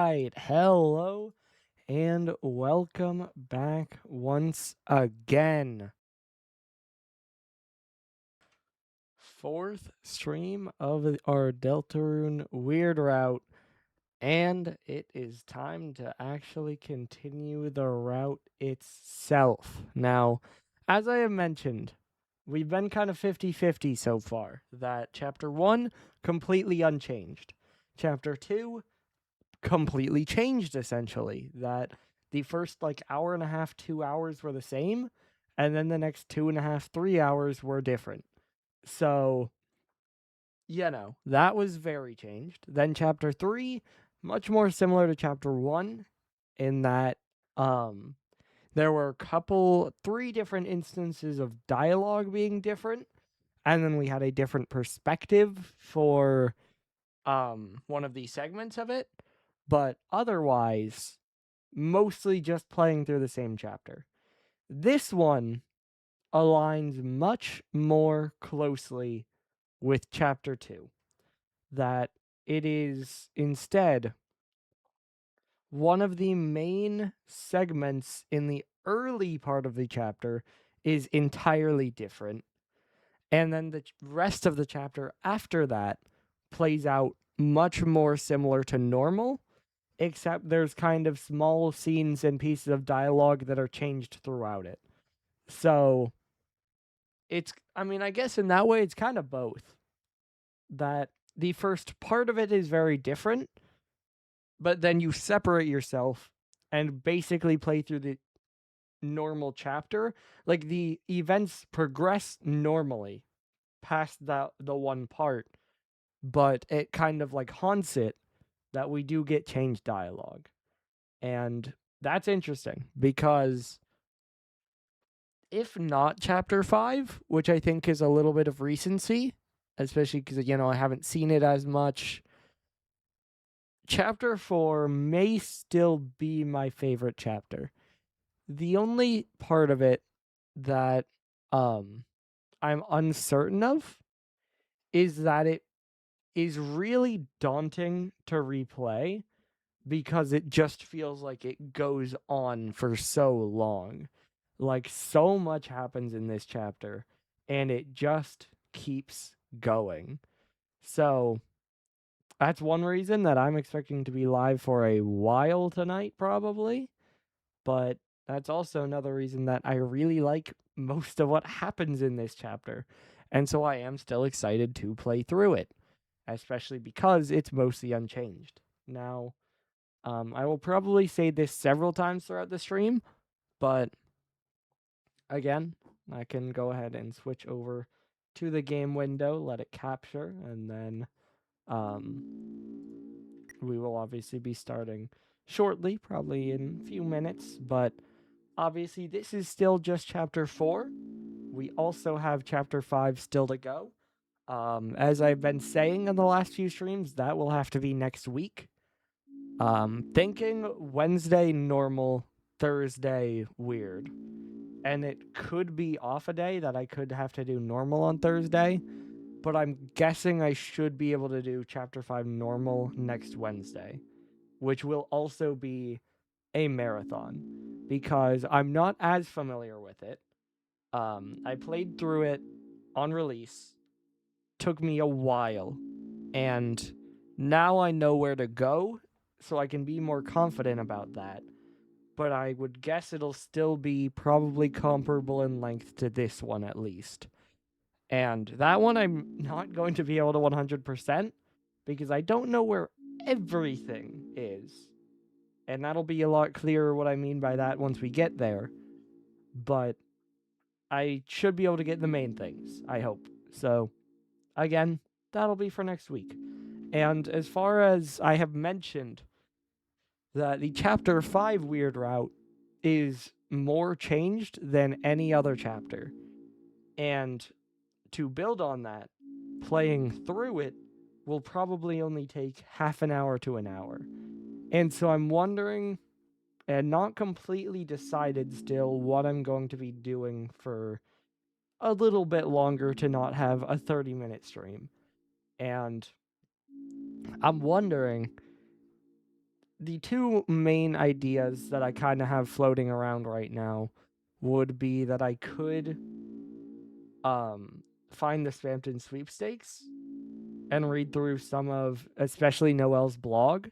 right, hello and welcome back once again. Fourth stream of our Deltarune Weird Route, and it is time to actually continue the route itself. Now, as I have mentioned, we've been kind of 50-50 so far. That Chapter 1, completely unchanged. Chapter 2, completely changed essentially. That the first hour and a half, 2 hours were the same, and then the next 2.5, 3 hours were different. So, that was very changed. Then chapter 3, much more similar to chapter 1, in that there were three different instances of dialogue being different, and then we had a different perspective for one of the segments of it, but otherwise mostly just playing through the same chapter. This one aligns much more closely with chapter 2, that it is instead one of the main segments in the early part of the chapter is entirely different, and then the rest of the chapter after that plays out much more similar to normal, except there's kind of small scenes and pieces of dialogue that are changed throughout it. So I guess in that way it's kind of both. That the first part of it is very different, but then you separate yourself and basically play through the normal chapter. Like, the events progress normally past the one part, but it kind of haunts it that we do get changed dialogue. And that's interesting because if not chapter 5, which I think is a little bit of recency, especially because, I haven't seen it as much, chapter 4 may still be my favorite chapter. The only part of it that I'm uncertain of is that it is really daunting to replay because it just feels like it goes on for so long. So much happens in this chapter, and it just keeps going. So, that's one reason that I'm expecting to be live for a while tonight, probably. But that's also another reason that I really like most of what happens in this chapter. And so I am still excited to play through it, especially because it's mostly unchanged. Now, I will probably say this several times throughout the stream, but again, I can go ahead and switch over to the game window, let it capture, and then we will obviously be starting shortly, probably in a few minutes, but obviously this is still just chapter 4. We also have chapter 5 still to go. As I've been saying in the last few streams, that will have to be next week. Thinking Wednesday normal, Thursday weird. And it could be off a day that I could have to do normal on Thursday, but I'm guessing I should be able to do chapter 5 normal next Wednesday, which will also be a marathon because I'm not as familiar with it. I played through it on release, took me a while, and now I know where to go, so I can be more confident about that. But I would guess it'll still be probably comparable in length to this one at least. And that one I'm not going to be able to 100% because I don't know where everything is. And that'll be a lot clearer what I mean by that once we get there. But I should be able to get the main things, I hope. So, again, that'll be for next week. And as far as I have mentioned, that the chapter 5 weird route is more changed than any other chapter. And to build on that, playing through it will probably only take half an hour to an hour. And so I'm wondering, and not completely decided still, what I'm going to be doing for a little bit longer to not have a 30-minute stream. And I'm wondering, the two main ideas that I kind of have floating around right now would be that I could find the Spamton sweepstakes and read through some of, especially Noelle's blog,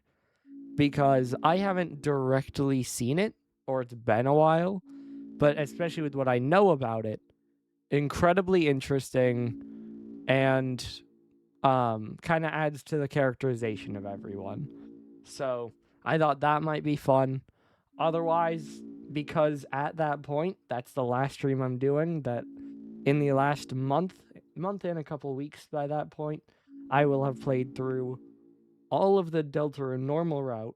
because I haven't directly seen it, or it's been a while, but especially with what I know about it, incredibly interesting and kind of adds to the characterization of everyone. So I thought that might be fun. Otherwise, because at that point, that's the last stream I'm doing, that in the last month and a couple weeks by that point, I will have played through all of the Deltarune normal route,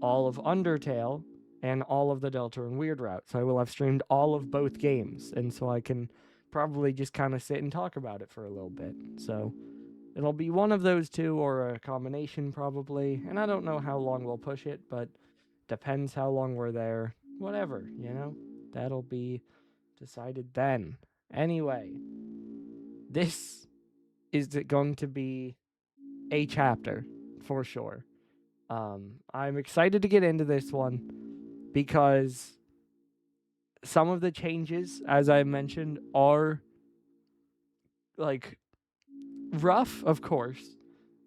all of Undertale, and all of the Deltarune weird route. So I will have streamed all of both games, and so I can probably just kind of sit and talk about it for a little bit. So it'll be one of those two, or a combination probably, and I don't know how long we'll push it, but depends how long we're there. Whatever, that'll be decided then. Anyway, this is going to be a chapter for sure. I'm excited to get into this one because some of the changes, as I mentioned, are like rough, of course,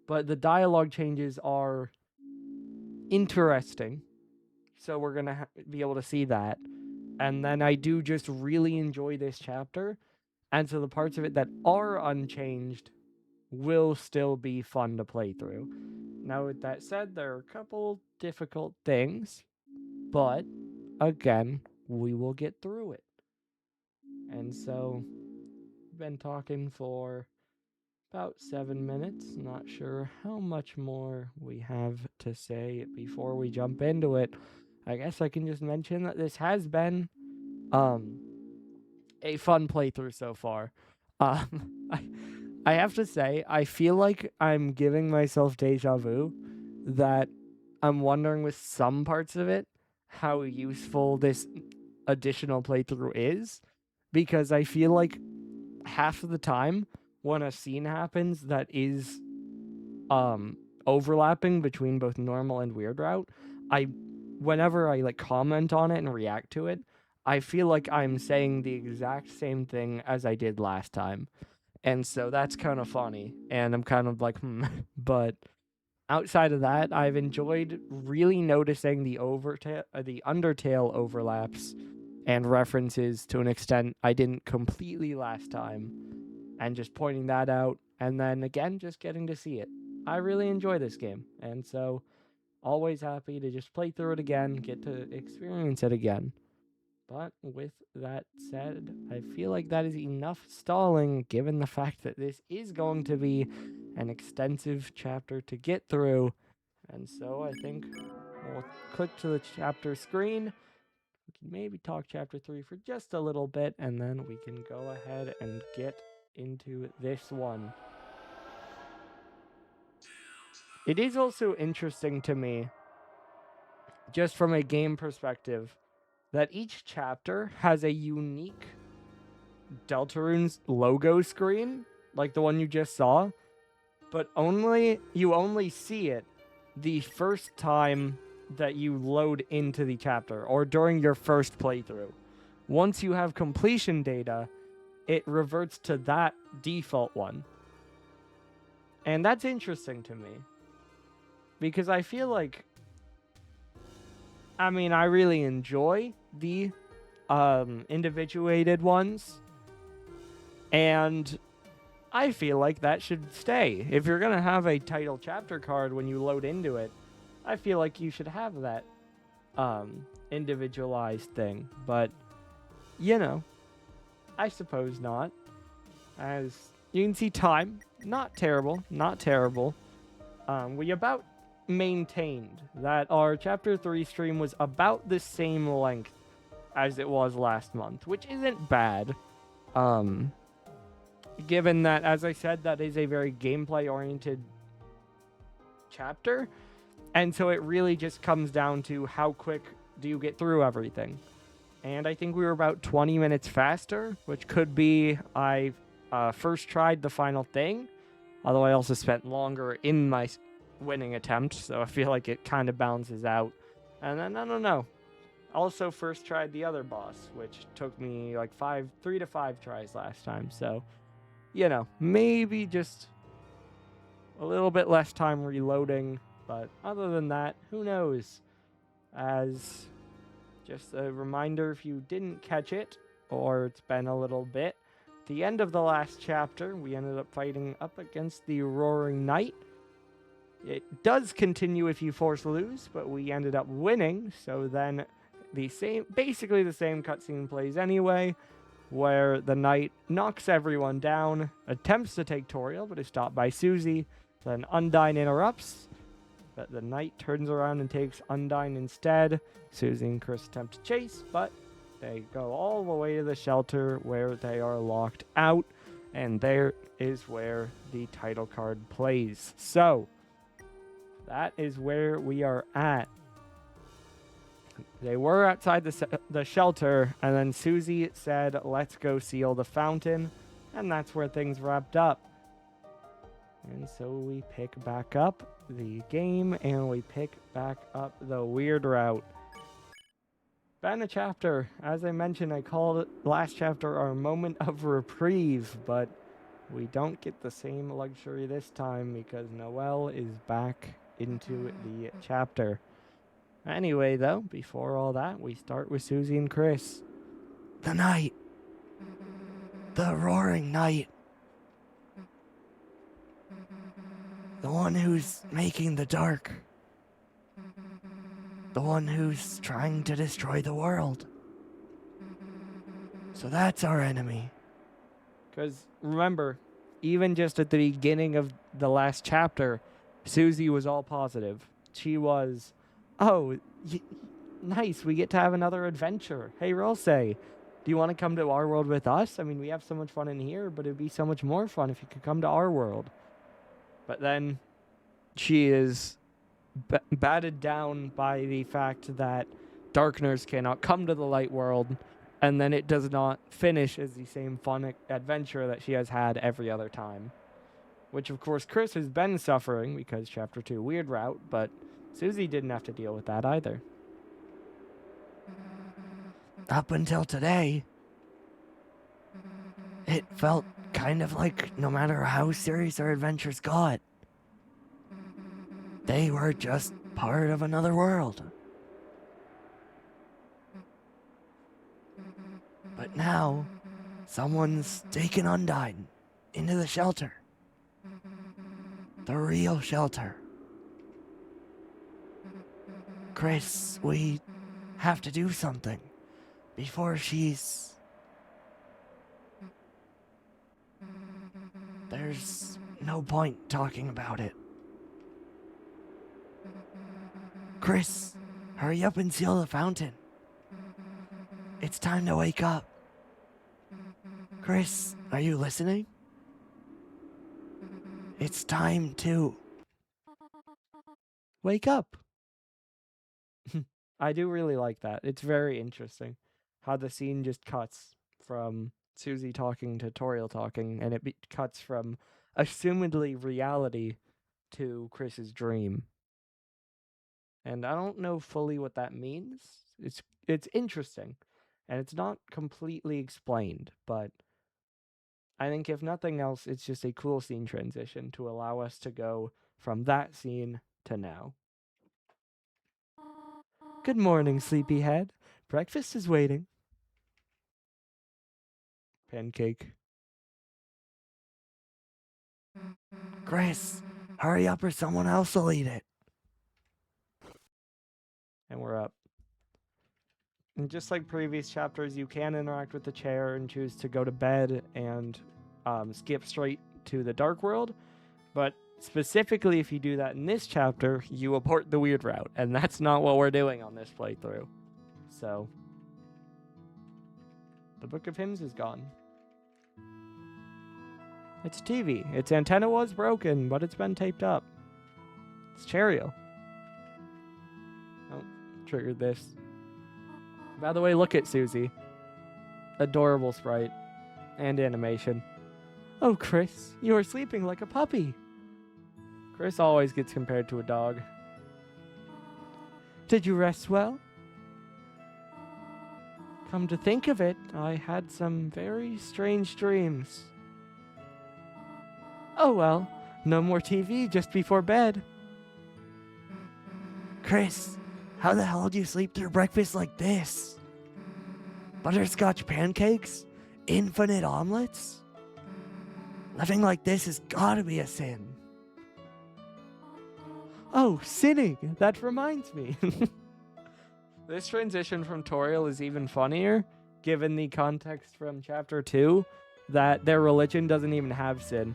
but the dialogue changes are interesting. So we're going to be able to see that. And then I do just really enjoy this chapter. And so the parts of it that are unchanged will still be fun to play through. Now, with that said, there are a couple difficult things, but again, we will get through it. And so, I've been talking for about 7 minutes. Not sure how much more we have to say before we jump into it. I guess I can just mention that this has been a fun playthrough so far. I have to say, I feel like I'm giving myself deja vu, that I'm wondering with some parts of it how useful this additional playthrough is, because I feel like half of the time when a scene happens that is overlapping between both normal and weird route, whenever I like comment on it and react to it, I feel like I'm saying the exact same thing as I did last time. And so that's kind of funny. And I'm kind of like, But outside of that, I've enjoyed really noticing the Undertale overlaps and references to an extent I didn't completely last time. And just pointing that out. And then again, just getting to see it. I really enjoy this game. And so always happy to just play through it again, get to experience it again. But with that said, I feel like that is enough stalling, given the fact that this is going to be an extensive chapter to get through. And so I think we'll click to the chapter screen. We can maybe talk chapter 3 for just a little bit, and then we can go ahead and get into this one. It is also interesting to me, just from a game perspective, that each chapter has a unique Deltarune's logo screen, like the one you just saw, but you only see it the first time that you load into the chapter, or during your first playthrough. Once you have completion data, it reverts to that default one. And that's interesting to me, because I feel like, I really enjoy the individuated ones, and I feel like that should stay. If you're going to have a title chapter card when you load into it, I feel like you should have that individualized thing. But, I suppose not. As you can see, time, not terrible. We about maintained that our chapter 3 stream was about the same length as it was last month, which isn't bad. Given that, as I said, that is a very gameplay-oriented chapter, and so it really just comes down to how quick do you get through everything. And I think we were about 20 minutes faster, which could be I first tried the final thing, although I also spent longer in my winning attempt, so I feel like it kind of balances out. And then, I don't know. Also first tried the other boss, which took me like 3 to 5 tries last time, so, maybe just a little bit less time reloading, but other than that, who knows? As just a reminder, if you didn't catch it, or it's been a little bit, the end of the last chapter, we ended up fighting up against the Roaring Knight. It does continue if you force lose, but we ended up winning, so then basically the same cutscene plays anyway, where the knight knocks everyone down, attempts to take Toriel, but is stopped by Susie, then Undyne interrupts, but the knight turns around and takes Undyne instead. Susie and Kris attempt to chase, but they go all the way to the shelter where they are locked out, and there is where the title card plays. So, that is where we are at. They were outside the shelter, and then Susie said, let's go seal the fountain, and that's where things wrapped up. And so we pick back up the game, and we pick back up the weird route. Been a chapter. As I mentioned, I called it last chapter our moment of reprieve, but we don't get the same luxury this time because Noelle is back into the chapter. Anyway, though, before all that, we start with Susie and Kris. The Knight. The Roaring Knight. The one who's making the dark. The one who's trying to destroy the world. So that's our enemy. Because, remember, even just at the beginning of the last chapter, Susie was all positive. She was, nice, we get to have another adventure. Hey, Rose, do you want to come to our world with us? I mean, we have so much fun in here, but it'd be so much more fun if you could come to our world. But then she is batted down by the fact that Darkners cannot come to the light world, and then it does not finish as the same fun adventure that she has had every other time. Which, of course, Kris has been suffering because Chapter 2 Weird Route, but Susie didn't have to deal with that either. Up until today, it felt kind of like no matter how serious our adventures got, they were just part of another world. But now, someone's taken Undyne into the shelter. The real shelter. Kris, we have to do something before she's... There's no point talking about it. Kris, hurry up and seal the fountain. It's time to wake up. Kris, are you listening? It's time to wake up. I do really like that. It's very interesting how the scene just cuts from Susie talking to Toriel talking, and it cuts from assumedly reality to Kris's dream. And I don't know fully what that means. It's interesting, and it's not completely explained, but I think if nothing else, it's just a cool scene transition to allow us to go from that scene to now. Good morning, sleepyhead. Breakfast is waiting. Pancake. Kris, hurry up or someone else will eat it. And we're up. And just like previous chapters, you can interact with the chair and choose to go to bed and skip straight to the Dark World. But specifically, if you do that in this chapter, you abort the weird route. And that's not what we're doing on this playthrough. So, the Book of Hymns is gone. It's TV. Its antenna was broken, but it's been taped up. It's Cheerio. Oh, triggered this. By the way, look at Susie. Adorable sprite. And animation. Oh, Kris, you are sleeping like a puppy. Kris always gets compared to a dog. Did you rest well? Come to think of it, I had some very strange dreams. Oh well, no more TV just before bed. Kris, how the hell do you sleep through breakfast like this? Butterscotch pancakes? Infinite omelets? Living like this has gotta be a sin. Oh, sinning! That reminds me. This transition from Toriel is even funnier, given the context from Chapter 2, that their religion doesn't even have sin.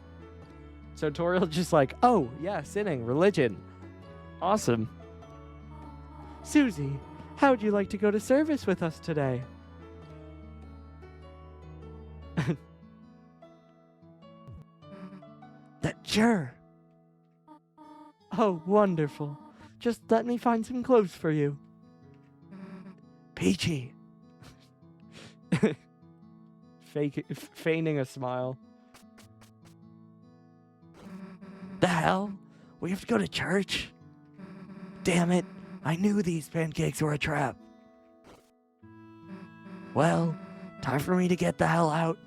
So Toriel's just like, oh, yeah, sinning, religion. Awesome. Susie, how'd you like to go to service with us today? Sure. Oh, wonderful. Just let me find some clothes for you. Peachy. Feigning a smile. The hell? We have to go to church? Damn it. I knew these pancakes were a trap. Well, time for me to get the hell out.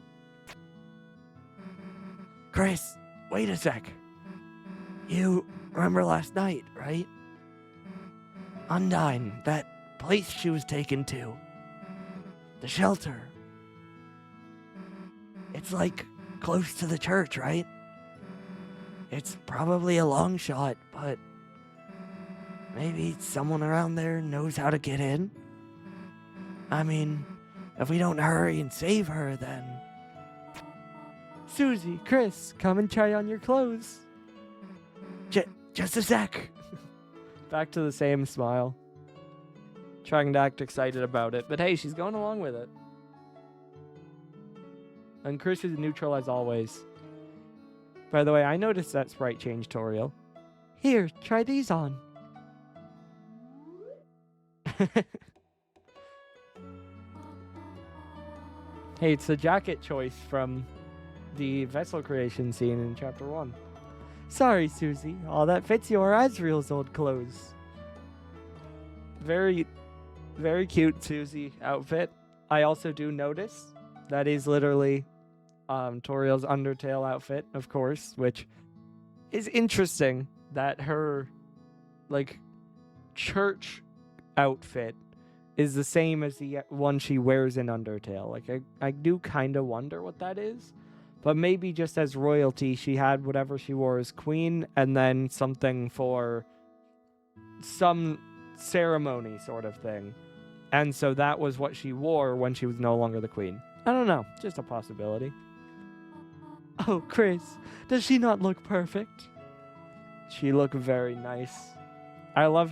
Kris, wait a sec. You remember last night, right? Undyne, that place she was taken to. The shelter. It's like close to the church, right? It's probably a long shot, but maybe someone around there knows how to get in. I mean, if we don't hurry and save her, then... Susie, Kris, come and try on your clothes. Just a sec. Back to the same smile. Trying to act excited about it, but hey, she's going along with it. And Kris is neutral as always. By the way, I noticed that sprite change, Toriel. Here, try these on. Hey, it's the jacket choice from the vessel creation scene in Chapter 1. Sorry, Susie. All that fits you are Asriel's old clothes. Very, very cute Susie outfit. I also do notice that is literally Toriel's Undertale outfit, of course, which is interesting that her, like, church outfit is the same as the one she wears in Undertale. Like, I do kind of wonder what that is. But maybe just as royalty, she had whatever she wore as queen, and then something for some ceremony sort of thing. And so that was what she wore when she was no longer the queen. I don't know, just a possibility. Oh, Kris, does she not look perfect? She looked very nice. I love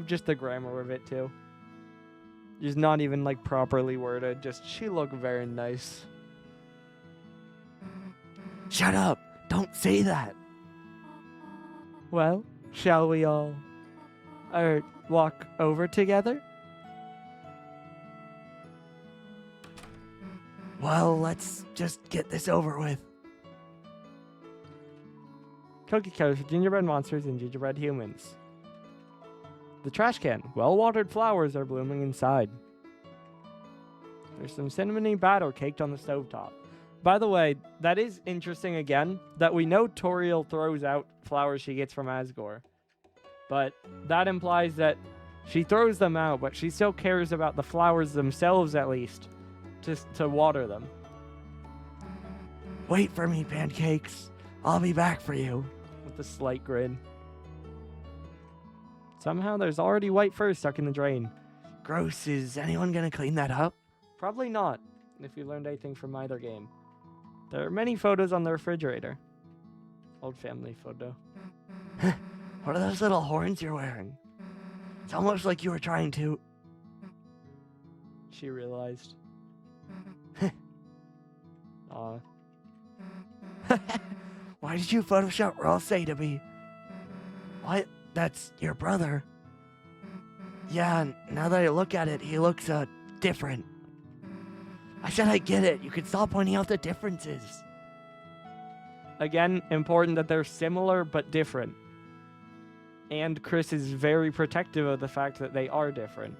just the grammar of it too. Just not even like properly worded, just she looked very nice. Shut up! Don't say that! Well, shall we all walk over together? Well, let's just get this over with. Cookie cutters for gingerbread monsters and gingerbread humans. The trash can. Well-watered flowers are blooming inside. There's some cinnamony batter caked on the stovetop. By the way, that is interesting again, that we know Toriel throws out flowers she gets from Asgore. But that implies that she throws them out, but she still cares about the flowers themselves at least, just to water them. Wait for me, pancakes. I'll be back for you. With a slight grin. Somehow there's already white fur stuck in the drain. Gross, is anyone gonna clean that up? Probably not, if you learned anything from either game. There are many photos on the refrigerator. Old family photo. What are those little horns you're wearing? It's almost like you were trying to... She realized. Aw. Why did you Photoshop Ralsei to me? What? That's your brother. Yeah, now that I look at it, he looks, different. I said I get it. You can stop pointing out the differences. Again, important that they're similar but different. And Kris is very protective of the fact that they are different.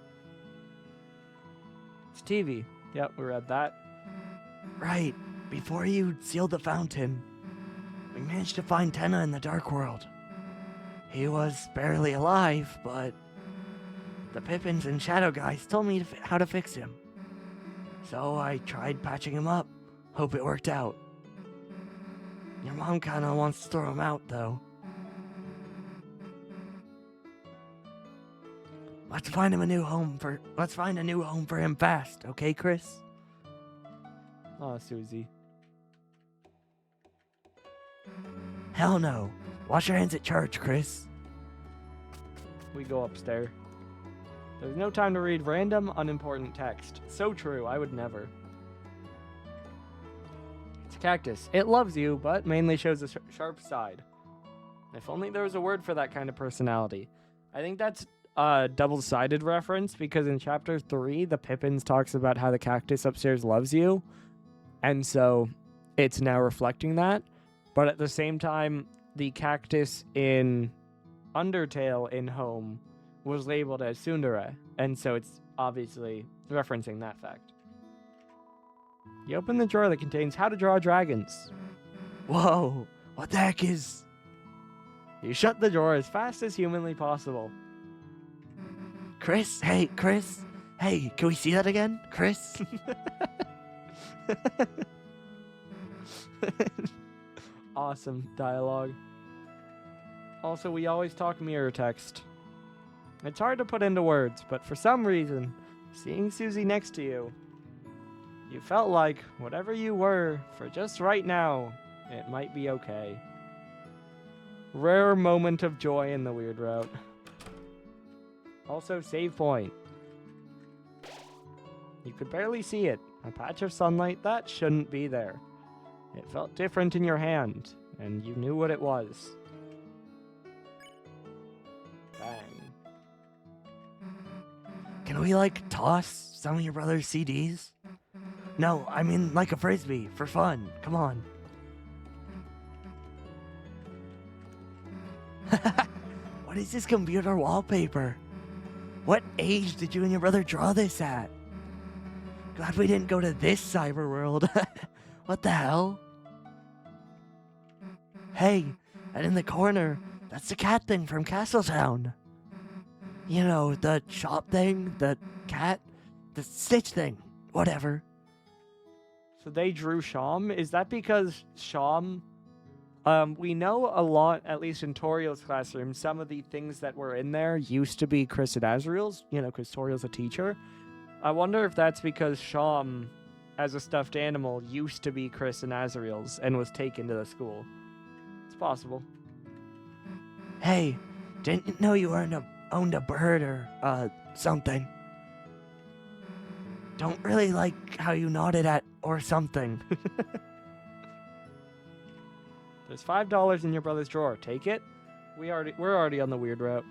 It's TV. Yep, we read that. Right. Before you sealed the fountain, we managed to find Tenna in the Dark World. He was barely alive, but the Pippins and Shadow guys told me how to fix him. So I tried patching him up. Hope it worked out. Your mom kinda wants to throw him out, though. Let's find a new home for him fast, okay, Kris? Oh, Susie. Hell no. Wash your hands at church, Kris. We go upstairs. There's no time to read random, unimportant text. So true, I would never. It's a cactus. It loves you, but mainly shows a sharp side. If only there was a word for that kind of personality. I think that's a double-sided reference, because in Chapter 3, the Pippins talks about how the cactus upstairs loves you, and so it's now reflecting that. But at the same time, the cactus in Undertale in Home was labeled as tsundere, and so it's obviously referencing that fact. You open the drawer that contains how to draw dragons. Whoa, what the heck is... You shut the drawer as fast as humanly possible. Kris? Hey, Kris? Hey, can we see that again? Kris? Awesome dialogue. Also, we always talk mirror text. It's hard to put into words, but for some reason, seeing Susie next to you, you felt like whatever you were, for just right now, it might be okay. Rare moment of joy in the weird route. Also, save point. You could barely see it. A patch of sunlight that shouldn't be there. It felt different in your hand, and you knew what it was. Bang. Can we, toss some of your brother's CDs? No, I mean like a frisbee, for fun. Come on. What is this computer wallpaper? What age did you and your brother draw this at? Glad we didn't go to this cyber world. What the hell? Hey, and in the corner, that's the cat thing from Castletown. You know, the shop thing, the cat, the Stitch thing, whatever. So they drew Sham? Is that because Sham... we know a lot, at least in Toriel's classroom, some of the things that were in there used to be Kris and Azriel's, because Toriel's a teacher. I wonder if that's because Sham, as a stuffed animal, used to be Kris and Azriel's and was taken to the school. It's possible. Hey, didn't know you owned a bird or, something. Don't really like how you nodded at or something. There's $5 in your brother's drawer. Take it. We're already on the weird route.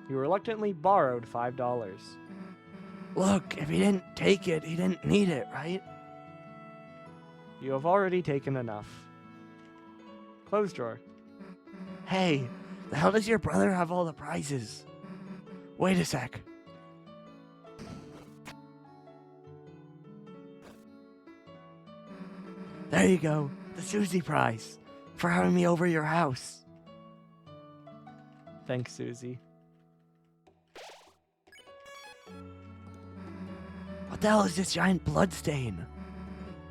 You reluctantly borrowed $5. Look, if he didn't take it, he didn't need it, right? You have already taken enough. Close drawer. Hey, the hell does your brother have all the prizes? Wait a sec. There you go, the Susie prize, for having me over your house. Thanks, Susie. What the hell is this giant blood stain?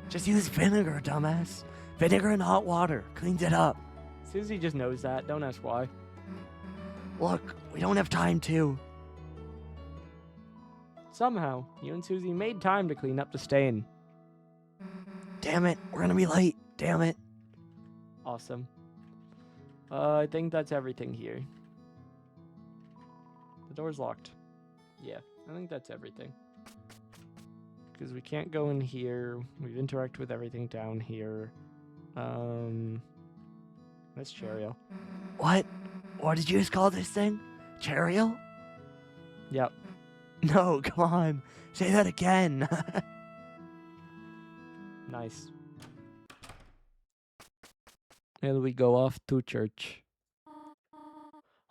Just use vinegar, dumbass. Vinegar and hot water cleans it up. Susie just knows that. Don't ask why. Look, we don't have time to. Somehow, you and Susie made time to clean up the stain. Damn it, we're gonna be late. Damn it. Awesome. I think that's everything here. The door's locked. Yeah, I think that's everything. Because we can't go in here. We've interacted with everything down here. That's Cheerio. What? What did you just call this thing? Cheerio? Yep. No, come on. Say that again. Nice. And we go off to church.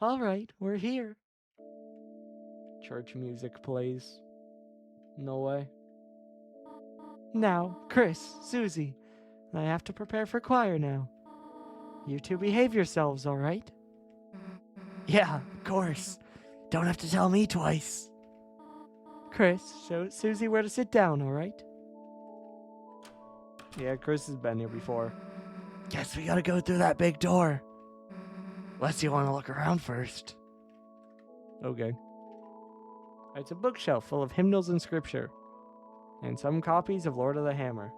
All right, we're here. Church music plays. No way. Now, Kris, Susie, I have to prepare for choir now. You two behave yourselves, all right? Yeah, of course. Don't have to tell me twice. Kris, show Susie where to sit down, all right? Yeah, Kris has been here before. Guess we gotta go through that big door. Unless you want to look around first. Okay. It's a bookshelf full of hymnals and scripture, and some copies of Lord of the Hammer.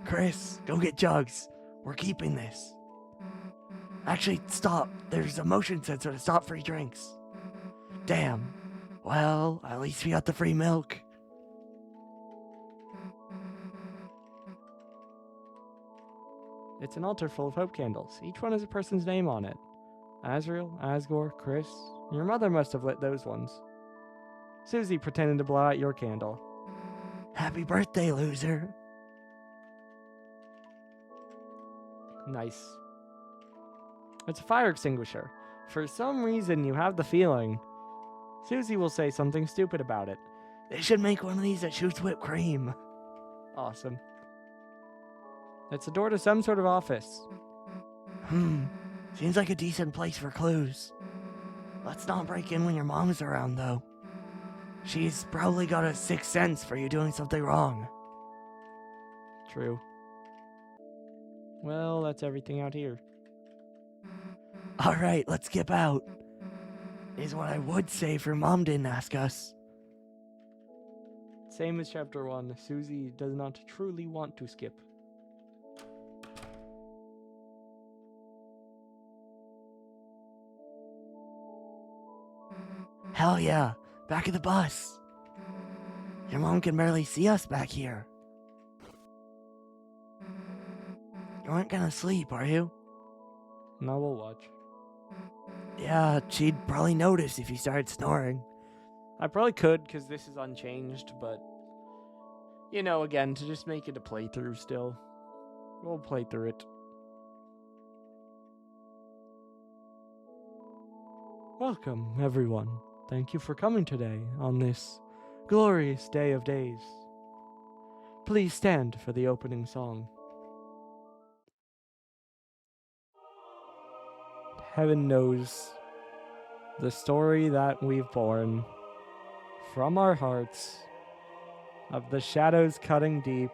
Kris, go get jugs. We're keeping this. Actually, stop. There's a motion sensor to stop free drinks. Damn. Well, at least we got the free milk. It's an altar full of hope candles. Each one has a person's name on it. Azrael, Asgore, Kris. Your mother must have lit those ones. Susie pretended to blow out your candle. Happy birthday, loser. Nice. It's a fire extinguisher. For some reason, you have the feeling Susie will say something stupid about it. They should make one of these that shoots whipped cream. Awesome. It's a door to some sort of office. Seems like a decent place for clues. Let's not break in when your mom's around, though. She's probably got a sixth sense for you doing something wrong. True. Well, that's everything out here. Alright, let's skip out. Is what I would say if your mom didn't ask us. Same as chapter 1, Susie does not truly want to skip. Hell yeah, back of the bus. Your mom can barely see us back here. You aren't gonna sleep, are you? Now we'll watch. Yeah, she'd probably notice if you started snoring. I probably could, because this is unchanged, but... You know, again, to just make it a playthrough still. We'll play through it. Welcome, everyone. Thank you for coming today on this glorious day of days. Please stand for the opening song. Heaven knows the story that we've borne from our hearts of the shadows cutting deep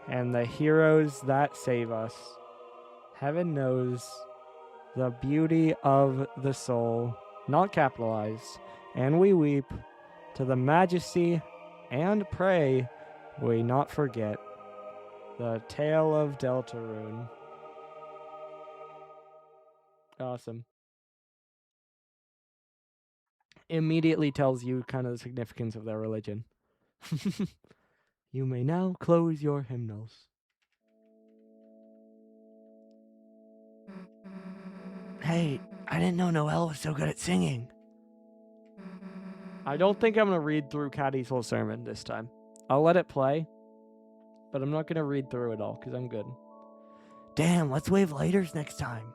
and the heroes that save us. Heaven knows the beauty of the soul, not capitalized, and we weep to the majesty and pray we not forget the tale of Deltarune. Awesome. Immediately tells you kind of the significance of their religion. You may now close your hymnals. Hey, I didn't know Noelle was so good at singing. I don't think I'm going to read through Caddy's whole sermon this time. I'll let it play, but I'm not going to read through it all because I'm good. Damn, let's wave lighters next time.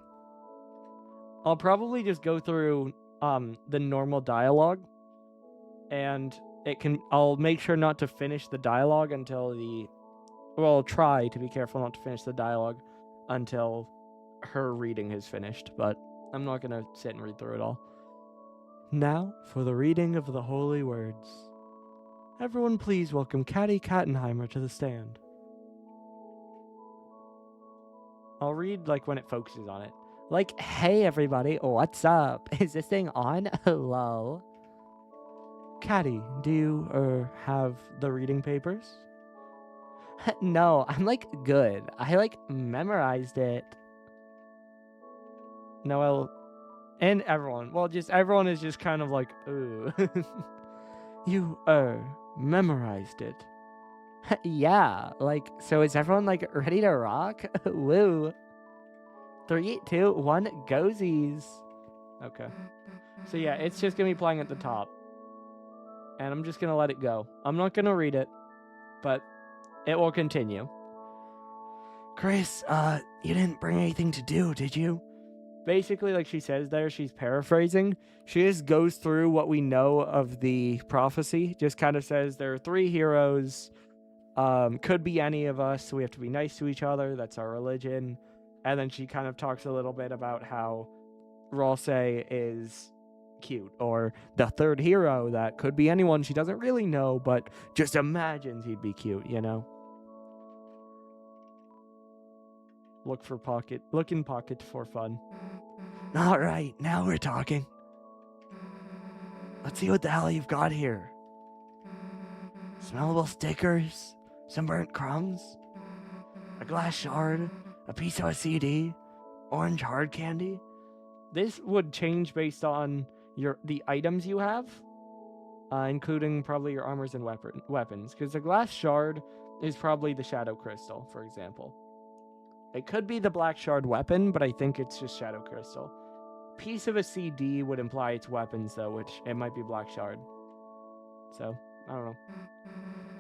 I'll probably just go through the normal dialogue, and I'll make sure not to finish the dialogue until I'll try to be careful not to finish the dialogue until her reading is finished, but I'm not going to sit and read through it all. Now, for the reading of the holy words. Everyone please welcome Caddy Kattenheimer to the stand. I'll read, when it focuses on it. Hey everybody, what's up? Is this thing on? Hello? Caddy, do you, have the reading papers? No, I'm, good. I, memorized it. Noelle, and everyone. Well, everyone is just kind of ooh. You, memorized it. Yeah, so is everyone, ready to rock? Woo. 3, 2, 1, goesies. Okay. So yeah, it's just gonna be playing at the top. And I'm just gonna let it go. I'm not gonna read it, but it will continue. Kris, you didn't bring anything to do, did you? Basically, like she says there, she's paraphrasing. She just goes through what we know of the prophecy. Just kind of says there are 3 heroes. Could be any of us, so we have to be nice to each other. That's our religion. And then she kind of talks a little bit about how Ralsei is cute, or the 3rd hero that could be anyone she doesn't really know, but just imagines he'd be cute, you know? Look in pocket for fun. Alright, now we're talking. Let's see what the hell you've got here. Smellable stickers, some burnt crumbs, a glass shard, a piece of a CD, orange hard candy. This would change based on the items you have, including probably your armors and weapons, because the glass shard is probably the shadow crystal, for example. It could be the black shard weapon, but I think it's just shadow crystal. Piece of a CD would imply it's weapons, though, which it might be black shard. So, I don't know.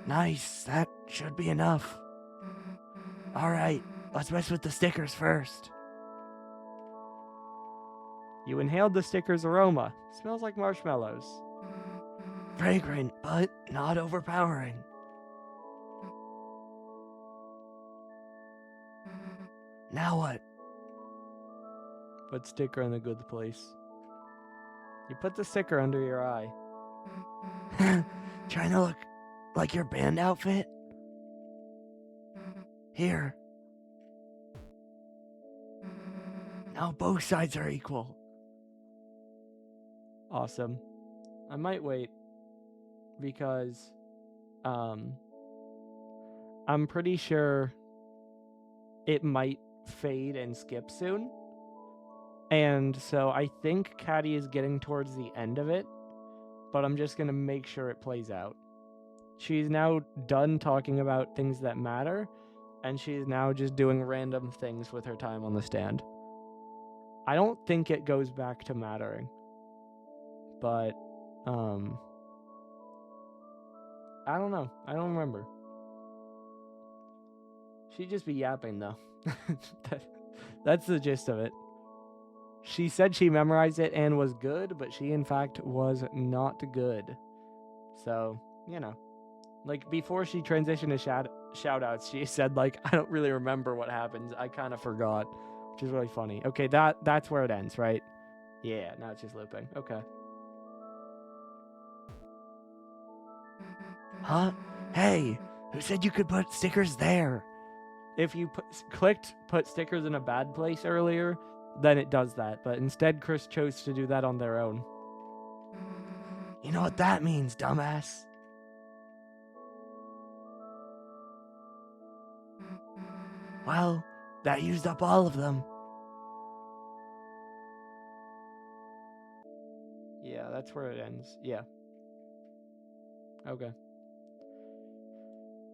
Nice, that should be enough. Alright, let's mess with the stickers first. You inhaled the sticker's aroma. Smells like marshmallows. Fragrant, but not overpowering. Now what? Put sticker in a good place. You put the sticker under your eye. Trying to look like your band outfit? Here. Now both sides are equal. Awesome. I might wait because I'm pretty sure it might fade and skip soon. And so I think Caddy is getting towards the end of it, but I'm just going to make sure it plays out. She's now done talking about things that matter, and she's now just doing random things with her time on the stand. I don't think it goes back to mattering, but I don't know. I don't remember. She'd just be yapping, though. That's the gist of it. She said she memorized it and was good, but she, in fact, was not good. So, you know. Like, before she transitioned to shoutouts, she said, like, I don't really remember what happens. I kind of forgot, which is really funny. Okay, that's where it ends, right? Yeah, now it's just looping. Okay. Huh? Hey, who said you could put stickers there? If you clicked put stickers in a bad place earlier, then it does that. But instead, Kris chose to do that on their own. You know what that means, dumbass? Well, that used up all of them. Yeah, that's where it ends. Yeah. Okay.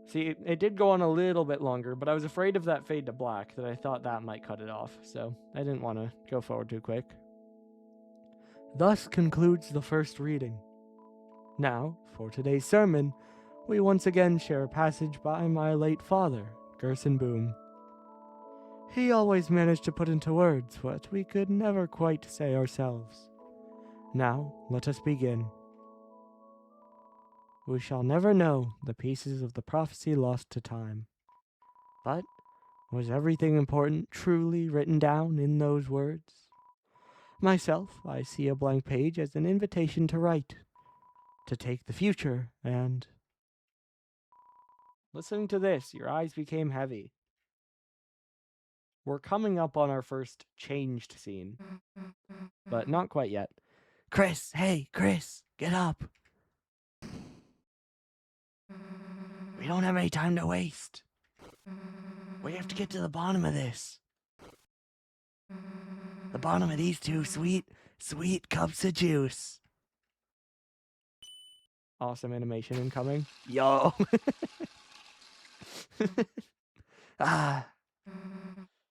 See, it did go on a little bit longer, but I was afraid of that fade to black, that I thought that might cut it off, so I didn't want to go forward too quick. Thus concludes the first reading. Now, for today's sermon, we once again share a passage by my late father, Gerson Boom. He always managed to put into words what we could never quite say ourselves. Now, let us begin. We shall never know the pieces of the prophecy lost to time. But was everything important truly written down in those words? Myself, I see a blank page as an invitation to write, to take the future, and... Listening to this, your eyes became heavy. We're coming up on our first changed scene, but not quite yet. Kris, hey, Kris, get up. We don't have any time to waste. We have to get to the bottom of this. The bottom of these 2 sweet, sweet cups of juice. Awesome animation incoming. Yo.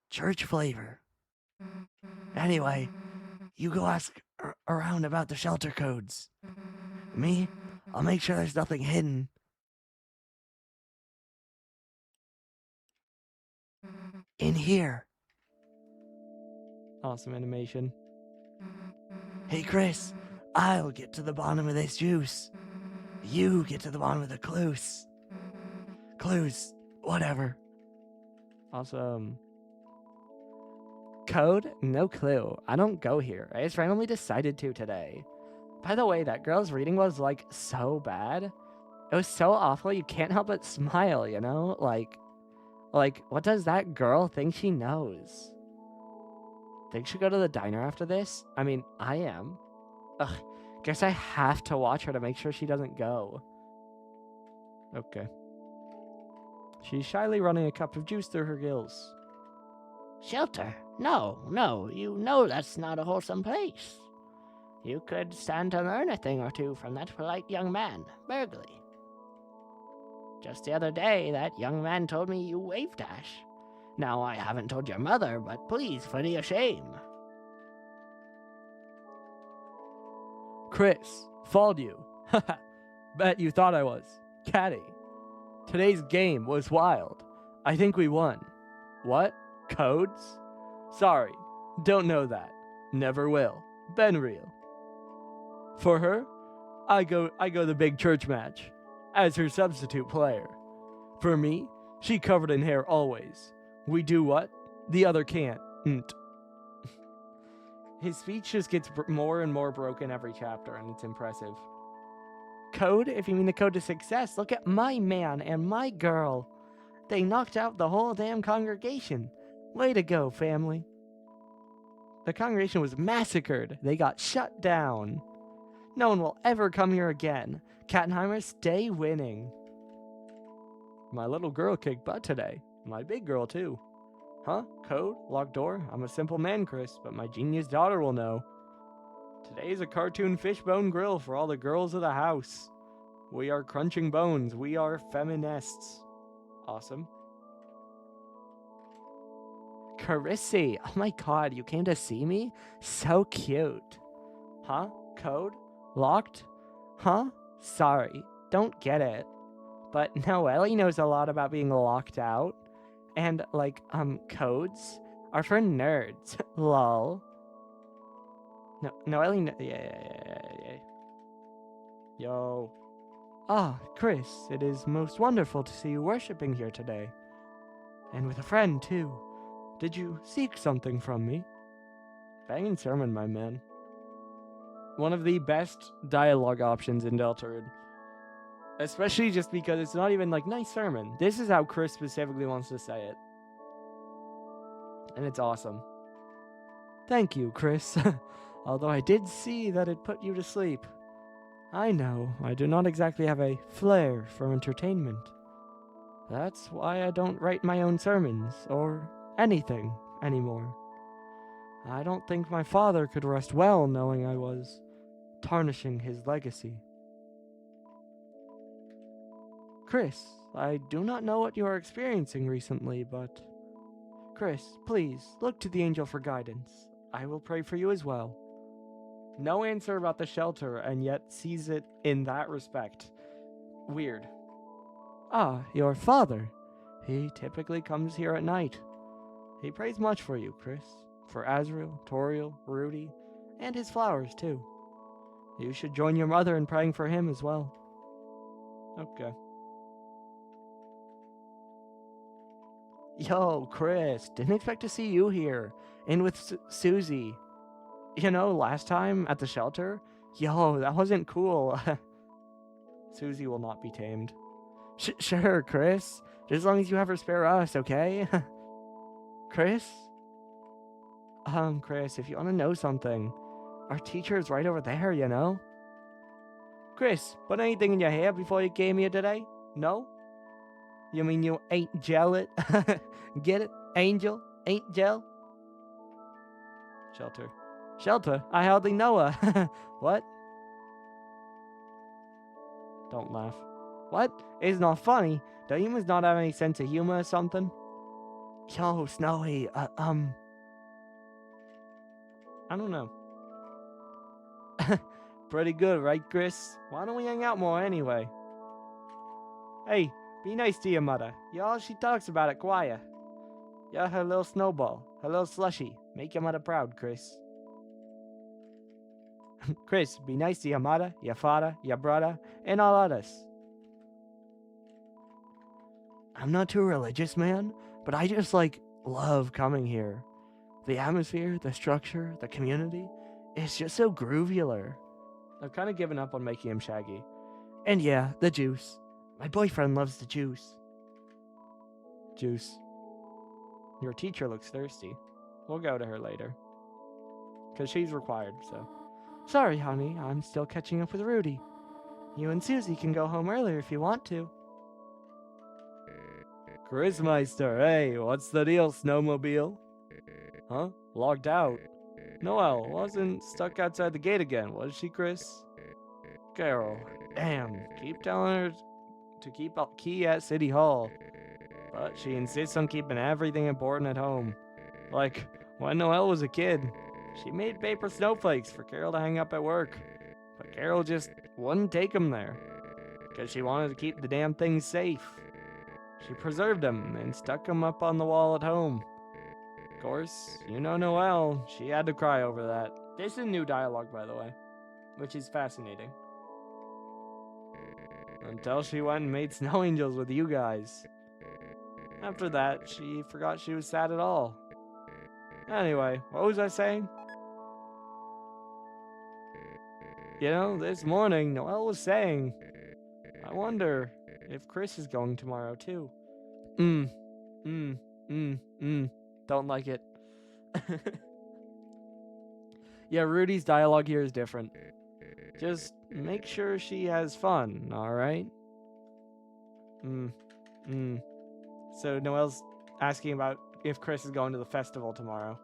Church flavor. Anyway, you go ask around about the shelter codes. Me, I'll make sure there's nothing hidden. In here. Awesome animation. Hey, Kris, I'll get to the bottom of this juice. You get to the bottom of the clues. Clues, whatever. Awesome. Code? No clue. I don't go here. I just randomly decided to today. By the way, that girl's reading was, like, so bad. It was so awful, you can't help but smile, you know? Like, what does that girl think she knows? Think she'll go to the diner after this? I mean, I am. Ugh, guess I have to watch her to make sure she doesn't go. Okay. She's shyly running a cup of juice through her gills. Shelter? No, you know that's not a wholesome place. You could stand to learn a thing or two from that polite young man, Burgley. Just the other day, that young man told me you wave dash. Now, I haven't told your mother, but please, for your shame. Kris, fooled you. Haha, bet you thought I was. Catty. Today's game was wild. I think we won. What? Codes? Sorry, don't know that. Never will. Been real. For her, I go the big church match, as her substitute player. For me, she covered in hair always. We do what? The other can't. His speech just gets more and more broken every chapter, and it's impressive. Code? If you mean the code to success, look at my man and my girl. They knocked out the whole damn congregation. Way to go, family. The congregation was massacred. They got shut down. No one will ever come here again. Kattenheimer, stay winning. My little girl kicked butt today. My big girl, too. Huh? Code? Locked door? I'm a simple man, Kris, but my genius daughter will know. Today's a cartoon fishbone grill for all the girls of the house. We are crunching bones. We are feminists. Awesome. Carissy, oh my god, you came to see me? So cute. Huh? Code? Locked? Huh? Sorry, don't get it. But Noelle knows a lot about being locked out. And, like, codes are for nerds. Lol. No, Noelle, yeah. Yo. Ah, Kris, it is most wonderful to see you worshipping here today. And with a friend, too. Did you seek something from me? Banging sermon, my man. One of the best dialogue options in Deltarune. Especially just because it's not even like, nice sermon. This is how Kris specifically wants to say it. And it's awesome. Thank you, Kris. Although I did see that it put you to sleep. I know, I do not exactly have a flair for entertainment. That's why I don't write my own sermons, or anything, anymore. I don't think my father could rest well knowing I was tarnishing his legacy. Kris, I do not know what you are experiencing recently, but... Kris, please, look to the angel for guidance. I will pray for you as well. No answer about the shelter, and yet sees it in that respect. Weird. Ah, your father. He typically comes here at night. He prays much for you, Kris. For Azrael, Toriel, Rudy, and his flowers, too. You should join your mother in praying for him as well. Okay. Yo, Kris, didn't expect to see you here. And with Susie. You know, last time at the shelter? Yo, that wasn't cool. Susie will not be tamed. Sure, Kris. Just as long as you have her spare us, okay? Kris? Kris, if you want to know something, our teacher is right over there, you know? Kris, put anything in your hair before you came here today? No? You mean you ain't gel it? Get it? Angel? Ain't gel? Shelter. Shelter? I hardly know her. What? Don't laugh. What? It's not funny. Do humans not have any sense of humor or something? Yo, Snowy, I don't know. Pretty good, right, Kris? Why don't we hang out more anyway? Hey, be nice to your mother. Y'all, she talks about it quiet. Yeah, her little snowball. Her little slushy. Make your mother proud, Kris. Kris, be nice to your mother, your father, your brother, and all others. I'm not too religious, man, but I just, love coming here. The atmosphere, the structure, the community, it's just so groovular. I've kind of given up on making him Shaggy. And yeah, the juice. My boyfriend loves the juice. Juice. Your teacher looks thirsty. We'll go to her later. Because she's required, so. Sorry, honey, I'm still catching up with Rudy. You and Susie can go home earlier if you want to. Chrismeister, hey, what's the deal, snowmobile? Huh? Logged out? Noelle wasn't stuck outside the gate again, was she, Kris? Carol, damn, keep telling her to keep a key at City Hall. But she insists on keeping everything important at home. Like, when Noelle was a kid, she made paper snowflakes for Carol to hang up at work. But Carol just wouldn't take them there, because she wanted to keep the damn things safe. She preserved them and stuck them up on the wall at home. Of course, you know Noelle, she had to cry over that. This is new dialogue, by the way, which is fascinating. Until she went and made snow angels with you guys. After that, she forgot she was sad at all. Anyway, what was I saying? You know, this morning, Noelle was saying, I wonder if Kris is going tomorrow, too. Don't like it. Yeah, Rudy's dialogue here is different. Just make sure she has fun, alright? So Noelle's asking about if Kris is going to the festival tomorrow.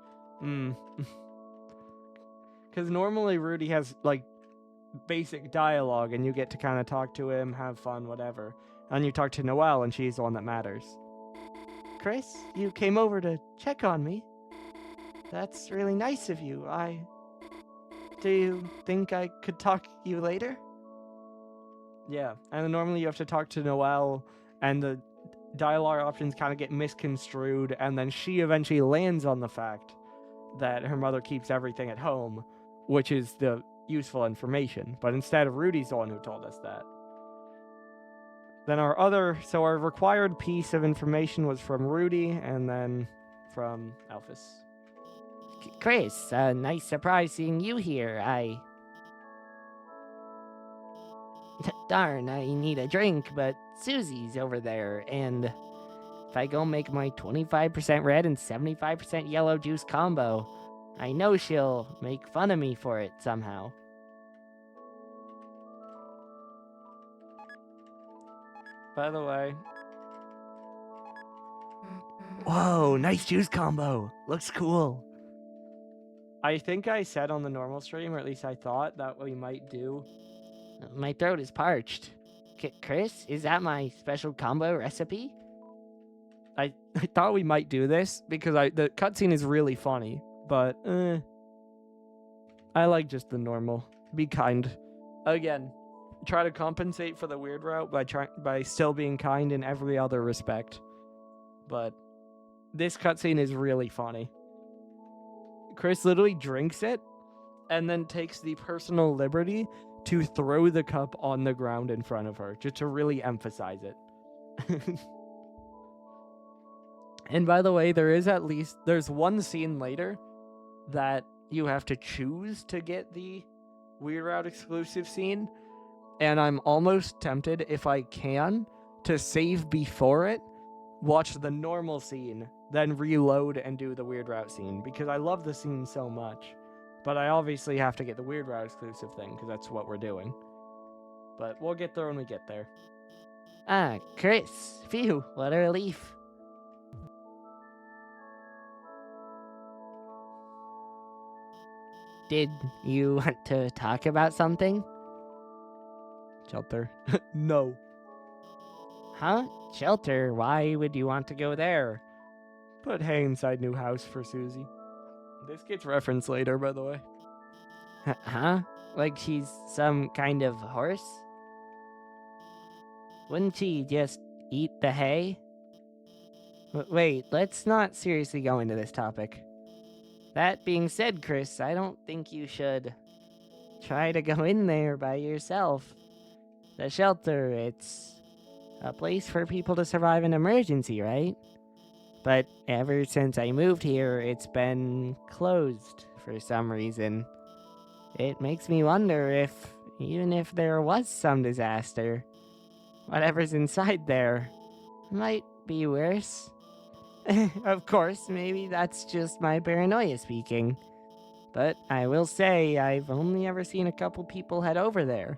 Because normally Rudy has, basic dialogue and you get to kind of talk to him, have fun, whatever. And you talk to Noelle and she's the one that matters. Kris, you came over to check on me. That's really nice of you. Do you think I could talk to you later? Yeah, and then normally you have to talk to Noelle, and the dialogue options kind of get misconstrued, and then she eventually lands on the fact that her mother keeps everything at home, which is the useful information. But instead, Rudy's the one who told us that. Then our required piece of information was from Rudy, and then from Alphys. Kris, nice surprise seeing you here. Darn, I need a drink, but Susie's over there, and if I go make my 25% red and 75% yellow juice combo, I know she'll make fun of me for it somehow. By the way, Whoa, nice juice combo. Looks cool. I think I said on the normal stream, or at least I thought, that we might do. My throat is parched. Kris, is that my special combo recipe? I thought we might do this because the cutscene is really funny, but I like just the normal. Be kind. Again, try to compensate for the weird route by still being kind in every other respect. But this cutscene is really funny. Kris literally drinks it and then takes the personal liberty to throw the cup on the ground in front of her, just to really emphasize it. And by the way, there's one scene later that you have to choose to get the Weird Route exclusive scene, and I'm almost tempted, if I can, to save before it, watch the normal scene, then reload and do the Weird Route scene, because I love the scene so much. But I obviously have to get the Weird Route exclusive thing, because that's what we're doing. But we'll get there when we get there. Kris, phew, what a relief. Did you want to talk about something? Shelter. No. Huh? Shelter, why would you want to go there? Put hay inside new house for Susie. This gets referenced later, by the way. Huh? Like she's some kind of horse? Wouldn't she just eat the hay? Wait, let's not seriously go into this topic. That being said, Kris, I don't think you should try to go in there by yourself. The shelter, it's a place for people to survive an emergency, right? But ever since I moved here, it's been closed for some reason. It makes me wonder if, even if there was some disaster, whatever's inside there might be worse. Of course, maybe that's just my paranoia speaking. But I will say, I've only ever seen a couple people head over there,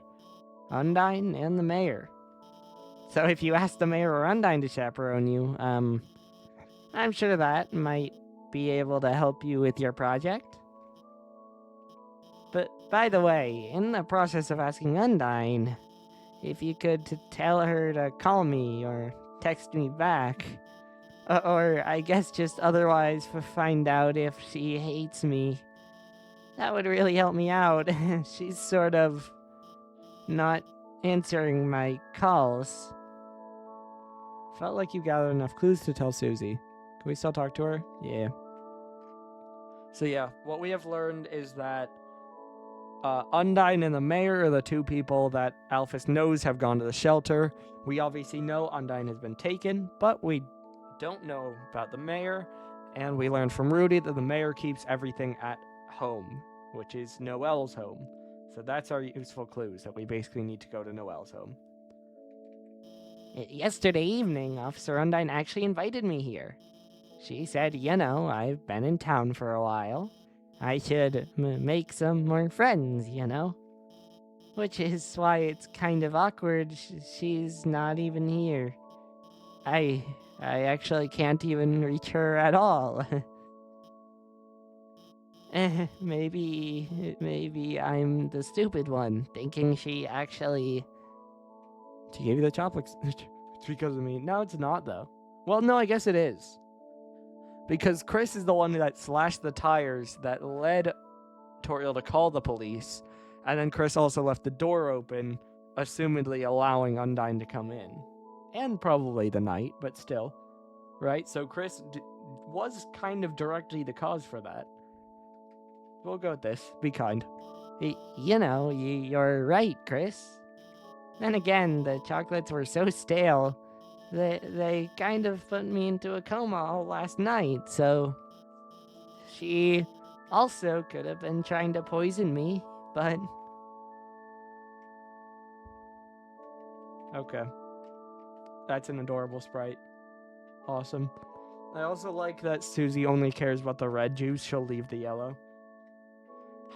Undine and the mayor. So if you ask the mayor or Undine to chaperone you, I'm sure that might be able to help you with your project. But by the way, in the process of asking Undine, if you could tell her to call me or text me back, or I guess just otherwise find out if she hates me, that would really help me out. She's sort of not answering my calls. Felt like you gathered enough clues to tell Susie. Can we still talk to her? Yeah. So yeah, what we have learned is that Undine and the mayor are the two people that Alphys knows have gone to the shelter. We obviously know Undine has been taken, but we don't know about the mayor. And we learned from Rudy that the mayor keeps everything at home, which is Noelle's home. So that's our useful clues, that we basically need to go to Noelle's home. Yesterday evening, Officer Undine actually invited me here. She said, I've been in town for a while. I should make some more friends, Which is why it's kind of awkward. She's not even here. I actually can't even reach her at all. Maybe I'm the stupid one, thinking she gave you the chocolates. It's because of me. No, it's not, though. Well, no, I guess it is. Because Kris is the one that slashed the tires that led Toriel to call the police, and then Kris also left the door open, assumedly allowing Undine to come in. And probably the night, but still. Right? So Kris was kind of directly the cause for that. We'll go with this. Be kind. You're right, Kris. Then again, the chocolates were so stale, they kind of put me into a coma all last night, so she also could have been trying to poison me, but... Okay. That's an adorable sprite. Awesome. I also like that Susie only cares about the red juice, she'll leave the yellow.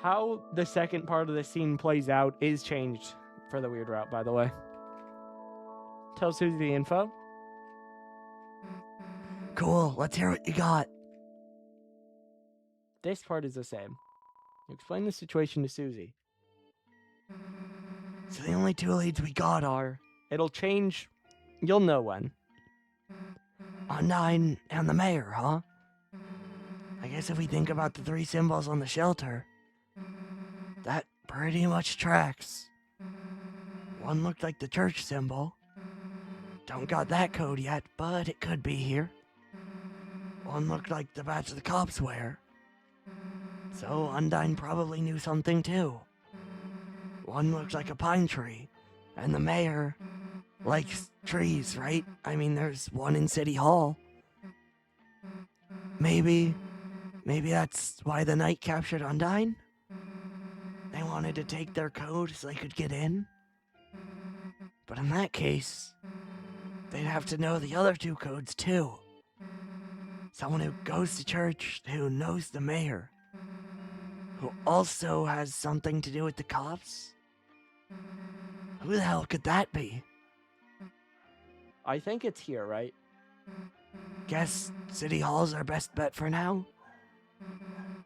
How the second part of the scene plays out is changed for the weird route, by the way. Tell Susie the info. Cool, let's hear what you got. This part is the same. You explain the situation to Susie. So the only two leads we got are It'll change. You'll know when. Undine and the mayor, huh? I guess if we think about the three symbols on the shelter, that pretty much tracks. One looked like the church symbol. Don't got that code yet, but it could be here. One looked like the badge the cops wear. So Undine probably knew something too. One looked like a pine tree, and the mayor likes trees, right? I mean, there's one in City Hall. Maybe that's why the knight captured Undine? They wanted to take their code so they could get in? But in that case, they'd have to know the other two codes too. Someone who goes to church, who knows the mayor, who also has something to do with the cops? Who the hell could that be? I think it's here, right? Guess City Hall's our best bet for now?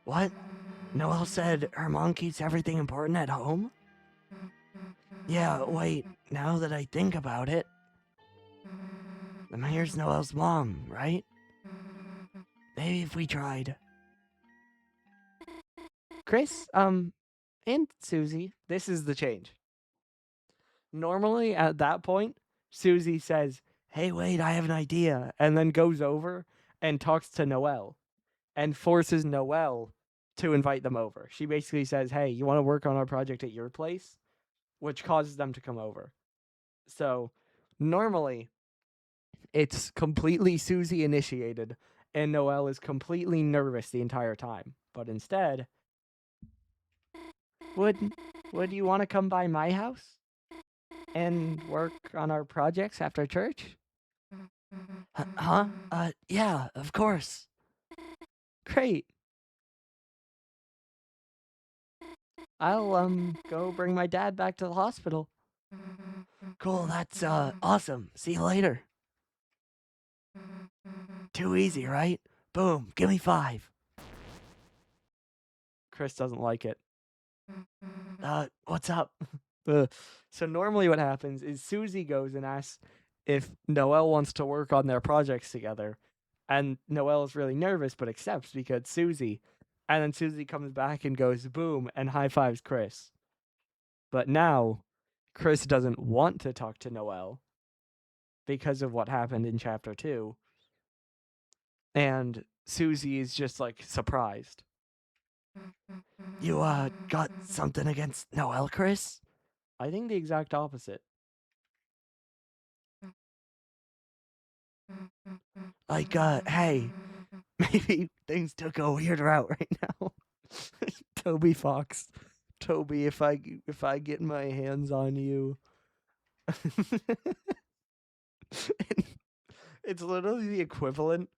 What? Noelle said her mom keeps everything important at home? Yeah, wait, now that I think about it, the mayor's Noelle's mom, right? Maybe if we tried. Kris, and Susie, this is the change. Normally, at that point, Susie says, hey, wait, I have an idea. And then goes over and talks to Noelle and forces Noelle to invite them over. She basically says, hey, you want to work on our project at your place? Which causes them to come over. So normally it's completely Susie initiated, and Noelle is completely nervous the entire time. But instead, would you want to come by my house and work on our projects after church? Huh? Yeah, of course. Great. I'll go bring my dad back to the hospital. Cool, that's awesome. See you later. Too easy, right? Boom, give me 5. Kris doesn't like it. What's up? So normally what happens is Susie goes and asks if Noelle wants to work on their projects together. And Noelle is really nervous but accepts because it's Susie. And then Susie comes back and goes boom and high fives Kris. But now Kris doesn't want to talk to Noelle because of what happened in chapter 2. And Susie is just like surprised. You got something against Noelle, Kris? I think the exact opposite. Like, hey, maybe things took a weird route right now. Toby Fox. Toby, if I get my hands on you. It's literally the equivalent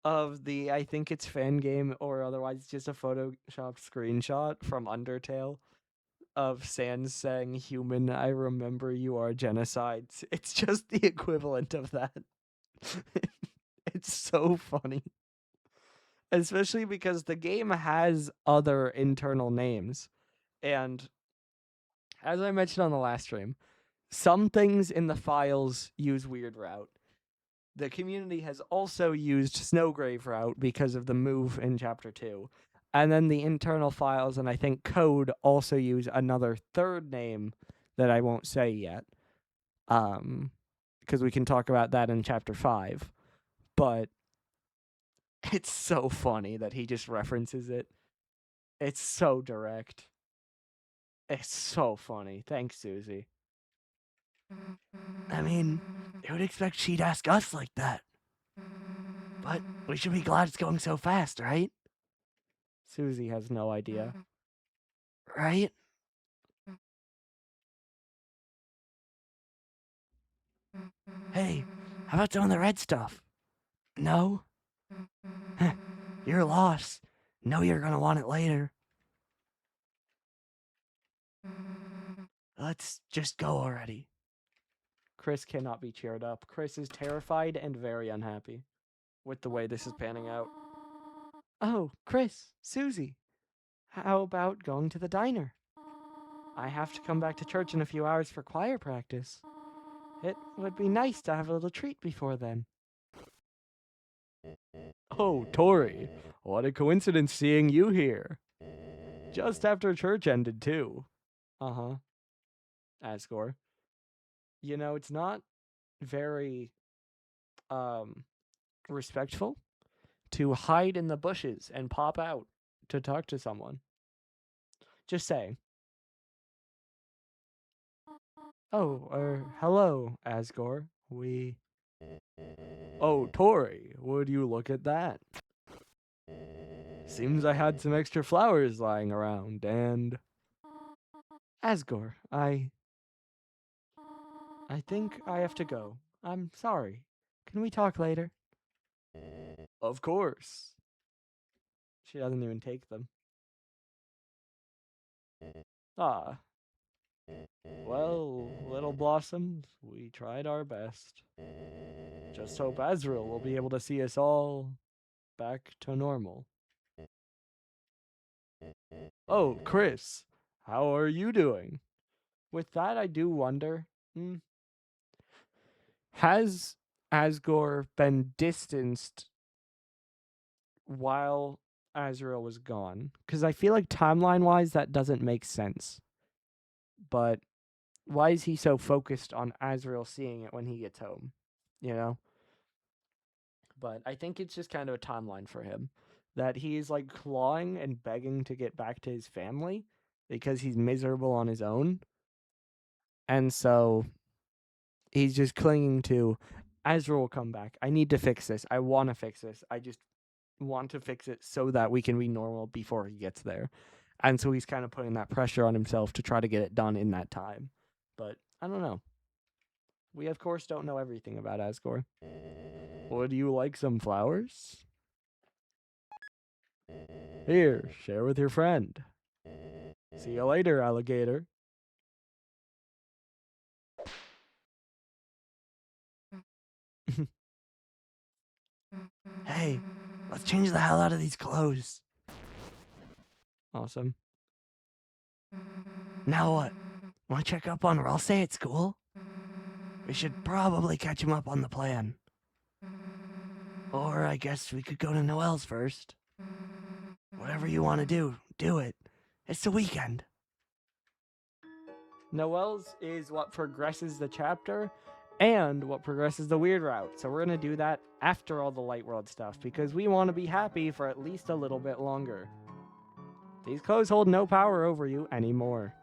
of the I think it's fan game or otherwise just a photoshopped screenshot from Undertale of Sans saying human I remember you are genocides. It's just the equivalent of that. It's so funny. Especially because the game has other internal names. And as I mentioned on the last stream, some things in the files use Weird Route. The community has also used Snowgrave Route because of the move in Chapter 2. And then the internal files and I think code also use another third name that I won't say yet. Because we can talk about that in Chapter 5. But it's so funny that he just references it. It's so direct. It's so funny. Thanks, Susie. I mean, you would expect she'd ask us like that. But we should be glad it's going so fast, right? Susie has no idea. Right? Hey, how about some of the red stuff? No? You're lost. Know you're gonna want it later. Let's just go already. Kris cannot be cheered up. Kris is terrified and very unhappy with the way this is panning out. Oh, Kris, Susie, how about going to the diner? I have to come back to church in a few hours for choir practice. It would be nice to have a little treat before then. Oh, Tori, what a coincidence seeing you here. Just after church ended, too. Uh-huh. Asgore. You know, it's not very, respectful to hide in the bushes and pop out to talk to someone. Just saying. Oh, hello, Asgore. Oh, Tori, would you look at that? Seems I had some extra flowers lying around, and... Asgore, I think I have to go. I'm sorry. Can we talk later? Of course. She doesn't even take them. Ah. Well, little blossoms, we tried our best. Just hope Azrael will be able to see us all back to normal. Oh, Kris, how are you doing? With that, I do wonder, has Asgore been distanced while Azrael was gone? Because I feel like timeline-wise, that doesn't make sense. But why is he so focused on Azrael seeing it when he gets home? you know? But I think it's just kind of a timeline for him that he's like clawing and begging to get back to his family because he's miserable on his own. And so he's just clinging to Ezra will come back. I need to fix this. I want to fix this. I just want to fix it so that we can be normal before he gets there. And so he's kind of putting that pressure on himself to try to get it done in that time. But I don't know. We, of course, don't know everything about Asgore. Would you like some flowers? Here, share with your friend. See you later, alligator. Hey, let's change the hell out of these clothes. Awesome. Now what? Want to check up on Ralsei at school? We should probably catch him up on the plan. Or I guess we could go to Noelle's first. Whatever you want to do, do it. It's the weekend. Noelle's is what progresses the chapter and what progresses the weird route. So we're going to do that after all the Light World stuff because we want to be happy for at least a little bit longer. These clothes hold no power over you anymore.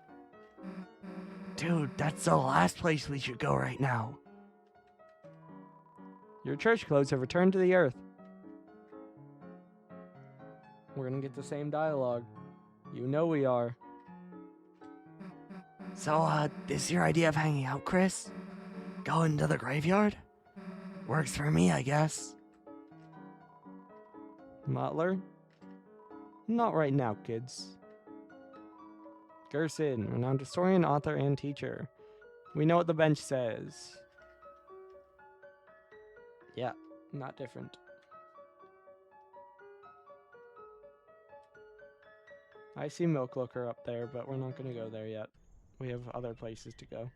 Dude, that's the last place we should go right now. Your church clothes have returned to the earth. We're going to get the same dialogue. You know we are. So, this your idea of hanging out, Kris? Going to the graveyard? Works for me, I guess. Mottler? Not right now, kids. Gerson, renowned historian, author, and teacher. We know what the bench says. Yeah, not different. I see Milk Looker up there, but we're not going to go there yet. We have other places to go.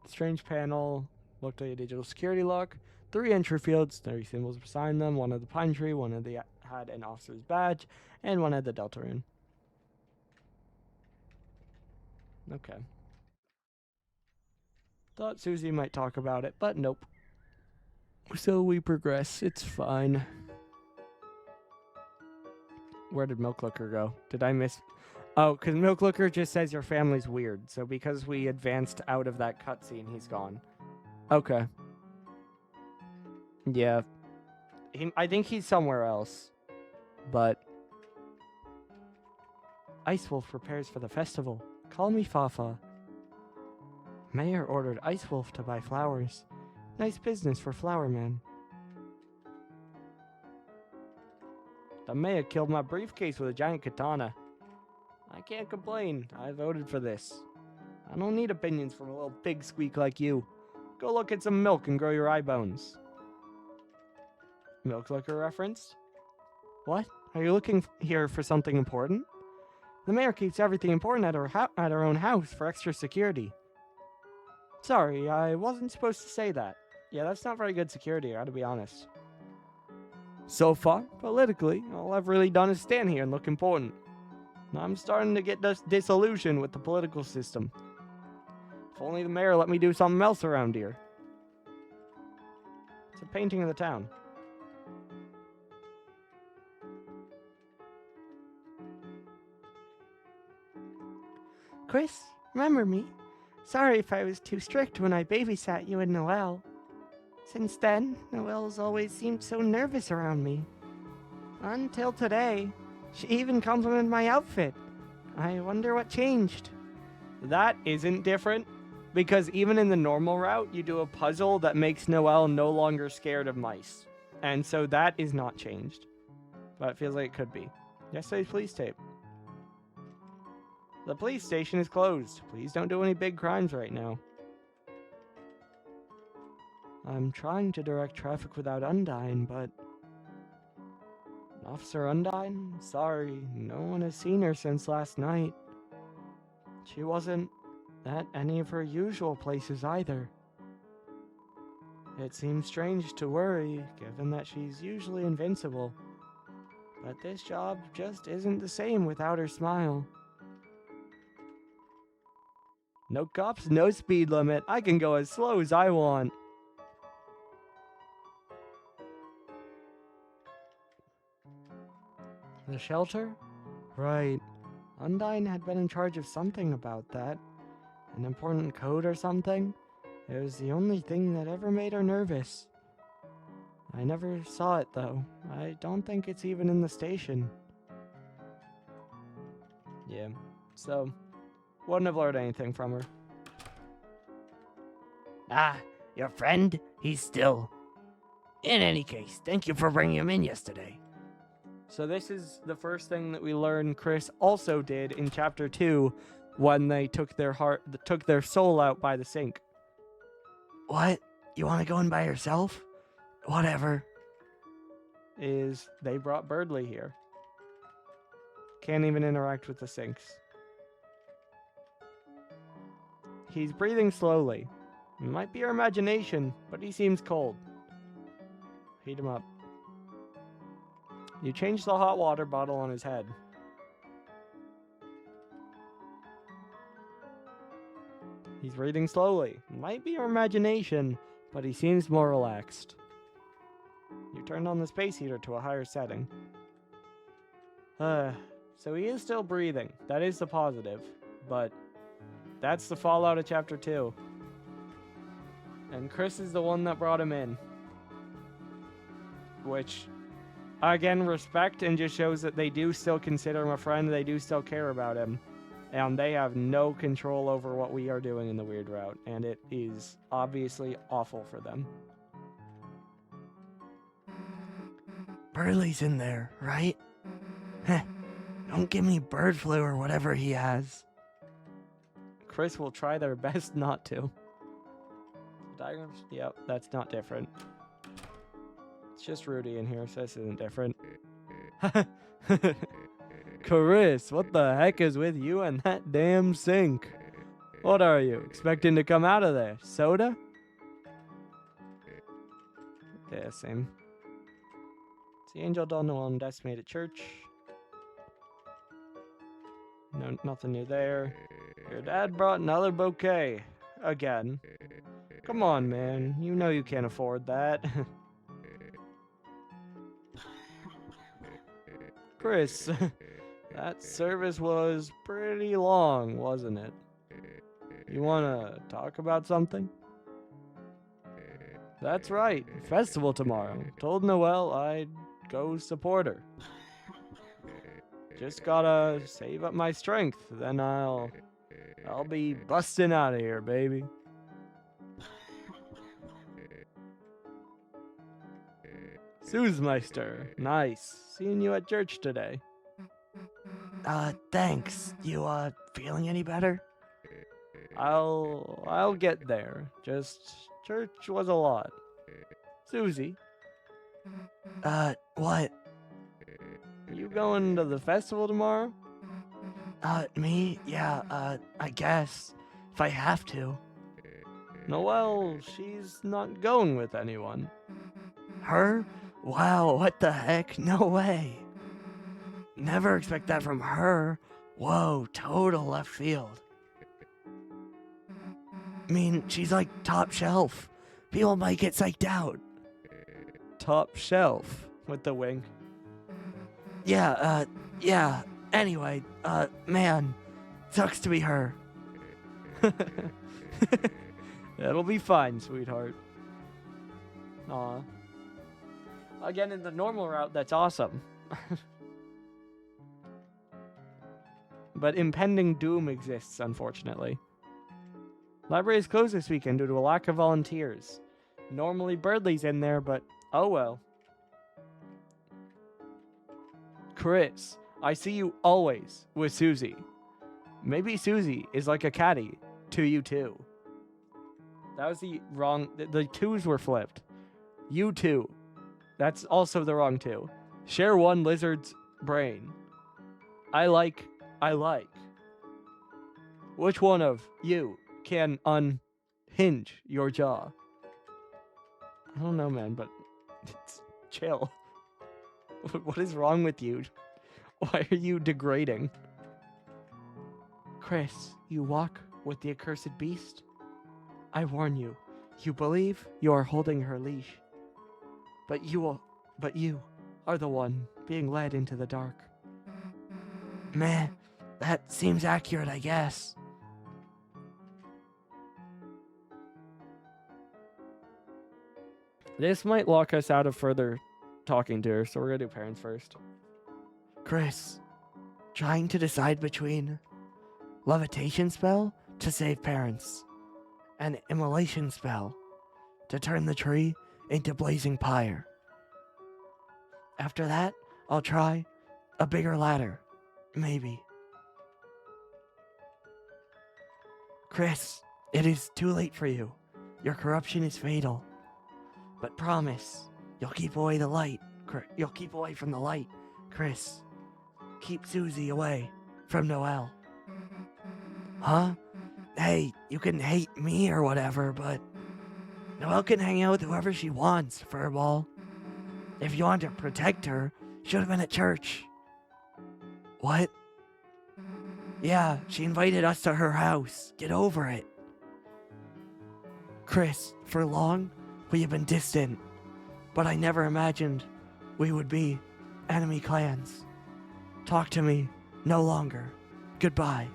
Strange panel. Looked like a digital security lock. 3 entry fields, 3 symbols beside them. One had the pine tree, one had an officer's badge, and one had the Deltarune. Okay. Thought Susie might talk about it, but nope. So we progress. It's fine. Where did Milk Looker go? Did I miss... Oh, because Milk Looker just says your family's weird. So because we advanced out of that cutscene, he's gone. Okay. Yeah. I think he's somewhere else. But... Ice Wolf prepares for the festival. Call me Fafa. Mayor ordered Ice Wolf to buy flowers. Nice business for Flower Man. The mayor killed my briefcase with a giant katana. I can't complain. I voted for this. I don't need opinions from a little pig squeak like you. Go look at some milk and grow your eye bones. Milk Looker referenced? What? Are you looking here for something important? The mayor keeps everything important at her own house for extra security. Sorry, I wasn't supposed to say that. Yeah, that's not very good security, I gotta be honest. So far, politically, all I've really done is stand here and look important. I'm starting to get disillusioned with the political system. If only the mayor let me do something else around here. It's a painting of the town. Kris, remember me? Sorry if I was too strict when I babysat you and Noelle. Since then, Noelle's always seemed so nervous around me. Until today. She even complimented my outfit. I wonder what changed. That isn't different, because even in the normal route, you do a puzzle that makes Noelle no longer scared of mice. And so that is not changed. But it feels like it could be. Yesterday's police tape. The police station is closed. Please don't do any big crimes right now. I'm trying to direct traffic without Undyne, but... Officer Undyne? Sorry, no one has seen her since last night. She wasn't at any of her usual places either. It seems strange to worry, given that she's usually invincible. But this job just isn't the same without her smile. No cops, no speed limit. I can go as slow as I want. The shelter? Right. Undine had been in charge of something about that. An important code or something. It was the only thing that ever made her nervous. I never saw it, though. I don't think it's even in the station. Yeah, so wouldn't have learned anything from her. Ah, your friend? He's still... In any case, thank you for bringing him in yesterday. So this is the first thing that we learn Kris also did in chapter 2 when they took their soul out by the sink. What? You want to go in by yourself? Whatever. Is they brought Birdley here. Can't even interact with the sinks. He's breathing slowly. It might be your imagination, but he seems cold. Heat him up. You change the hot water bottle on his head. He's breathing slowly. Might be your imagination, but he seems more relaxed. You turned on the space heater to a higher setting. So he is still breathing. That is the positive. But that's the fallout of chapter 2. And Kris is the one that brought him in. Which, again, respect, and just shows that they do still consider him a friend. They do still care about him. And they have no control over what we are doing in the Weird Route. And it is obviously awful for them. Burley's in there, right? Heh. Don't give me bird flu or whatever he has. Kris will try their best not to. Diagrams? Yep, that's not different. It's just Rudy in here, so this isn't different. Kris, what the heck is with you and that damn sink? What are you, expecting to come out of there? Soda? Yeah, same. It's the Angel Doll Noelle and Decimated Church. No, nothing new there. Your dad brought another bouquet. Again. Come on, man. You know you can't afford that. Kris, that service was pretty long, wasn't it? You wanna talk about something? That's right. Festival tomorrow. Told Noelle I'd go support her. Just gotta save up my strength, then I'll be busting out of here, baby. Suesmeister, nice. Seeing you at church today. Thanks. You, feeling any better? I'll get there. Just, church was a lot. Susie, What? you going to the festival tomorrow? Me? Yeah, I guess. If I have to. Noelle, she's not going with anyone. Her? Wow, what the heck? No way. Never expect that from her. Whoa, total left field. I mean, she's like top shelf. People might get psyched out. Top shelf, with the wink. Yeah. Anyway, man, sucks to be her. It'll be fine, sweetheart. Aw. Again, in the normal route, that's awesome. But impending doom exists, unfortunately. Library is closed this weekend due to a lack of volunteers. Normally Birdley's in there, but oh well. Kris, I see you always with Susie. Maybe Susie is like a caddy to you too. That was the wrong... The twos were flipped. You too. That's also the wrong two. Share one lizard's brain. I like. Which one of you can unhinge your jaw? I don't know, man, but it's chill. What is wrong with you? Why are you degrading? Kris, you walk with the accursed beast? I warn you, you believe you are holding her leash. But you are the one being led into the dark. Meh, that seems accurate, I guess. This might lock us out of further talking to her, so we're gonna do parents first. Kris, trying to decide between levitation spell to save parents and immolation spell to turn the tree into blazing pyre. After that, I'll try a bigger ladder, maybe. Kris, it is too late for you. Your corruption is fatal. But promise, you'll keep away the light. You'll keep away from the light, Kris. Keep Susie away from Noelle. Huh? Hey, you can hate me or whatever, but Noelle can hang out with whoever she wants, Furball. If you want to protect her, should have been at church. What? Yeah, she invited us to her house. Get over it. Kris, for long, we have been distant, but I never imagined we would be enemy clans. Talk to me no longer. Goodbye.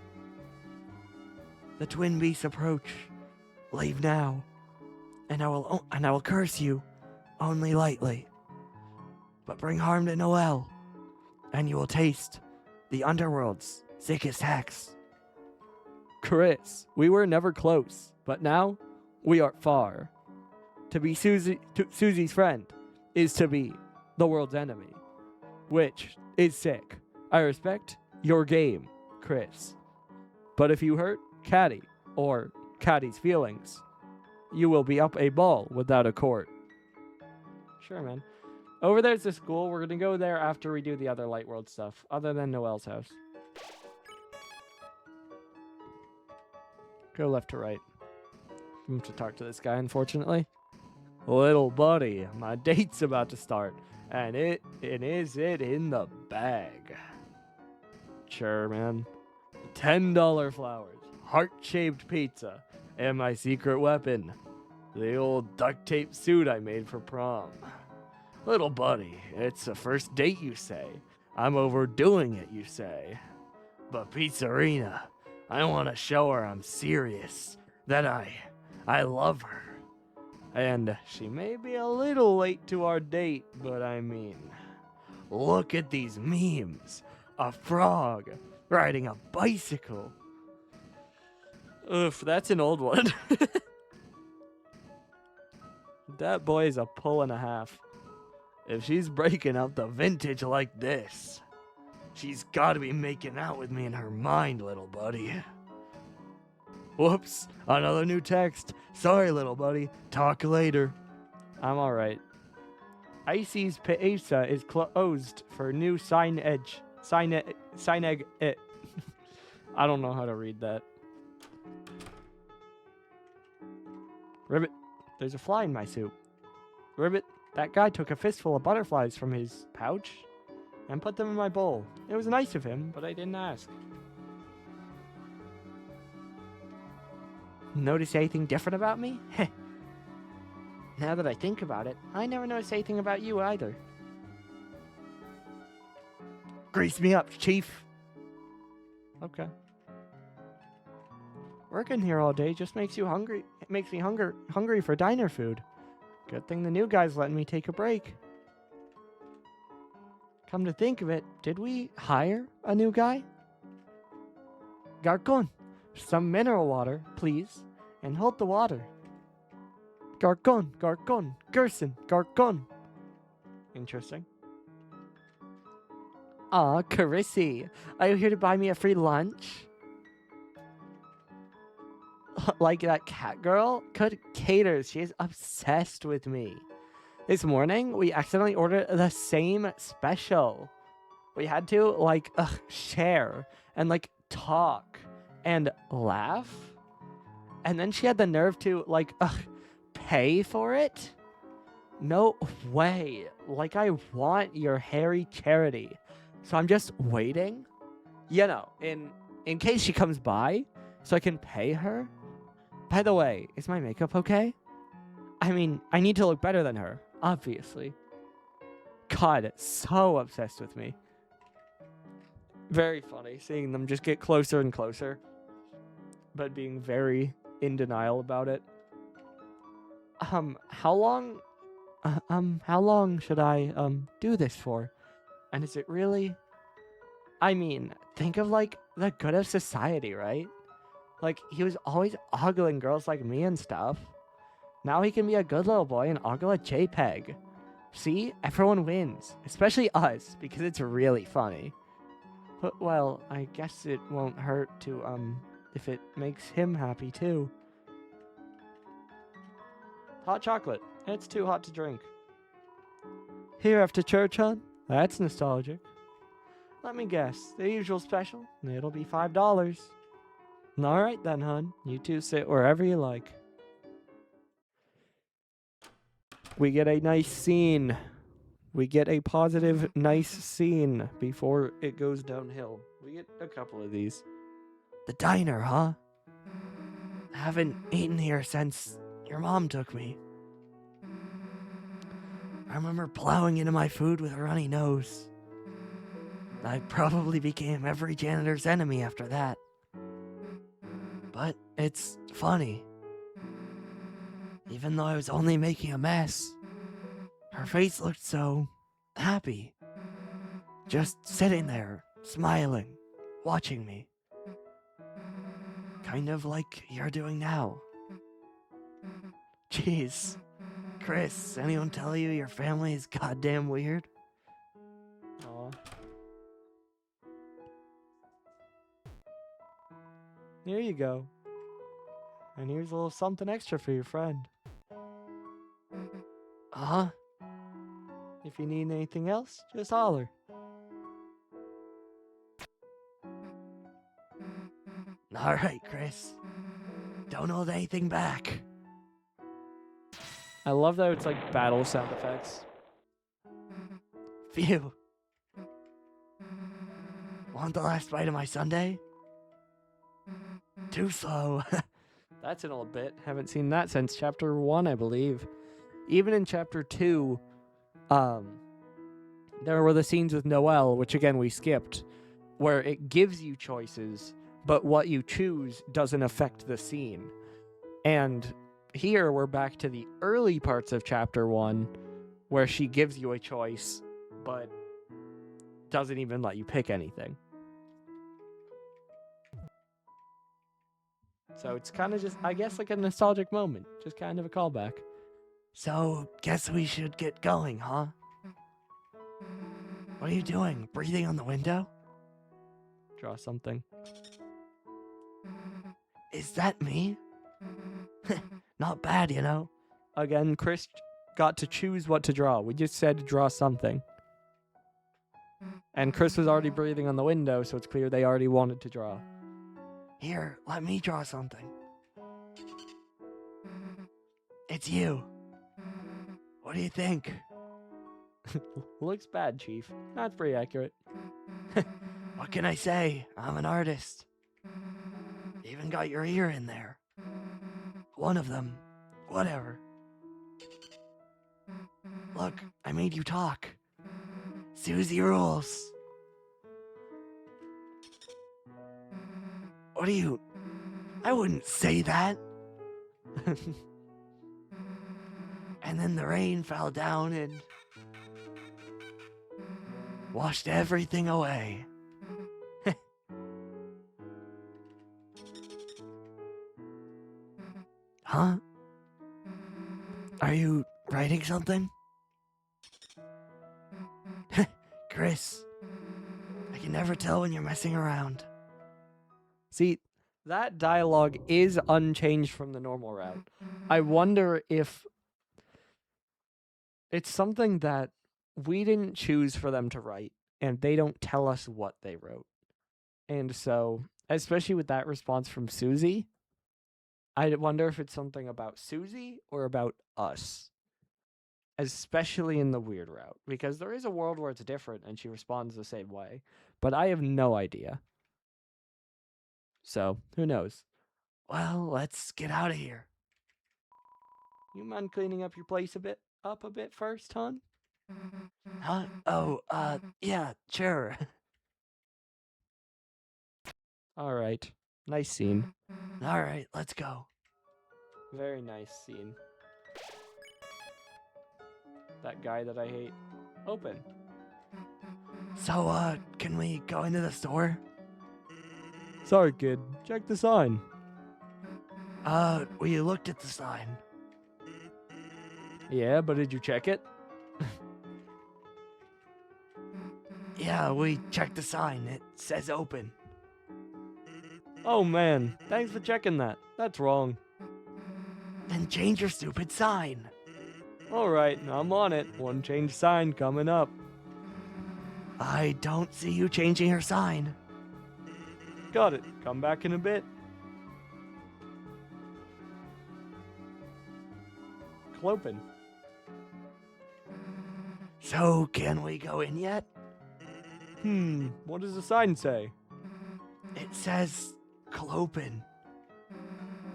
The twin beasts approach. Leave now, and I will curse you only lightly. But bring harm to Noelle, and you will taste the underworld's sickest hex. Kris, we were never close, but now we are far. To be Susie's friend is to be the world's enemy, which is sick. I respect your game, Kris. But if you hurt Caddy or Caddy's feelings, you will be up a ball without a court. Sure, man. Over there's the school. We're going to go there after we do the other Light World stuff, other than Noelle's house. Go left to right. I have to talk to this guy, unfortunately. Little buddy, my date's about to start, and is it in the bag? Sure, man. $10 flowers, heart-shaped pizza, and my secret weapon, the old duct tape suit I made for prom. Little buddy, it's a first date, you say. I'm overdoing it, you say. But Pizzarina, I want to show her I'm serious, that I love her. And she may be a little late to our date, but I mean, look at these memes. A frog riding a bicycle. Oof, that's an old one. That boy is a pull and a half. If she's breaking up the vintage like this, she's gotta be making out with me in her mind, little buddy. Whoops, another new text. Sorry, little buddy. Talk later. I'm alright. Icy's Pizza is closed for new sign egg. I don't know how to read that. Ribbit, there's a fly in my soup. Ribbit, that guy took a fistful of butterflies from his pouch and put them in my bowl. It was nice of him, but I didn't ask. Notice anything different about me? Heh. Now that I think about it, I never noticed anything about you either. Grease me up, Chief. Okay. Working here all day just makes you hungry. It makes me hungry for diner food. Good thing the new guy's letting me take a break. Come to think of it, did we hire a new guy? Garcon, some mineral water, please, and hold the water. Garcon, Gerson, Garcon. Interesting. Aw, Carissy, are you here to buy me a free lunch? Like that cat girl? Good caters, she is obsessed with me. This morning, we accidentally ordered the same special. We had to, share and, talk and laugh. And then she had the nerve to, pay for it. No way. Like, I want your hairy charity. So I'm just waiting, you know, in case she comes by, so I can pay her. By the way, is my makeup okay? I mean, I need to look better than her, obviously. God, so obsessed with me. Very funny seeing them just get closer and closer, but being very in denial about it. How long should I do this for? And is it really, I mean, think of like the good of society, right? Like, he was always ogling girls like me and stuff. Now he can be a good little boy and ogle a JPEG. See? Everyone wins. Especially us, because it's really funny. But, well, I guess it won't hurt to, if it makes him happy, too. Hot chocolate. It's too hot to drink. Here after church, hon? That's nostalgic. Let me guess. The usual special? It'll be $5. Alright then, hun. You two sit wherever you like. We get a nice scene. We get a positive, nice scene before it goes downhill. We get a couple of these. The diner, huh? I haven't eaten here since your mom took me. I remember plowing into my food with a runny nose. I probably became every janitor's enemy after that. But it's funny. Even though I was only making a mess, her face looked so happy. Just sitting there, smiling, watching me. Kind of like you're doing now. Jeez. Kris, anyone tell you your family is goddamn weird? Aw. Here you go. And here's a little something extra for your friend. Huh? If you need anything else, just holler. Alright, Kris. Don't hold anything back. I love that it's like battle sound effects. Phew. Want the last bite of my sundae? Too slow. That's an old bit. Haven't seen that since chapter 1, I believe. Even in chapter 2, there were the scenes with Noelle, which again we skipped, where it gives you choices, but what you choose doesn't affect the scene. And here we're back to the early parts of chapter 1, where she gives you a choice, but doesn't even let you pick anything. So it's kind of just, I guess, like a nostalgic moment. Just kind of a callback. So, guess we should get going, huh? What are you doing? Breathing on the window? Draw something. Is that me? Not bad, you know. Again, Kris got to choose what to draw. We just said draw something. And Kris was already breathing on the window, so it's clear they already wanted to draw. Here, let me draw something. It's you. What do you think? Looks bad, Chief. That's pretty accurate. What can I say? I'm an artist. Even got your ear in there. One of them. Whatever. Look, I made you talk. Susie rules. What do you... I wouldn't say that. And then the rain fell down and... washed everything away. Huh? Are you writing something? Kris, I can never tell when you're messing around. See, that dialogue is unchanged from the normal route. I wonder if it's something that we didn't choose for them to write, and they don't tell us what they wrote. And so, especially with that response from Susie, I wonder if it's something about Susie or about us. especially in the weird route, because there is a world where it's different and she responds the same way, but I have no idea. So, who knows? Well, let's get out of here. You mind cleaning up your place a bit first, hon? Huh? Oh, yeah, sure. All right. Nice scene. All right, let's go. Very nice scene. That guy that I hate. Open. So, can we go into the store? Sorry, kid. Check the sign. We looked at the sign. Yeah, but did you check it? Yeah, we checked the sign. It says open. Oh man, thanks for checking that. That's wrong. Then change your stupid sign. Alright, I'm on it. One change sign coming up. I don't see you changing your sign. Got it. Come back in a bit. Clopen. So, can we go in yet? What does the sign say? It says Clopen.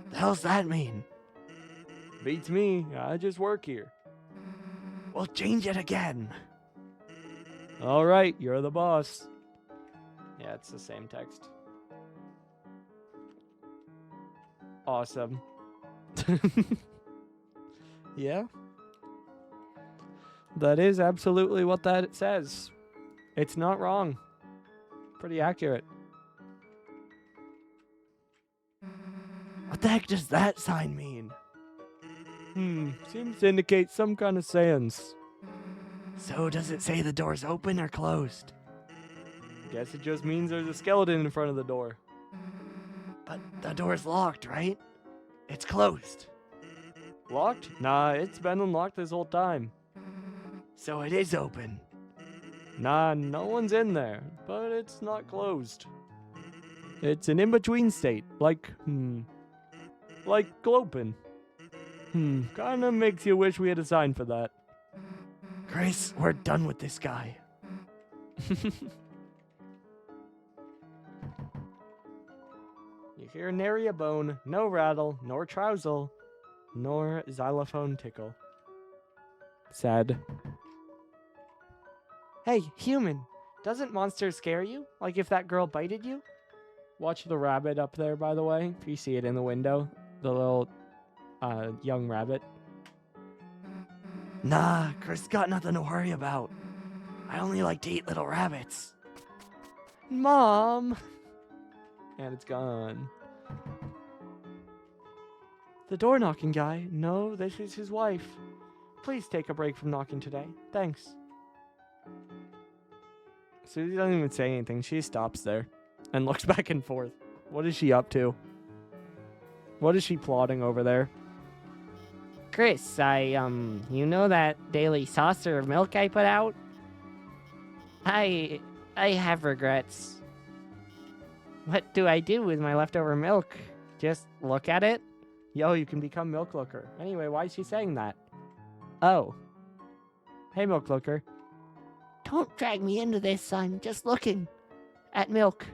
The hell's that mean? Beats me. I just work here. We'll change it again. Alright, you're the boss. Yeah, it's the same text. Awesome. Yeah. That is absolutely what that says. It's not wrong. Pretty accurate. What the heck does that sign mean? Seems to indicate some kind of seance. So, does it say the door's open or closed? Guess it just means there's a skeleton in front of the door. But the door's locked, right? It's closed. Locked? Nah, it's been unlocked this whole time. So it is open. Nah, no one's in there, but it's not closed. It's an in-between state, like Clopen. Kinda makes you wish we had a sign for that. Kris, we're done with this guy. You hear nary a bone, no rattle, nor trousle, nor xylophone tickle. Sad. Hey, human, doesn't monsters scare you? Like if that girl bited you? Watch the rabbit up there, by the way, if you see it in the window. The little, young rabbit. Nah, Kris got nothing to worry about. I only like to eat little rabbits. Mom! And it's gone. The door knocking guy. No, this is his wife. Please take a break from knocking today. Thanks. Susie doesn't even say anything. She stops there and looks back and forth. What is she up to? What is she plotting over there? Kris, you know that daily saucer of milk I put out? I have regrets. What do I do with my leftover milk? Just look at it? Yo, you can become Milk Looker. Anyway, why is she saying that? Oh. Hey, Milk Looker. Don't drag me into this. I'm just looking at milk.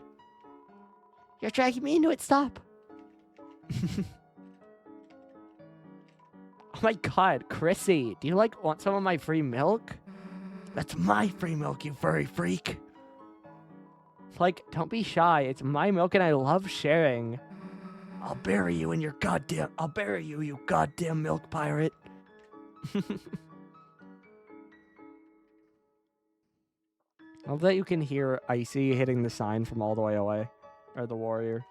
You're dragging me into it. Stop. Oh my god, Chrissy, do you want some of my free milk? That's my free milk, you furry freak. Don't be shy. It's my milk and I love sharing. I'll bury you, you goddamn milk pirate. I love that you can hear Icy hitting the sign from all the way away. Or the warrior.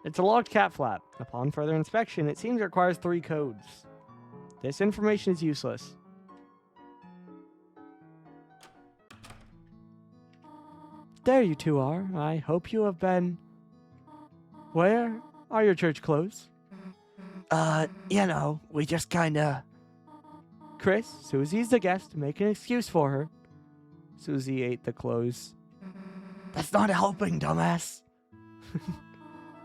It's a locked cat flap. Upon further inspection, it seems it requires 3 codes. This information is useless. There you two are. I hope you have been... Where are your church clothes? We just kinda... Kris, Susie's the guest. Make an excuse for her. Susie ate the clothes. That's not helping, dumbass.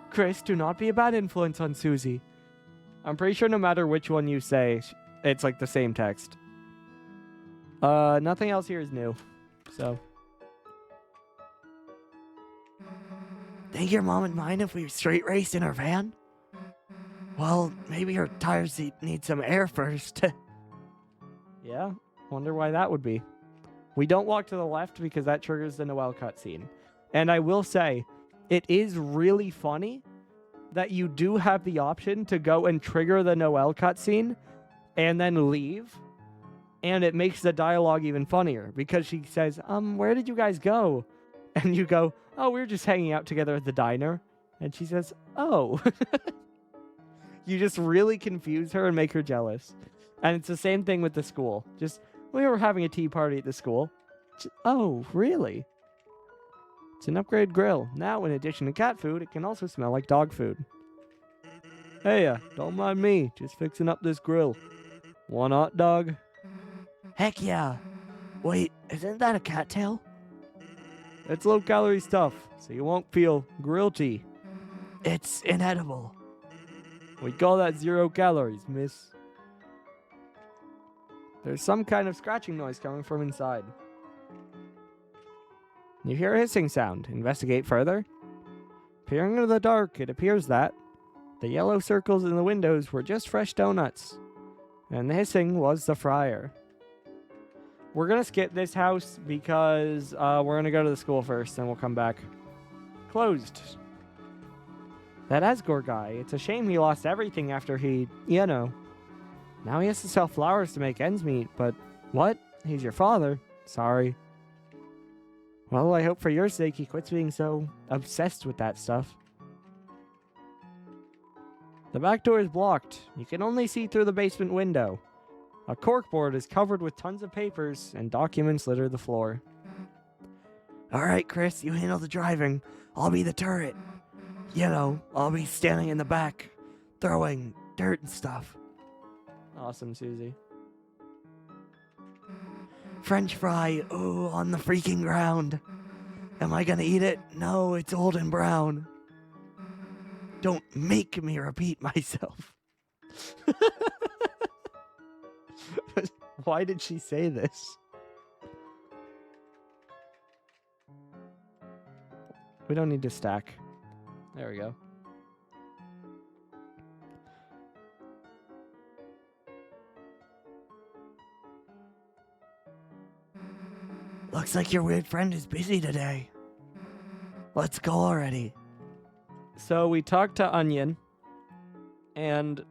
Kris, do not be a bad influence on Susie. I'm pretty sure no matter which one you say, it's the same text. Nothing else here is new. So, Think your mom would mind if we straight raced in her van? Well, maybe her tires need some air first. yeah. Wonder why that would be. We don't walk to the left because that triggers the Noelle cutscene. And I will say, it is really funny that you do have the option to go and trigger the Noelle cutscene and then leave. And it makes the dialogue even funnier because she says, where did you guys go? And you go, oh, we were just hanging out together at the diner. And she says, oh. You just really confuse her and make her jealous. And it's the same thing with the school. Just, we were having a tea party at the school. Oh, really? It's an upgraded grill. Now, in addition to cat food, it can also smell like dog food. Hey, don't mind me. Just fixing up this grill. One hot dog? Heck yeah. Wait, isn't that a cattail? It's low-calorie stuff, so you won't feel guilty. It's inedible. We call that 0 calories, miss. There's some kind of scratching noise coming from inside. You hear a hissing sound. Investigate further. Peering into the dark, it appears that the yellow circles in the windows were just fresh donuts, and the hissing was the fryer. We're going to skip this house because we're going to go to the school first, and we'll come back. Closed. That Asgore guy, it's a shame he lost everything after he, now he has to sell flowers to make ends meet, but what? He's your father. Sorry. Well, I hope for your sake he quits being so obsessed with that stuff. The back door is blocked. You can only see through the basement window. A corkboard is covered with tons of papers, and documents litter the floor. All right, Kris, you handle the driving. I'll be the turret. I'll be standing in the back, throwing dirt and stuff. Awesome, Susie. French fry, ooh, on the freaking ground. Am I gonna eat it? No, it's old and brown. Don't make me repeat myself. Why did she say this? We don't need to stack. There we go. Looks like your weird friend is busy today. Let's go already. So we talked to Onion, and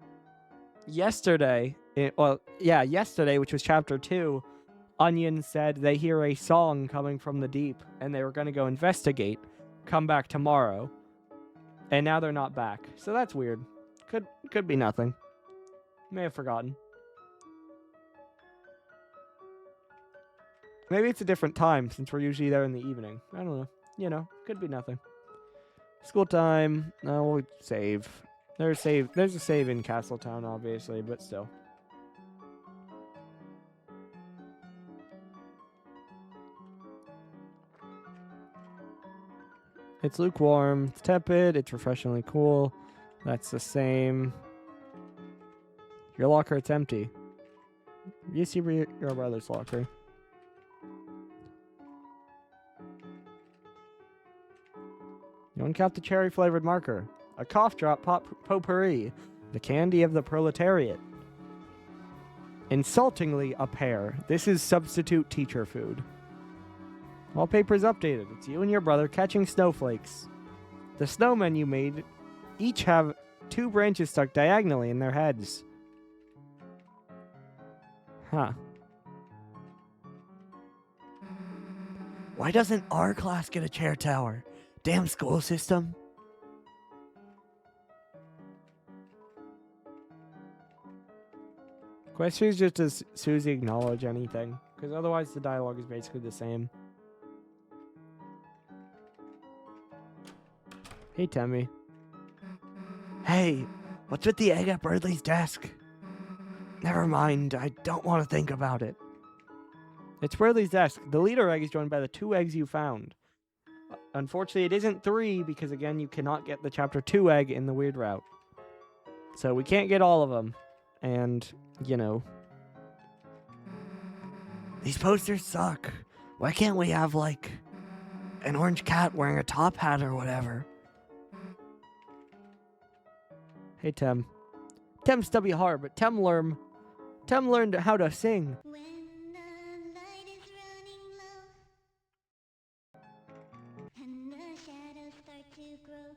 yesterday, which was chapter 2, Onion said they hear a song coming from the deep, and they were going to go investigate, come back tomorrow, and now they're not back. So that's weird. Could be nothing. May have forgotten. Maybe it's a different time, since we're usually there in the evening. I don't know. Could be nothing. School time. No, we'll save. There's a save in Castletown, obviously, but still. It's lukewarm. It's tepid. It's refreshingly cool. That's the same. Your locker, it's empty. You see your brother's locker. You uncap the cherry-flavored marker. A cough drop potpourri. The candy of the proletariat. Insultingly a pear. This is substitute teacher food. Wallpaper's updated. It's you and your brother catching snowflakes. The snowmen you made each have 2 branches stuck diagonally in their heads. Huh. Why doesn't our class get a chair tower? Damn school system. Question is just, does Susie acknowledge anything? Because otherwise the dialogue is basically the same. Hey, Temmie. Hey, what's with the egg at Birdley's desk? Never mind, I don't want to think about it. It's Birdley's desk. The leader egg is joined by the 2 eggs you found. Unfortunately, it isn't 3 because, again, you cannot get the chapter 2 egg in the weird route. So we can't get all of them. And, These posters suck. Why can't we have, like, an orange cat wearing a top hat or whatever? Hey, Tem. Tem study hard, but Tem learned how to sing. When the light is running low and the shadows start to grow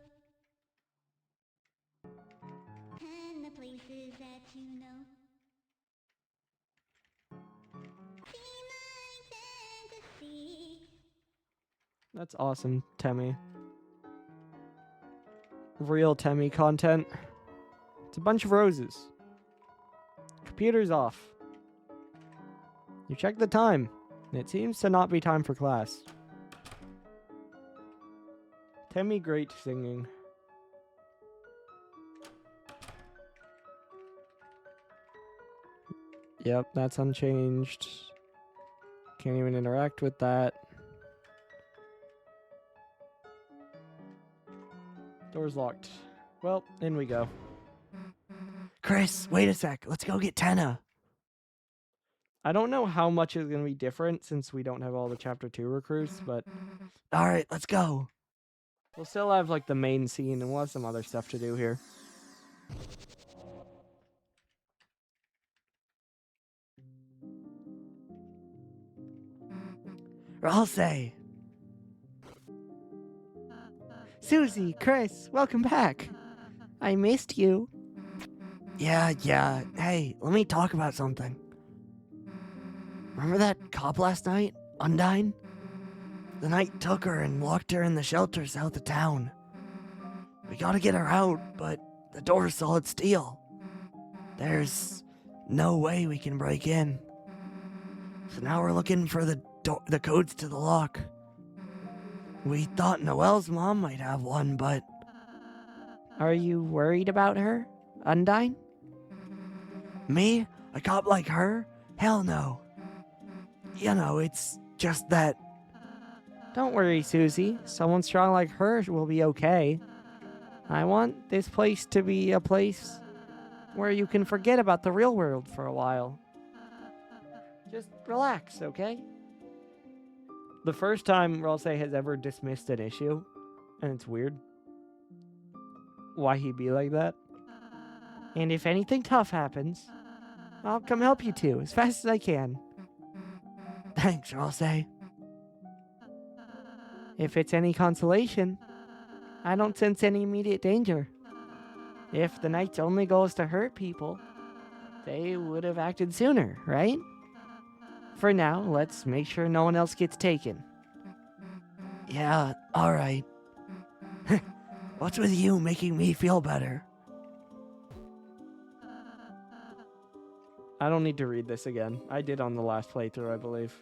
and the places that you know seem like fantasy. That's awesome, Temmie. Real Temmie content. It's a bunch of roses. Computer's off. You check the time. It seems to not be time for class. Temmie great singing. Yep, that's unchanged. Can't even interact with that. Door's locked. Well, in we go. Kris, wait a sec. Let's go get Tenna. I don't know how much is going to be different since we don't have all the Chapter 2 recruits, but All right, let's go. we'll still have, like, the main scene, and we'll have some other stuff to do here. Ralsei. Susie, Kris, welcome back. I missed you. Yeah. Hey, let me talk about something. Remember that cop last night? Undyne? The knight took her and locked her in the shelter south of town. We gotta get her out, but the door's solid steel. There's no way we can break in. So now we're looking for the codes to the lock. We thought Noelle's mom might have one, but Are you worried about her, Undyne? me? A cop like her? Hell no. You know, it's just that Don't worry, Susie. Someone strong like her will be okay. I want this place to be a place where you can forget about the real world for a while. Just relax, okay? The first time Ralsei has ever dismissed an issue, and it's weird. Why he be like that? And if anything tough happens, I'll come help you too, as fast as I can. thanks, Ralsei. If it's any consolation, I don't sense any immediate danger. If the knight's only goal is to hurt people, they would have acted sooner, right? For now, let's make sure no one else gets taken. Yeah, alright. What's with you making me feel better? I don't need to read this again. I did on the last playthrough, I believe.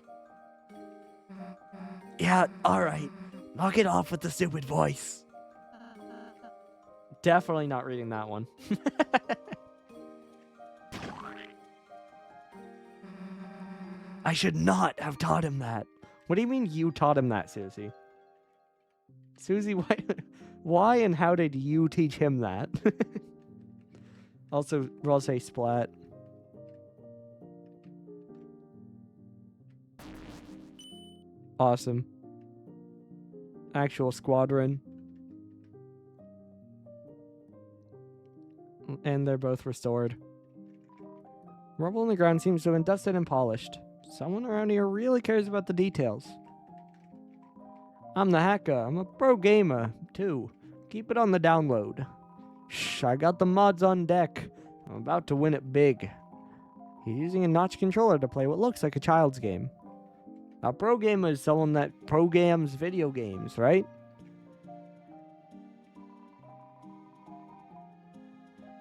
Yeah, alright. Knock it off with the stupid voice. Definitely not reading that one. I should not have taught him that. What do you mean you taught him that, Susie? Susie, why and how did you teach him that? Also, Ralsei splat. Awesome. Actual squadron. And they're both restored. Rubble on the ground seems to have been dusted and polished. Someone around here really cares about the details. I'm the hacker. I'm a pro gamer, too. Keep it on the download. Shh, I got the mods on deck. I'm about to win it big. He's using a notch controller to play what looks like a child's game. A pro gamer is someone that programs video games, right?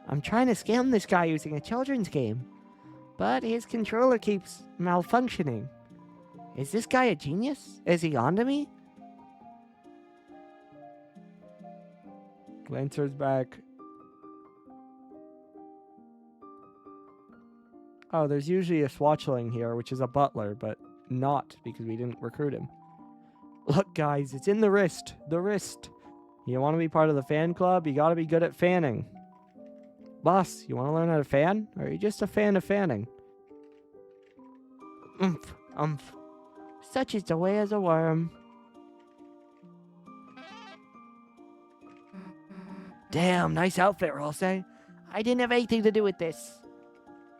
I'm trying to scam this guy using a children's game, but his controller keeps malfunctioning. Is this guy a genius? Is he onto me? Lancer's back. Oh, there's usually a swatchling here, which is a butler, but not because we didn't recruit him. Look, guys, it's in the wrist. The wrist. You want to be part of the fan club? You got to be good at fanning. Boss, you want to learn how to fan? Or are you just a fan of fanning? Such is the way as a worm. Damn, nice outfit, Rolse. I didn't have anything to do with this.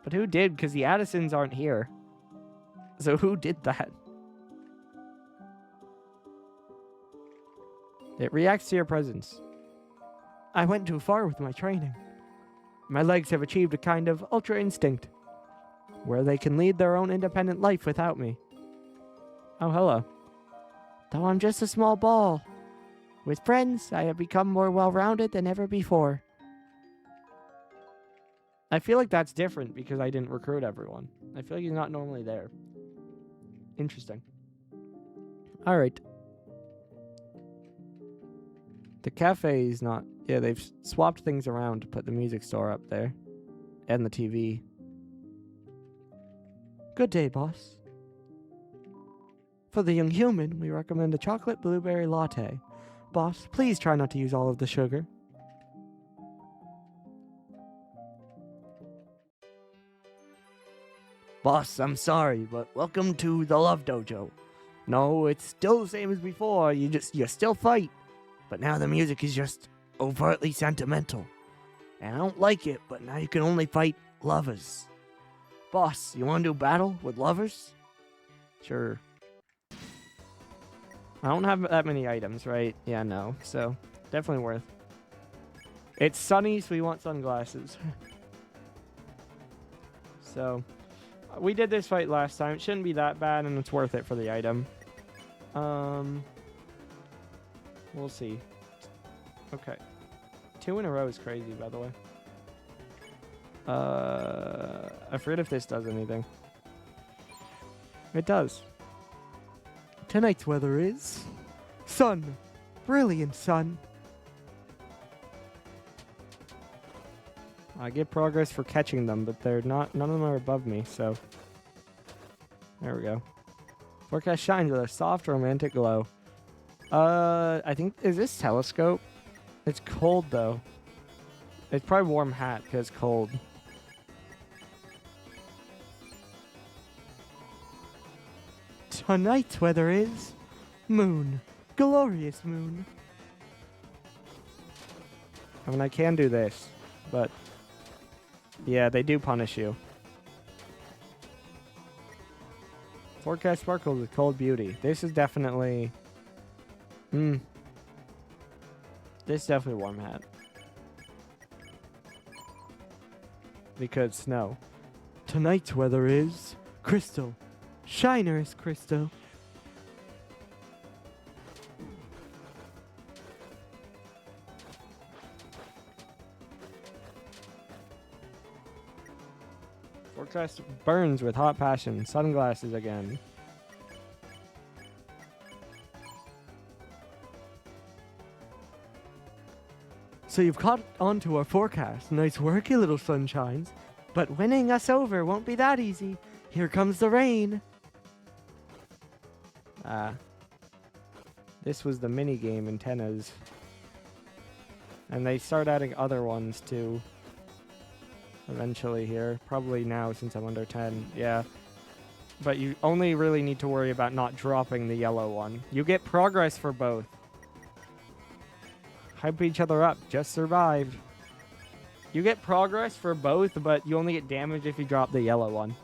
But who did? Because the Addisons aren't here. So who did that? It reacts to your presence. I went too far with my training. My legs have achieved a kind of ultra instinct, where they can lead their own independent life without me. Oh, hello. Though I'm just a small ball. With friends, I have become more well-rounded than ever before. I feel like that's different because I didn't recruit everyone. I feel like he's not normally there. Interesting. Alright. The cafe is not... Yeah, they've swapped things around to put the music store up there. And the TV. Good day, boss. For the young human, we recommend a chocolate blueberry latte. Boss, please try not to use all of the sugar. Boss, I'm sorry, but welcome to the Love Dojo. No, it's still the same as before. You still fight. But now the music is just overtly sentimental. And I don't like it, but now you can only fight lovers. Boss, you want to do battle with lovers? Sure. I don't have that many items, right? Yeah, no. So, definitely worth. It's sunny, so we want sunglasses. So, we did this fight last time. It shouldn't be that bad, and it's worth it for the item. We'll see. Okay. 2 in a row is crazy, by the way. I forget if this does anything. It does. Tonight's weather is... sun. Brilliant sun. I get progress for catching them, but they're not. None of them are above me, so... There we go. Forecast shines with a soft, romantic glow. I think... Is this telescope? It's cold, though. It's probably warm hat, because it's cold. Tonight's weather is... moon. Glorious moon. I mean, I can do this, but... Yeah, they do punish you. Forecast sparkles with cold beauty. This is definitely... This is definitely warm hat. Because snow. Tonight's weather is... crystal. Shiner's crystal. Forecast burns with hot passion. Sunglasses again. So you've caught on to our forecast. Nice work, you little sunshines. But winning us over won't be that easy. Here comes the rain. This was the mini game antennas. And they start adding other ones too. Eventually here. Probably now since I'm under 10. Yeah. But you only really need to worry about not dropping the yellow one. You get progress for both. Hype each other up. Just survive. You get progress for both, but you only get damage if you drop the yellow one.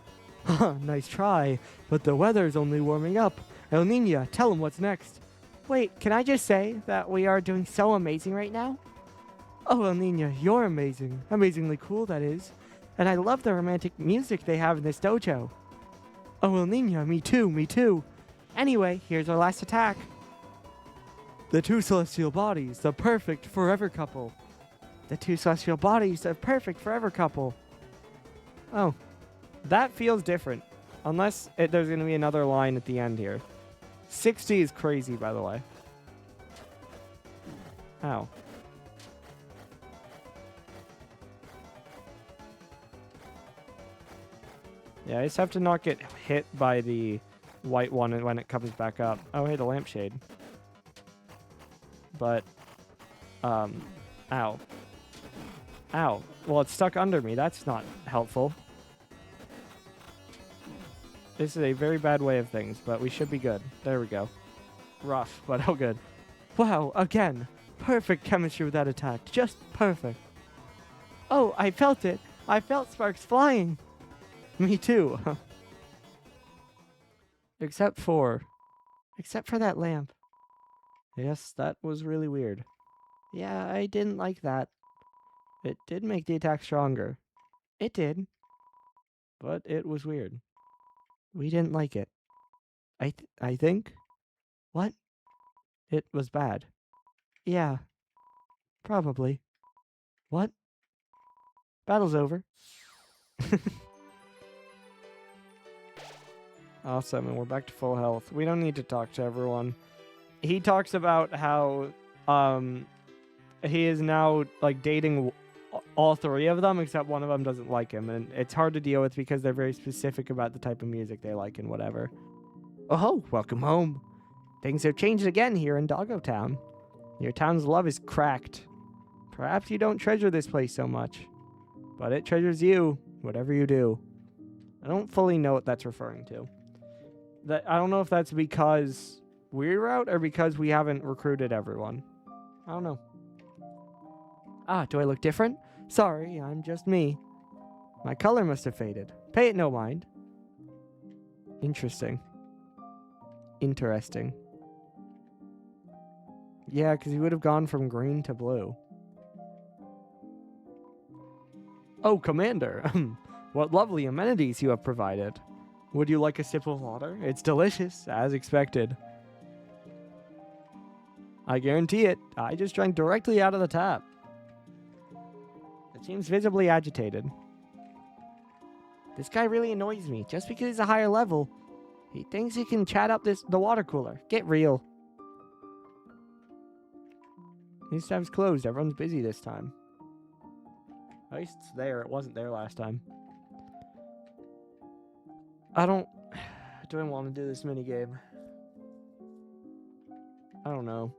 Nice try. But the weather's only warming up. El Nina, tell him what's next. Wait, can I just say that we are doing so amazing right now? Oh, El Nina, you're amazing. Amazingly cool, that is. And I love the romantic music they have in this dojo. Oh, El Nina, me too, me too. Anyway, here's our last attack. The two celestial bodies, the perfect forever couple. The two celestial bodies, the perfect forever couple. Oh, that feels different. Unless there's going to be another line at the end here. 60 is crazy, by the way. Ow. Yeah, I just have to not get hit by the white one when it comes back up. Oh, hey, the lampshade. But, ow. Ow. Well, it's stuck under me. That's not helpful. This is a very bad way of things, but we should be good. There we go. Rough, but all good. Wow, again. Perfect chemistry with that attack. Just perfect. Oh, I felt it. I felt sparks flying. Me too. Except for that lamp. yes, that was really weird. Yeah, I didn't like that. It did make the attack stronger, It did. but it was weird. We didn't like it. I think What? it was bad. Yeah. Probably. What? Battle's over. Awesome, and we're back to full health. We don't need to talk to everyone. He talks about how he is now like dating all three of them, except one of them doesn't like him, and it's hard to deal with because they're very specific about the type of music they like and whatever. Oh, welcome home. Things have changed again here in Doggo Town. Your town's love is cracked. Perhaps you don't treasure this place so much, but it treasures you, whatever you do. I don't fully know what that's referring to. I don't know if that's because we're out or because we haven't recruited everyone. I don't know. Ah, do I look different? Sorry, I'm just me. My color must have faded. Pay it no mind. Interesting. Yeah, because he would have gone from green to blue. Oh, Commander. What lovely amenities you have provided. Would you like a sip of water? It's delicious, as expected. I guarantee it. I just drank directly out of the tap. It seems visibly agitated. This guy really annoys me. Just because he's a higher level, he thinks he can chat up the water cooler. Get real. This time's closed. Everyone's busy this time. At least it's there. It wasn't there last time. Do I want to do this minigame? I don't know.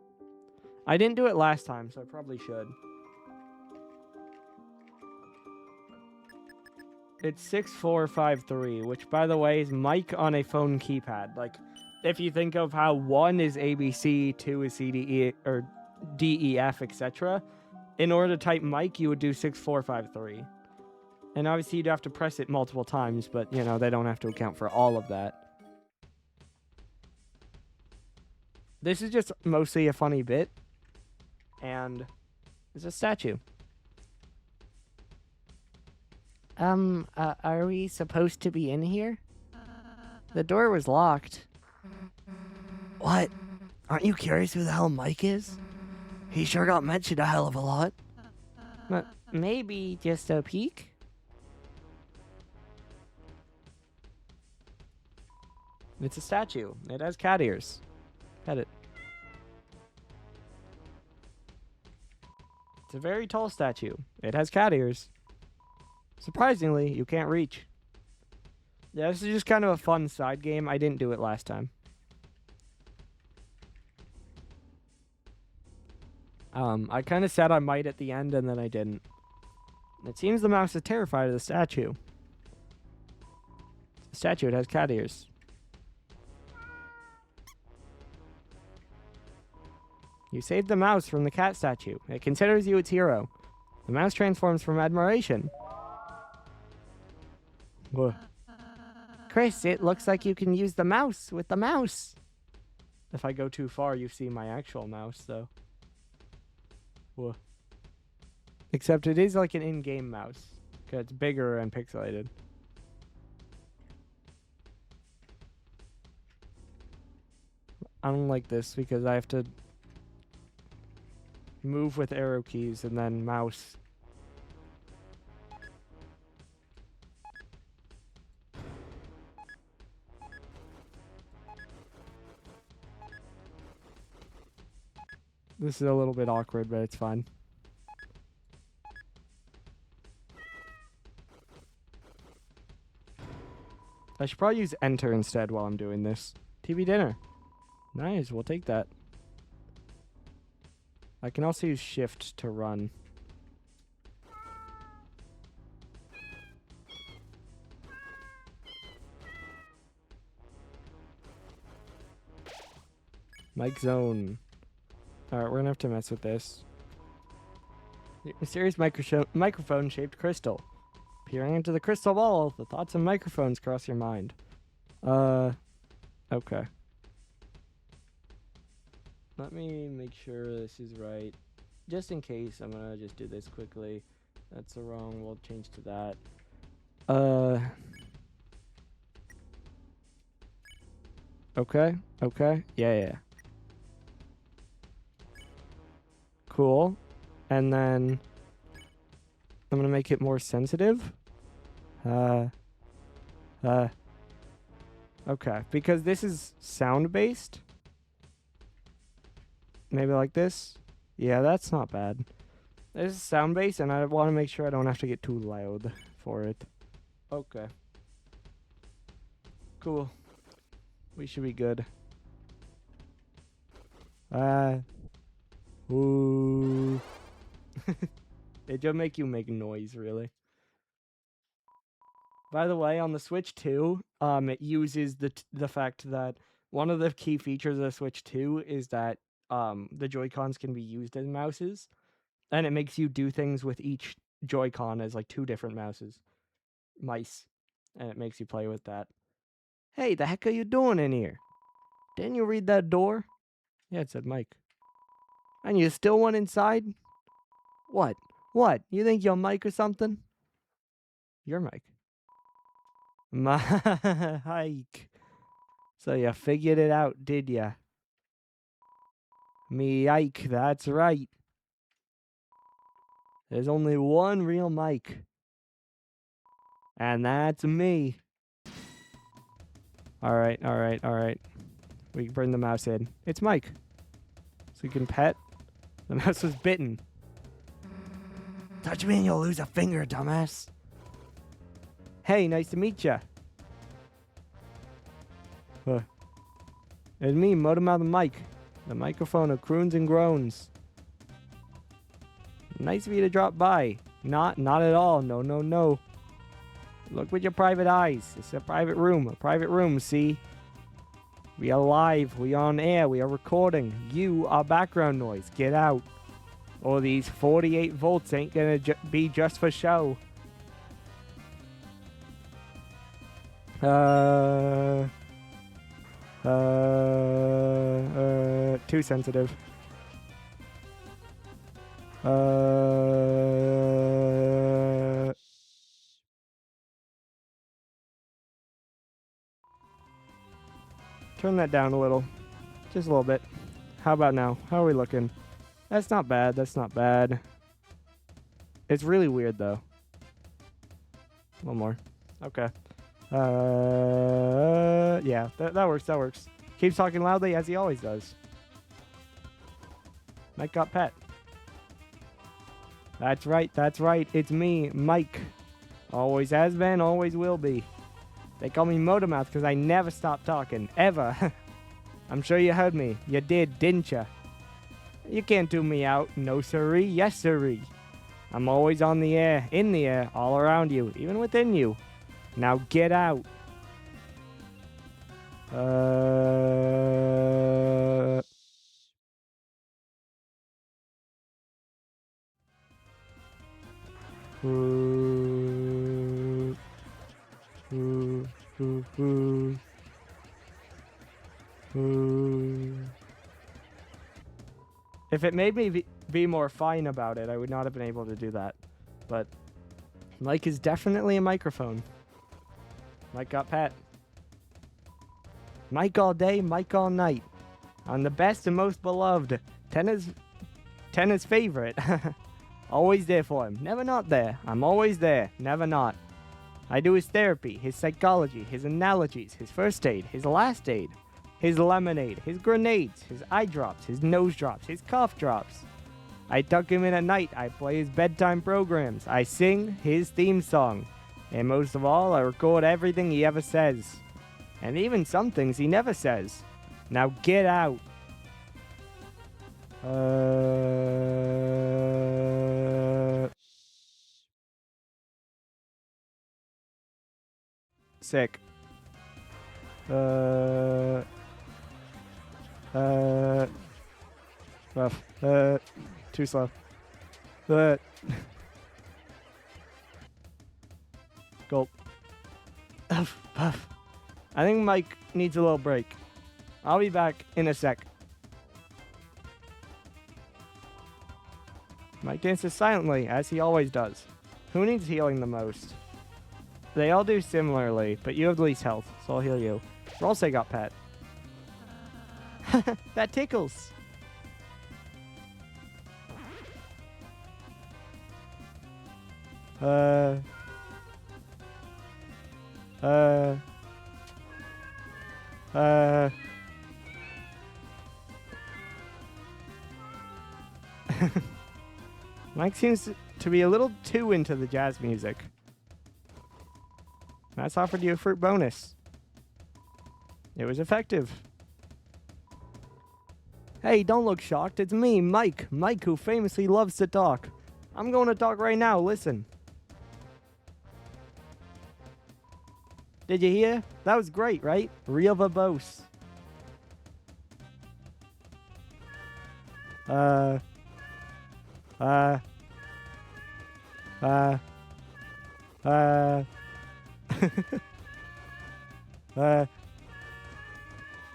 I didn't do it last time, so I probably should. It's 6453, which, by the way, is mic on a phone keypad. Like, if you think of how 1 is ABC, 2 is CDE, or DEF, etc., in order to type mic, you would do 6453. And obviously, you'd have to press it multiple times, but, you know, they don't have to account for all of that. This is just mostly a funny bit. And there's a statue. Are we supposed to be in here? The door was locked. What? Aren't you curious who the hell Mike is? He sure got mentioned a hell of a lot. Maybe just a peek? It's a statue. It has cat ears. Pet it. It's a very tall statue. It has cat ears. Surprisingly, you can't reach. Yeah, this is just kind of a fun side game. I didn't do it last time. I kind of said I might at the end, and then I didn't. It seems the mouse is terrified of the statue. The statue, it has cat ears. You saved the mouse from the cat statue. It considers you its hero. The mouse transforms from admiration. Whoa. Kris, it looks like you can use the mouse with the mouse. If I go too far, you see my actual mouse, though. Whoa. Except it is like an in-game mouse. Because it's bigger and pixelated. I don't like this because I have to move with arrow keys and then mouse. This is a little bit awkward, but it's fine. I should probably use enter instead while I'm doing this. TV dinner. Nice, we'll take that. I can also use shift to run. Mic zone. Alright, we're gonna have to mess with this. Mysterious microphone-shaped crystal. Peering into the crystal ball, the thoughts of microphones cross your mind. Okay. Let me make sure this is right. Just in case, I'm gonna just do this quickly. That's the wrong, we'll change to that. Okay, okay. Yeah. Cool. And then I'm gonna make it more sensitive. Okay, because this is sound-based. Maybe like this. Yeah, that's not bad. This is sound-based, and I want to make sure I don't have to get too loud for it. Okay. Cool. We should be good. Ooh. It just make you make noise, really. By the way, on the Switch 2, it uses the fact that one of the key features of the Switch 2 is that the Joy-Cons can be used as mouses, and it makes you do things with each Joy-Con as like 2 different mice, and it makes you play with that. Hey, the heck are you doing in here? Didn't you read that door? Yeah, it said Mike. And you still went inside? What? What? You think you're Mike or something? You're Mike. Mike. So you figured it out, did ya? Me Ike, that's right. There's only one real Mike. And that's me. Alright. We can bring the mouse in. It's Mike. So you can pet. The mouse was bitten. Touch me and you'll lose a finger, dumbass. Hey, nice to meet ya. It's me, Motormouth Mike. The microphone of croons and groans. Nice of you to drop by. Not at all. No. Look with your private eyes. It's a private room, see? We are live. We are on air. We are recording. You are background noise. Get out. Or these 48 volts ain't gonna be just for show. Too sensitive. Turn that down a little. Just a little bit. How about now? How are we looking? That's not bad. It's really weird, though. A little more. Okay. Yeah, that works. Keeps talking loudly, as he always does. Mike got pet. That's right. It's me, Mike. Always has been, always will be. They call me Motormouth because I never stop talking. Ever. I'm sure you heard me. You did, didn't ya? You can't do me out. No siree, yes siree. I'm always on the air, in the air, all around you, even within you. Now get out. If it made me be more fine about it, I would not have been able to do that. But Mike is definitely a microphone. Mike got pet. Mike all day, Mike all night. I'm the best and most beloved. Tenna's favorite. Always there for him. Never not there. I'm always there. Never not. I do his therapy, his psychology, his analogies, his first aid, his last aid, his lemonade, his grenades, his eye drops, his nose drops, his cough drops. I tuck him in at night. I play his bedtime programs. I sing his theme song. And most of all, I record everything he ever says. And even some things he never says. Now get out. Sick. Rough. Too slow. Gulp. Puff. I think Mike needs a little break. I'll be back in a sec. Mike dances silently, as he always does. Who needs healing the most? They all do similarly, but you have the least health, so I'll heal you. Roll say got pet. That tickles. Mike seems to be a little too into the jazz music. That's offered you a fruit bonus. It was effective. Hey, don't look shocked. It's me, Mike. Mike, who famously loves to talk. I'm going to talk right now. Listen. Did you hear? That was great, right? Real verbose.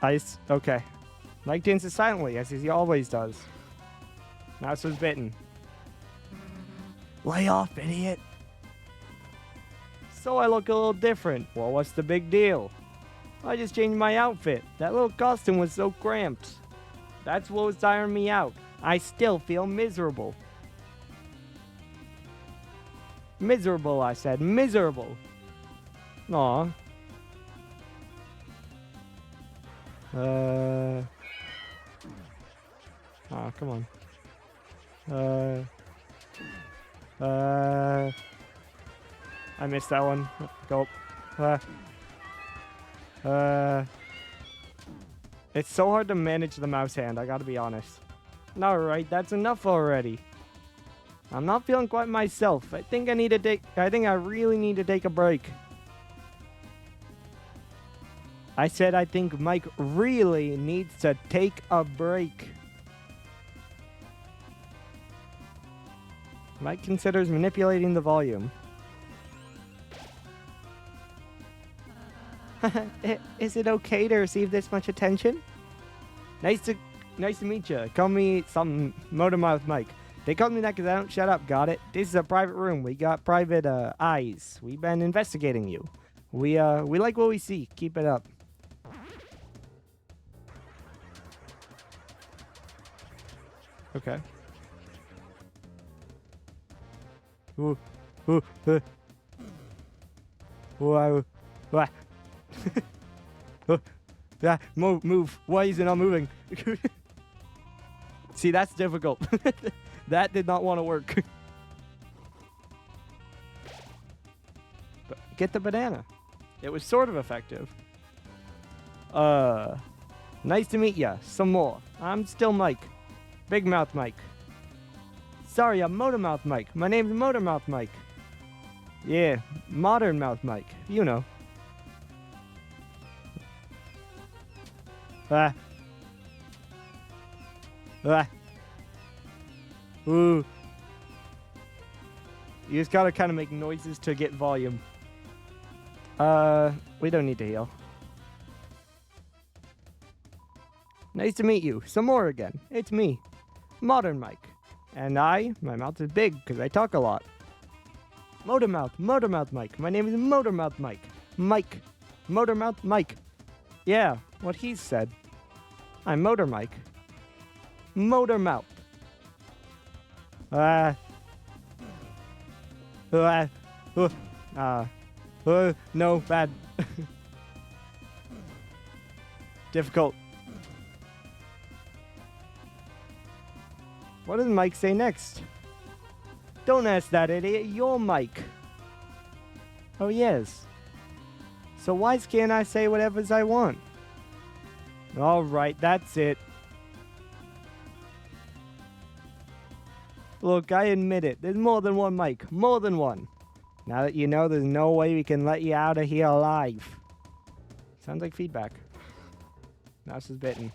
Ice. Okay. Mike dances silently, as he always does. Mouse was bitten. Lay off, idiot. So I look a little different. Well, what's the big deal? I just changed my outfit. That little costume was so cramped. That's what was tiring me out. I still feel miserable. Miserable, I said. Miserable. Aw. Oh, come on. I missed that one. Gulp. It's so hard to manage the mouse hand, I gotta be honest. Alright, that's enough already. I'm not feeling quite myself. I think I really need to take a break. I said I think Mike really needs to take a break. Mike considers manipulating the volume. Is it okay to receive this much attention? Nice to meet you. Call me something Motormouth Mike. They called me that because I don't shut up, got it? This is a private room. We got private eyes. We've been investigating you. We like what we see. Keep it up. Okay. Ooh. Wow. Yeah, move. Why is it not moving? See, that's difficult. That did not want to work. But get the banana. It was sort of effective. Nice to meet ya. Some more. I'm still Mike. Big Mouth Mike. Sorry, I'm Motormouth Mike. My name's Motormouth Mike. Yeah, Modern Mouth Mike. You know. Ooh. You just gotta kind of make noises to get volume. We don't need to heal. Nice to meet you. Some more again. It's me, Modern Mike. And my mouth is big because I talk a lot. Motormouth Mike. My name is Motormouth Mike. Mike. Motormouth Mike. Yeah, what he said. I'm Motor Mike. Motormouth. No, bad. Difficult. What does Mike say next? Don't ask that idiot, you're Mike. Oh yes. So why can't I say whatever I want? Alright, that's it. Look, I admit it. There's more than one Mike. More than one. Now that you know, there's no way we can let you out of here alive. Sounds like feedback. Mouse is bitten.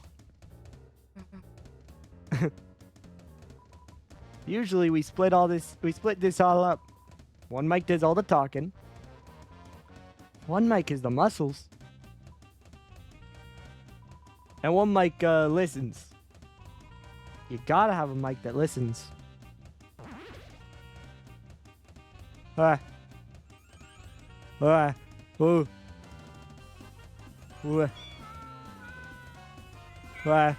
Usually we split this all up. One mic does all the talking. One mic is the muscles. And one mic listens. You gotta have a mic that listens. Ah. Ah. Ooh. Ooh. Ah.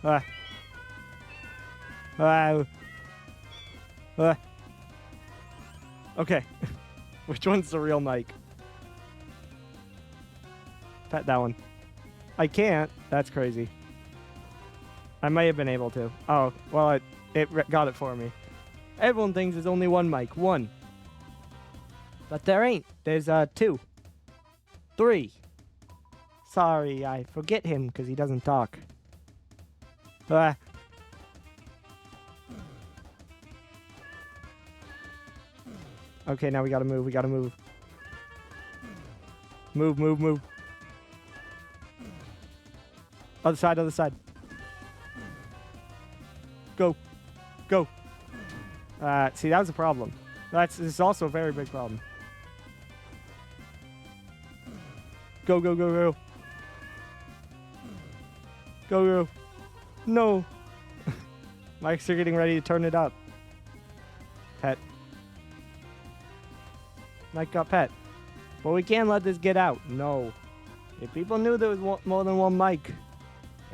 Ah. Ah. Ah. Okay. Which one's the real mic? Pet that one. I can't. That's crazy. I may have been able to. Oh, well, it got it for me. Everyone thinks there's only one mic. One. But there ain't. There's 2. 3. Sorry, I forget him because he doesn't talk. Ah. Okay, now we gotta move. We gotta move. Move, move, move. Other side, other side. Go. Go. See, that was a problem. This is also a very big problem. Go, go, go, go. Go, go. No. Mics are getting ready to turn it up. Pet. Mic got pet. But we can't let this get out. No. If people knew there was more than one mic,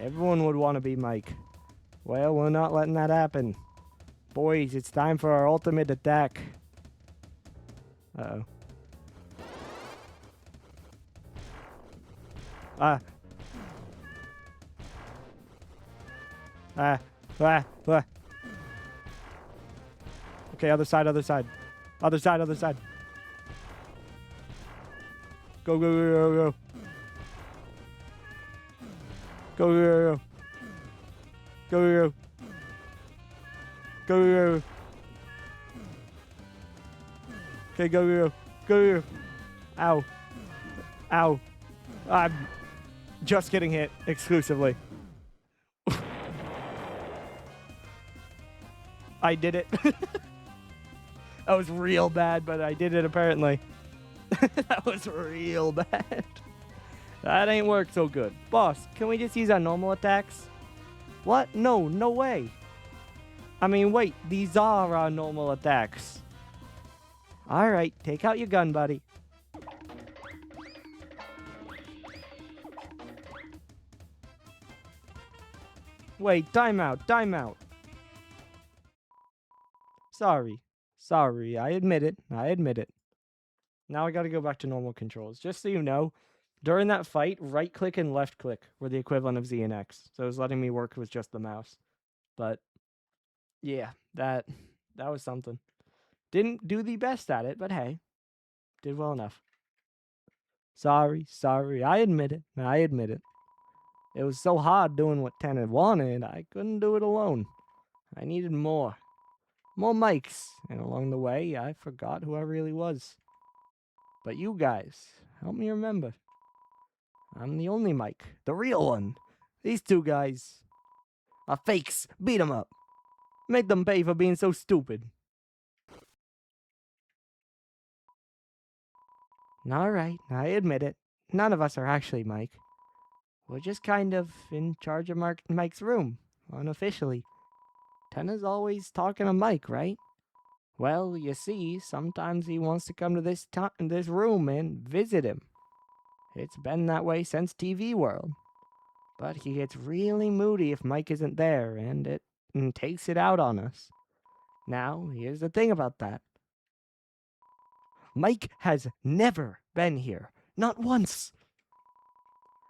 everyone would want to be Mike. Well, we're not letting that happen. Boys, it's time for our ultimate attack. Uh-oh. Ah. Ah. Ah. Ah. Okay, other side, other side. Other side, other side. Go, go, go, go, go. Go, go, go. Go, go, go. Go, go, go. Okay, go, go, go. Go, go, go. Ow. Ow. I'm just getting hit exclusively. I did it. That was real bad, but I did it apparently. That was real bad. That ain't worked so good. Boss, can we just use our normal attacks? What? No, no way. I mean, wait, these are our normal attacks. Alright, take out your gun, buddy. Wait, time out, time out. Sorry. Sorry, I admit it. I admit it. Now I gotta go back to normal controls. Just so you know, during that fight, right click and left click were the equivalent of Z and X. So it was letting me work with just the mouse. But yeah, that was something. Didn't do the best at it, but hey, did well enough. Sorry, sorry. I admit it. I admit it. It was so hard doing what Tanner wanted, I couldn't do it alone. I needed more. More mics. And along the way, I forgot who I really was. But you guys, help me remember. I'm the only mic. The real one. These two guys are fakes. Beat them up. Make them pay for being so stupid. Alright, I admit it. None of us are actually Mike. We're just kind of in charge of Mike's room, unofficially. Tenna's always talking to Mike, right? Well, you see, sometimes he wants to come to this room and visit him. It's been that way since TV World. But he gets really moody if Mike isn't there, and takes it out on us. Now, here's the thing about that. Mike has never been here. Not once.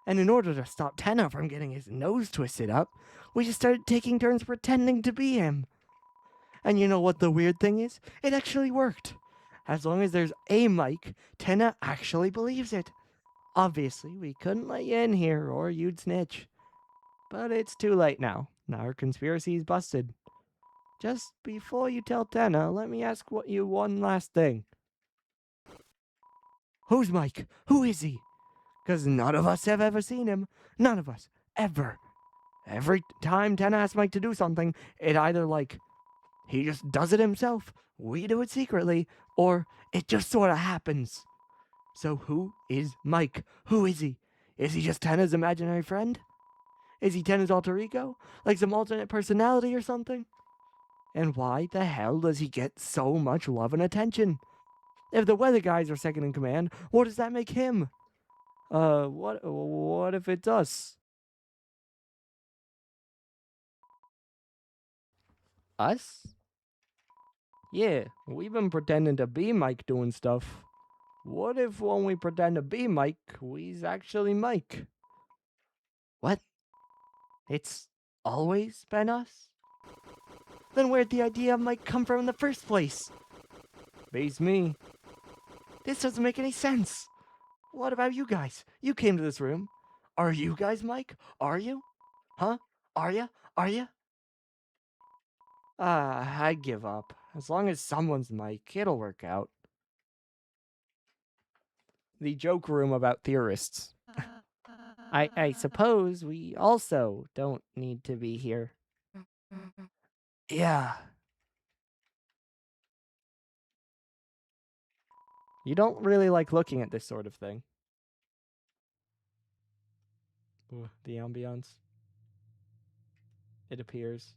And in order to stop Tenna from getting his nose twisted up, we just started taking turns pretending to be him. And you know what the weird thing is? It actually worked. As long as there's a Mike, Tenna actually believes it. Obviously, we couldn't let you in here or you'd snitch. But it's too late now. Our conspiracy's busted. Just before you tell Tenna, let me ask you one last thing. Who's Mike? Who is he? Because none of us have ever seen him. None of us. Ever. Every time Ten asks Mike to do something, it either like he just does it himself, we do it secretly, or it just sort of happens. So who is Mike? Who is he? Is he just Tenna's imaginary friend? Is he Tenna's alter ego? Like some alternate personality or something? And why the hell does he get so much love and attention? If the weather guys are second in command, what does that make him? What if it's us? Us? Yeah, we've been pretending to be Mike doing stuff. What if when we pretend to be Mike, we's actually Mike? What? It's always been us? Then where'd the idea of Mike come from in the first place? Beats me. This doesn't make any sense. What about you guys? You came to this room. Are you guys Mike? Are you? Huh? Are ya? Are ya? I give up. As long as someone's Mike, it'll work out. The joke room about theorists. I suppose we also don't need to be here. Yeah. You don't really like looking at this sort of thing. Ooh, the ambiance. It appears.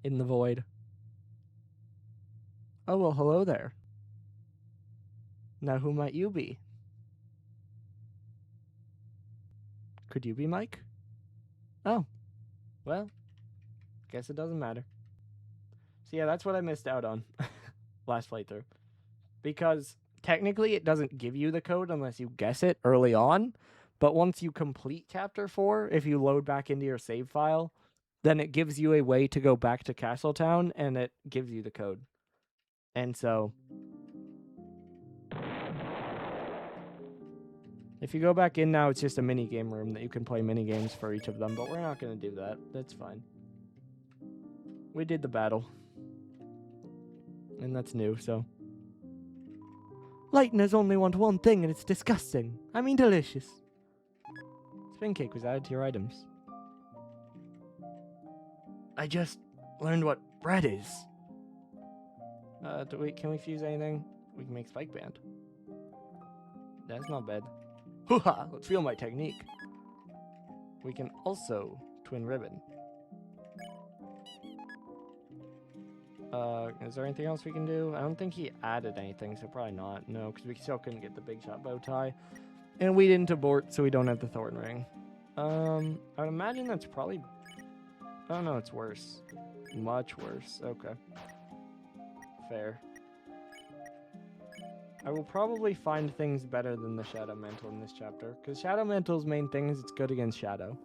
In the void. Oh, well, hello there. Now, who might you be? Could you be Mike? Oh, well, guess it doesn't matter. So yeah, that's what I missed out on last playthrough. Because technically it doesn't give you the code unless you guess it early on, but once you complete Chapter 4, if you load back into your save file, then it gives you a way to go back to Castletown, and it gives you the code. And so if you go back in now, it's just a mini game room that you can play mini games for each of them, but we're not going to do that. That's fine. We did the battle. And that's new, so. Lighteners only want one thing, and it's disgusting. I mean delicious. Spin cake was added to your items. I just learned what bread is. Can we fuse anything? We can make spike band. That's not bad. Hoo-ha! Let's feel my technique. We can also twin ribbon. Is there anything else we can do? I don't think he added anything, so probably not. No, because we still couldn't get the big shot bow tie. And we didn't abort, so we don't have the thorn ring. I would imagine that's probably... Oh no, it's worse. Much worse. Okay. Fair. I will probably find things better than the Shadow Mantle in this chapter, because Shadow Mantle's main thing is it's good against Shadow.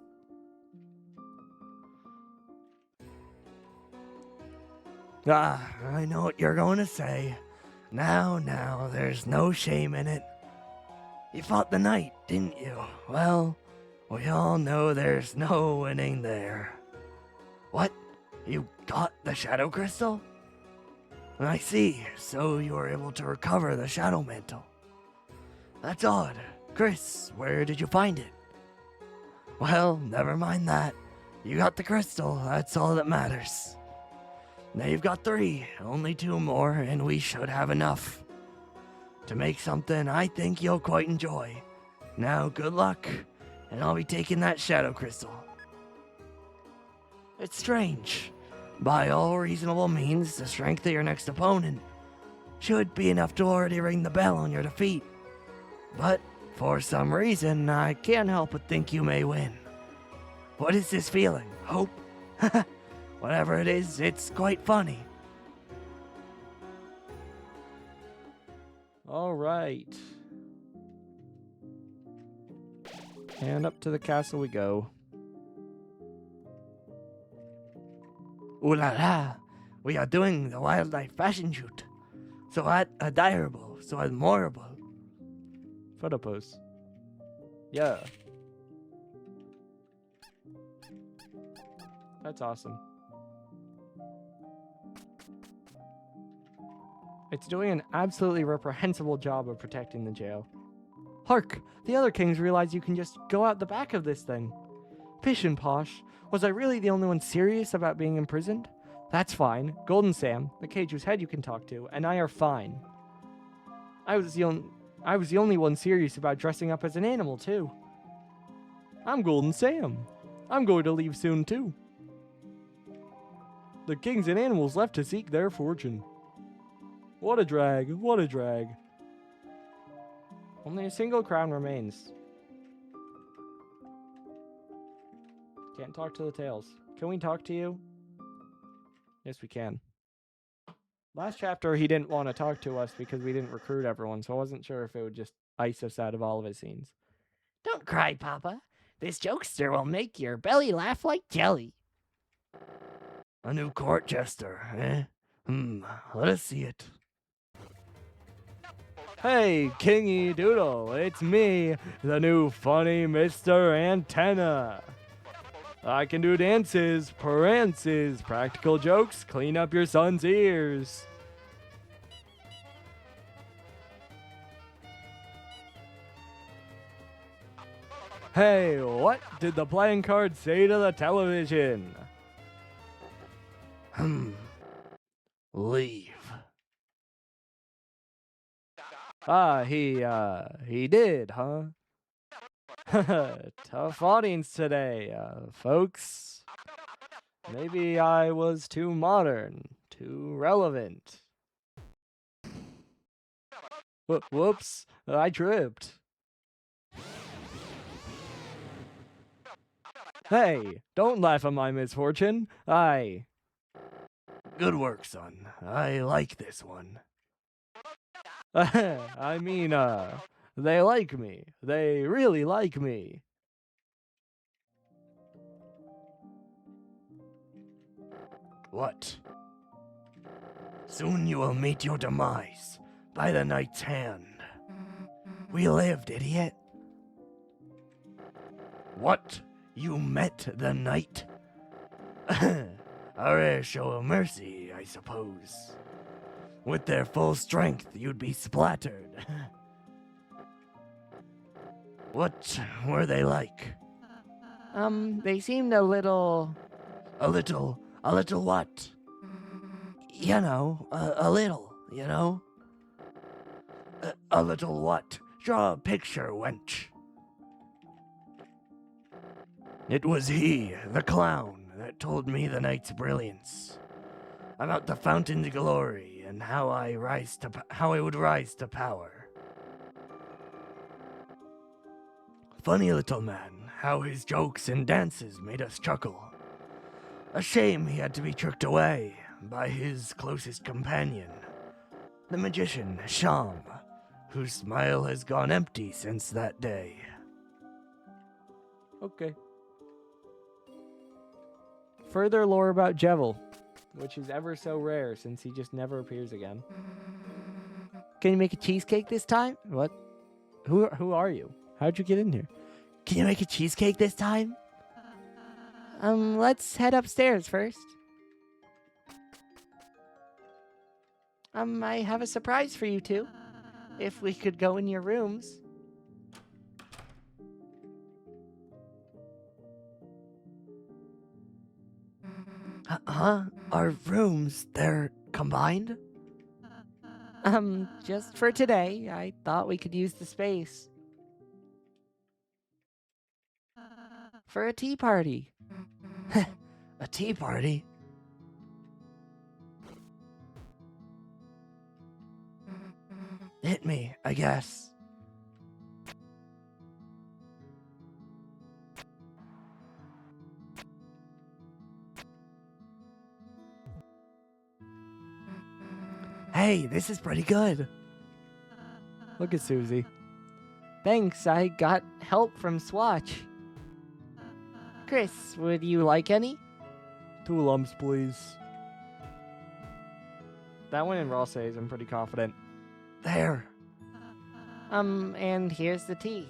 I know what you're going to say. Now, there's no shame in it. You fought the knight, didn't you? Well, we all know there's no winning there. What? You got the Shadow Crystal? I see, so you were able to recover the Shadow Mantle. That's odd. Kris, where did you find it? Well, never mind that. You got the crystal, that's all that matters. Now you've got 3, only 2 more, and we should have enough to make something I think you'll quite enjoy. Now, good luck, and I'll be taking that Shadow Crystal. It's strange. By all reasonable means, the strength of your next opponent should be enough to already ring the bell on your defeat. But, for some reason, I can't help but think you may win. What is this feeling? Hope? Whatever it is, it's quite funny. All right. And up to the castle we go. Ooh la la, we are doing the wildlife fashion shoot. So admirable, so admirable. Photo pose. Yeah. That's awesome. It's doing an absolutely reprehensible job of protecting the jail. Hark! The other kings realize you can just go out the back of this thing. Pish and posh. Was I really the only one serious about being imprisoned? That's fine. Golden Sam, the cage whose head you can talk to, and I are fine. I was the only one serious about dressing up as an animal, too. I'm Golden Sam. I'm going to leave soon, too. The kings and animals left to seek their fortune. What a drag, what a drag. Only a single crown remains. Can't talk to the tails. Can we talk to you? Yes, we can. Last chapter, he didn't want to talk to us because we didn't recruit everyone, so I wasn't sure if it would just ice us out of all of his scenes. Don't cry, Papa. This jokester will make your belly laugh like jelly. A new court jester, eh? Let us see it. Hey, Kingy Doodle, it's me, the new funny Mr. Antenna. I can do dances, prances, practical jokes, clean up your son's ears. Hey, what did the playing card say to the television? Leave. Ah, he did, huh? Tough audience today, folks. Maybe I was too modern, too relevant. Whoops, I tripped. Hey, don't laugh at my misfortune. Good work, son. I like this one. I mean, they like me. They really like me. What? Soon you will meet your demise by the knight's hand. We lived, idiot. What? You met the knight? A rare show of mercy, I suppose. With their full strength, you'd be splattered. What were they like? They seemed a little... A little what? You know, a little, you know? A little what? Draw a picture, wench. It was he, the clown, that told me the knight's brilliance. About the fountain's glory and how I would rise to power. Funny little man, how his jokes and dances made us chuckle. A shame he had to be tricked away by his closest companion, the magician Sham, whose smile has gone empty since that day. Okay. Further lore about Jevil, which is ever so rare since he just never appears again. Can you make a cheesecake this time? What? Who are you? How'd you get in here? Can you make a cheesecake this time? Let's head upstairs first. I have a surprise for you two. If we could go in your rooms. Huh? Our rooms, they're combined? Just for today. I thought we could use the space. For a tea party. A tea party? Hit me, I guess. Hey, this is pretty good. Look at Susie. Thanks, I got help from Swatch. Kris, would you like any? 2 lumps, please. That one in raw says I'm pretty confident. There. And here's the tea.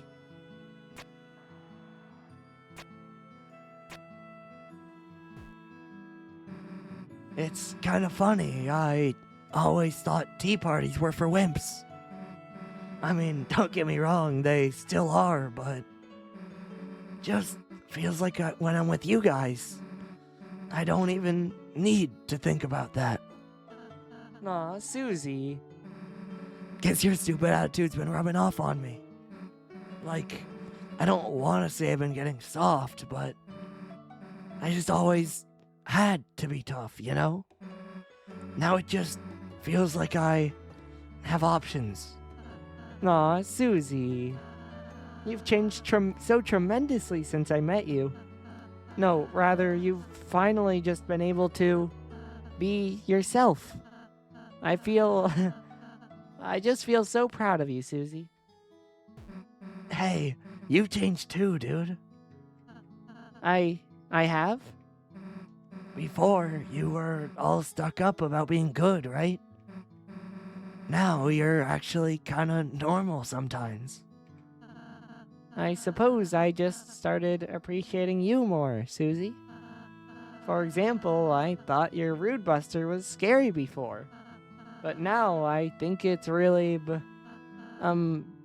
It's kind of funny. I always thought tea parties were for wimps. I mean, don't get me wrong, they still are, but just feels like when I'm with you guys, I don't even need to think about that. Aw, Susie. Guess your stupid attitude's been rubbing off on me. Like, I don't want to say I've been getting soft, but I just always had to be tough, you know? Now it just feels like I have options. Aw, Susie. You've changed so tremendously since I met you. No, rather, you've finally just been able to be yourself. I just feel so proud of you, Susie. Hey, you've changed too, dude. I have? Before, you were all stuck up about being good, right? Now you're actually kinda normal sometimes. I suppose I just started appreciating you more, Susie. For example, I thought your Rude Buster was scary before. But now I think it's really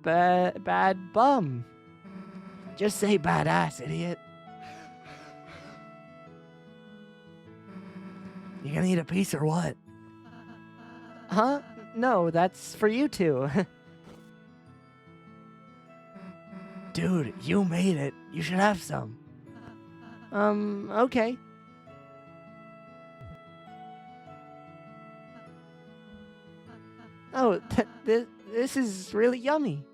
bad bum. Just say badass, idiot. You gonna eat a piece or what? Huh? No, that's for you two. Dude, you made it. You should have some. Okay. Oh, this is really yummy.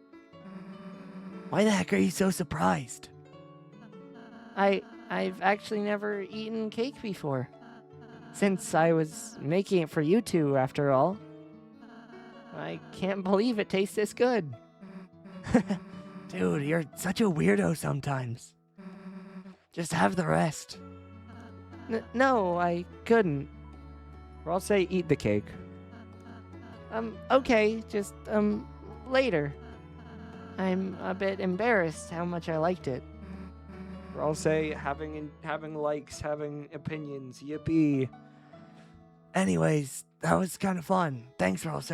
Why the heck are you so surprised? I've actually never eaten cake before. Since I was making it for you two, after all. I can't believe it tastes this good. Dude, you're such a weirdo sometimes. Just have the rest. No, I couldn't. Or I'll say eat the cake. Okay, just, later. I'm a bit embarrassed how much I liked it. Or I'll say having likes, having opinions, yippee. Anyways, that was kind of fun. Thanks, Rose.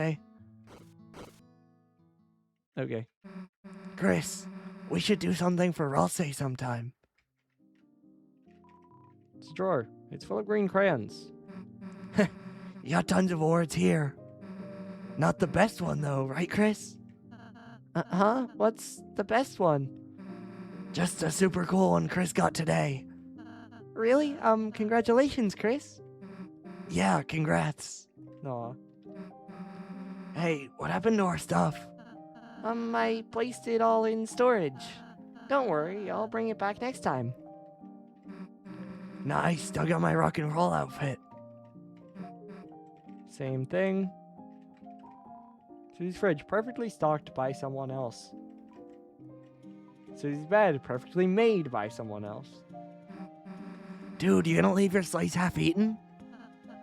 Okay. Kris, we should do something for Rose sometime. It's a drawer. It's full of green crayons. You got tons of awards here. Not the best one, though, right, Kris? Huh? What's the best one? Just a super cool one Kris got today. Really? Congratulations, Kris. Yeah, congrats. Aw. Hey, what happened to our stuff? I placed it all in storage. Don't worry, I'll bring it back next time. Nice, still got my rock and roll outfit. Same thing. Susie's fridge, perfectly stocked by someone else. Susie's bed, perfectly made by someone else. Dude, you gonna leave your slice half-eaten?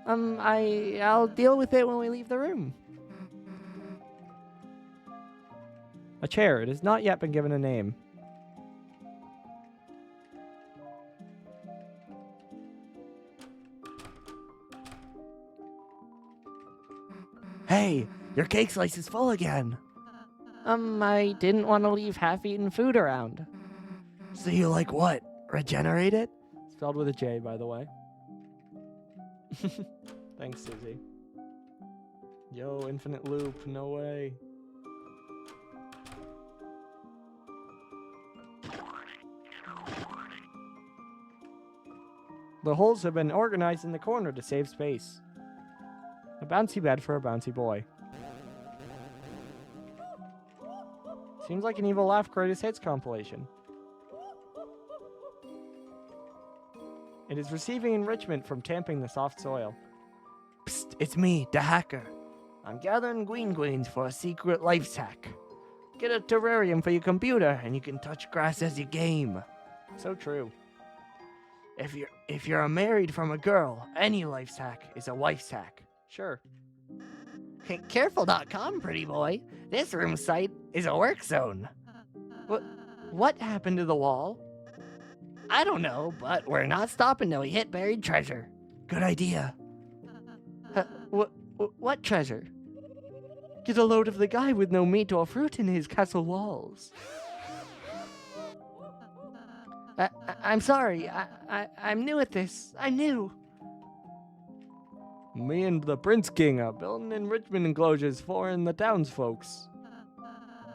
I'll deal with it when we leave the room. A chair. It has not yet been given a name. Hey, your cake slice is full again. I didn't want to leave half-eaten food around. So you like what? Regenerate it? Spelled with a J, by the way. Thanks, Susie. Yo, infinite loop. No way. The holes have been organized in the corner to save space. A bouncy bed for a bouncy boy. Seems like an Evil Laugh Greatest Hits compilation. It is receiving enrichment from tamping the soft soil. Psst, it's me, the hacker. I'm gathering greens for a secret life hack. Get a terrarium for your computer and you can touch grass as you game. So true. If you're married from a girl, any life hack is a wife's hack. Sure. Careful.com, pretty boy. This room site is a work zone. What happened to the wall? I don't know, but we're not stopping till we hit buried treasure. Good idea. What treasure? Get a load of the guy with no meat or fruit in his castle walls. I'm sorry. I'm new at this. I'm new. Me and the Prince King are building enrichment enclosures for the townsfolks.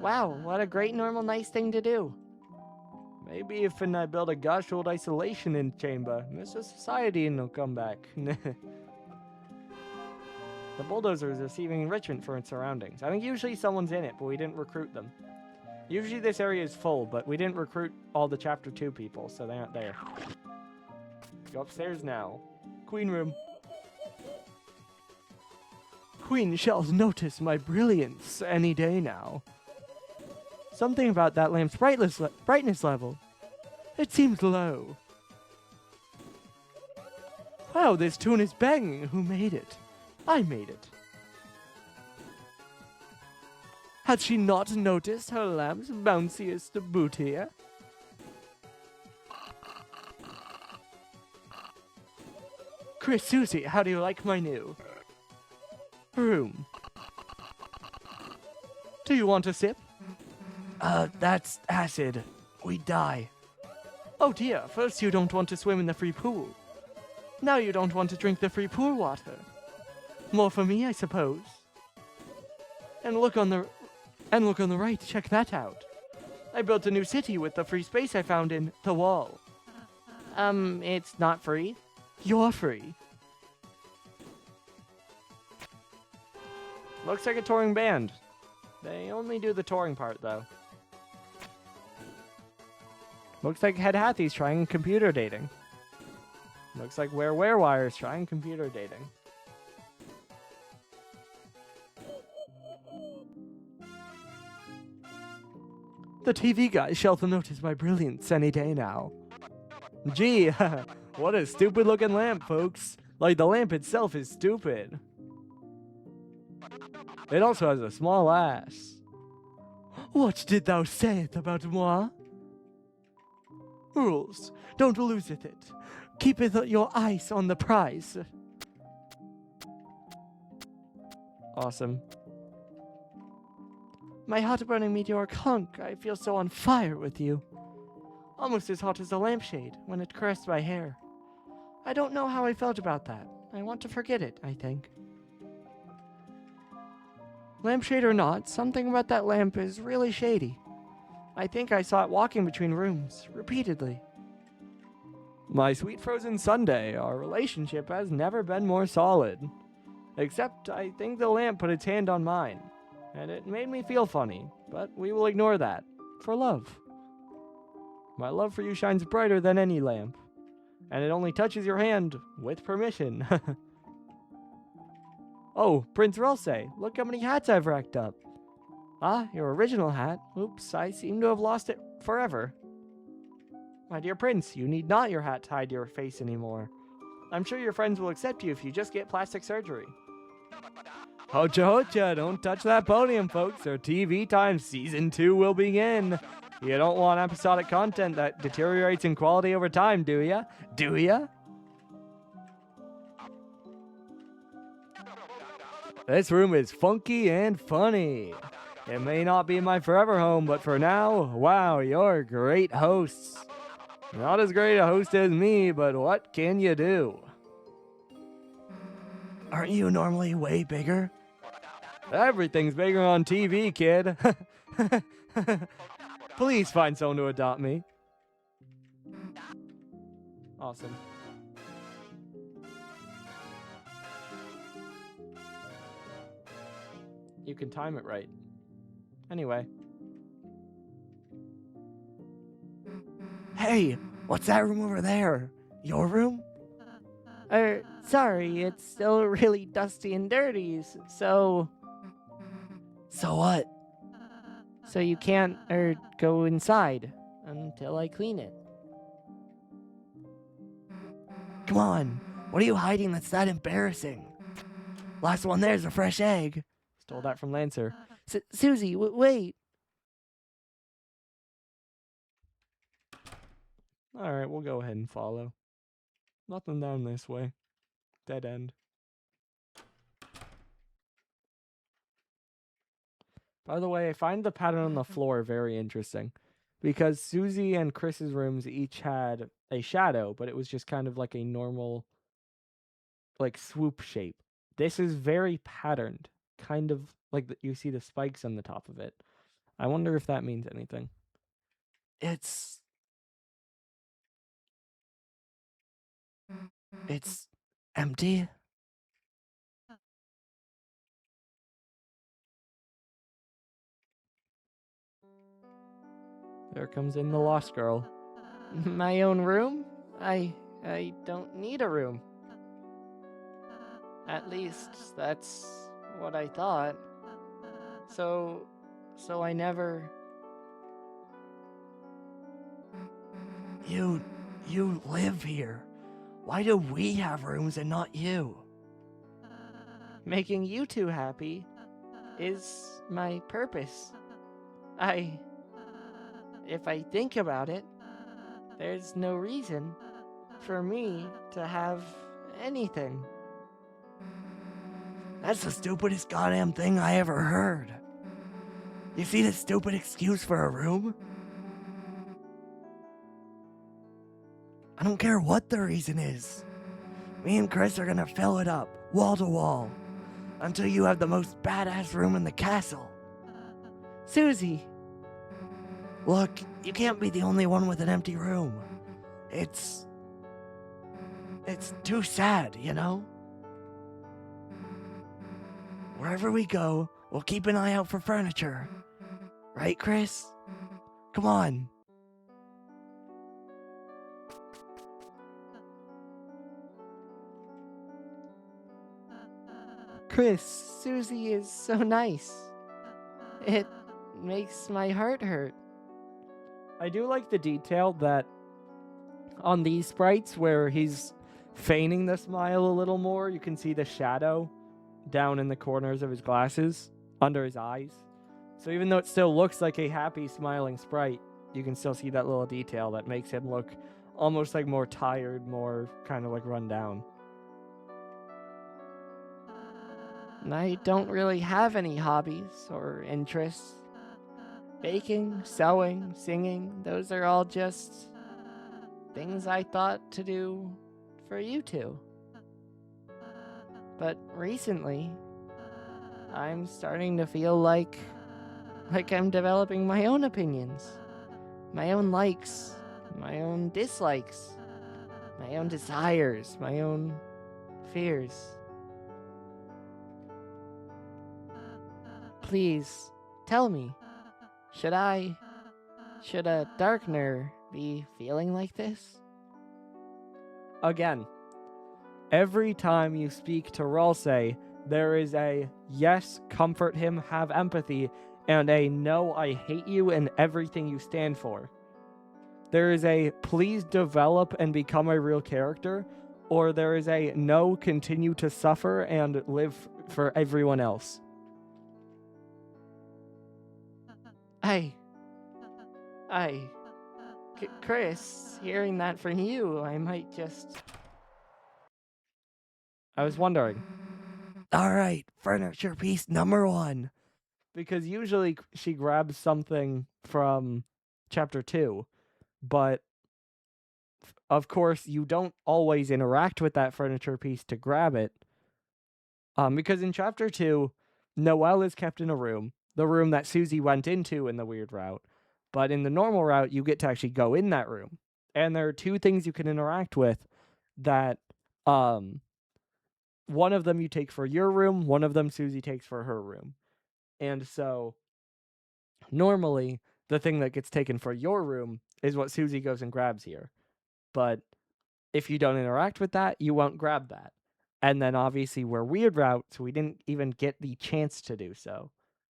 Wow, what a great, normal, nice thing to do. Maybe if I build a gosh old isolation in chamber, Mr. Society will come back. The bulldozer is receiving enrichment for its surroundings. I think usually someone's in it, but we didn't recruit them. Usually this area is full, but we didn't recruit all the Chapter 2 people, so they aren't there. Go upstairs now. Queen room. Queen shall notice my brilliance any day now. Something about that lamp's brightness level. It seems low. Wow, this tune is banging. Who made it? I made it. Had she not noticed her lamp's bounciest booty? Kris, Susie, how do you like my new room? Do you want a sip? That's acid. We'd die. Oh dear, first you don't want to swim in the free pool. Now you don't want to drink the free pool water. More for me, I suppose. And look on the right, check that out. I built a new city with the free space I found in the wall. It's not free. You're free. Looks like a touring band. They only do the touring part, though. Looks like Head Hattie's trying computer dating. Looks like Wire's trying computer dating. The TV guy shall notice my brilliance any day now. Gee, what a stupid looking lamp, folks. Like, the lamp itself is stupid. It also has a small ass. What did thou say about moi? Rules. Don't lose it. Keep your eyes on the prize. Awesome. My hot-burning meteoric hunk, I feel so on fire with you. Almost as hot as a lampshade when it caressed my hair. I don't know how I felt about that. I want to forget it, I think. Lampshade or not, something about that lamp is really shady. I think I saw it walking between rooms, repeatedly. My sweet frozen sundae, our relationship has never been more solid. Except I think the lamp put its hand on mine, and it made me feel funny, but we will ignore that, for love. My love for you shines brighter than any lamp, and it only touches your hand with permission. Oh, Prince Rulse, look how many hats I've racked up. Ah, your original hat. Oops, I seem to have lost it forever. My dear Prince, you need not your hat tied to your face anymore. I'm sure your friends will accept you if you just get plastic surgery. Hocha hocha, don't touch that podium, folks, or TV Time Season 2 will begin. You don't want episodic content that deteriorates in quality over time, do ya? Do ya? This room is funky and funny. It may not be my forever home, but for now, wow, you're great hosts. Not as great a host as me, but what can you do? Aren't you normally way bigger? Everything's bigger on TV, kid. Please find someone to adopt me. Awesome. You can time it right. Anyway. Hey, what's that room over there? Your room? Sorry, it's still really dusty and dirty, so So what? so you can't go inside until I clean it. Come on, what are you hiding that's that embarrassing? Last one there's a fresh egg. Stole that from Lancer. Susie, wait. Alright, we'll go ahead and follow. Nothing down this way. Dead end. By the way, I find the pattern on the floor very interesting because Susie and Kris's rooms each had a shadow, but it was just kind of like a normal, like swoop shape. This is very patterned, kind of like you see the spikes on the top of it. I wonder if that means anything. It's empty. There comes in the lost girl. My own room? I don't need a room. At least that's what I thought. So I never. You live here. Why do we have rooms and not you? Making you two happy is my purpose. If I think about it, there's no reason for me to have anything. That's the stupidest goddamn thing I ever heard. You see this stupid excuse for a room? I don't care what the reason is. Me and Kris are gonna fill it up, wall to wall, until you have the most badass room in the castle. Susie! Look, you can't be the only one with an empty room. It's too sad, you know? Wherever we go, we'll keep an eye out for furniture. Right, Kris? Come on. Kris, Susie is so nice. It makes my heart hurt. I do like the detail that on these sprites where he's feigning the smile a little more, you can see the shadow down in the corners of his glasses, under his eyes. So even though it still looks like a happy, smiling sprite, you can still see that little detail that makes him look almost like more tired, more kind of like run down. I don't really have any hobbies or interests. Baking, sewing, singing, those are all just things I thought to do for you two. But recently, I'm starting to feel like I'm developing my own opinions, my own likes, my own dislikes, my own desires, my own fears. Please, tell me, should a Darkner be feeling like this? Again, every time you speak to Ralsei, there is a yes, comfort him, have empathy, and a no, I hate you and everything you stand for. There is a please develop and become a real character, or there is a no, continue to suffer and live for everyone else. Kris, hearing that from you, I might just... I was wondering. Alright, furniture piece number 1. Because usually she grabs something from chapter 2, but of course you don't always interact with that furniture piece to grab it. Because in chapter 2, Noelle is kept in a room, the room that Susie went into in the weird route. But in the normal route, you get to actually go in that room. And there are 2 things you can interact with that one of them you take for your room, one of them Susie takes for her room. And so normally the thing that gets taken for your room is what Susie goes and grabs here. But if you don't interact with that, you won't grab that. And then obviously we're weird route, so we didn't even get the chance to do so.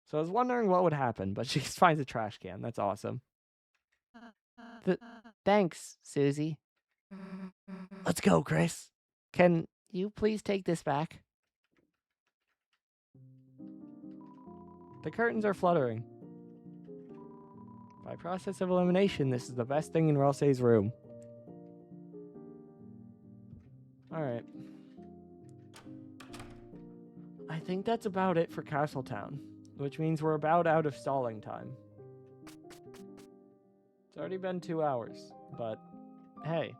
So I was wondering what would happen, but she finds a trash can. That's awesome. Thanks, Susie. Let's go, Kris. Can you please take this back? The curtains are fluttering. By process of elimination, this is the best thing in Ralsei's room. Alright. I think that's about it for Castletown. which means we're about out of stalling time. It's already been 2 hours, but hey.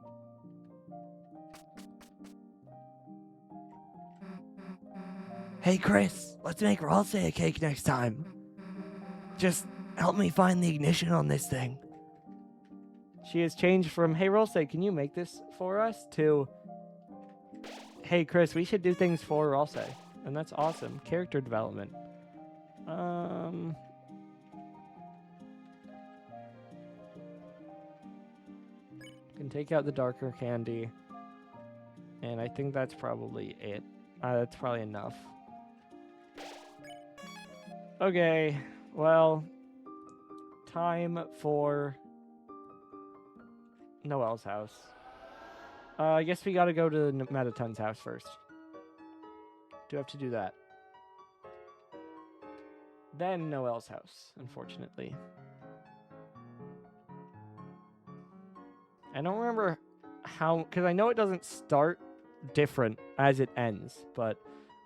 Hey, Kris, let's make Ralsei a cake next time. Just help me find the ignition on this thing. She has changed from, hey, Ralsei, can you make this for us? To, hey, Kris, we should do things for Ralsei. And that's awesome. Character development. Can take out the darker candy. And I think that's probably it. That's probably enough. Okay, well, time for Noelle's house. I guess we gotta go to Metaton's house first. Do have to do that. Then Noelle's house, unfortunately. I don't remember how, because I know it doesn't start different as it ends, but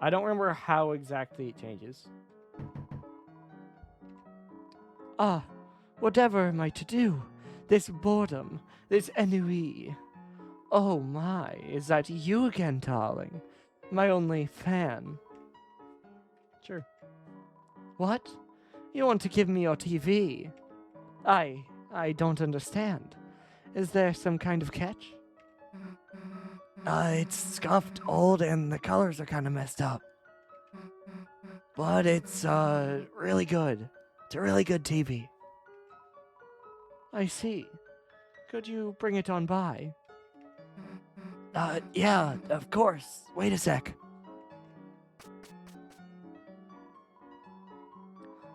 I don't remember how exactly it changes. Ah, whatever am I to do? This boredom, this ennui. Oh my, is that you again, darling? My only fan. Sure. What? You want to give me your TV? I don't understand. Is there some kind of catch? It's scuffed, old, and the colors are kind of messed up. But it's, really good. It's a really good TV. I see. Could you bring it on by? Yeah, of course. Wait a sec.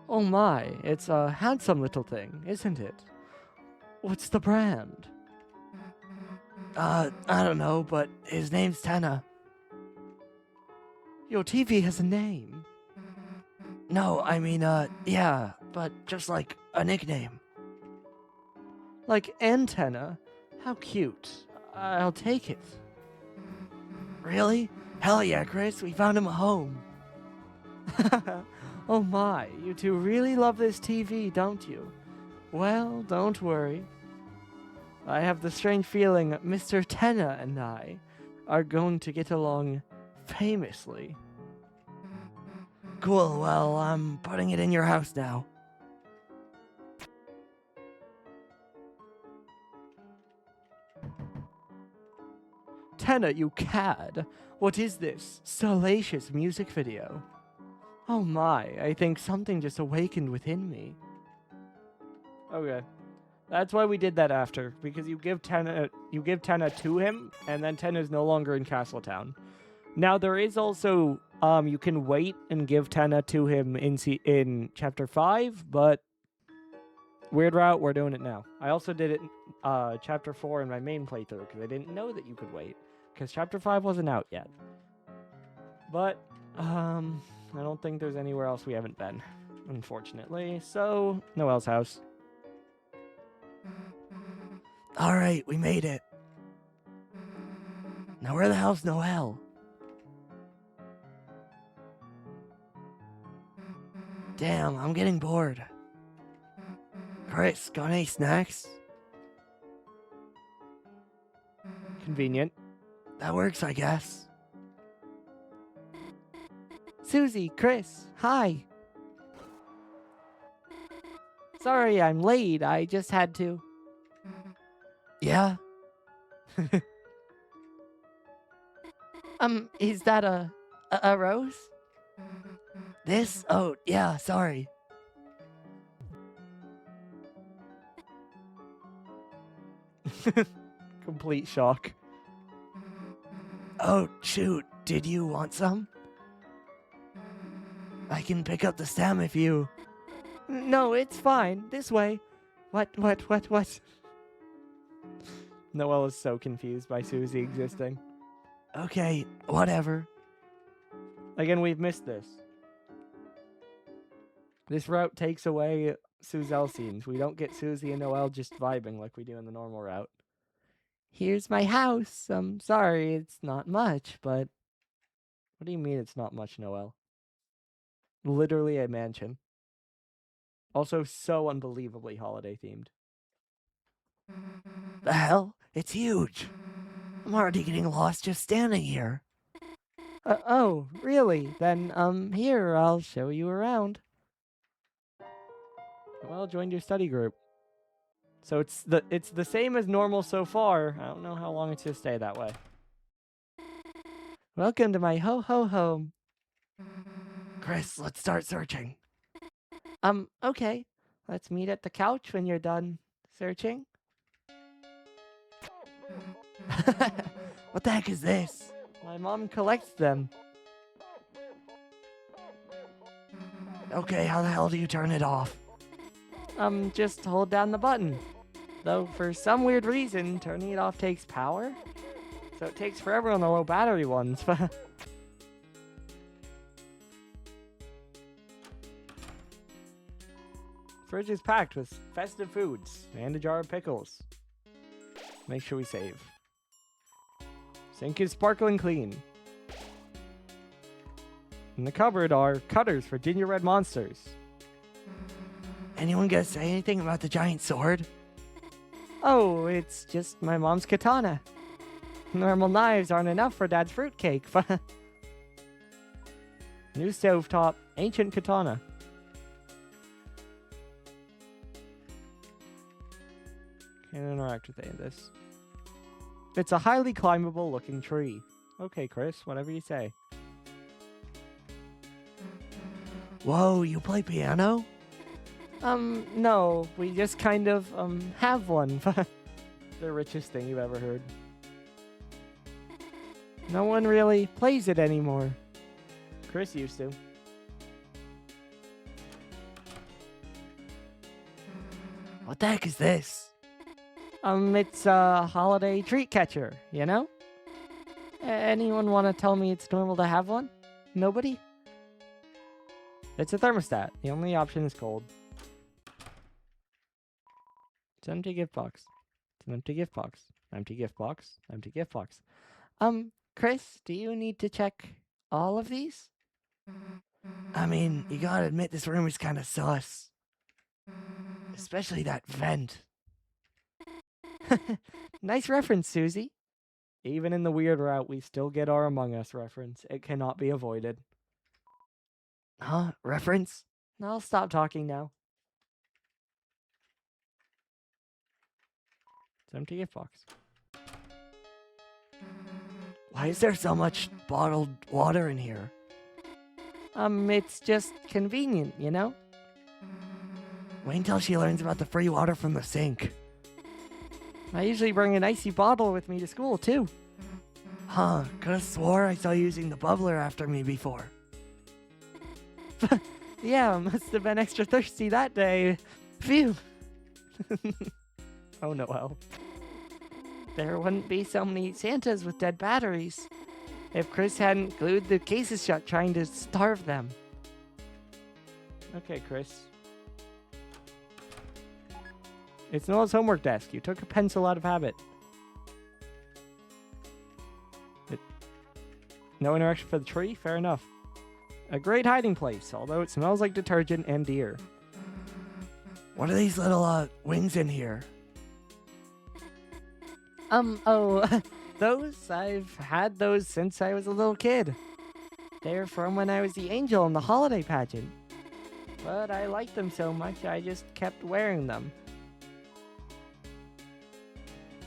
Oh my, it's a handsome little thing, isn't it? What's the brand? I don't know, but his name's Tenna. Your TV has a name. No, I mean, yeah, but just like a nickname. Like antenna? How cute. I'll take it. Really? Hell yeah, Kris, we found him a home. Oh my, you two really love this TV, don't you? Well, don't worry. I have the strange feeling that Mr. Tenna and I are going to get along famously. Cool, well, I'm putting it in your house now. Tenna, you cad! What is this salacious music video? Oh my, I think something just awakened within me. Okay. That's why we did that after, because you give Tenna to him, and then Tenna is no longer in Castletown. Now there is also you can wait and give Tenna to him in chapter 5, but weird route, we're doing it now. I also did it chapter 4 in my main playthrough because I didn't know that you could wait because chapter 5 wasn't out yet. But I don't think there's anywhere else we haven't been, unfortunately. So, Noelle's house. Alright, we made it. Now where the hell's Noelle? Damn, I'm getting bored. Kris, got any snacks? Convenient. That works, I guess. Susie, Kris, hi. Sorry I'm late, I just had to. Yeah? Is that a rose? This? Oh, yeah, sorry. Complete shock. Oh, shoot, did you want some? I can pick up the stem if you... No, it's fine. This way. What? Noelle is so confused by Susie existing. Okay, whatever. Again, we've missed this. This route takes away Suzelle scenes. We don't get Susie and Noelle just vibing like we do in the normal route. Here's my house. I'm sorry, it's not much, but... What do you mean it's not much, Noelle? Literally a mansion. Also, so unbelievably holiday themed. The hell? It's huge. I'm already getting lost just standing here. Oh, really? Then, here, I'll show you around. Well, joined your study group. So it's the same as normal so far. I don't know how long it's gonna stay that way. Welcome to my ho-ho home. Kris, let's start searching. Okay. Let's meet at the couch when you're done searching. What the heck is this? My mom collects them. Okay, how the hell do you turn it off? Just hold down the button. Though for some weird reason, turning it off takes power. So it takes forever on the low battery ones. Fridge is packed with festive foods and a jar of pickles. Make sure we save. Sink is sparkling clean. In the cupboard are cutters for gingerbread monsters. Anyone gonna say anything about the giant sword? Oh, it's just my mom's katana. Normal knives aren't enough for Dad's fruitcake. New stovetop, ancient katana. Can't interact with any of this. It's a highly climbable looking tree. Okay, Kris, whatever you say. Whoa, you play piano? No, we just kind of, have one. The richest thing you've ever heard. No one really plays it anymore. Kris used to. What the heck is this? It's a holiday treat catcher, you know? Anyone want to tell me it's normal to have one? Nobody? It's a thermostat. The only option is cold. It's an empty gift box. It's an empty gift box. Empty gift box. Empty gift box. Kris, do you need to check all of these? I mean, you gotta admit this room is kinda sus. Especially that vent. Nice reference, Susie. Even in the weird route, we still get our Among Us reference. It cannot be avoided. Huh? Reference? I'll stop talking now. It's an empty gift box. Why is there so much bottled water in here? It's just convenient, you know? Wait until she learns about the free water from the sink. I usually bring an icy bottle with me to school, too. Huh, could've swore I saw you using the bubbler after me before. Yeah, must have been extra thirsty that day. Phew. Oh, Noelle. There wouldn't be so many Santas with dead batteries if Kris hadn't glued the cases shut trying to starve them. Okay, Kris. It's Noelle's homework desk. You took a pencil out of habit. No interaction for the tree? Fair enough. A great hiding place, although it smells like detergent and deer. What are these little, wings in here? Those? I've had those since I was a little kid. They're from when I was the angel in the holiday pageant. But I liked them so much, I just kept wearing them.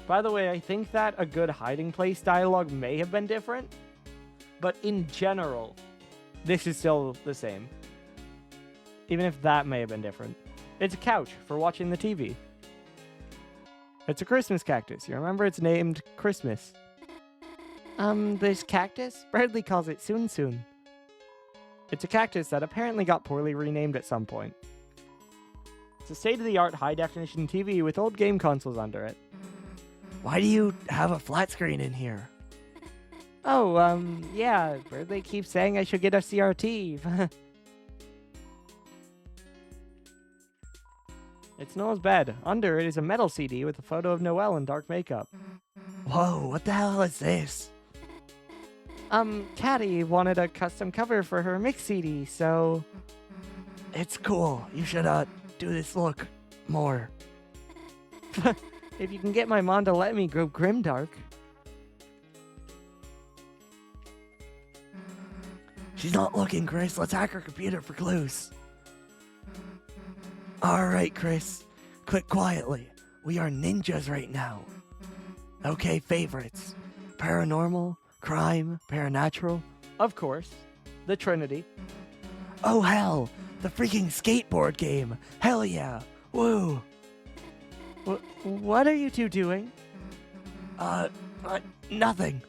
By the way, I think that a good hiding place dialogue may have been different, but in general, this is still the same. Even if that may have been different. It's a couch for watching the TV. It's a Christmas cactus. You remember it's named Christmas. This cactus? Bradley calls it Soon Soon. It's a cactus that apparently got poorly renamed at some point. It's a state-of-the-art high-definition TV with old game consoles under it. Why do you have a flat screen in here? Oh, yeah, Bradley keeps saying I should get a CRT. It's Noelle's bed. Under it is a metal CD with a photo of Noelle in dark makeup. Whoa, what the hell is this? Caddy wanted a custom cover for her mix CD, so... It's cool. You should, do this look more? If you can get my mom to let me grow grimdark. She's not looking, Kris. Let's hack her computer for clues. Alright, Kris. Click quietly. We are ninjas right now. Okay, favorites. Paranormal, crime, paranatural. Of course, the Trinity. Oh hell, the freaking skateboard game. Hell yeah. Woo. What are you two doing? Nothing.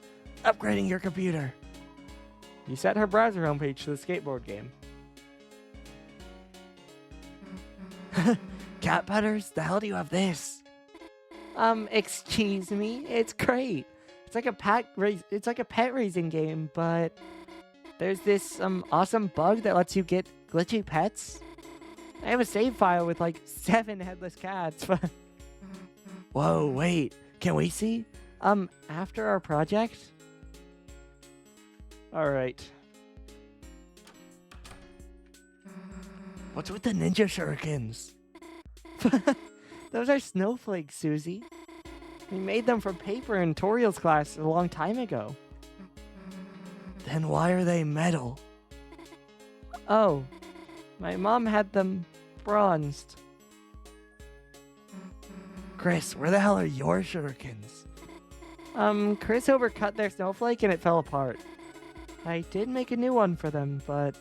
Upgrading your computer. You set her browser homepage to the skateboard game. Cat Petters, the hell do you have this? Excuse me? It's great. It's like a pet raising game, but there's this awesome bug that lets you get glitchy pets. I have a save file with like 7 headless cats. Whoa, wait. Can we see? After our project? All right. What's with the ninja shurikens? Those are snowflakes, Susie. We made them from paper in Toriel's class a long time ago. Then why are they metal? Oh, my mom had them bronzed. Kris, where the hell are your shurikens? Kris overcut their snowflake and it fell apart. I did make a new one for them, but...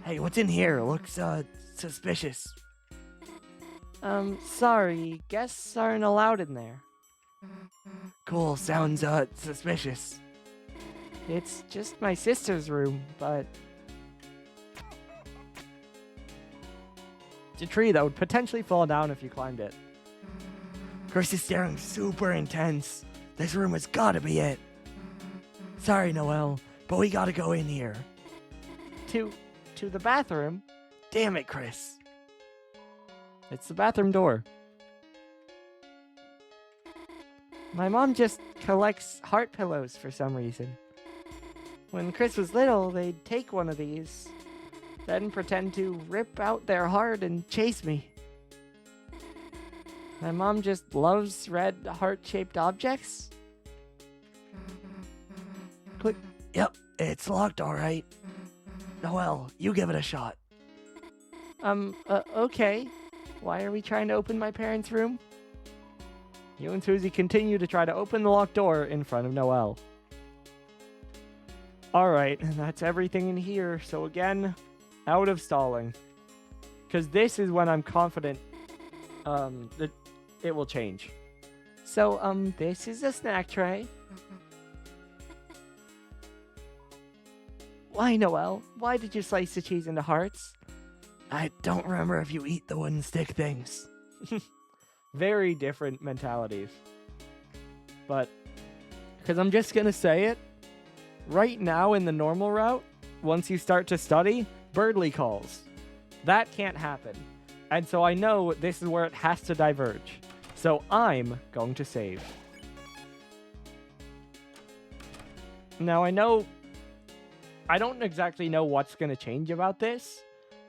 Hey, what's in here? Looks, suspicious. Sorry, guests aren't allowed in there. Cool, sounds, suspicious. It's just my sister's room, but... It's a tree that would potentially fall down if you climbed it. Kris is staring super intense. This room has gotta be it. Sorry, Noelle, but we gotta go in here. To the bathroom? Damn it, Kris. It's the bathroom door. My mom just collects heart pillows for some reason. When Kris was little, they'd take one of these, then pretend to rip out their heart and chase me. My mom just loves red heart-shaped objects. Click. Yep, it's locked, alright. Noelle, you give it a shot. Okay. Why are we trying to open my parents' room? You and Susie continue to try to open the locked door in front of Noelle. Alright, and that's everything in here. So again, out of stalling. Because this is when I'm confident that it will change. So, this is a snack tray. Why, Noelle? Why did you slice the cheese into hearts? I don't remember if you eat the wooden stick things. Very different mentalities. But, because I'm just going to say it, right now in the normal route, once you start to study, Birdly calls. That can't happen. And so I know this is where it has to diverge. So I'm going to save. Now I don't exactly know what's going to change about this,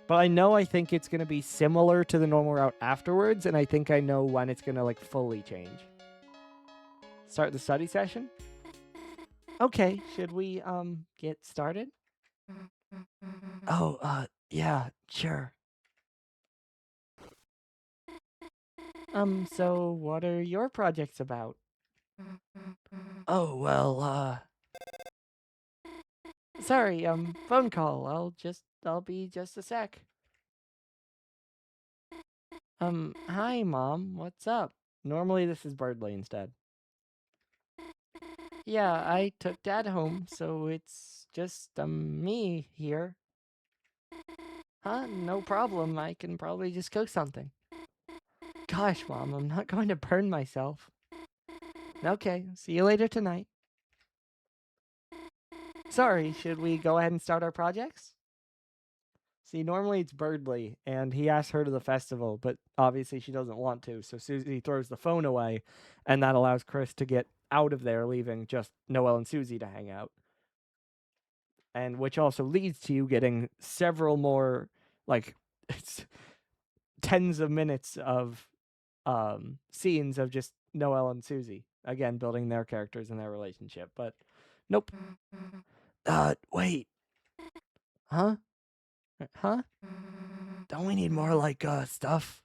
but I think it's going to be similar to the normal route afterwards, and I think I know when it's going to like fully change. Start the study session? Okay, should we, get started? Oh, yeah, sure. So what are your projects about? Oh, well, Sorry, phone call. I'll be just a sec. Hi, Mom. What's up? Normally this is Birdly instead. Yeah, I took Dad home, so it's just, me here. Huh? No problem. I can probably just cook something. Gosh, Mom, I'm not going to burn myself. Okay, see you later tonight. Sorry, should we go ahead and start our projects? See, normally it's Birdly, and he asked her to the festival, but obviously she doesn't want to, so Susie throws the phone away, and that allows Kris to get out of there, leaving just Noelle and Susie to hang out. And which also leads to you getting several more, like, it's tens of minutes of scenes of just Noelle and Susie again building their characters and their relationship. But nope. Wait. Huh? Huh? Don't we need more, like, stuff?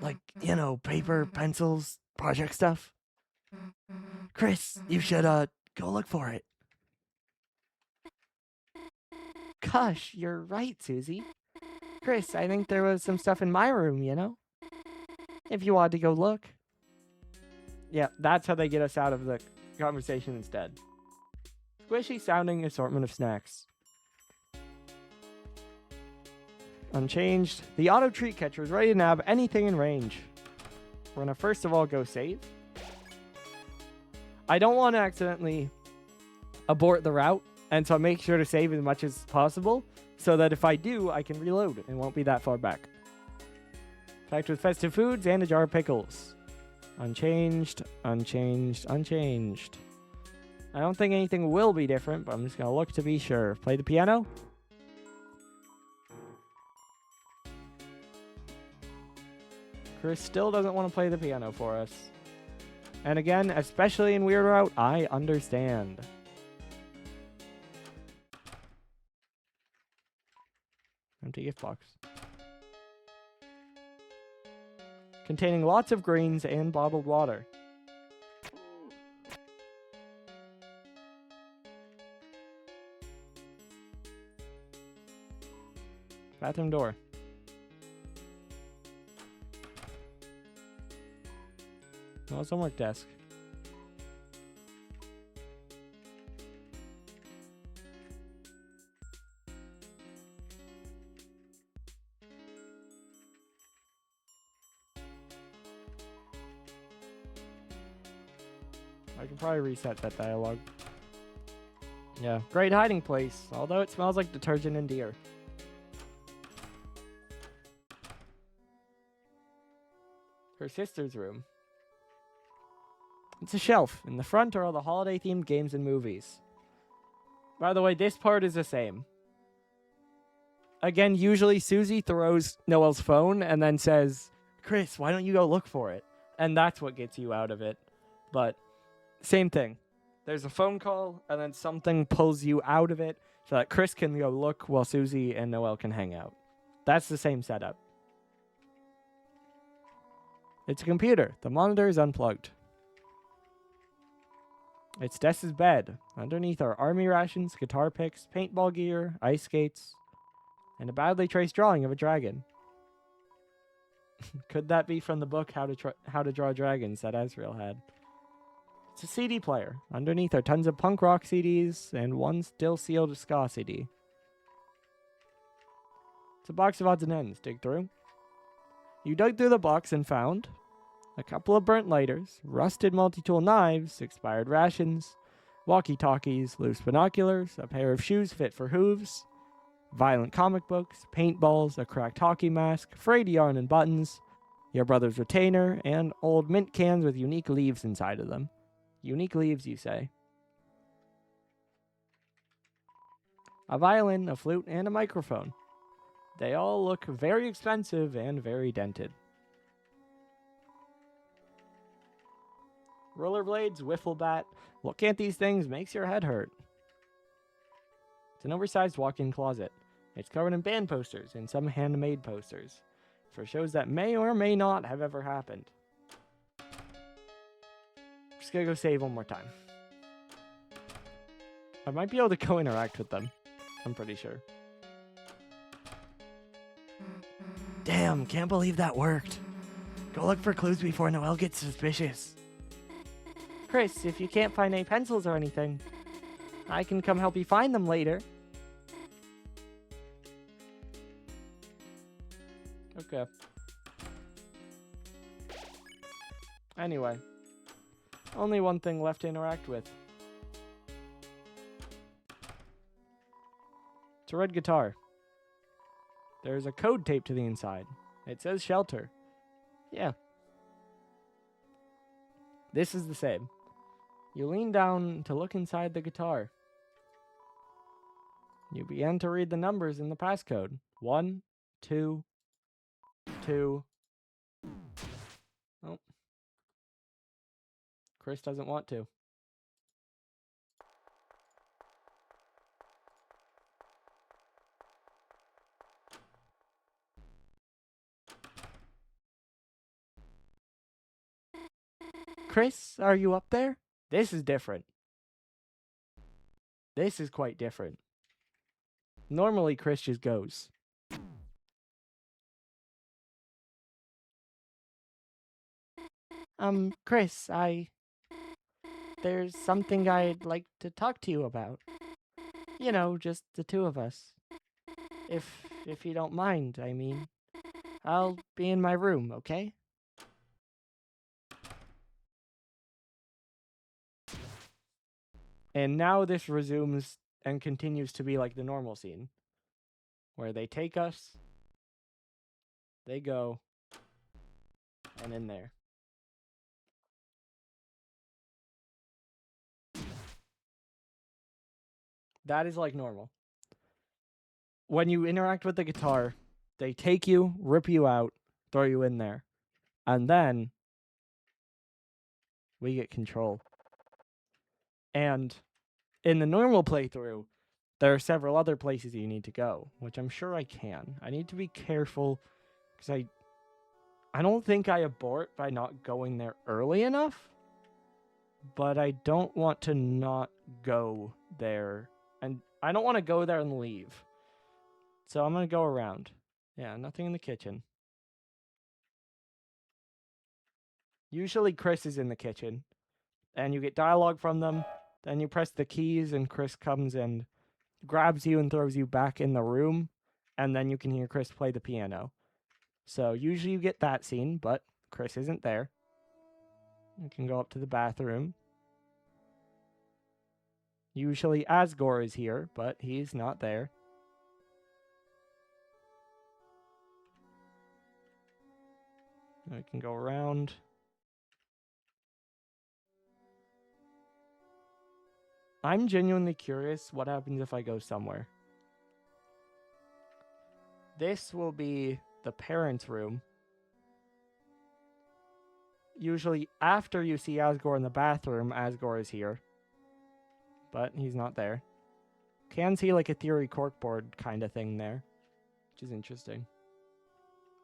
Like, paper, pencils, project stuff? Kris, you should, go look for it. Gosh, you're right, Susie. Kris, I think there was some stuff in my room, if you wanted to go look. Yeah, that's how they get us out of the conversation instead. Squishy sounding assortment of snacks. Unchanged. The auto treat catcher is ready to nab anything in range. We're gonna first of all go save. I don't want to accidentally abort the route, and so I make sure to save as much as possible so that if I do, I can reload and won't be that far back. Packed with festive foods and a jar of pickles. Unchanged, unchanged, unchanged. I don't think anything will be different, but I'm just gonna look to be sure. Play the piano. Kris still doesn't want to play the piano for us. And again, especially in Weird Route, I understand. Empty gift box. Containing lots of greens and bottled water. Bathroom door. No, homework desk. I can probably reset that dialogue. Yeah, great hiding place, although it smells like detergent and deer. Her sister's room. It's a shelf. In the front are all the holiday-themed games and movies. By the way, this part is the same. Again, usually Susie throws Noelle's phone and then says, Kris, why don't you go look for it? And that's what gets you out of it. But same thing. There's a phone call, and then something pulls you out of it so that Kris can go look while Susie and Noelle can hang out. That's the same setup. It's a computer. The monitor is unplugged. It's Dessa's bed. Underneath are army rations, guitar picks, paintball gear, ice skates, and a badly traced drawing of a dragon. Could that be from the book How to Draw Dragons that Azrael had? It's a CD player. Underneath are tons of punk rock CDs and one still sealed ska CD. It's a box of odds and ends. Dig through. You dug through the box and found a couple of burnt lighters, rusted multi-tool knives, expired rations, walkie-talkies, loose binoculars, a pair of shoes fit for hooves, violent comic books, paintballs, a cracked hockey mask, frayed yarn and buttons, your brother's retainer, and old mint cans with unique leaves inside of them. Unique leaves, you say? A violin, a flute, and a microphone. They all look very expensive and very dented. Rollerblades, wiffle bat. Looking at these things makes your head hurt. It's an oversized walk-in closet. It's covered in band posters and some handmade posters for shows that may or may not have ever happened. Just gonna go save one more time. I might be able to go interact with them. I'm pretty sure. Damn, can't believe that worked. Go look for clues before Noelle gets suspicious. Kris, if you can't find any pencils or anything, I can come help you find them later. Okay. Anyway. Only one thing left to interact with. It's a red guitar. There's a code taped to the inside. It says shelter. Yeah. This is the same. You lean down to look inside the guitar. You begin to read the numbers in the passcode. 1, 2, 2. Oh. Kris doesn't want to. Kris, are you up there? This is different. This is quite different. Normally, Kris just goes. Kris, there's something I'd like to talk to you about. You know, just the two of us. If you don't mind, I mean. I'll be in my room, okay? And now this resumes and continues to be like the normal scene. Where they take us, they go, and in there. That is like normal. When you interact with the guitar, they take you, rip you out, throw you in there. And then we get control. And in the normal playthrough, there are several other places you need to go, which I'm sure I can. I need to be careful because I don't think I abort by not going there early enough, but I don't want to not go there. And I don't want to go there and leave. So I'm going to go around. Yeah, nothing in the kitchen. Usually Kris is in the kitchen, and you get dialogue from them. Then you press the keys, and Kris comes and grabs you and throws you back in the room, and then you can hear Kris play the piano. So usually you get that scene, but Kris isn't there. You can go up to the bathroom. Usually Asgore is here, but he's not there. I can go around. I'm genuinely curious what happens if I go somewhere. This will be the parents' room. Usually after you see Asgore in the bathroom, Asgore is here. But he's not there. Can see like a theory corkboard kind of thing there, which is interesting.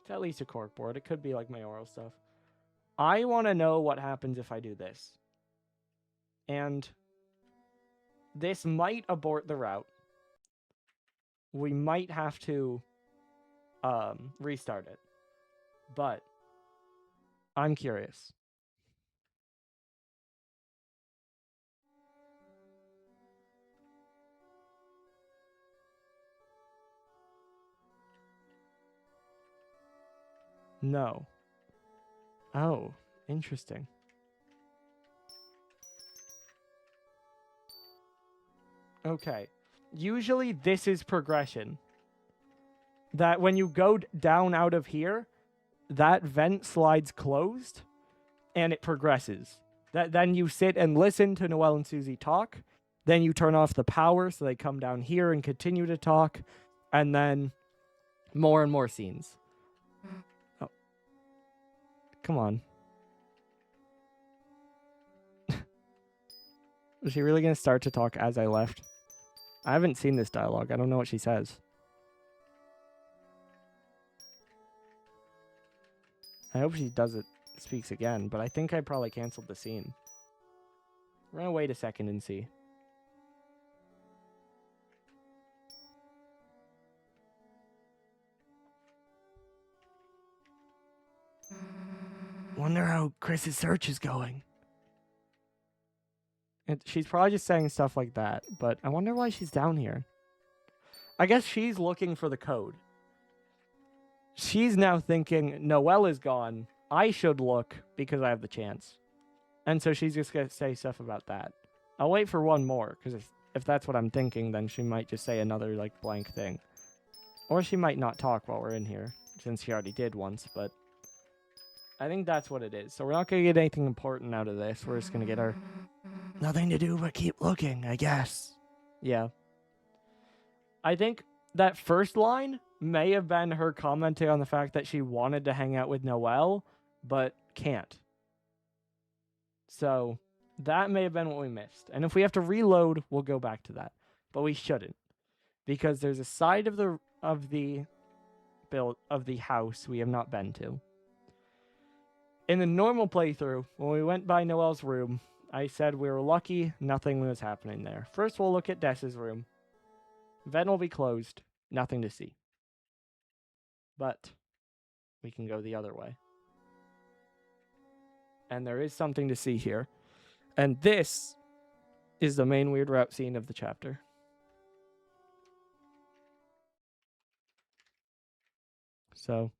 It's at least a corkboard. It could be like mayoral stuff. I want to know what happens if I do this. And this might abort the route. We might have to restart it. But I'm curious. No. Oh, interesting. Okay. Usually this is progression. That when you go down out of here, that vent slides closed and it progresses. That then you sit and listen to Noelle and Susie talk. Then you turn off the power so they come down here and continue to talk. And then more and more scenes. Oh. Come on. Was she really going to start to talk as I left? I haven't seen this dialogue. I don't know what she says. I hope she speaks again, but I think I probably canceled the scene. We're gonna wait a second and see. Wonder how Kris's search is going. She's probably just saying stuff like that, but I wonder why she's down here. I guess she's looking for the code. She's now thinking, Noelle is gone. I should look because I have the chance. And so she's just going to say stuff about that. I'll wait for one more, because if that's what I'm thinking, then she might just say another, like, blank thing. Or she might not talk while we're in here, since she already did once, but I think that's what it is. So we're not going to get anything important out of this. We're just going to get our... Nothing to do but keep looking, I guess. Yeah. I think that first line may have been her commenting on the fact that she wanted to hang out with Noelle, but can't. So that may have been what we missed. And if we have to reload, we'll go back to that. But we shouldn't. Because there's a side of the house we have not been to. In the normal playthrough, when we went by Noelle's room, I said we were lucky nothing was happening there. First we'll look at Dessa's room. Vent will be closed. Nothing to see. But we can go the other way. And there is something to see here. And this is the main weird route scene of the chapter. So,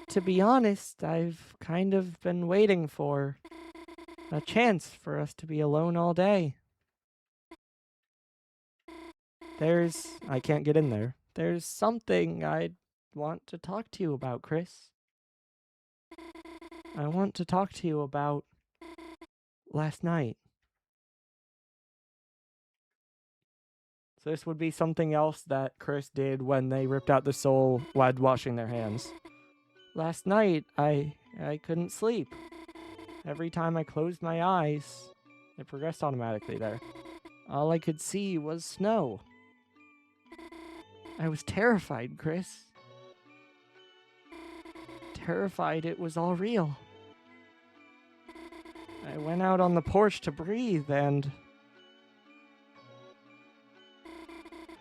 to be honest, I've kind of been waiting for a chance for us to be alone all day. I can't get in there. There's something I'd want to talk to you about, Kris. I want to talk to you about last night. So this would be something else that Kris did when they ripped out the soul while washing their hands. Last night, I couldn't sleep. Every time I closed my eyes, it progressed automatically there. All I could see was snow. I was terrified, Kris. Terrified it was all real. I went out on the porch to breathe, and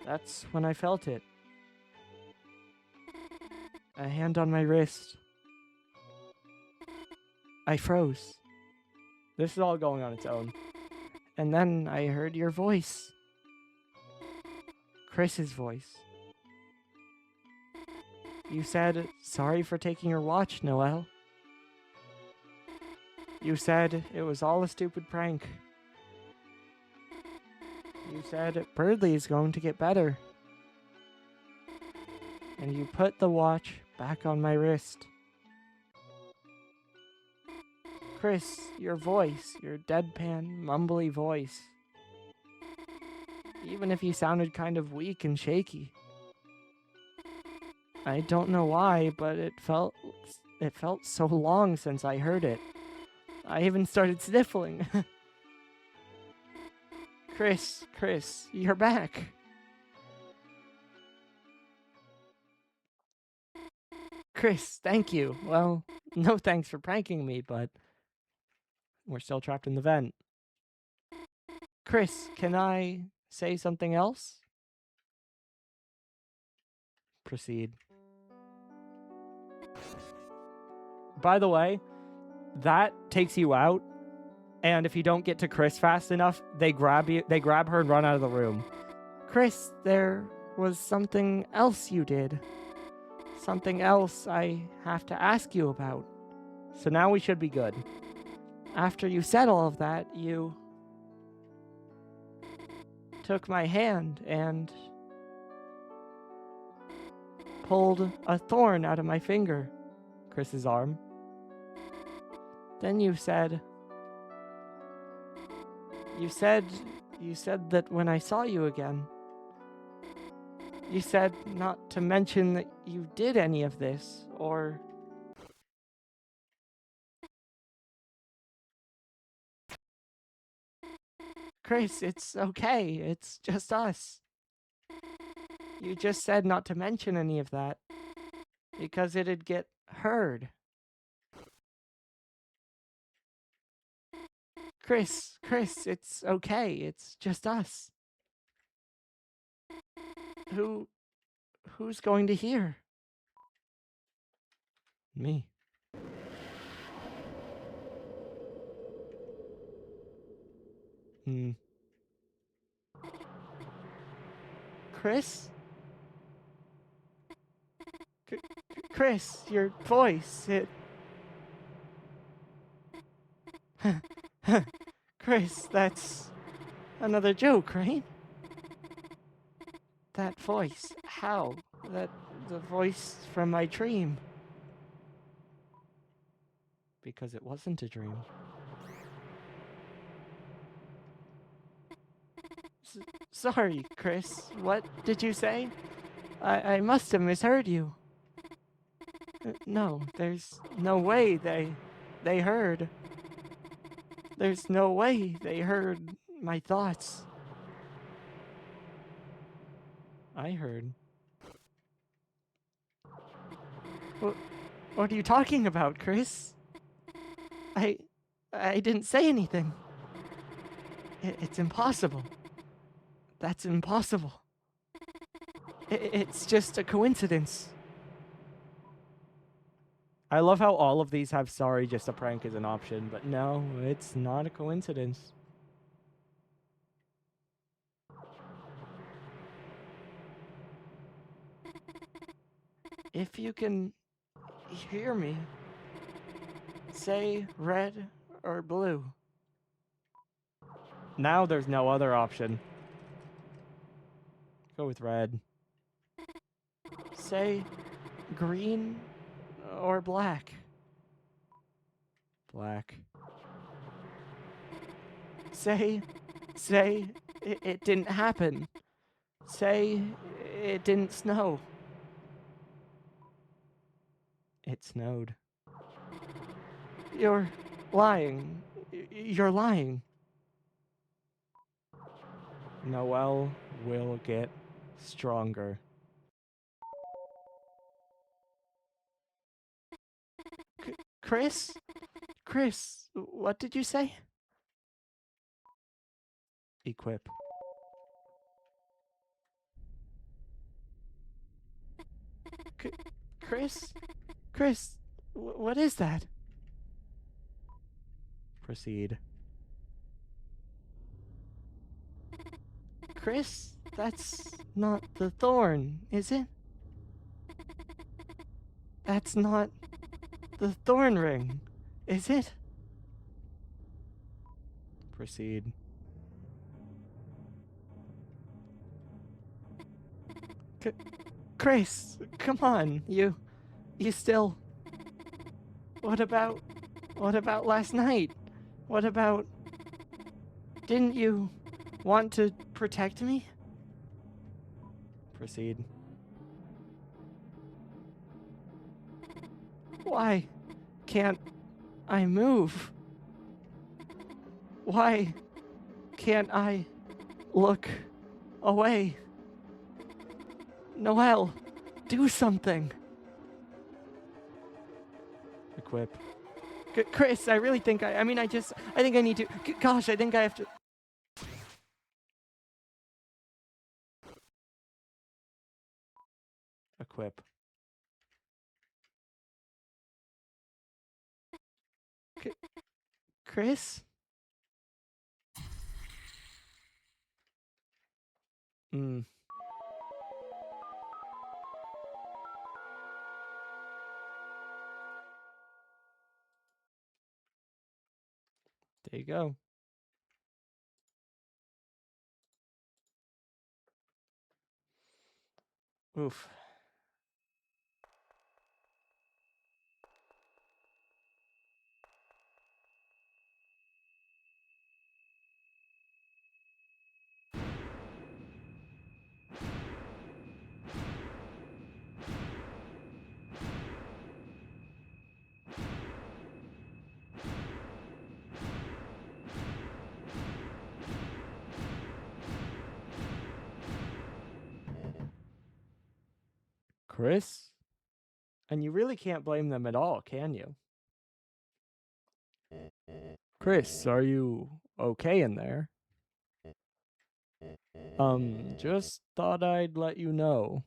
that's when I felt it. A hand on my wrist. I froze. This is all going on its own. And then I heard your voice. Kris's voice. You said, "Sorry for taking your watch, Noelle." You said it was all a stupid prank. You said Birdley is going to get better. And you put the watch back on my wrist. Kris, your voice, your deadpan, mumbly voice. Even if you sounded kind of weak and shaky. I don't know why, but it felt so long since I heard it. I even started sniffling. Kris, you're back. Kris, thank you. Well, no thanks for pranking me, but we're still trapped in the vent. Kris, can I say something else? Proceed. By the way, that takes you out, and if you don't get to Kris fast enough, they grab her and run out of the room. Kris, there was something else you did. Something else I have to ask you about. So now we should be good. After you said all of that, you took my hand and pulled a thorn out of my finger, Kris's arm. Then you said that when I saw you again, you said not to mention that you did any of this, or Kris, it's okay, it's just us. You just said not to mention any of that, because it'd get heard. Kris, it's okay, it's just us. Who's going to hear? Me. Kris? Kris, your voice, it... Kris, that's another joke, right? That voice, how? The voice from my dream. Because it wasn't a dream. Sorry, Kris, what did you say? I must have misheard you. No, there's no way they heard. There's no way they heard my thoughts. I heard. What are you talking about, Kris? I didn't say anything. It's impossible. That's impossible. It's just a coincidence. I love how all of these have sorry, just a prank as an option, but no, it's not a coincidence. If you can hear me, say red or blue. Now there's no other option. Go with red. Say green or black. Black. Say it didn't happen. Say it didn't snow. It snowed. You're lying. You're lying. Noelle will get stronger. Kris? Kris, what did you say? Equip. Kris? Kris, what is that? Proceed. Kris, that's not the thorn, is it? That's not the thorn ring, is it? Proceed. Kris, come on, you still... What about last night? What about... Didn't you want to protect me? Proceed. Why can't I move? Why can't I look away? Noelle, do something. Equip. Kris, I really think I think I need to... Gosh, I think I have to... Equip. Kris? Hmm. There you go. Oof. Kris? And you really can't blame them at all, can you? Kris, are you okay in there? Just thought I'd let you know.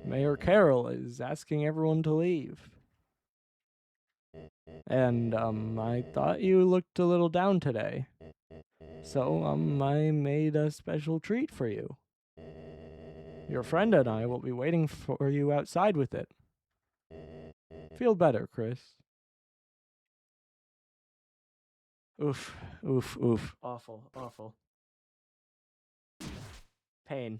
Mayor Carroll is asking everyone to leave. And, I thought you looked a little down today. So, I made a special treat for you. Your friend and I will be waiting for you outside with it. Feel better, Kris. Oof, oof, oof. Awful, awful. Pain.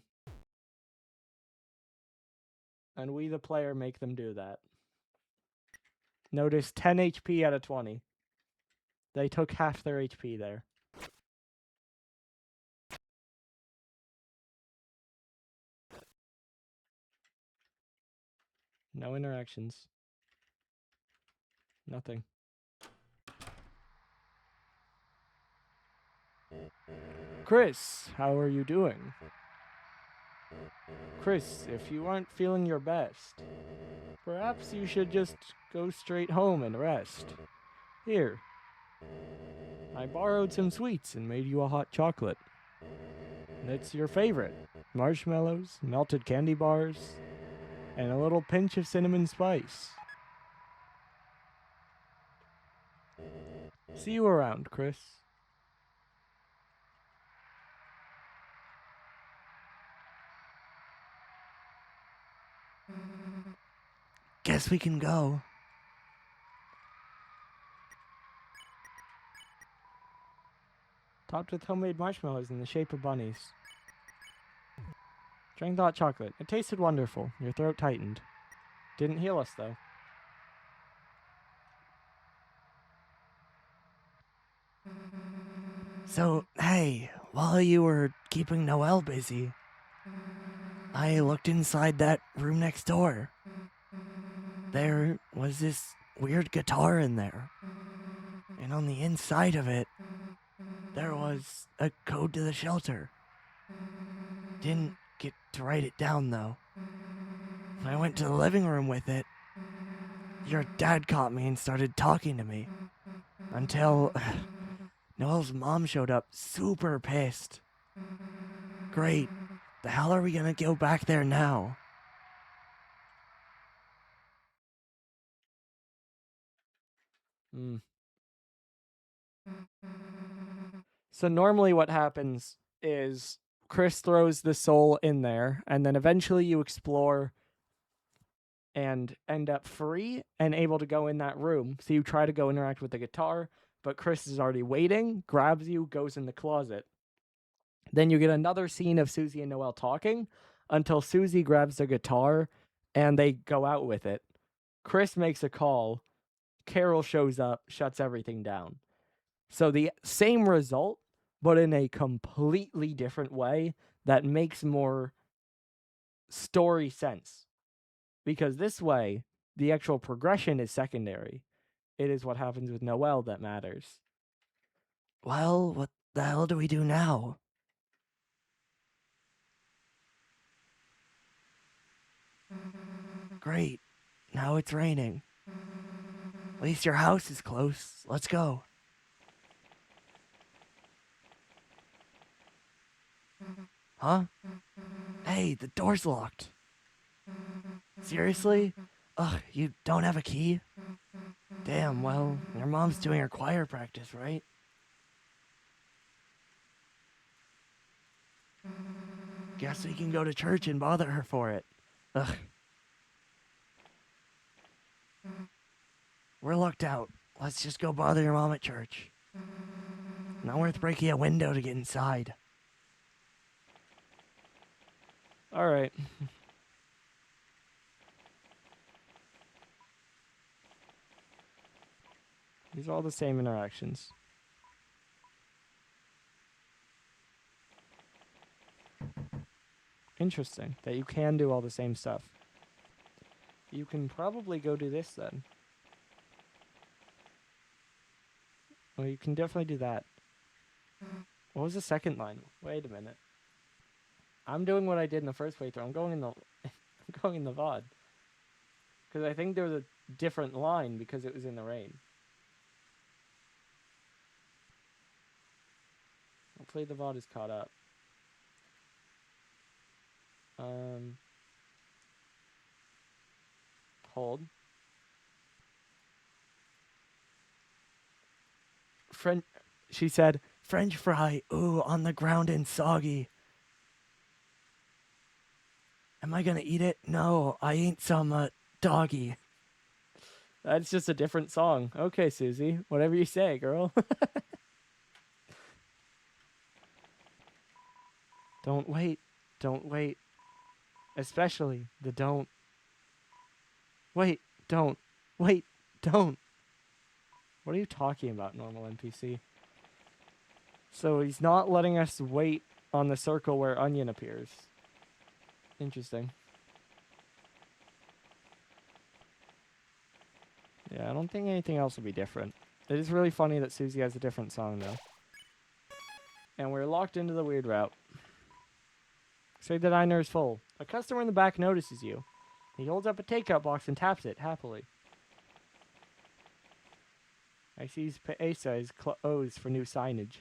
And we, the player, make them do that. Notice 10 HP out of 20. They took half their HP there. No interactions. Nothing. Kris, how are you doing? Kris, if you aren't feeling your best, perhaps you should just go straight home and rest. Here, I borrowed some sweets and made you a hot chocolate. It's your favorite. Marshmallows, melted candy bars, and a little pinch of cinnamon spice. See you around, Kris. Guess we can go. Topped with homemade marshmallows in the shape of bunnies. Drank the hot chocolate. It tasted wonderful. Your throat tightened. Didn't heal us, though. So, hey, while you were keeping Noelle busy, I looked inside that room next door. There was this weird guitar in there. And on the inside of it, there was a code to the shelter. Didn't get to write it down, though. I went to the living room with it. Your dad caught me and started talking to me. Until Noelle's mom showed up super pissed. Great. The hell are we gonna go back there now? So normally what happens is Kris throws the soul in there, and then eventually you explore and end up free and able to go in that room. So you try to go interact with the guitar, but Kris is already waiting, grabs you, goes in the closet. Then you get another scene of Susie and Noelle talking until Susie grabs the guitar and they go out with it. Kris makes a call. Carol shows up, shuts everything down. So the same result, but in a completely different way that makes more story sense. Because this way, the actual progression is secondary. It is what happens with Noelle that matters. Well, what the hell do we do now? Great. Now it's raining. At least your house is close. Let's go. Huh? Hey, the door's locked. Seriously? Ugh, you don't have a key? Damn, well, your mom's doing her choir practice, right? Guess we can go to church and bother her for it. Ugh. We're locked out. Let's just go bother your mom at church. Not worth breaking a window to get inside. All right. These are all the same interactions. Interesting that you can do all the same stuff. You can probably go do this then. Well, you can definitely do that. What was the second line? Wait a minute. I'm doing what I did in the first playthrough. I'm going in the I'm going in the VOD. Because I think there was a different line because it was in the rain. Hopefully the VOD is caught up. Hold. She said, French fry, ooh, on the ground and soggy. Am I gonna eat it? No, I ain't some, doggy. that's just a different song. Okay, Susie. Whatever you say, girl. Don't wait. Don't wait. Especially the don't. Wait, don't. Wait, don't. What are you talking about, normal NPC? So he's not letting us wait on the circle where Onion appears. Interesting. Yeah, I don't think anything else will be different. It is really funny that Susie has a different song, though. And we're locked into the weird route. Say the diner is full. A customer in the back notices you. He holds up a takeout box and taps it happily. I see Asa is closed for new signage.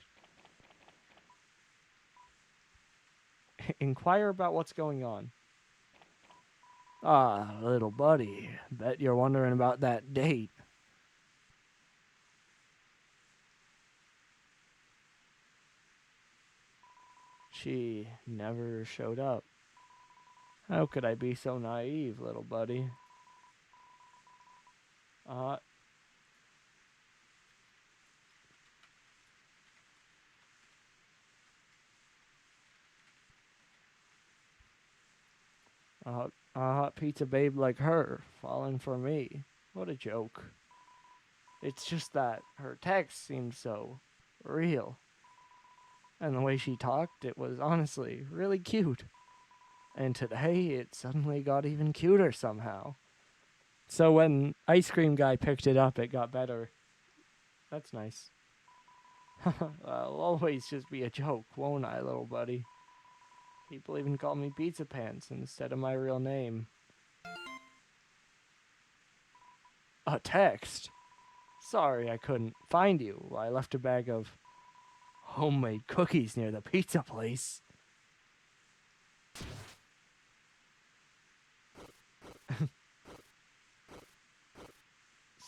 Inquire about what's going on. Ah, little buddy. Bet you're wondering about that date. She never showed up. How could I be so naive, little buddy? A hot pizza babe like her falling for me. What a joke. It's just that her text seemed so real. And the way she talked, it was honestly really cute. And today, it suddenly got even cuter somehow. So when Ice Cream Guy picked it up, it got better. That's nice. I'll always just be a joke, won't I, little buddy? People even call me Pizza Pants instead of my real name. A text? Sorry I couldn't find you. I left a bag of homemade cookies near the pizza place.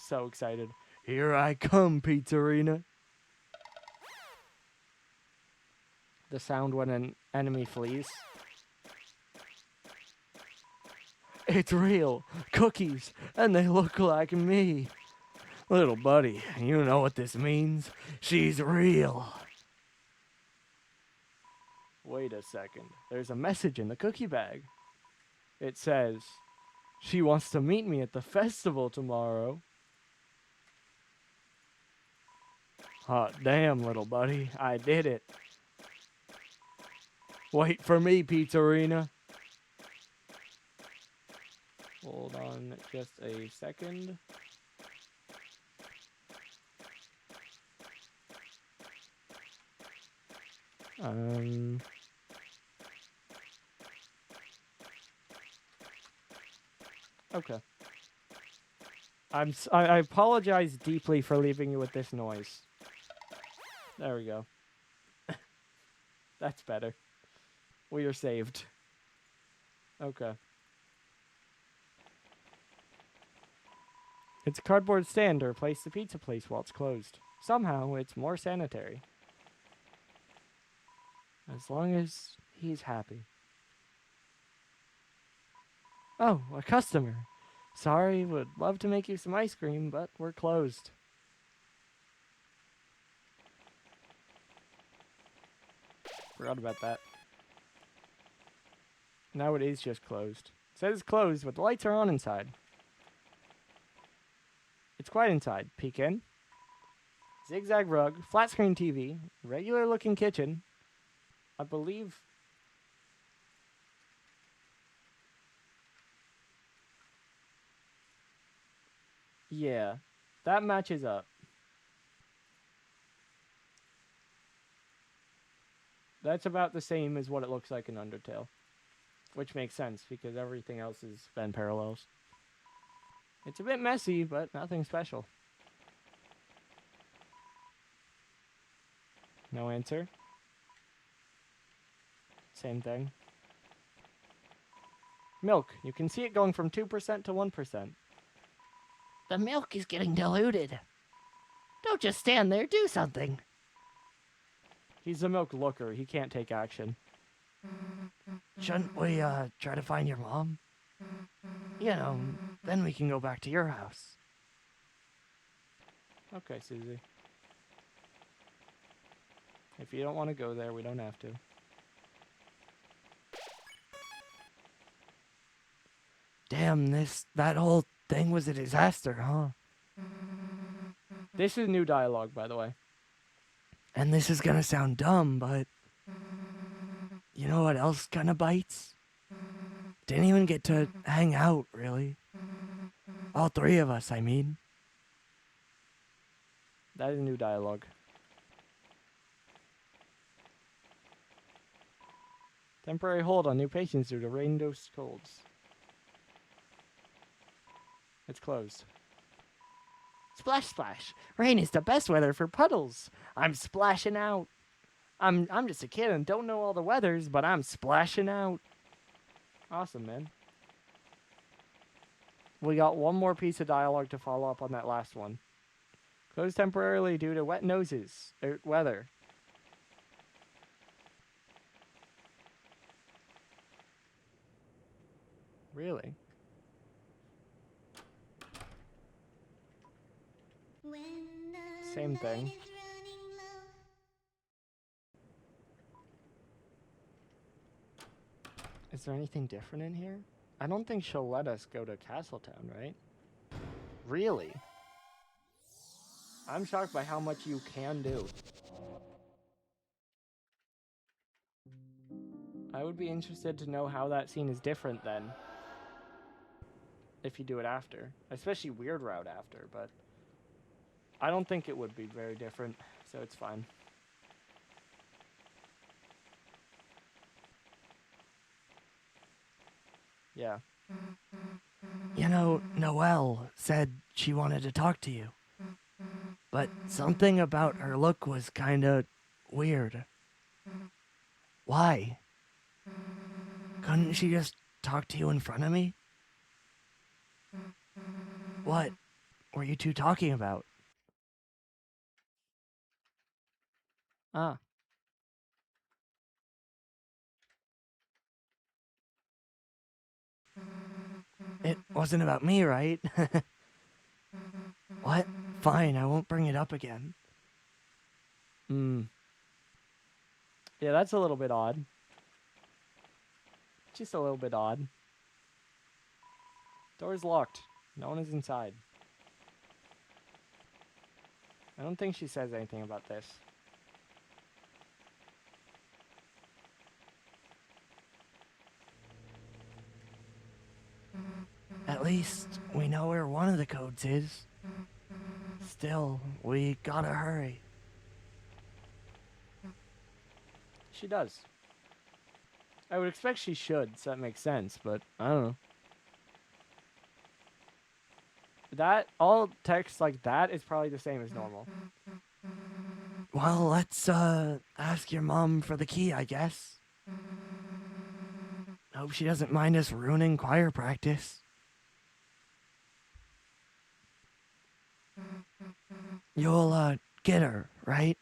So excited. Here I come, Pizzarina. The sound when an enemy flees. It's real. Cookies. And they look like me. Little buddy, you know what this means? She's real. Wait a second. There's a message in the cookie bag. It says, she wants to meet me at the festival tomorrow. Hot damn, little buddy. I did it. Wait for me, Pizzarina. Hold on just a second. Okay. I apologize deeply for leaving you with this noise. There we go. That's better. We are saved. Okay. It's a cardboard stand to replace the pizza place while it's closed. Somehow, it's more sanitary. As long as he's happy. Oh, a customer. Sorry, would love to make you some ice cream, but we're closed. Forgot about that. Now it is just closed. It says it's closed, but the lights are on inside. It's quiet inside. Peek in. Zigzag rug, flat screen TV, regular looking kitchen. I believe... Yeah, that matches up. That's about the same as what it looks like in Undertale. Which makes sense, because everything else has been parallels. It's a bit messy, but nothing special. No answer. Same thing. Milk. You can see it going from 2% to 1%. The milk is getting diluted. Don't just stand there, do something. He's a milk looker. He can't take action. Shouldn't we, try to find your mom? You know, then we can go back to your house. Okay, Susie. If you don't want to go there, we don't have to. Damn, that whole thing was a disaster, huh? This is new dialogue, by the way. And this is gonna sound dumb, but... You know what else kinda bites? Didn't even get to hang out, really. All three of us, I mean. That is new dialogue. Temporary hold on new patients due to rain-dosed colds. It's closed. Splash, splash. Rain is the best weather for puddles. I'm splashing out. I'm just a kid and don't know all the weathers, but I'm splashing out. Awesome, man. We got one more piece of dialogue to follow up on that last one. Closed temporarily due to wet noses. Weather. Really? When the Same light thing. is running low. Is there anything different in here? I don't think she'll let us go to Castletown, right? Really? I'm shocked by how much you can do. I would be interested to know how that scene is different then. If you do it after. Especially Weird Route after, but I don't think it would be very different, so it's fine. Yeah. You know, Noelle said she wanted to talk to you. But something about her look was kinda weird. Why? Couldn't she just talk to you in front of me? What were you two talking about? Ah. It wasn't about me, right? What? Fine, I won't bring it up again. Hmm. Yeah, that's a little bit odd. Just a little bit odd. Door's locked. No one is inside. I don't think she says anything about this. At least we know where one of the codes is. Still, we gotta hurry. She does. I would expect she should, so that makes sense, but I don't know. That, all text like that is probably the same as normal. Well, let's, ask your mom for the key, I guess. Hope she doesn't mind us ruining choir practice. You'll, get her, right?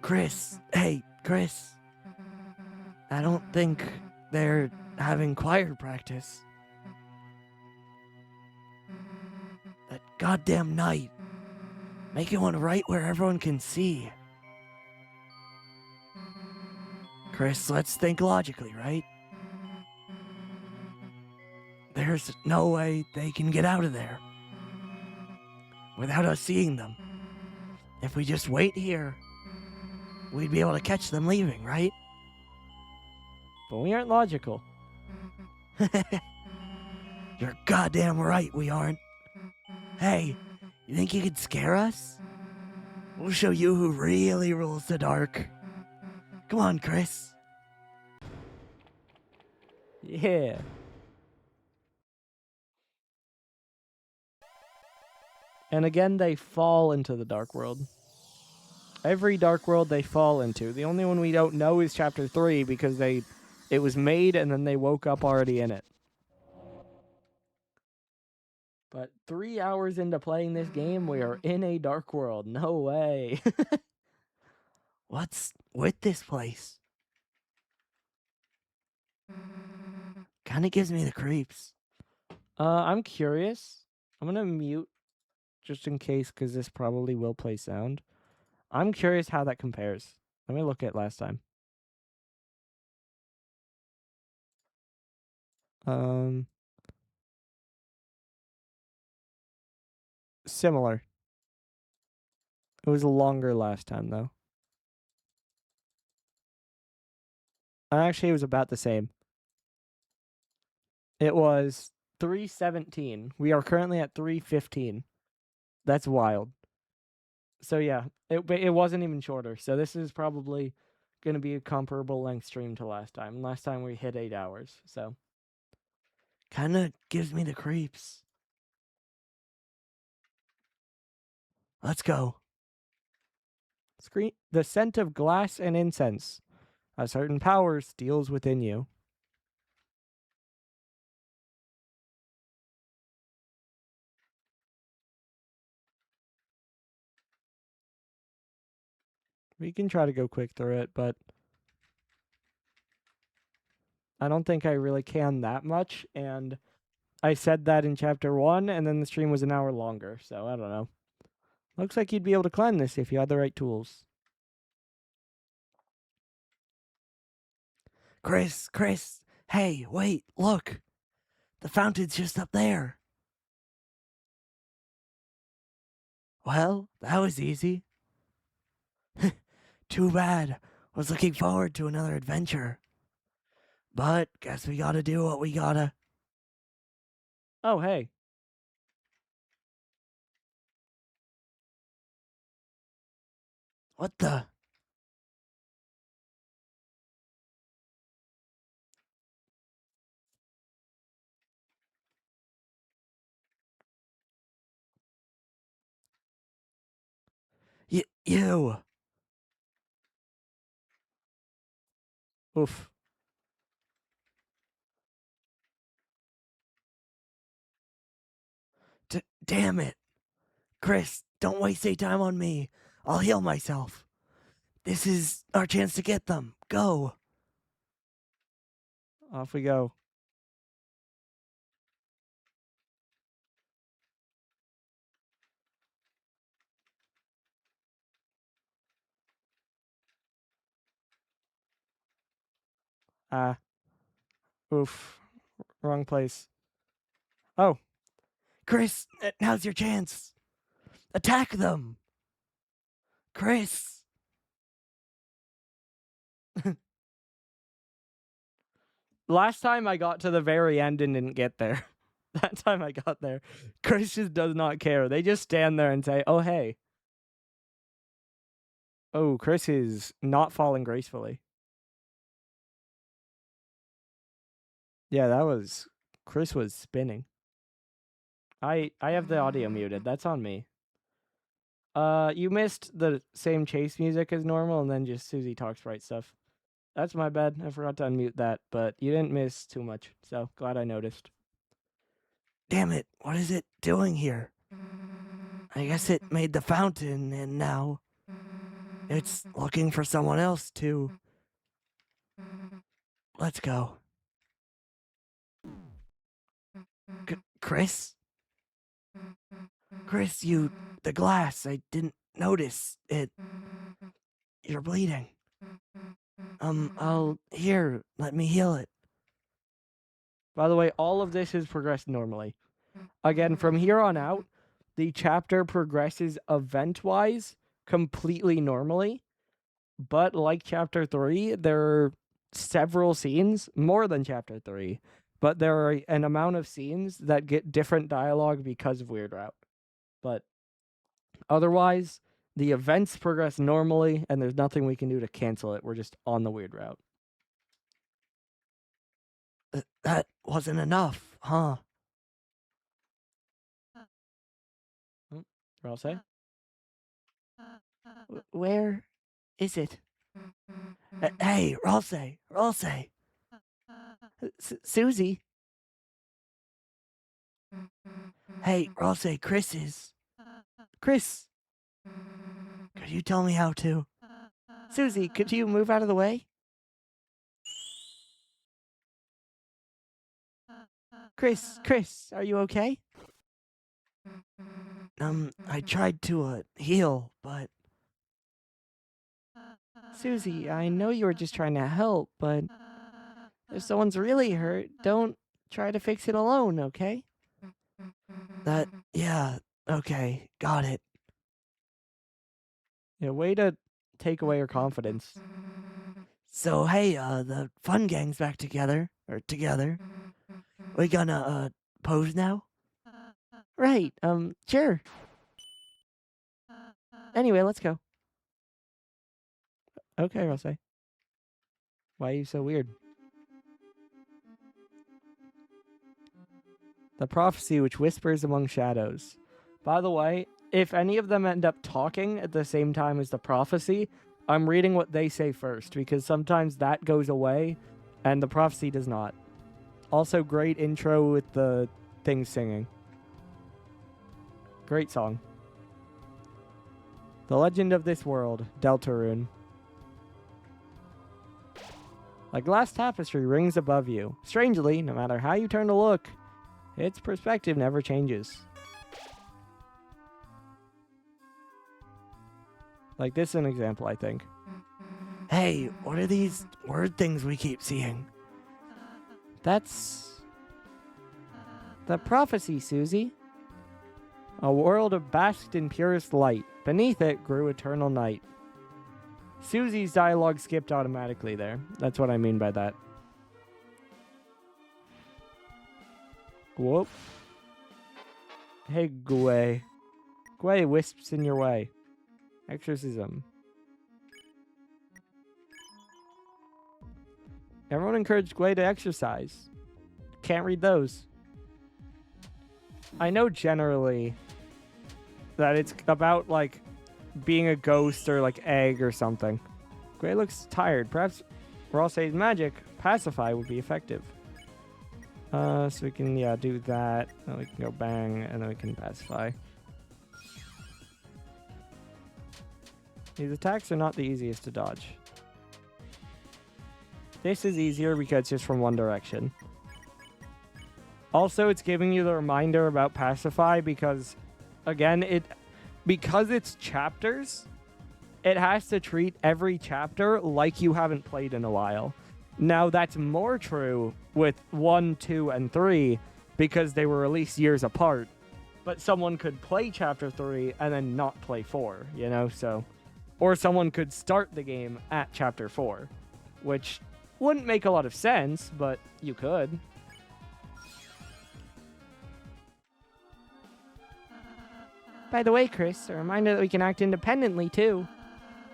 Kris, hey, Kris. I don't think they're having choir practice. That goddamn night. Making one right where everyone can see. Kris, let's think logically, right? There's no way they can get out of there without us seeing them. If we just wait here, we'd be able to catch them leaving, right? But we aren't logical. You're goddamn right we aren't. Hey, you think you could scare us? We'll show you who really rules the dark. Come on, Kris. Yeah. And again, they fall into the Dark World. Every Dark World they fall into. The only one we don't know is Chapter 3 because it was made and then they woke up already in it. But 3 hours into playing this game, we are in a Dark World. No way. What's with this place? Kinda gives me the creeps. I'm curious. I'm going to mute just in case because this probably will play sound. I'm curious how that compares. Let me look at last time. Similar. It was longer last time though. Actually, it was about the same. It was 3:17. We are currently at 3:15. That's wild. So yeah, it wasn't even shorter. So this is probably going to be a comparable length stream to last time. Last time we hit 8 hours. So Kinda gives me the creeps. Let's go. the scent of glass and incense. A certain power steals within you. We can try to go quick through it, but I don't think I really can that much. And I said that in chapter 1, and then the stream was an hour longer. So I don't know. Looks like you'd be able to climb this if you had the right tools. Kris, hey, wait, look. The fountain's just up there. Well, that was easy. Too bad. Was looking forward to another adventure. But guess we gotta do what we gotta. Oh, hey. What the? You. Oof. Damn it. Kris, don't waste any time on me. I'll heal myself. This is our chance to get them. Go. Off we go. Ah. Oof. Wrong place. Oh. Kris, now's your chance. Attack them. Kris. Last time I got to the very end and didn't get there. That time I got there. Kris just does not care. They just stand there and say, oh, hey. Oh, Kris is not falling gracefully. Yeah, that was... Kris was spinning. I have the audio muted. That's on me. You missed the same chase music as normal and then just Susie talks right stuff. That's my bad. I forgot to unmute that, but you didn't miss too much, so glad I noticed. Damn it, what is it doing here? I guess it made the fountain, and now it's looking for someone else to... Let's go. Kris? Kris, the glass, I didn't notice it. You're bleeding. Here, let me heal it. By the way, all of this has progressed normally. Again, from here on out, the chapter progresses event-wise completely normally. But like chapter 3, there are several scenes, more than chapter 3, but there are an amount of scenes that get different dialogue because of Weird Route. But otherwise, the events progress normally, and there's nothing we can do to cancel it. We're just on the Weird Route. That wasn't enough, huh? Rouse? Where is it? Hey, Rouse. Susie? Hey, Rouse, Kris is... Kris? Could you tell me how to? Susie, could you move out of the way? Kris, are you okay? I tried to, heal, but... Susie, I know you were just trying to help, but if someone's really hurt, don't try to fix it alone, okay? Yeah, okay, got it. Yeah, way to take away her confidence. So, hey, the fun gang's back together. We gonna, pose now? Right, sure. Anyway, let's go. Okay, I'll say. Why are you so weird? The prophecy which whispers among shadows. By the way, if any of them end up talking at the same time as the prophecy, I'm reading what they say first, because sometimes that goes away and the prophecy does not. Also, great intro with the thing singing. Great song. The legend of this world, Deltarune. A glass tapestry rings above you. Strangely, no matter how you turn to look, its perspective never changes. Like, this is an example, I think. Hey, what are these word things we keep seeing? That's the prophecy, Susie. A world of basked in purest light. Beneath it grew eternal night. Susie's dialogue skipped automatically there. That's what I mean by that. Whoop. Hey, Gwei. Gwei wisps in your way. Exorcism. Everyone encouraged Gwei to exercise. Can't read those. I know generally that it's about, like, being a ghost or, like, egg or something. Gwei looks tired. Perhaps Ralsei's magic, Pacify, would be effective. So we can, yeah, do that. Then we can go bang, and then we can Pacify. These attacks are not the easiest to dodge. This is easier because it's just from one direction. Also, it's giving you the reminder about Pacify because, again, because it's chapters, it has to treat every chapter like you haven't played in a while. Now, that's more true with 1, 2, and 3 because they were released years apart. But someone could play Chapter 3 and then not play 4, you know? So, or someone could start the game at Chapter 4, which wouldn't make a lot of sense, but you could. By the way, Kris, a reminder that we can act independently, too.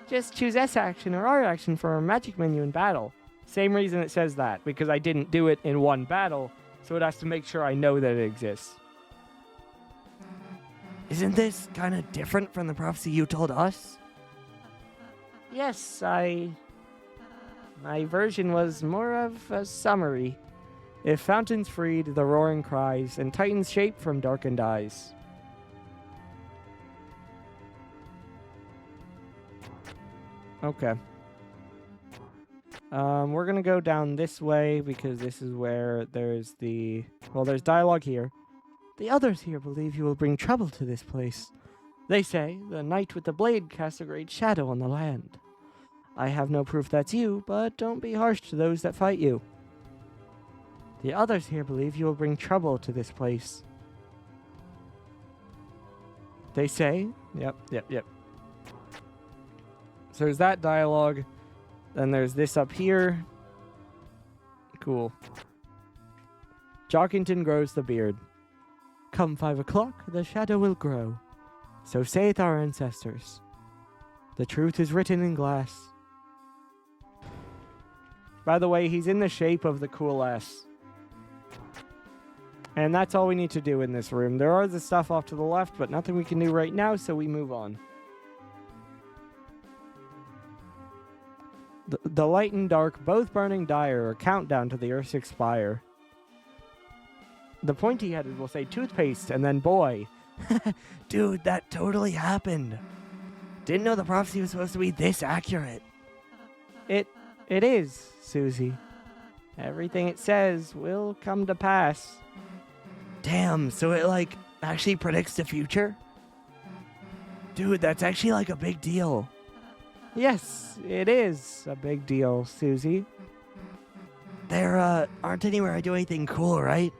Just choose S action or R action for our magic menu in battle. Same reason it says that, because I didn't do it in one battle, so it has to make sure I know that it exists. Isn't this kind of different from the prophecy you told us? Yes, my version was more of a summary. If fountains freed, the roaring cries, and titans shape from darkened eyes. Okay. We're gonna go down this way because this is where there's there's dialogue here. The others here believe you will bring trouble to this place. They say the knight with the blade casts a great shadow on the land. I have no proof that's you, but don't be harsh to those that fight you. The others here believe you will bring trouble to this place. They say, yep. So there's that dialogue. Then there's this up here. Cool. Jockington grows the beard. Come 5 o'clock, the shadow will grow. So saith our ancestors. The truth is written in glass. By the way, he's in the shape of the cool S. And that's all we need to do in this room. There are the stuff off to the left, but nothing we can do right now, so we move on. The light and dark, both burning dire, a countdown to the Earth's expire. The pointy-headed will say toothpaste, and then boy. Dude, that totally happened. Didn't know the prophecy was supposed to be this accurate. It is, Susie. Everything it says will come to pass. Damn, so it, like, actually predicts the future? Dude, that's actually, like, a big deal. Yes, it is a big deal, Susie. There, aren't anywhere I do anything cool, right?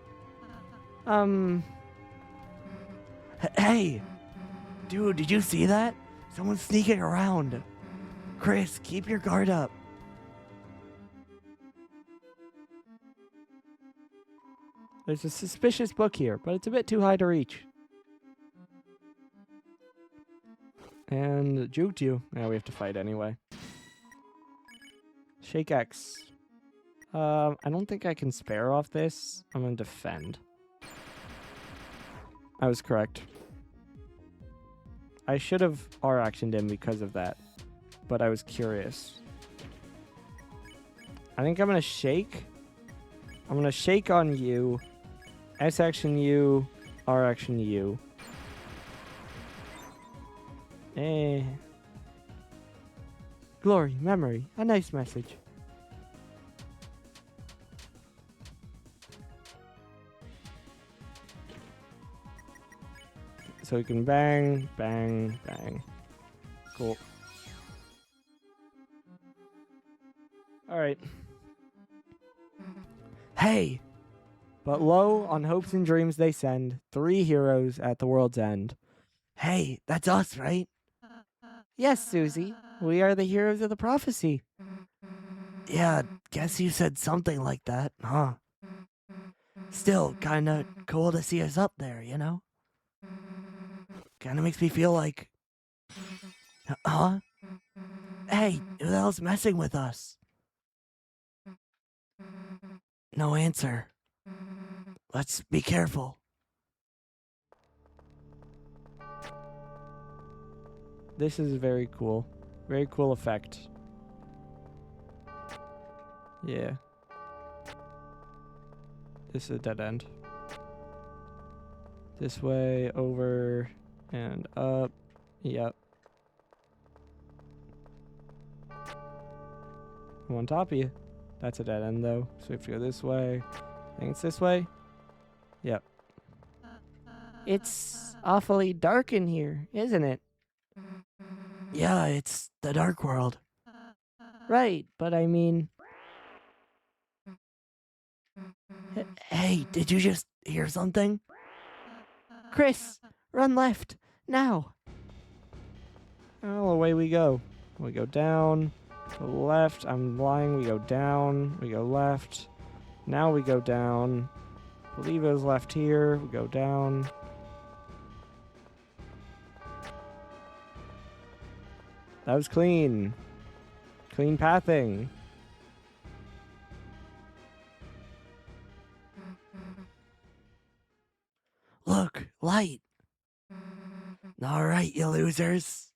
Hey! Dude, did you see that? Someone's sneaking around. Kris, keep your guard up. There's a suspicious book here, but it's a bit too high to reach. And juked you. Now we have to fight anyway. Shake X. I don't think I can spare off this. I'm gonna defend. I was correct. I should have R-actioned him because of that, but I was curious. I think I'm gonna shake. I'm gonna shake on you. S-action you. R-action you. Glory, memory, a nice message. So we can bang, bang, bang. Cool. Alright. Hey, But lo, on hopes and dreams they send, 3 heroes at the world's end. hey, that's us, right? Yes, Susie, we are the heroes of the prophecy. Yeah, guess you said something like that, huh? Still, kinda cool to see us up there, you know? Kinda makes me feel like... Huh? Hey, who the hell's messing with us? No answer. Let's be careful. This is very cool. Very cool effect. Yeah. This is a dead end. This way, over, and up. Yep. I'm on top of you. That's a dead end, though. So we have to go this way. I think it's this way. Yep. It's awfully dark in here, isn't it? Yeah, it's the dark world. Right, but I mean, Hey, did you just hear something? Kris, run left, now. Well, away we go. We go down, to the left. I'm lying. We go down. We go left. Now we go down. I believe it was left here. We go down. That was clean. Clean pathing. Look, light. All right, you losers.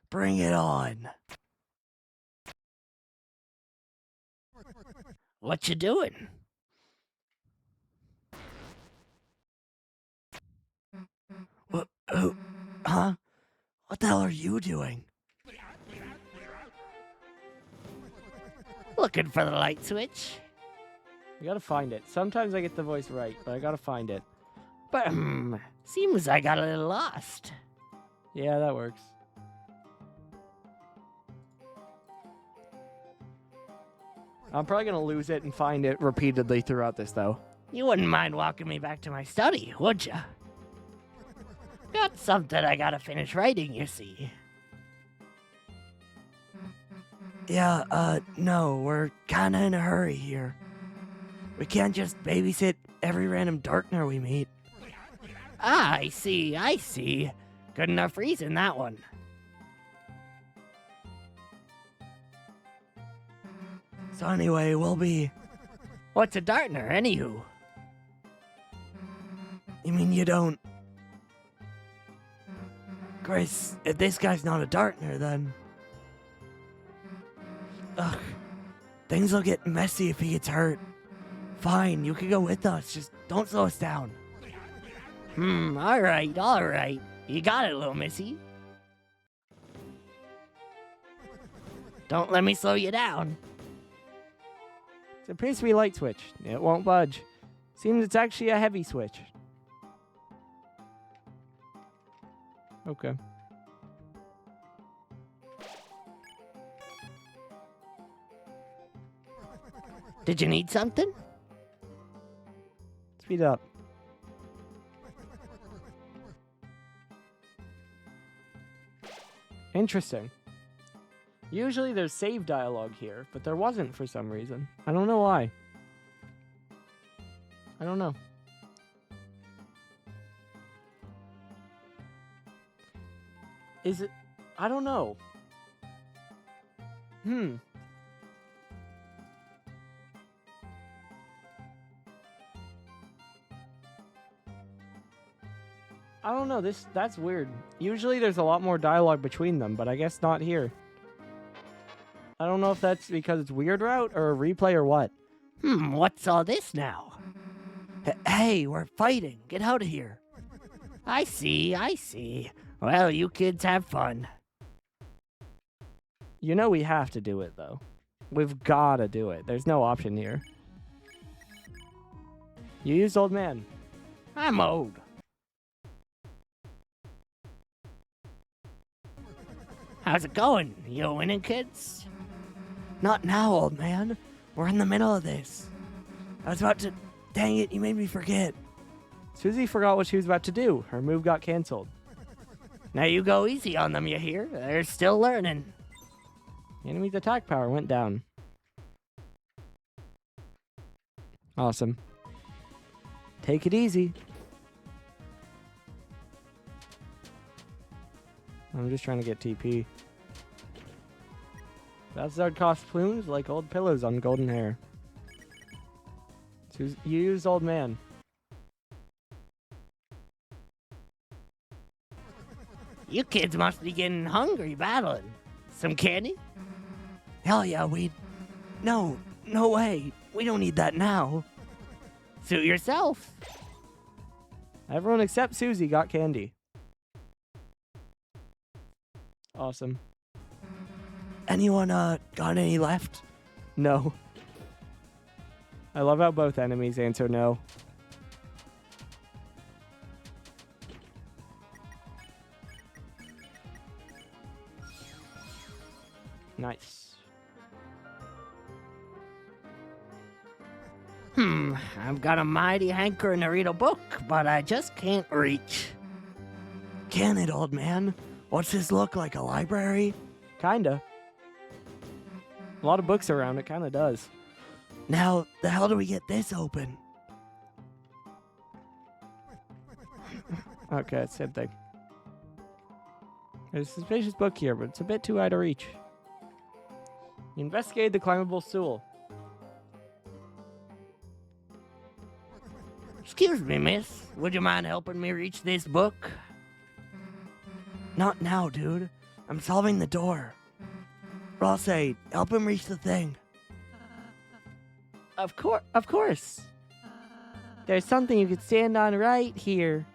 Bring it on. What you doing? Who? Huh? What the hell are you doing? Looking for the light switch? I gotta find it. Sometimes I get the voice right, but I gotta find it. But seems I got a little lost. Yeah, that works. I'm probably gonna lose it and find it repeatedly throughout this, though. You wouldn't mind walking me back to my study, would ya? Got something I gotta finish writing, you see. Yeah, no, we're kinda in a hurry here. We can't just babysit every random Darkner we meet. Ah, I see. Good enough reason, that one. So anyway, we'll be... What's a Dartner, anywho? You mean you don't... Kris, if this guy's not a Darkner, then... Ugh. Things will get messy if he gets hurt. Fine, you can go with us, just don't slow us down. Alright. You got it, little missy. Don't let me slow you down. It appears to be a light switch. It won't budge. Seems it's actually a heavy switch. Okay. Did you need something? Speed up. Interesting. Usually there's save dialogue here, but there wasn't for some reason. I don't know why. I don't know. Is it? I don't know. I don't know. That's weird. Usually there's a lot more dialogue between them, but I guess not here. I don't know if that's because it's weird route or a replay or what. What's all this now? Hey, we're fighting. Get out of here. I see. Well, you kids have fun. You know we have to do it, though. We've gotta do it. There's no option here. You used old man. I'm old. How's it going? You winning, kids? Not now, old man. We're in the middle of this. I was about to... Dang it, you made me forget. Susie forgot what she was about to do. Her move got canceled. Now you go easy on them, you hear? They're still learning. The enemy's attack power went down. Awesome. Take it easy. I'm just trying to get TP. Balthazar costs plumes like old pillows on golden hair. You use old man. You kids must be getting hungry battling. Some candy? Hell yeah, No way. We don't need that now. Suit yourself. Everyone except Susie got candy. Awesome. Anyone, got any left? No. I love how both enemies answer no. Nice. I've got a mighty hankering to read a book, but I just can't reach. Can it, old man? What's this look like, a library? Kinda. A lot of books around, it kinda does. Now, the hell do we get this open? Okay, same thing. There's a spacious book here, but it's a bit too high to reach. You investigated the climbable stool. Excuse me, miss. Would you mind helping me reach this book? Not now, dude. I'm solving the door. Or I'll say, help him reach the thing. Of course. There's something you could stand on right here.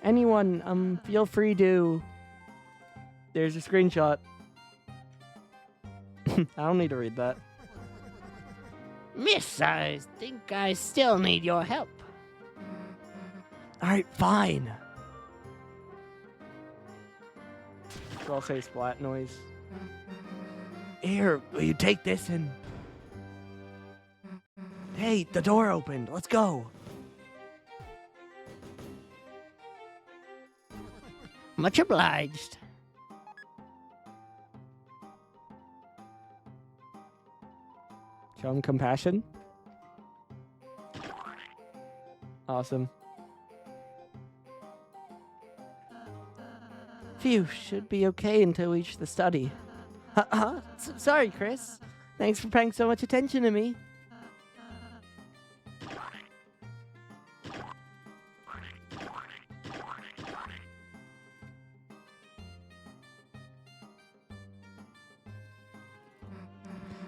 Anyone, feel free to... There's a screenshot. I don't need to read that. Miss, I think I still need your help. Alright, fine. So I'll say splat noise. Here, will you take this and... Hey, the door opened. Let's go. Much obliged. Show him compassion. Awesome. Phew, should be okay until we reach the study. Sorry, Kris. Thanks for paying so much attention to me.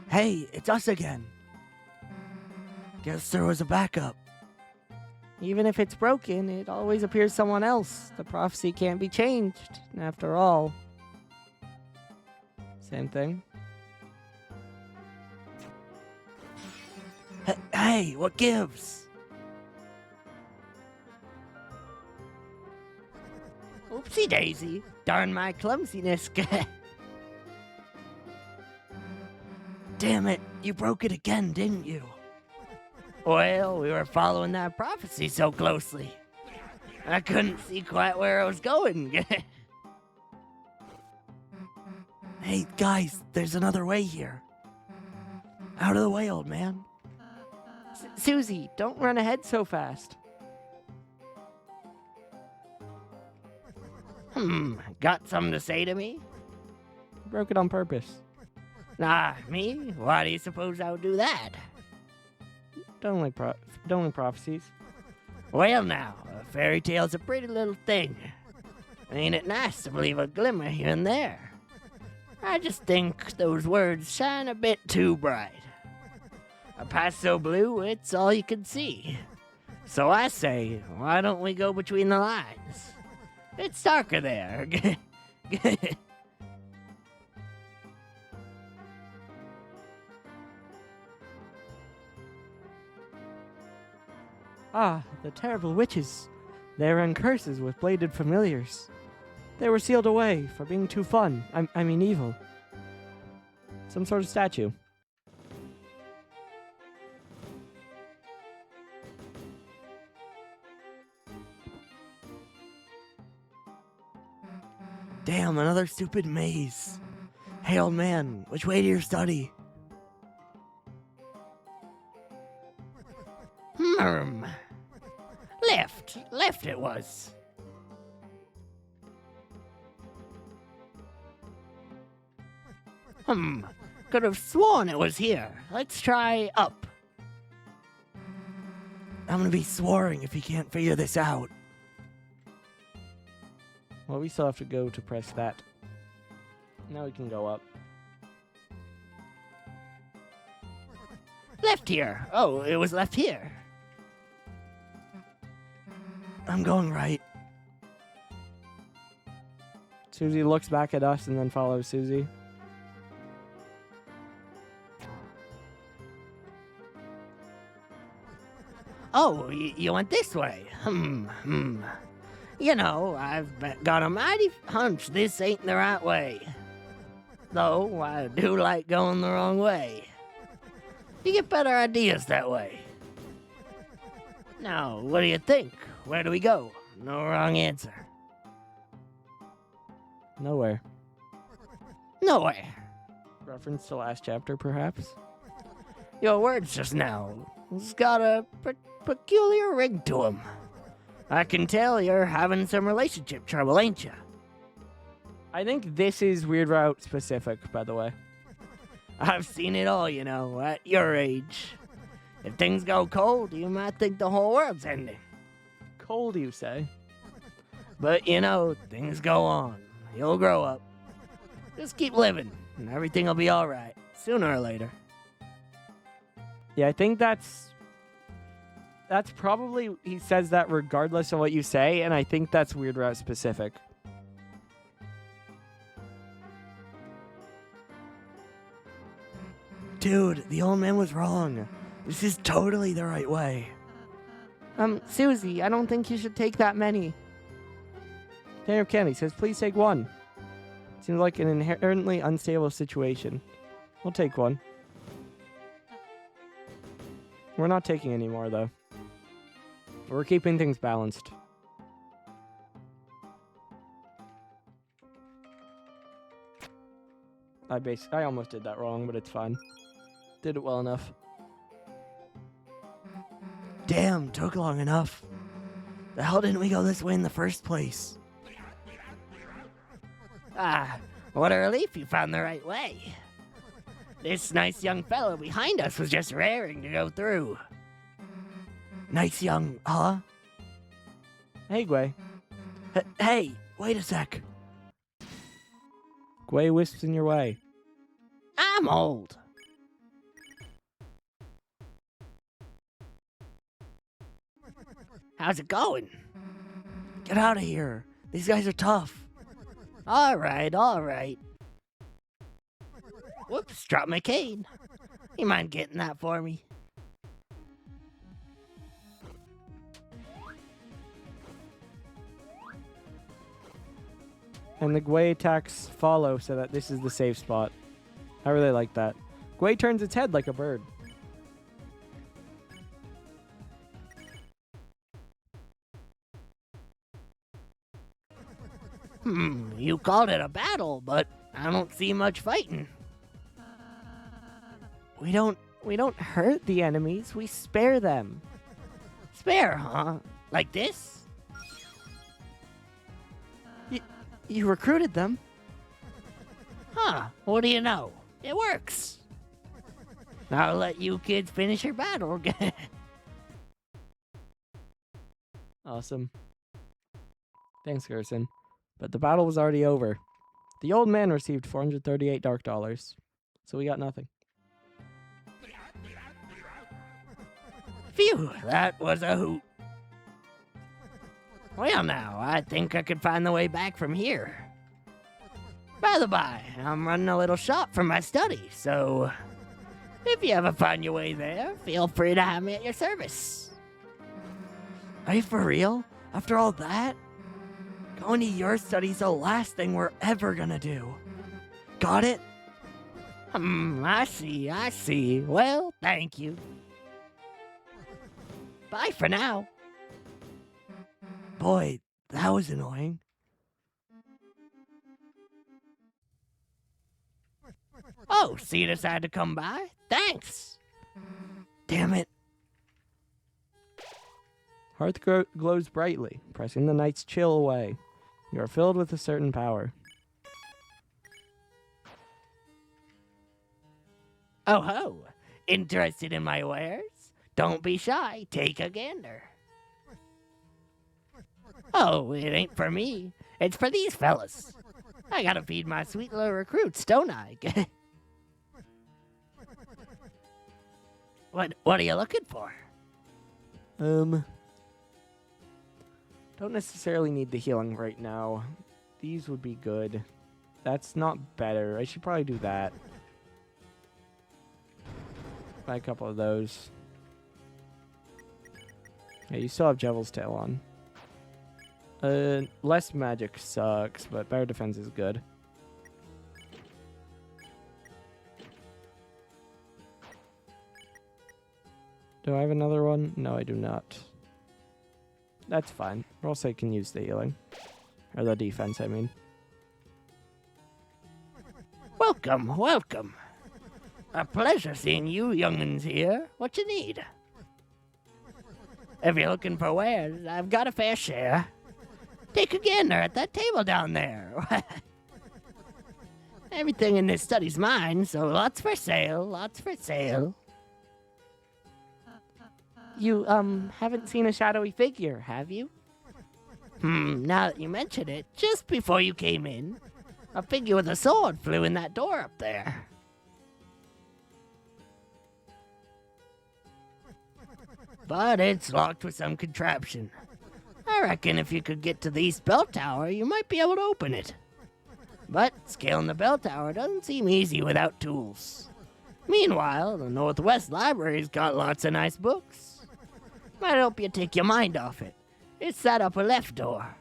Hey, it's us again. Guess there was a backup. Even if it's broken, it always appears someone else. The prophecy can't be changed, after all. Same thing. Hey, what gives? Oopsie daisy. Darn my clumsiness. Damn it, you broke it again, didn't you? Well, we were following that prophecy so closely. I couldn't see quite where I was going. Hey, guys, there's another way here. Out of the way, old man. Susie, don't run ahead so fast. Got something to say to me? Broke it on purpose. Nah, me? Why do you suppose I would do that? Don't like prophecies. Well, now, a fairy tale's a pretty little thing. Ain't it nice to believe a glimmer here and there? I just think those words shine a bit too bright. A past so blue, it's all you can see. So I say, why don't we go between the lines? It's darker there. Ah, the terrible witches. They ran curses with bladed familiars. They were sealed away for being too fun. I mean evil. Some sort of statue. Damn, another stupid maze. Hey, old man, which way to your study? Left it was. Could have sworn it was here. Let's try up. I'm gonna be swearing if you can't figure this out. Well, we still have to go to press that. Now we can go up. Left here. Oh, it was left here. I'm going right. Susie looks back at us and then follows Susie. Oh, you went this way. You know, got a mighty hunch this ain't the right way. Though, I do like going the wrong way. You get better ideas that way. Now, what do you think? Where do we go? No wrong answer. Nowhere. Nowhere. Reference to last chapter, perhaps? Your words just now has got a peculiar ring to 'em. I can tell you're having some relationship trouble, ain't you? I think this is Weird Route specific, by the way. I've seen it all, you know, at your age. If things go cold, you might think the whole world's ending. Cold, you say? But, you know, things go on. You'll grow up. Just keep living, and everything will be alright, sooner or later. Yeah, I think that's probably, he says that regardless of what you say, and I think that's Weird Route specific. Dude, the old man was wrong. This is totally the right way. Susie, I don't think you should take that many. Tanner Candy says, please take one. Seems like an inherently unstable situation. We'll take one. We're not taking any more, though. We're keeping things balanced. I almost did that wrong, but it's fine. Did it well enough. Damn, took long enough. The hell didn't we go this way in the first place? Ah, what a relief you found the right way. This nice young fellow behind us was just raring to go through. Nice young, huh? Hey, Gwei. Hey, wait a sec. Gwei wisps in your way. I'm old. How's it going? Get out of here. These guys are tough. All right. Whoops, dropped my cane. You mind getting that for me? And the Gwei attacks follow so that this is the safe spot. I really like that. Gwei turns its head like a bird. You called it a battle, but I don't see much fighting. We don't hurt the enemies, we spare them. Spare, huh? Like this? You recruited them. Huh, what do you know? It works. I'll let you kids finish your battle. Awesome. Thanks, Gerson. But the battle was already over. The old man received 438 dark dollars, so we got nothing. Phew, that was a hoot. Well now, I think I could find the way back from here. By the by, I'm running a little shop for my study, so if you ever find your way there, feel free to have me at your service. Are you for real? After all that? Going to your study's the last thing we're ever gonna do. Got it? I see. Well, thank you. Bye for now. Boy, that was annoying. Oh, so you decided to come by? Thanks. Damn it. Hearth glows brightly, pressing the night's chill away. You are filled with a certain power. Oh ho! Interested in my wares? Don't be shy, take a gander. Oh, it ain't for me. It's for these fellas. I gotta feed my sweet little recruits, don't I? What are you looking for? Don't necessarily need the healing right now. These would be good. That's not better. I should probably do that. Buy a couple of those. Yeah, you still have Devil's Tail on. Less magic sucks, but better defense is good. Do I have another one? No, I do not. That's fine. Or else I can use the healing. Or the defense, I mean. Welcome. A pleasure seeing you young'uns here. What you need? If you're looking for wares, I've got a fair share. Take a gander at that table down there. Everything in this study's mine, so lots for sale. You, haven't seen a shadowy figure, have you? Now that you mention it, just before you came in, a figure with a sword flew in that door up there. But it's locked with some contraption. I reckon if you could get to the East Bell Tower, you might be able to open it. But scaling the bell tower doesn't seem easy without tools. Meanwhile, the Northwest Library's got lots of nice books. Might help you take your mind off it. It's that upper left door.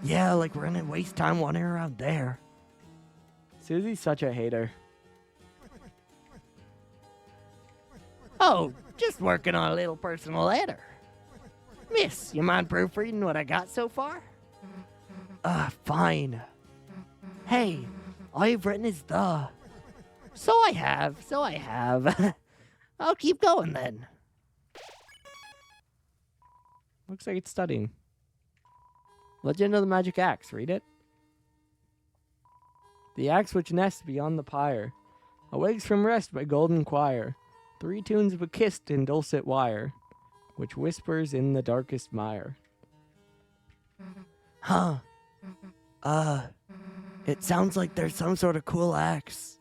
Yeah, like we're gonna waste time wandering around there. Susie's such a hater. Oh, just working on a little personal letter. Miss, you mind proofreading what I got so far? Fine. Hey, all you've written is the. So I have. I'll keep going then. Looks like it's studying. Legend of the Magic Axe. Read it. The axe which nests beyond the pyre awakes from rest by golden choir. 3 tunes of a kissed in dulcet wire, which whispers in the darkest mire. Huh. It sounds like there's some sort of cool axe.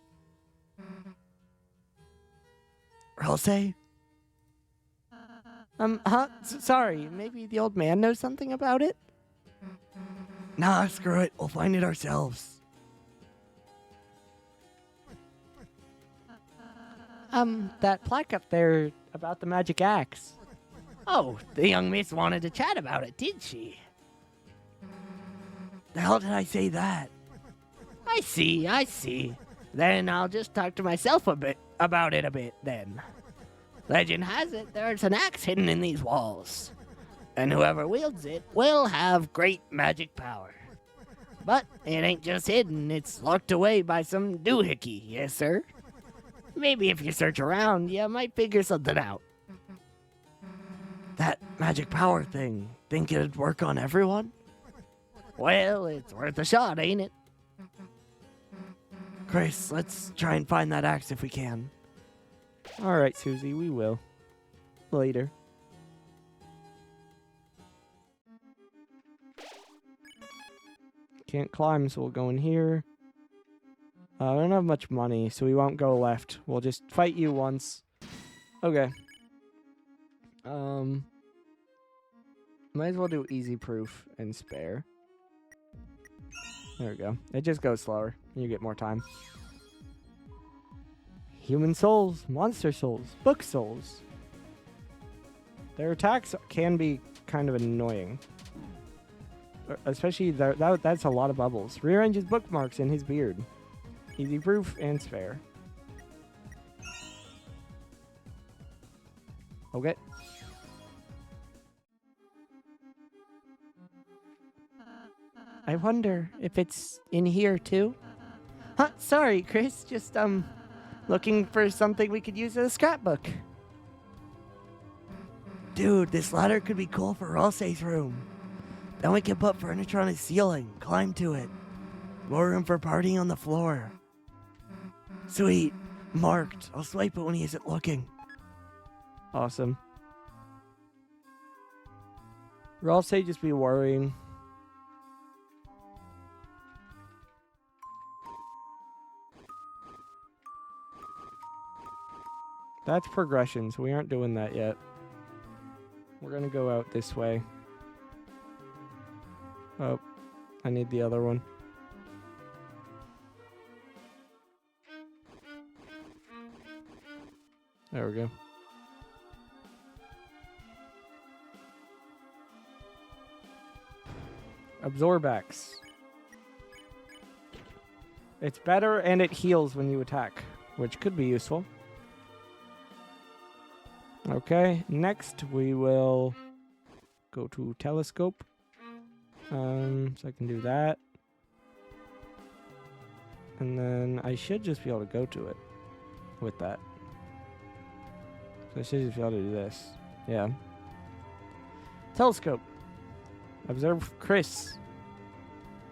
Ralsei? Sorry, maybe the old man knows something about it? Nah, screw it. We'll find it ourselves. That plaque up there about the magic axe. Oh, the young miss wanted to chat about it, did she? The hell did I say that? I see. Then I'll just talk to myself about it a bit then. Legend has it there's an axe hidden in these walls, and whoever wields it will have great magic power. But it ain't just hidden, it's locked away by some doohickey, yes, sir. Maybe if you search around, you might figure something out. That magic power thing, think it'd work on everyone? Well, it's worth a shot, ain't it? Kris, let's try and find that axe if we can. All right, Susie, we will. Later. Can't climb, so we'll go in here. I don't have much money, so we won't go left. We'll just fight you once. Okay. Might as well do easy proof and spare. There we go. It just goes slower. You get more time. Human souls, monster souls, book souls. Their attacks can be kind of annoying. Especially, that's a lot of bubbles. Rearranges bookmarks in his beard. Easy proof and spare. Okay. I wonder if it's in here too. Huh, sorry, Kris. Just looking for something we could use as a scrapbook. Dude, this ladder could be cool for Ralsei's room. Then we can put furniture on his ceiling, climb to it. More room for partying on the floor. Sweet. Marked. I'll swipe it when he isn't looking. Awesome. Ralsei just be worrying. That's progressions. We aren't doing that yet. We're gonna go out this way. Oh, I need the other one. There we go. Absorbax. It's better and it heals when you attack, which could be useful. Okay, next we will go to telescope. So I can do that. And then I should just be able to go to it with that. So I should just be able to do this. Yeah. Telescope. Observe Kris.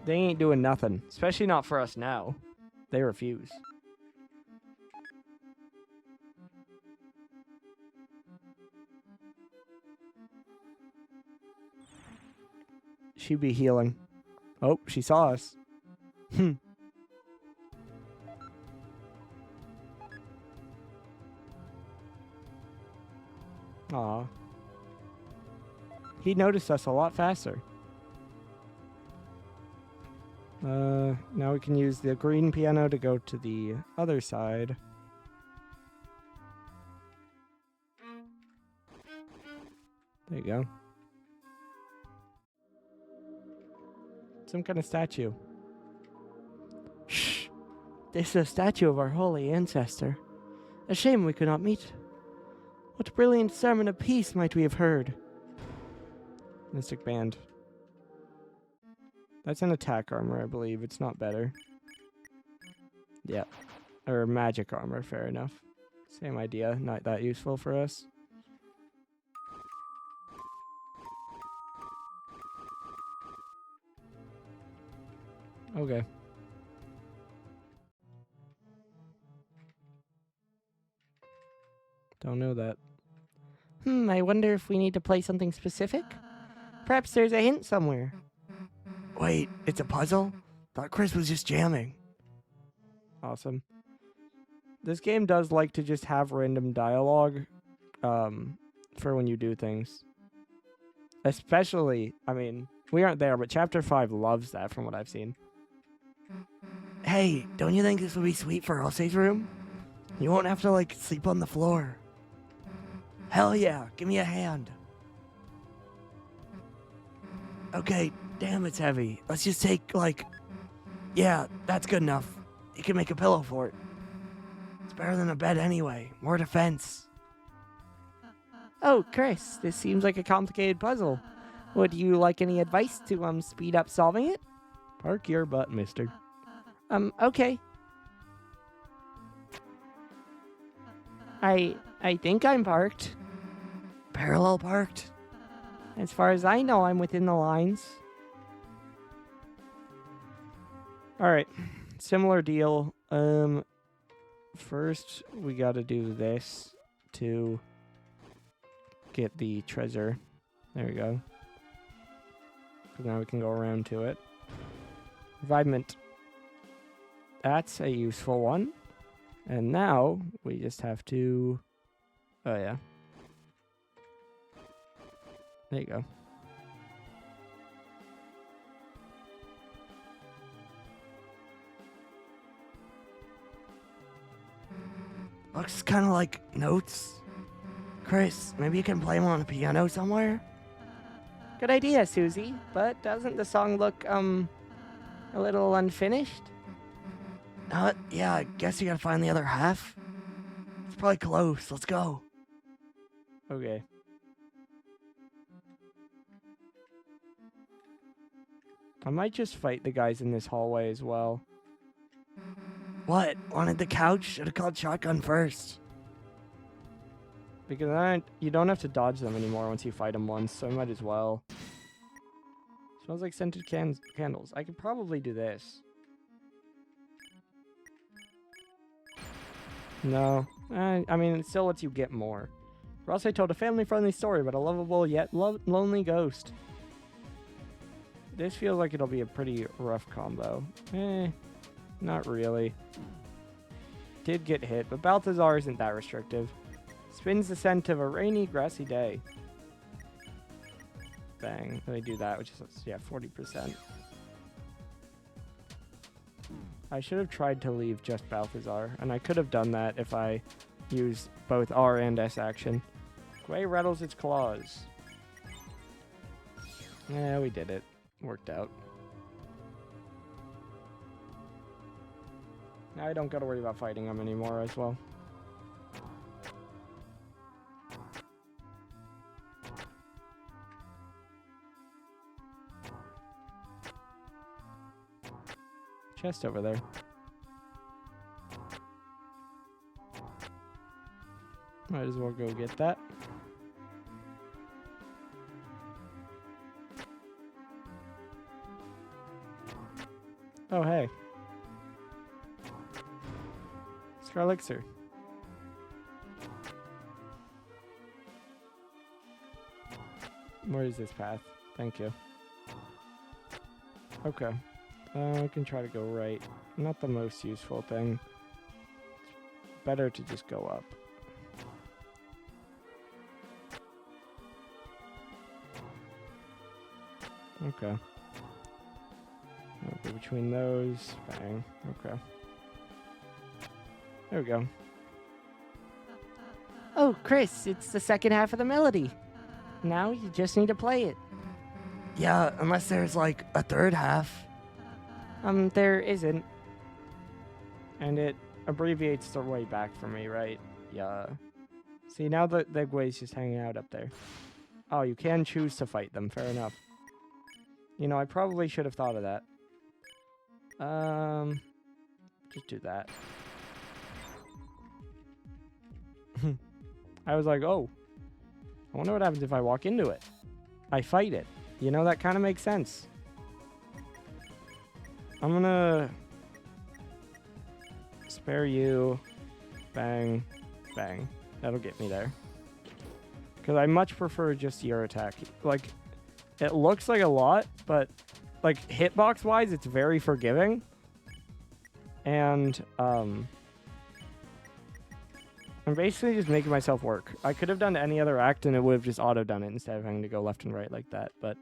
They ain't doing nothing. Especially not for us now. They refuse. She be healing. Oh, she saw us. Aw. He noticed us a lot faster. Now we can use the green piano to go to the other side. There you go. Some kind of statue. Shh! This is a statue of our holy ancestor. A shame we could not meet. What brilliant sermon of peace might we have heard? Mystic Band. That's an attack armor, I believe. It's not better. Yeah. Or magic armor, fair enough. Same idea, not that useful for us. Okay. Don't know that. I wonder if we need to play something specific? Perhaps there's a hint somewhere. Wait, it's a puzzle? Thought Kris was just jamming. Awesome. This game does like to just have random dialogue for when you do things. Especially, I mean, we aren't there, but Chapter 5 loves that from what I've seen. Hey, don't you think this would be sweet for Ralsei's room? You won't have to, like, sleep on the floor. Hell yeah, give me a hand. Okay, damn, it's heavy. Let's just take, like... Yeah, that's good enough. You can make a pillow for it. It's better than a bed anyway. More defense. Oh, Kris, this seems like a complicated puzzle. Would you like any advice to speed up solving it? Park your butt, mister. Okay. I think I'm parked. Parallel parked? As far as I know, I'm within the lines. Alright. Similar deal. First we gotta do this to get the treasure. There we go. 'Cause now we can go around to it. Revivement. That's a useful one. And now we just have to... Oh, yeah. There you go. Looks kind of like notes. Kris, maybe you can play them on a piano somewhere? Good idea, Susie. But doesn't the song look, a little unfinished? Yeah, I guess you gotta find the other half. It's probably close. Let's go. Okay. I might just fight the guys in this hallway as well. What? Wanted the couch? Should've called shotgun first. Because you don't have to dodge them anymore once you fight them once, so I might as well. Smells like scented candles. I could probably do this. No. I mean, it still lets you get more. Ross told a family-friendly story about a lovable yet lonely ghost. This feels like it'll be a pretty rough combo. Not really. Did get hit, but Balthazar isn't that restrictive. Spins the scent of a rainy, grassy day. Bang. Let me do that, which is, yeah, 40%. I should have tried to leave just Balthazar, and I could have done that if I used both R and S action. Gwei rattles its claws. Yeah, we did it. Worked out. Now I don't gotta worry about fighting them anymore as well. Chest over there. Might as well go get that. Oh, hey. Scarlixer. Where is this path? Thank you. Okay. I can try to go right. Not the most useful thing. It's better to just go up. Okay. Go between those. Bang. Okay. There we go. Oh, Kris, it's the second half of the melody. Now you just need to play it. Yeah, unless there's like a third half. There isn't. And it abbreviates the way back for me, right? Yeah. See, now the Gwei's just hanging out up there. Oh, you can choose to fight them. Fair enough. You know, I probably should have thought of that. Just do that. I was like, oh, I wonder what happens if I walk into it. I fight it. You know, that kind of makes sense. I'm gonna spare you. Bang. Bang. That'll get me there. Because I much prefer just your attack. Like, it looks like a lot, but like hitbox wise, it's very forgiving. And I'm basically just making myself work. I could have done any other act and it would have just auto done it instead of having to go left and right like that. But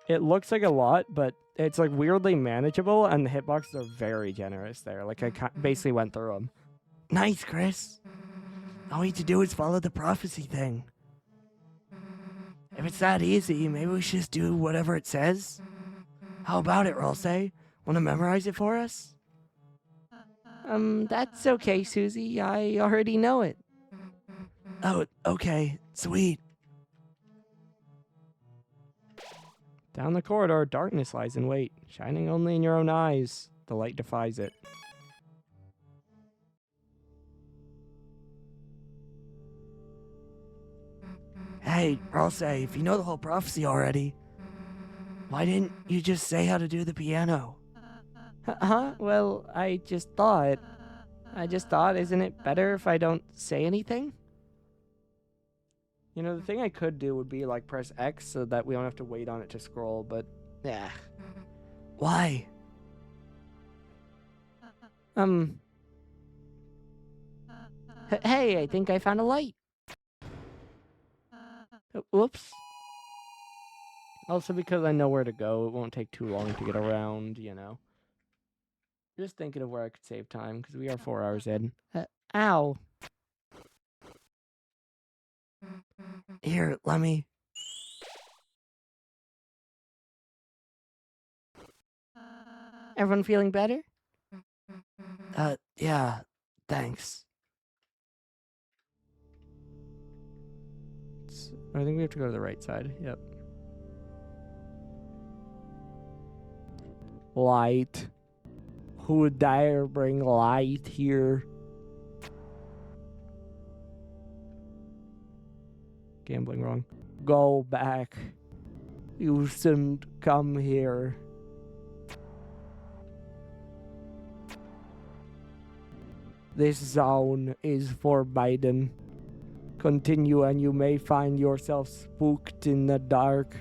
it looks like a lot, but it's like weirdly manageable, and the hitboxes are very generous there. Like I basically went through them. Nice, Kris. All we need to do is follow the prophecy thing. If it's that easy, maybe we should just do whatever it says. How about it, Rolse? Want to memorize it for us? That's okay, Susie. I already know it. Oh, okay. Sweet. Down the corridor, darkness lies in wait, shining only in your own eyes. The light defies it. Hey, Ralse, if you know the whole prophecy already, why didn't you just say how to do the piano? Huh? Well, I just thought, isn't it better if I don't say anything? You know, the thing I could do would be like press X so that we don't have to wait on it to scroll, but yeah. Why? Hey, I think I found a light. Whoops. Also, because I know where to go, it won't take too long to get around, you know. Just thinking of where I could save time, because we are 4 hours in. Ow. Here, let me. Everyone feeling better? Yeah, thanks. I think we have to go to the right side. Yep. Light. Who would dare bring light here? Gambling wrong. Go back. You shouldn't come here. This zone is forbidden. Continue and you may find yourself spooked in the dark.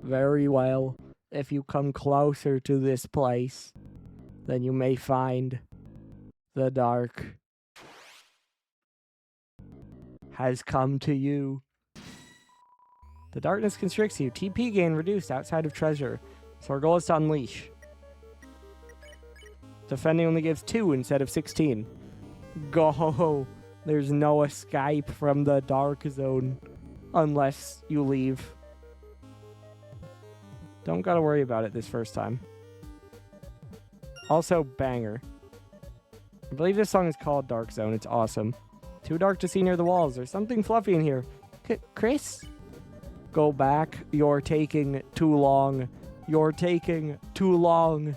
Very well. If you come closer to this place, then you may find the dark has come to you. The darkness constricts you. TP gain reduced outside of treasure. So our goal is to unleash. Defending only gives 2 instead of 16. Go. There's no escape from the dark zone unless you leave. Don't gotta worry about it this first time. Also, banger. I believe this song is called Dark Zone. It's awesome. Too dark to see near the walls. There's something fluffy in here. Kris? Go back. You're taking too long. You're taking too long.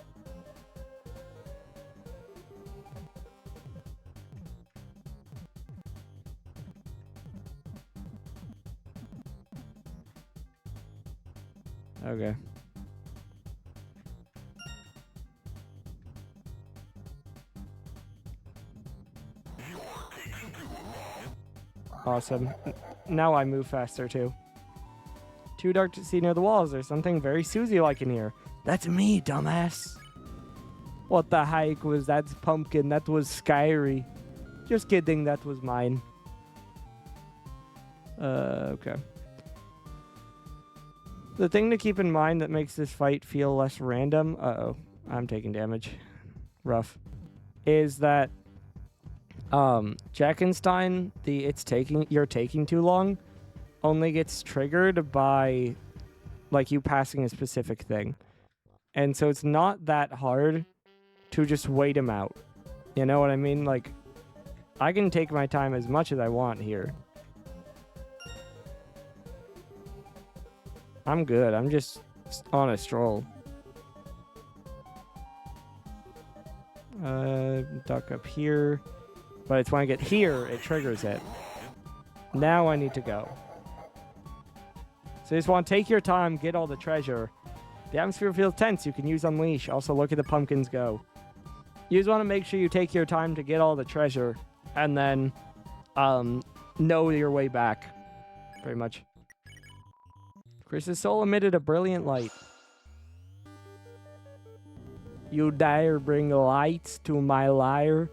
Okay. Awesome. Now I move faster too. Too dark to see near the walls. There's something very Susie-like in here. That's me, dumbass. What the heck was that? Pumpkin? That was scary. Just kidding, that was mine. Okay. The thing to keep in mind that makes this fight feel less random, I'm taking damage. Rough. Is that Jackenstein, you're taking too long, only gets triggered by like you passing a specific thing. And so it's not that hard to just wait him out. You know what I mean? Like, I can take my time as much as I want here. I'm good. I'm just on a stroll. Duck up here. But it's when I get here, it triggers it. Now I need to go. So you just want to take your time, get all the treasure. The atmosphere feels tense. You can use Unleash. Also, look at the pumpkins go. You just want to make sure you take your time to get all the treasure. And then, know your way back. Pretty much. Kris's soul emitted a brilliant light. You dare bring light to my lyre?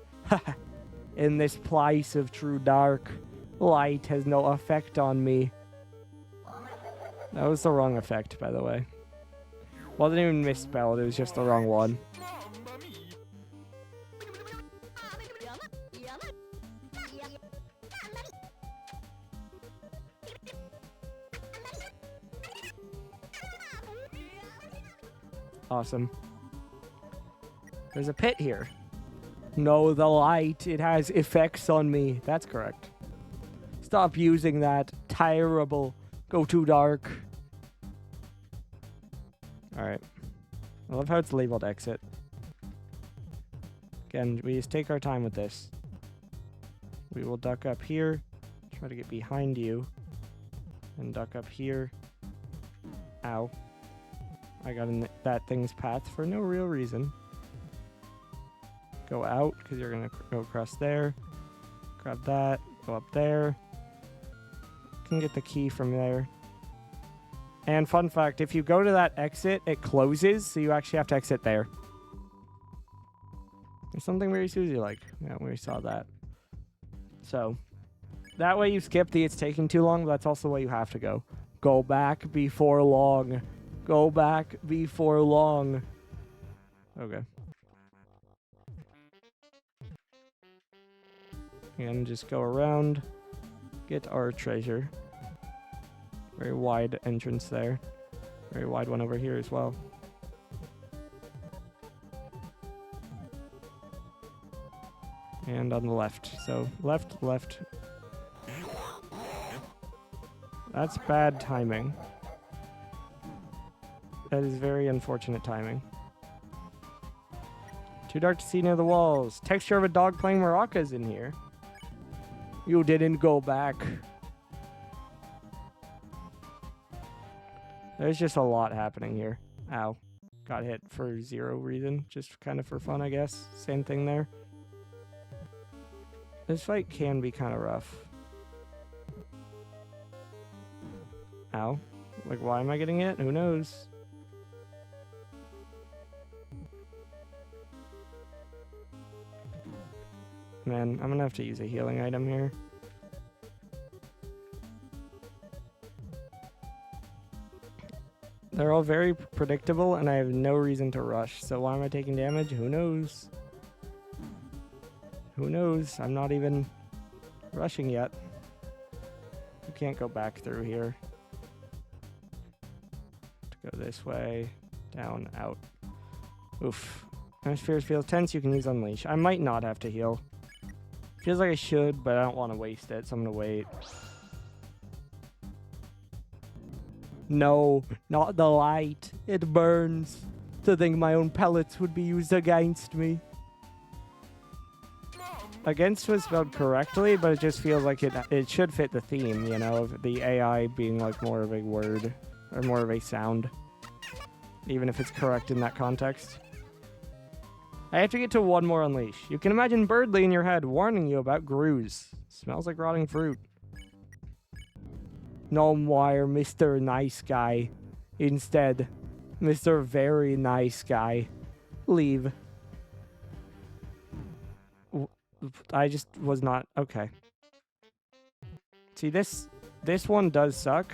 In this place of true dark, light has no effect on me. That was the wrong effect, by the way. Wasn't even misspelled, it was just the wrong one. Awesome. There's a pit here. No, the light. It has effects on me. That's correct. Stop using that. Terrible. Go too dark. Alright. I love how it's labeled exit. Again, we just take our time with this. We will duck up here. Try to get behind you. And duck up here. Ow. I got in that thing's path for no real reason. Go out, because you're going to go across there. Grab that. Go up there. Can get the key from there. And fun fact, if you go to that exit, it closes, so you actually have to exit there. There's something very Susie like. Yeah, we saw that. So, that way you skip the it's taking too long, but that's also the way you have to go. Go back before long. Go back before long. Okay. And just go around. Get our treasure. Very wide entrance there. Very wide one over here as well. And on the left. So, left, left. That's bad timing. That is very unfortunate timing. Too dark to see near the walls. Texture of a dog playing maracas in here. You didn't go back. There's just a lot happening here. Ow. Got hit for zero reason. Just kind of for fun, I guess. Same thing there. This fight can be kind of rough. Ow. Like, why am I getting hit? Who knows? Man, I'm gonna have to use a healing item here. They're all very predictable, and I have no reason to rush. So why am I taking damage? Who knows? Who knows? I'm not even rushing yet. You can't go back through here. To go this way. Down, out. Oof. Hemispheres feels tense, you can use Unleash. I might not have to heal. Feels like I should, but I don't want to waste it, so I'm going to wait. No, not the light. It burns. To think my own pellets would be used against me. Against was spelled correctly, but it just feels like it should fit the theme, you know, of the AI being like more of a word or more of a sound. Even if it's correct in that context. I have to get to one more unleash. You can imagine Birdly in your head warning you about Grooze. Smells like rotting fruit. No more Mr. Nice Guy. Instead, Mr. Very Nice Guy. Leave. I just was not... Okay. See, this one does suck.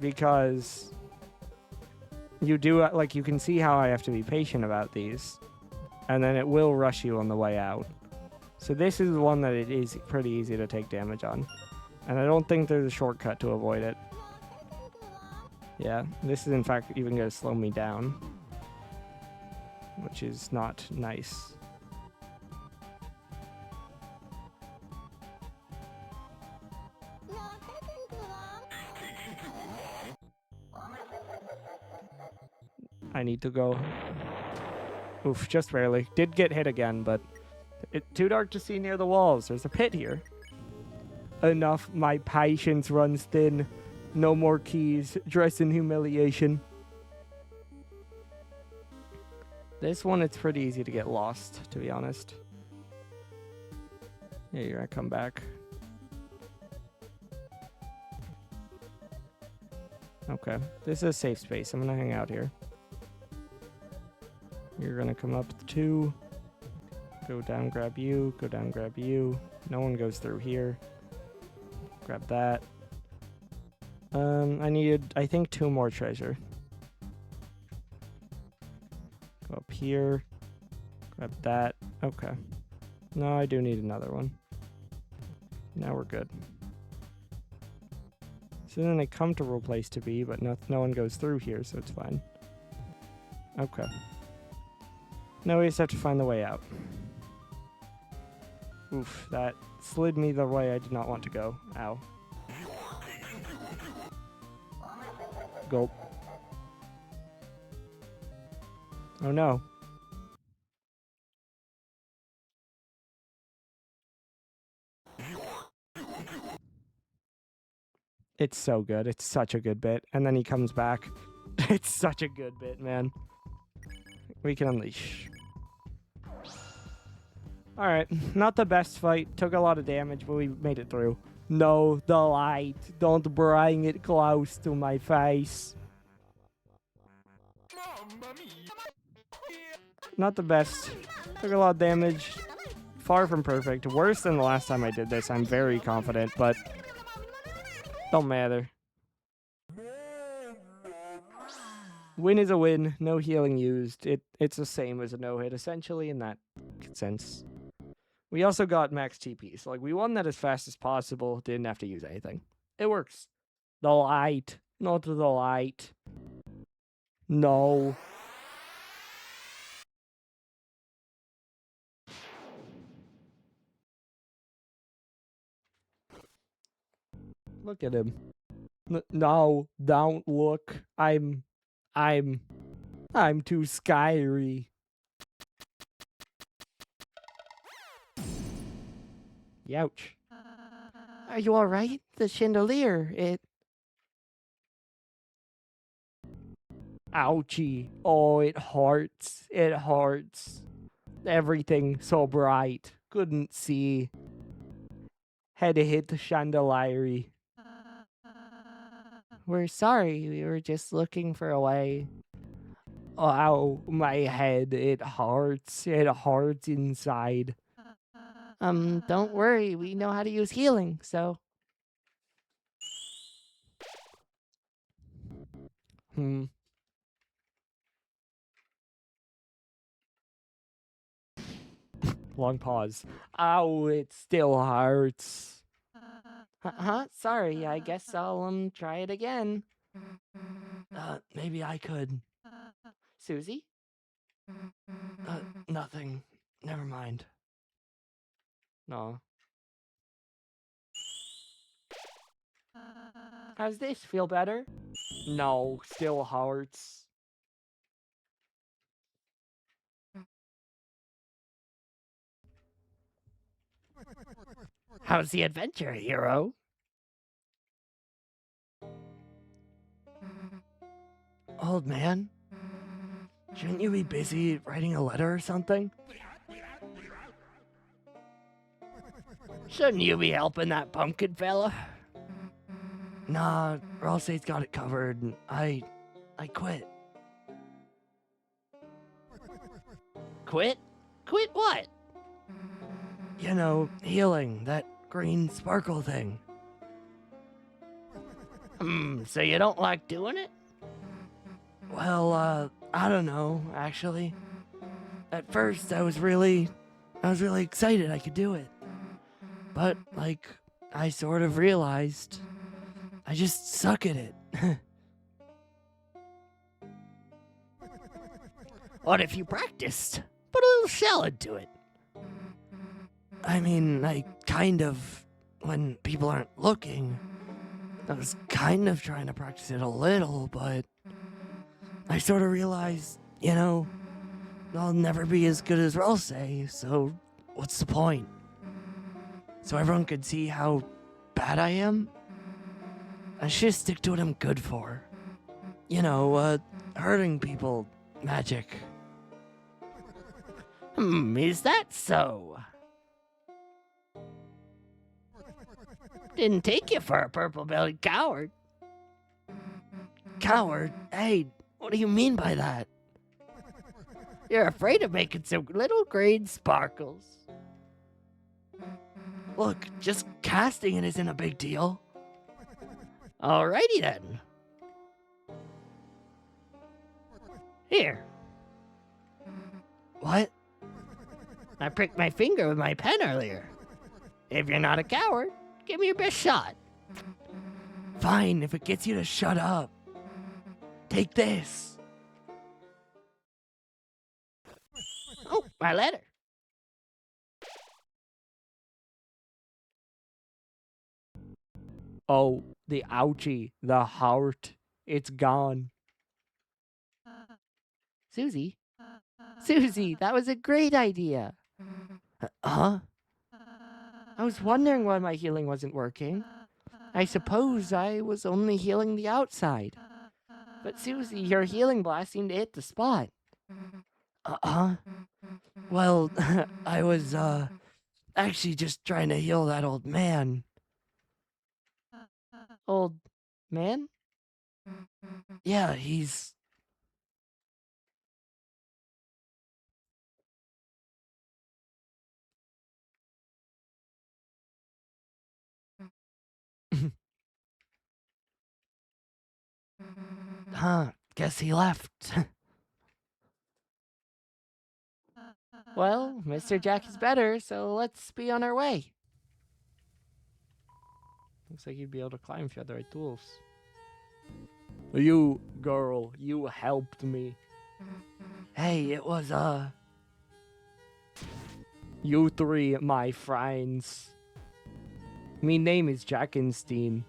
Because... You do, like, you can see how I have to be patient about these. And then it will rush you on the way out. So this is one that it is pretty easy to take damage on. And I don't think there's a shortcut to avoid it. Yeah, this is in fact even going to slow me down. Which is not nice. I need to go. Oof, just barely. Did get hit again, but it's too dark to see near the walls. There's a pit here. Enough. My patience runs thin. No more keys. Dress in humiliation. This one, it's pretty easy to get lost, to be honest. Yeah, you're gonna come back. Okay. This is a safe space. I'm gonna hang out here. You're gonna come up 2. Go down, grab you. Go down, grab you. No one goes through here. Grab that. I needed, I think, 2 more treasure. Go up here. Grab that. Okay. No, I do need another one. Now we're good. This isn't a comfortable place to be, but no one goes through here, so it's fine. Okay. Now we just have to find the way out. Oof, that slid me the way I did not want to go. Ow. Gulp. Oh no. It's so good. It's such a good bit. And then he comes back. It's such a good bit, man. We can unleash. Alright, not the best fight. Took a lot of damage, but we made it through. No, the light. Don't bring it close to my face. Not the best. Took a lot of damage. Far from perfect. Worse than the last time I did this, I'm very confident, but don't matter. Win is a win. No healing used. It's the same as a no-hit, essentially, in that sense. We also got max TP, so like we won that as fast as possible. Didn't have to use anything. It works. The light. Not the light. No. Look at him. No, don't look. I'm too scary. Youch. Are you alright? The chandelier, it... Ouchie. Oh, it hurts. It hurts. Everything so bright. Couldn't see. Had to hit the chandelier. We're sorry, we were just looking for a way. Ow, my head. It hurts. It hurts inside. Don't worry, we know how to use healing, so... Long pause. Ow, it still hurts. Sorry, I guess I'll, try it again. Maybe I could. Susie? Nothing. Never mind. No. How's this? Feel better? No, still hurts. How's the adventure, hero? Old man? Shouldn't you be busy writing a letter or something? Shouldn't you be helping that pumpkin fella? Nah, Ralsei's got it covered. I quit. Quit? Quit what? You know, healing, that green sparkle thing. So you don't like doing it? Well, I don't know, actually. At first, I was really excited I could do it. But, like, I sort of realized I just suck at it. What if you practiced? Put a little shell into it. I mean, I kind of, when people aren't looking, I was kind of trying to practice it a little, but I sort of realized, you know, I'll never be as good as Ralsei, so what's the point? So everyone could see how bad I am? I should stick to what I'm good for. You know, hurting people, magic. Is that so? Didn't take you for a purple-bellied coward. Coward? Hey, what do you mean by that? You're afraid of making some little green sparkles. Look, just casting it isn't a big deal. Alrighty then. Here, What? I pricked my finger with my pen earlier. If you're not a coward, give me your best shot. Fine, if it gets you to shut up. Take this. My letter. Oh, the ouchie, the heart. It's gone. Susie? Susie, that was a great idea. Huh? I was wondering why my healing wasn't working. I suppose I was only healing the outside. But Susie, your healing blast seemed to hit the spot. Huh? Well, I was, actually just trying to heal that old man. Old man? Yeah, he's... Huh, guess he left. Well, Mr. Jack is better, so let's be on our way. Looks like you'd be able to climb if you had the right tools. You, girl, you helped me. Hey, it was, You three, my friends. Me name is Jackenstein.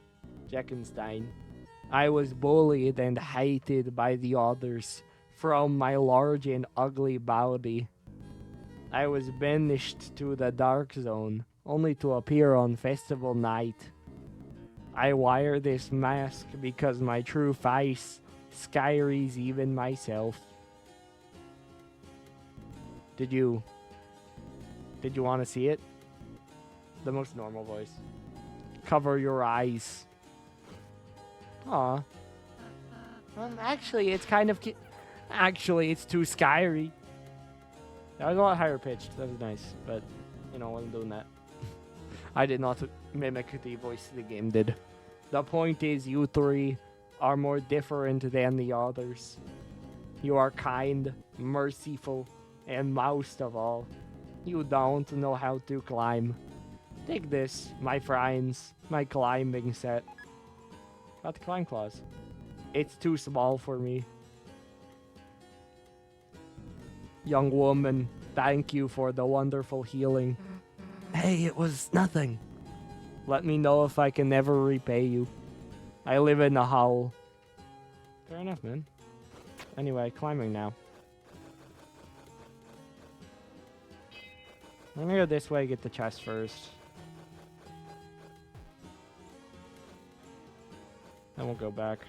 I was bullied and hated by the others from my large and ugly body. I was banished to the Dark Zone, only to appear on festival night. I wear this mask because my true face scares even myself. Did you want to see it? The most normal voice. Cover your eyes. Aw. Actually, it's kind of... Actually, it's too scary. That was a lot higher pitched. That was nice, but, you know, I wasn't doing that. I did not mimic the voice the game did. The point is, you three are more different than the others. You are kind, merciful, and most of all, you don't know how to climb. Take this, my friends, my climbing set. Got the climb claws. It's too small for me. Young woman, thank you for the wonderful healing. hey, it was nothing. Let me know if I can ever repay you. I live in a howl. Fair enough, man. Anyway, climbing now. I'm gonna go this way, get the chest first. Then we'll go back.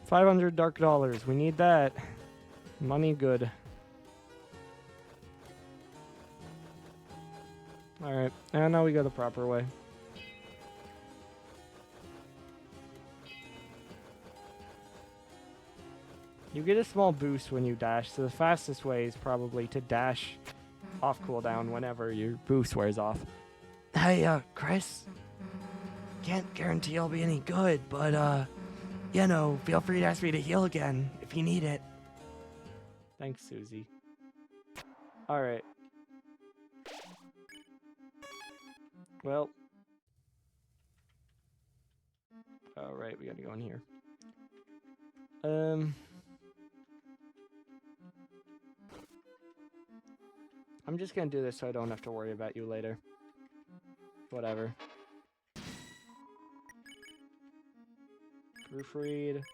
500 dark dollars. We need that. Money good. Alright, and now we go the proper way. You get a small boost when you dash, so the fastest way is probably to dash off cooldown whenever your boost wears off. Hey, Kris? Can't guarantee I'll be any good, but, you know, feel free to ask me to heal again if you need it. Thanks, Susie. Alright. Well. Alright, we gotta go in here. I'm just gonna do this so I don't have to worry about you later. Whatever. Proofread.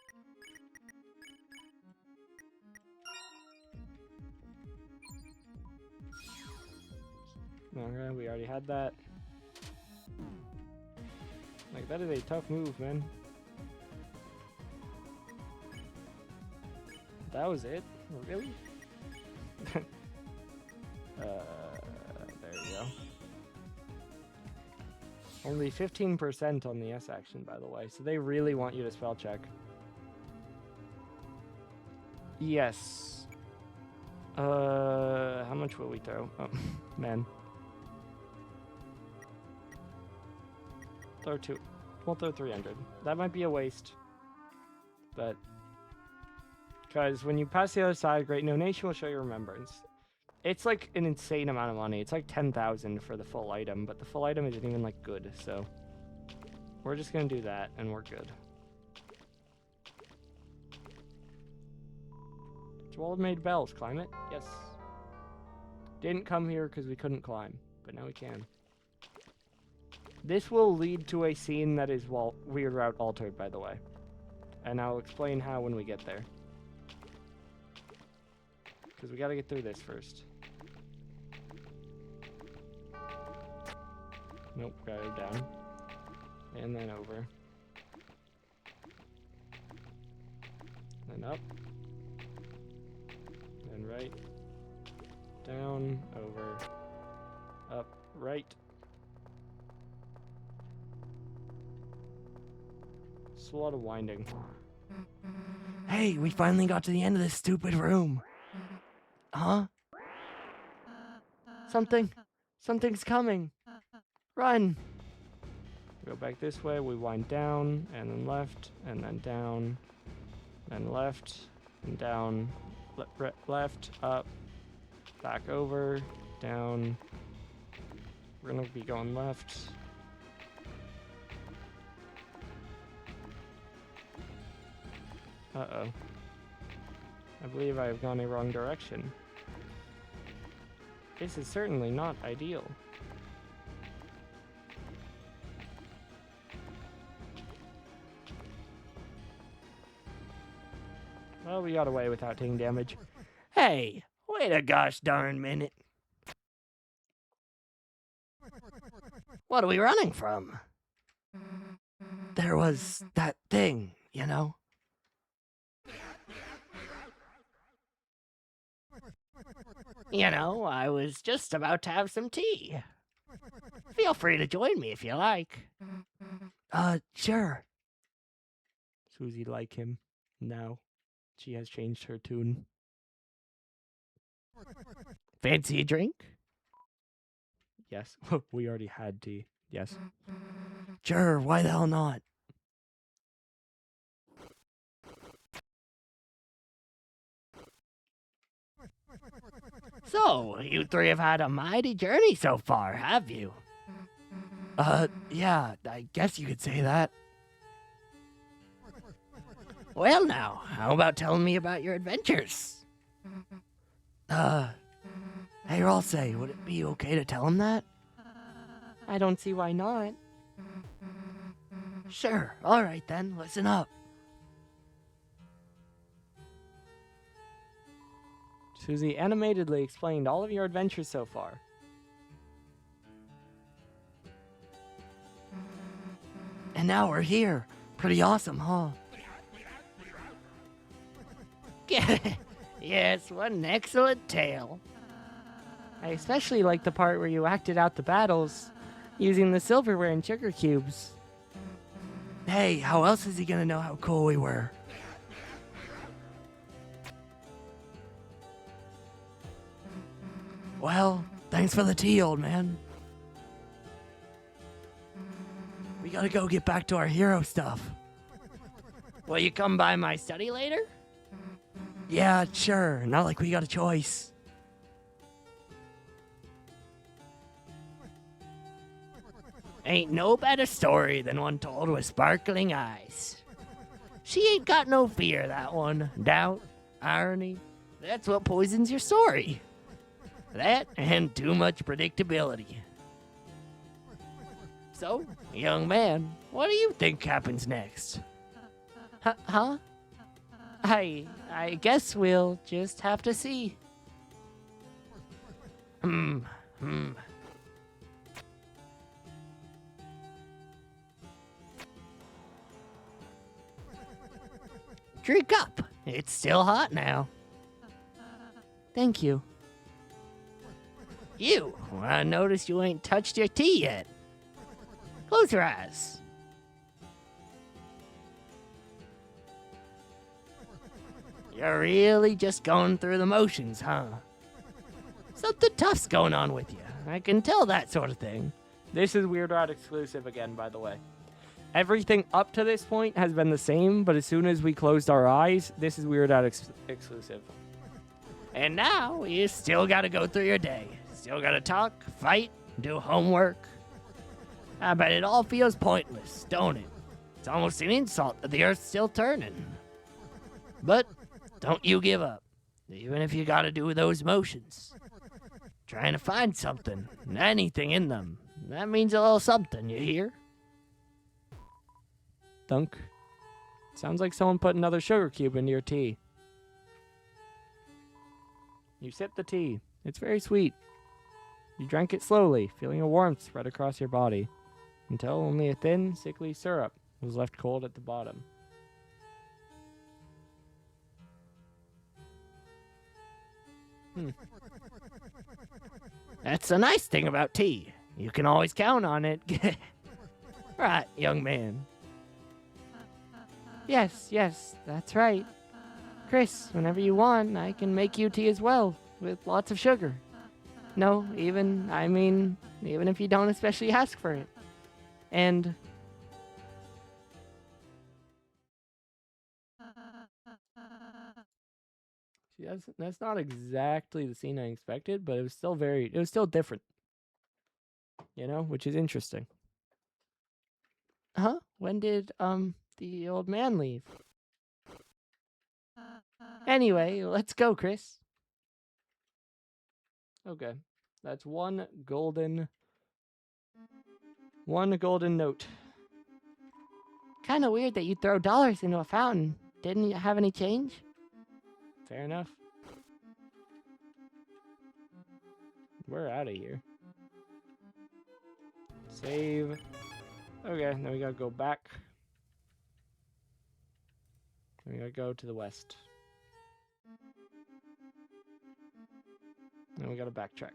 Okay, we already had that. Like, that is a tough move, man. That was it? Really? There you go. Only 15% on the S action, by the way, so they really want you to spell check. Yes. How much will we throw? Oh, man. Throw 2. We'll throw 300. That might be a waste. But... because when you pass the other side, Great Donation will show your remembrance. It's like an insane amount of money. It's like 10,000 for the full item, but the full item isn't even like good, so we're just gonna do that and we're good. World-made bells. Climb it? Yes. Didn't come here because we couldn't climb, but now we can. This will lead to a scene that is Weird Route altered, by the way. And I'll explain how when we get there. Because we gotta get through this first. Nope, gotta go down. And then over. Then up. Then right. Down, over. Up, right. It's a lot of winding. Hey, we finally got to the end of this stupid room. Huh? Something's coming. Run. Go back this way, we wind down, and then left, and then down, then left, and down, left, up, back over, down. We're gonna be going left. Uh-oh. I believe I have gone a wrong direction. This is certainly not ideal. Well, we got away without taking damage. Hey, wait a gosh darn minute. What are we running from? There was that thing, you know? You know, I was just about to have some tea. Feel free to join me if you like. Sure. Susie like him now. She has changed her tune. Fancy a drink? Yes. We already had tea. Yes. Sure, why the hell not? So, you three have had a mighty journey so far, have you? Yeah, I guess you could say that. Well now, how about telling me about your adventures? Hey, Ralsei, would it be okay to tell him that? I don't see why not. Sure, alright then, listen up. Susie animatedly explained all of your adventures so far. And now we're here. Pretty awesome, huh? Yes, what an excellent tale. I especially like the part where you acted out the battles using the silverware and sugar cubes. Hey, how else is he gonna know how cool we were? Well, thanks for the tea, old man. We gotta go get back to our hero stuff. Will you come by my study later? Yeah, sure. Not like we got a choice. Ain't no better story than one told with sparkling eyes. She ain't got no fear, that one. Doubt, irony, that's what poisons your story. That and too much predictability. So, young man, what do you think happens next? Huh? I guess we'll just have to see. Drink up. It's still hot now. Thank you. You, I noticed you ain't touched your tea yet. Close your eyes. You're really just going through the motions, huh? Something tough's going on with you. I can tell that sort of thing. This is Weird Route exclusive again, by the way. Everything up to this point has been the same, but as soon as we closed our eyes, this is Weird Route exclusive. And now, you still gotta go through your day. Still gotta talk, fight, do homework. I bet it all feels pointless, don't it? It's almost an insult that the Earth's still turning. But don't you give up. even if you gotta do those motions. Trying to find something, anything in them. That means a little something, you hear? Thunk. Sounds like someone put another sugar cube into your tea. You sip the tea. It's very sweet. You drank it slowly, feeling a warmth spread across your body, until only a thin, sickly syrup was left cold at the bottom. That's the nice thing about tea. You can always count on it. Right, young man. Yes, that's right. Kris, whenever you want, I can make you tea as well, with lots of sugar. No, even if you don't especially ask for it. And See, that's not exactly the scene I expected, but it was still different. Which is interesting. huh? When did the old man leave? Anyway, let's go, Kris. Okay. That's one golden note. Kind of weird that you throw dollars into a fountain. Didn't you have any change? Fair enough. We're out of here. Save. Okay, now we gotta go back. We gotta go to the west. Then we gotta backtrack.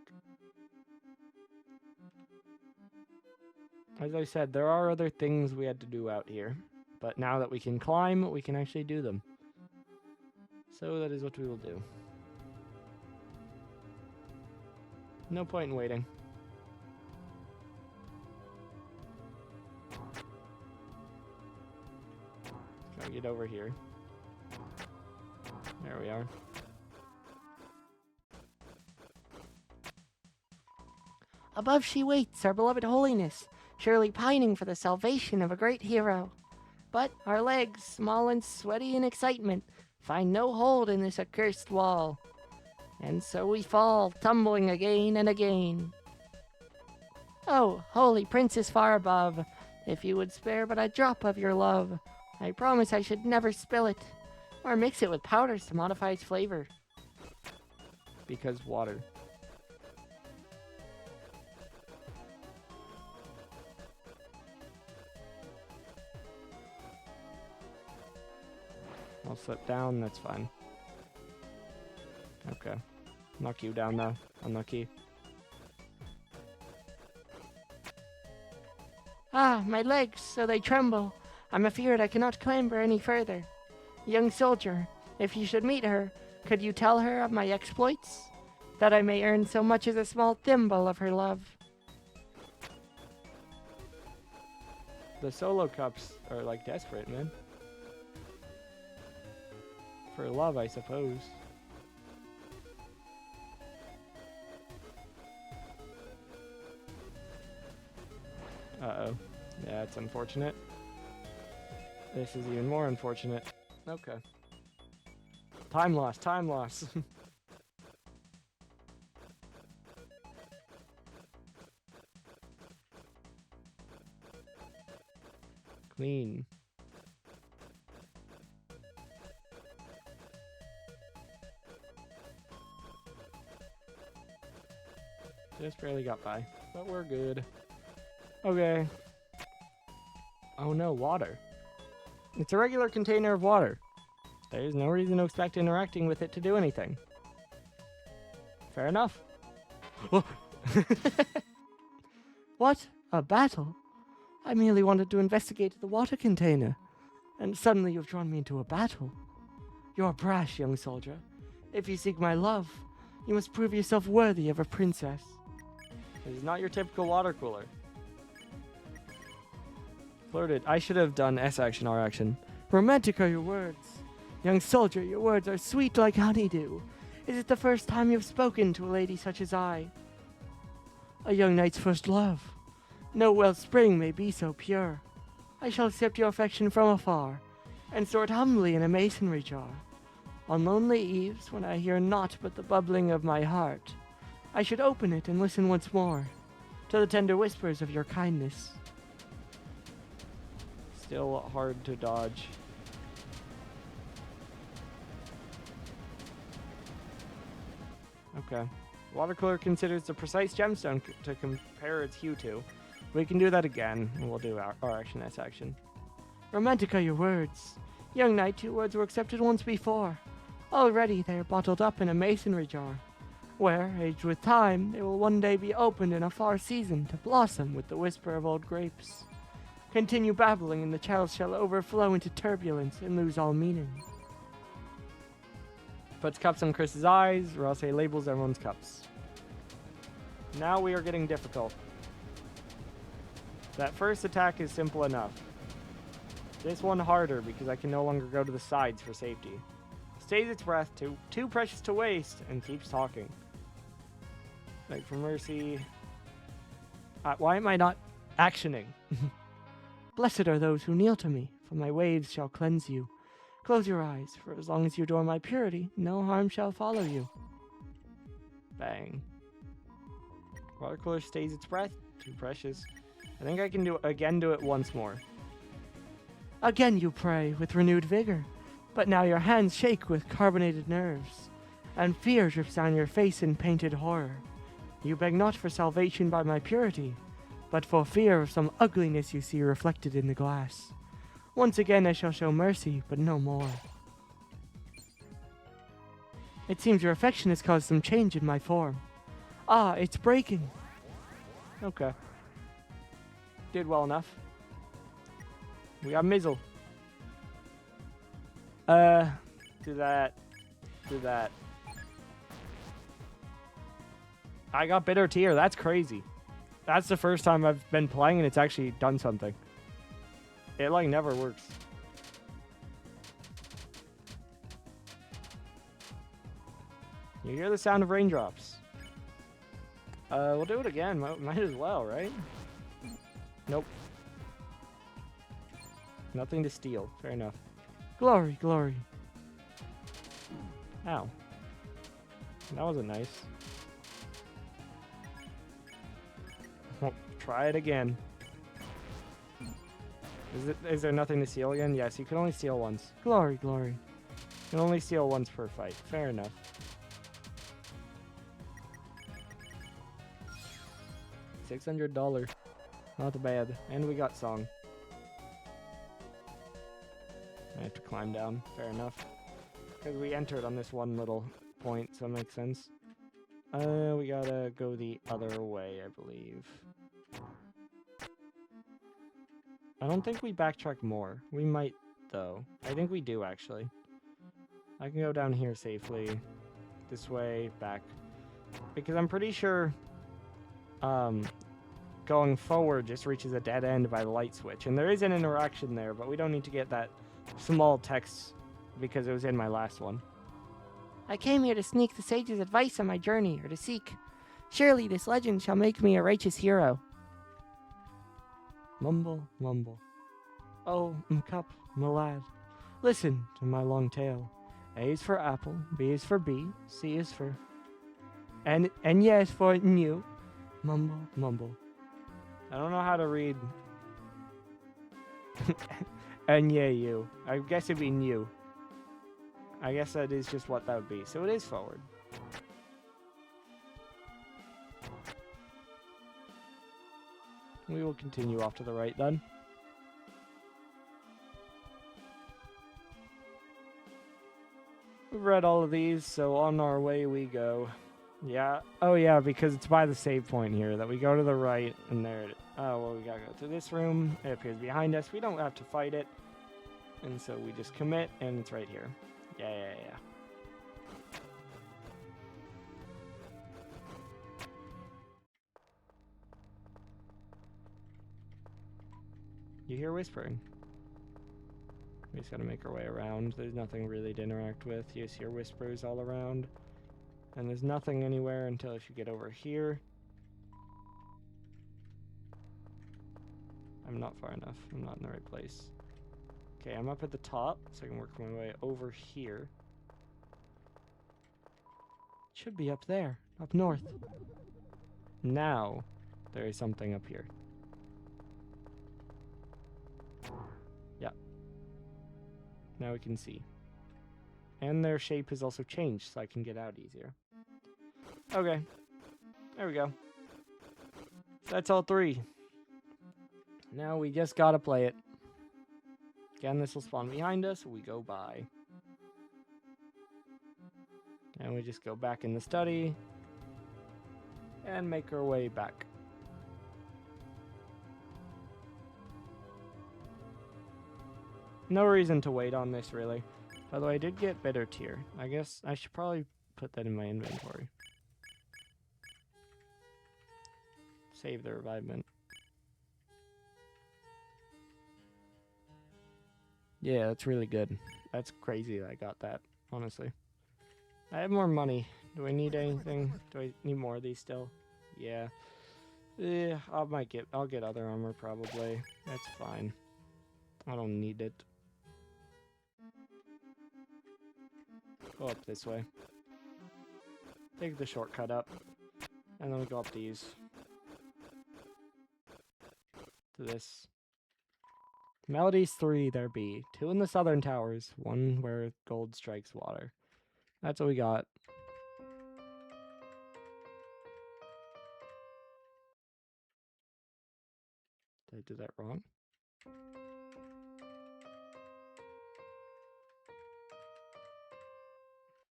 As I said, there are other things we had to do out here. But now that we can climb, we can actually do them. So that is what we will do. No point in waiting. Try to get over here. There we are. Above she waits, our beloved holiness, surely pining for the salvation of a great hero. But our legs, small and sweaty in excitement, find no hold in this accursed wall. And so we fall, tumbling again and again. Oh, holy princess far above, if you would spare but a drop of your love, I promise I should never spill it, or mix it with powders to modify its flavor. Because water. I'll slip down, that's fine. Okay. Knock you down though. Unlucky. Ah, my legs, so they tremble. I'm afeard I cannot clamber any further. Young soldier, if you should meet her, could you tell her of my exploits? That I may earn so much as a small thimble of her love. The solo cups are like desperate, man. For love, I suppose. Uh-oh. Yeah, it's unfortunate. This is even more unfortunate. Okay. Time loss, time loss. Clean. Just barely got by, but we're good. Okay. Oh no, water. It's a regular container of water. There's no reason to expect interacting with it to do anything. Fair enough. What? A battle? I merely wanted to investigate the water container, and suddenly you've drawn me into a battle. You're brash, young soldier. If you seek my love, you must prove yourself worthy of a princess. This is not your typical water cooler. Flirted. I should have done S action, R action. Romantic are your words. Young soldier, your words are sweet like honeydew. Is it the first time you've spoken to a lady such as I? A young knight's first love. No wellspring may be so pure. I shall accept your affection from afar, and store it humbly in a masonry jar. On lonely eves, when I hear naught but the bubbling of my heart, I should open it and listen once more to the tender whispers of your kindness. Still hard to dodge. Okay. Watercolor considers the precise gemstone to compare its hue to. We can do that again, and we'll do our action as action. Romantic are your words. Young knight, your words were accepted once before. Already they are bottled up in a masonry jar, where, aged with time, they will one day be opened in a far season to blossom with the whisper of old grapes. Continue babbling, and the chalice shall overflow into turbulence and lose all meaning. Puts cups on Kris's eyes. Rase labels everyone's cups. Now we are getting difficult. That first attack is simple enough. This one harder because I can no longer go to the sides for safety. Stays its breath, too precious to waste, and keeps talking. Like for mercy. Why am I not actioning? Blessed are those who kneel to me, for my waves shall cleanse you. Close your eyes, for as long as you adore my purity, no harm shall follow you. Bang. Watercolor stays its breath, too precious. I think I can do it once more. Again you pray with renewed vigor, but now your hands shake with carbonated nerves, and fear drips down your face in painted horror. You beg not for salvation by my purity, but for fear of some ugliness you see reflected in the glass. Once again I shall show mercy, but no more. It seems your affection has caused some change in my form. Ah, it's breaking. Okay. Did well enough. We got Mizzle. Do that. Do that. I got Bitter Tear. That's crazy. That's the first time I've been playing and it's actually done something. It, like, never works. You hear the sound of raindrops. We'll do it again. Might as well, right? Nope. Nothing to steal. Fair enough. Glory, glory. Ow. That wasn't nice. Try it again. Is there nothing to steal again? Yes, you can only steal once. Glory, glory. You can only steal once per fight. Fair enough. $600. Not bad. And we got song. I have to climb down. Fair enough. Because we entered on this one little point, so it makes sense. We gotta go the other way, I believe. I don't think we backtrack more. We might, though. I think we do, actually. I can go down here safely. This way, back. Because I'm pretty sure going forward just reaches a dead end by the light switch. And there is an interaction there, but we don't need to get that small text because it was in my last one. I came here to sneak the sage's advice on my journey, or to seek. Surely this legend shall make me a righteous hero. Mumble, mumble. Oh, cup, my lad. Listen to my long tale. A is for apple, B is for bee, C is for... And yes for new. Mumble, mumble. I don't know how to read. And yeah, you. I guess it'd be new. I guess that is just what that would be. So it is forward. We will continue off to the right then. We've read all of these, so on our way we go. Yeah. Oh yeah, because it's by the save point here that we go to the right, and there it is. Oh, well, we gotta go through this room. It appears behind us. We don't have to fight it. And so we just commit, and it's right here. Yeah. You hear whispering. We just gotta make our way around. There's nothing really to interact with. You just hear whispers all around. And there's nothing anywhere until if you get over here. I'm not far enough. I'm not in the right place. Okay, I'm up at the top, so I can work my way over here. Should be up there, up north. Now, there is something up here. Yep. Now we can see. And their shape has also changed, so I can get out easier. Okay. There we go. That's all 3. Now we just gotta play it. Again, this will spawn behind us. We go by. And we just go back in the study. And make our way back. No reason to wait on this, really. By the way, I did get bitter tier. I guess I should probably put that in my inventory. Save the revivement. Yeah, that's really good. That's crazy that I got that, honestly. I have more money. Do I need anything? Do I need more of these still? Yeah. Yeah, I'll get other armor probably. That's fine. I don't need it. Go up this way. Take the shortcut up. And then we go up these. To this. Melodies 3 there be. 2 in the southern towers. 1 where gold strikes water. That's what we got. Did I do that wrong?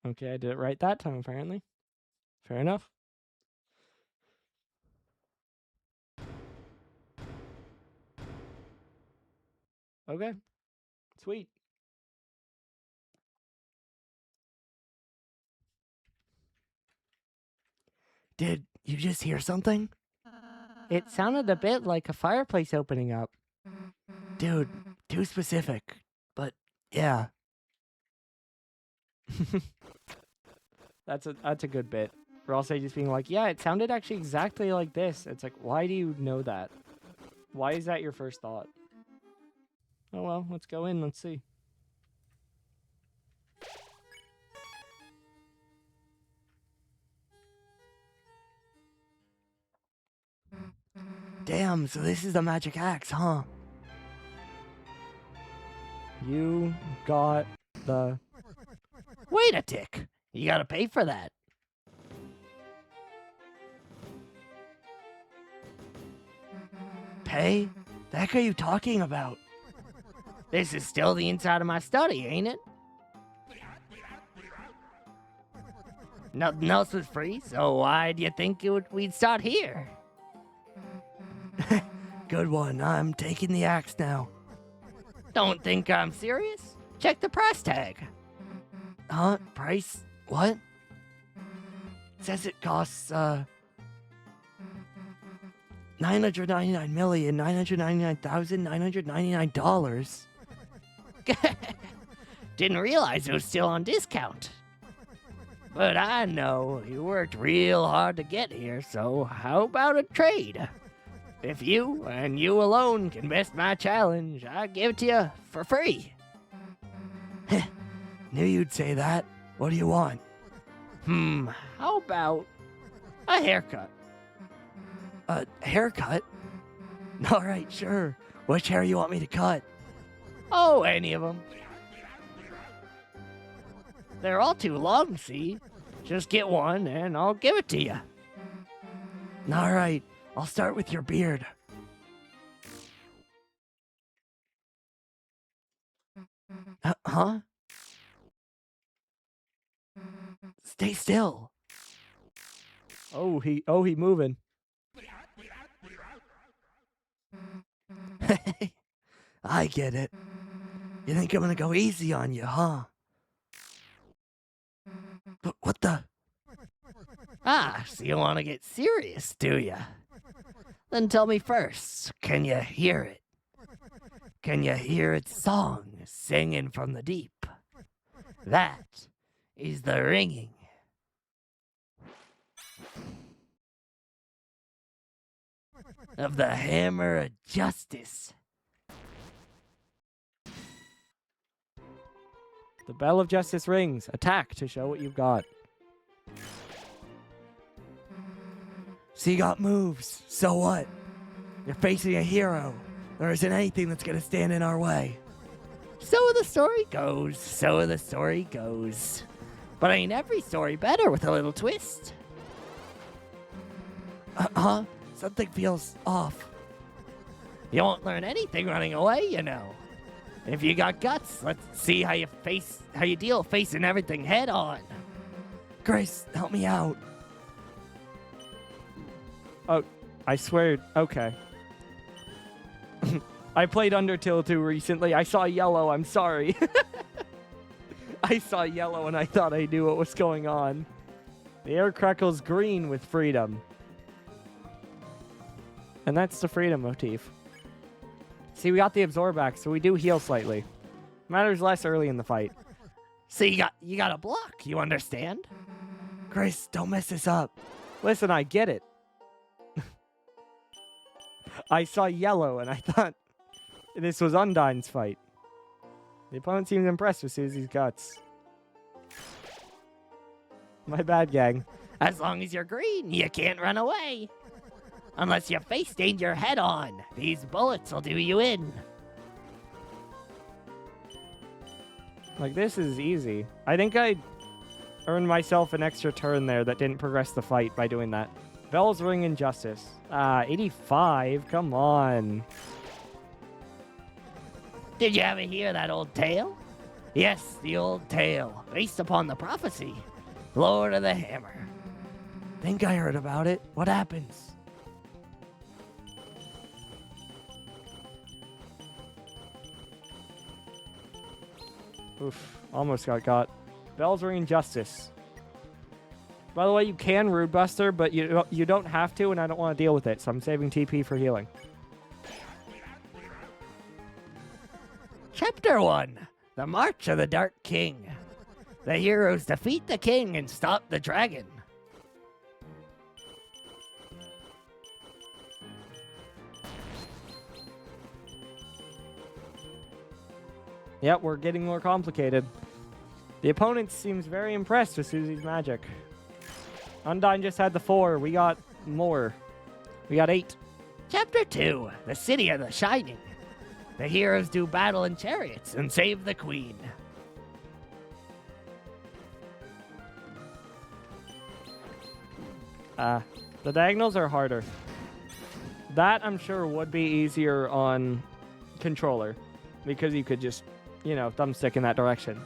Okay, I did it right that time, apparently. Fair enough. Okay. Sweet. Did you just hear something? It sounded a bit like a fireplace opening up. Dude, too specific. But yeah. That's a good bit. Ross just being like, yeah, it sounded actually exactly like this. It's like, why do you know that? Why is that your first thought? Oh well, let's go in, let's see. Damn, so this is the magic axe, huh? You got the... Wait a tick. You gotta pay for that. Pay? The heck are you talking about? This is still the inside of my study, ain't it? Nothing else was free, so why do you think we'd start here? Good one. I'm taking the axe now. Don't think I'm serious? Check the price tag. Huh? Price? What? Says it costs, $999,999,999. Didn't realize it was still on discount. But I know you worked real hard to get here, so how about a trade? If you, and you alone, can best my challenge, I give it to you for free. Knew you'd say that. What do you want? How about a haircut? A haircut? Alright, sure. Which hair you want me to cut? Oh, any of them. They're all too long, see? Just get one, and I'll give it to you. Alright, I'll start with your beard. Huh? Stay still. Oh, he moving. I get it. You think I'm gonna go easy on you, huh? But what the? Ah, so you want to get serious, do you? Then tell me first, can you hear it? Can you hear its song singing from the deep? That is the ringing of the hammer of justice. The bell of justice rings. Attack to show what you've got. So you got moves. So what? You're facing a hero. There isn't anything that's gonna stand in our way. So the story goes, so the story goes. But ain't every story better with a little twist? Huh? Something feels off. You won't learn anything running away, you know. If you got guts, let's see how you deal facing everything head on. Kris, help me out. Oh, I swear. Okay. I played Undertale 2 recently. I saw yellow. I'm sorry. I saw yellow and I thought I knew what was going on. The air crackles green with freedom. And that's the freedom motif. See, we got the absorb back, so we do heal slightly. Matters less early in the fight. So you got a block, you understand? Kris, don't mess this up. Listen, I get it. I saw yellow and I thought this was Undyne's fight. The opponent seems impressed with Susie's guts. My bad, gang. As long as you're green, you can't run away. Unless you face danger head on. These bullets will do you in. Like, this is easy. I think I earned myself an extra turn there that didn't progress the fight by doing that. Bells ring injustice. 85? Come on. Did you ever hear that old tale? Yes, the old tale, based upon the prophecy. Lord of the Hammer. Think I heard about it. What happens? Oof, almost got. Bells ring injustice. By the way, you can Rude Buster, but you don't have to, and I don't want to deal with it, so I'm saving TP for healing. Chapter 1, The March of the Dark King. The heroes defeat the king and stop the dragon. Yep, we're getting more complicated. The opponent seems very impressed with Susie's magic. Undyne just had the 4. We got more. We got 8. Chapter 2, The City of the Shining. The heroes do battle in chariots and save the queen. The diagonals are harder. That, I'm sure, would be easier on controller, because you could just, you know, thumbstick in that direction.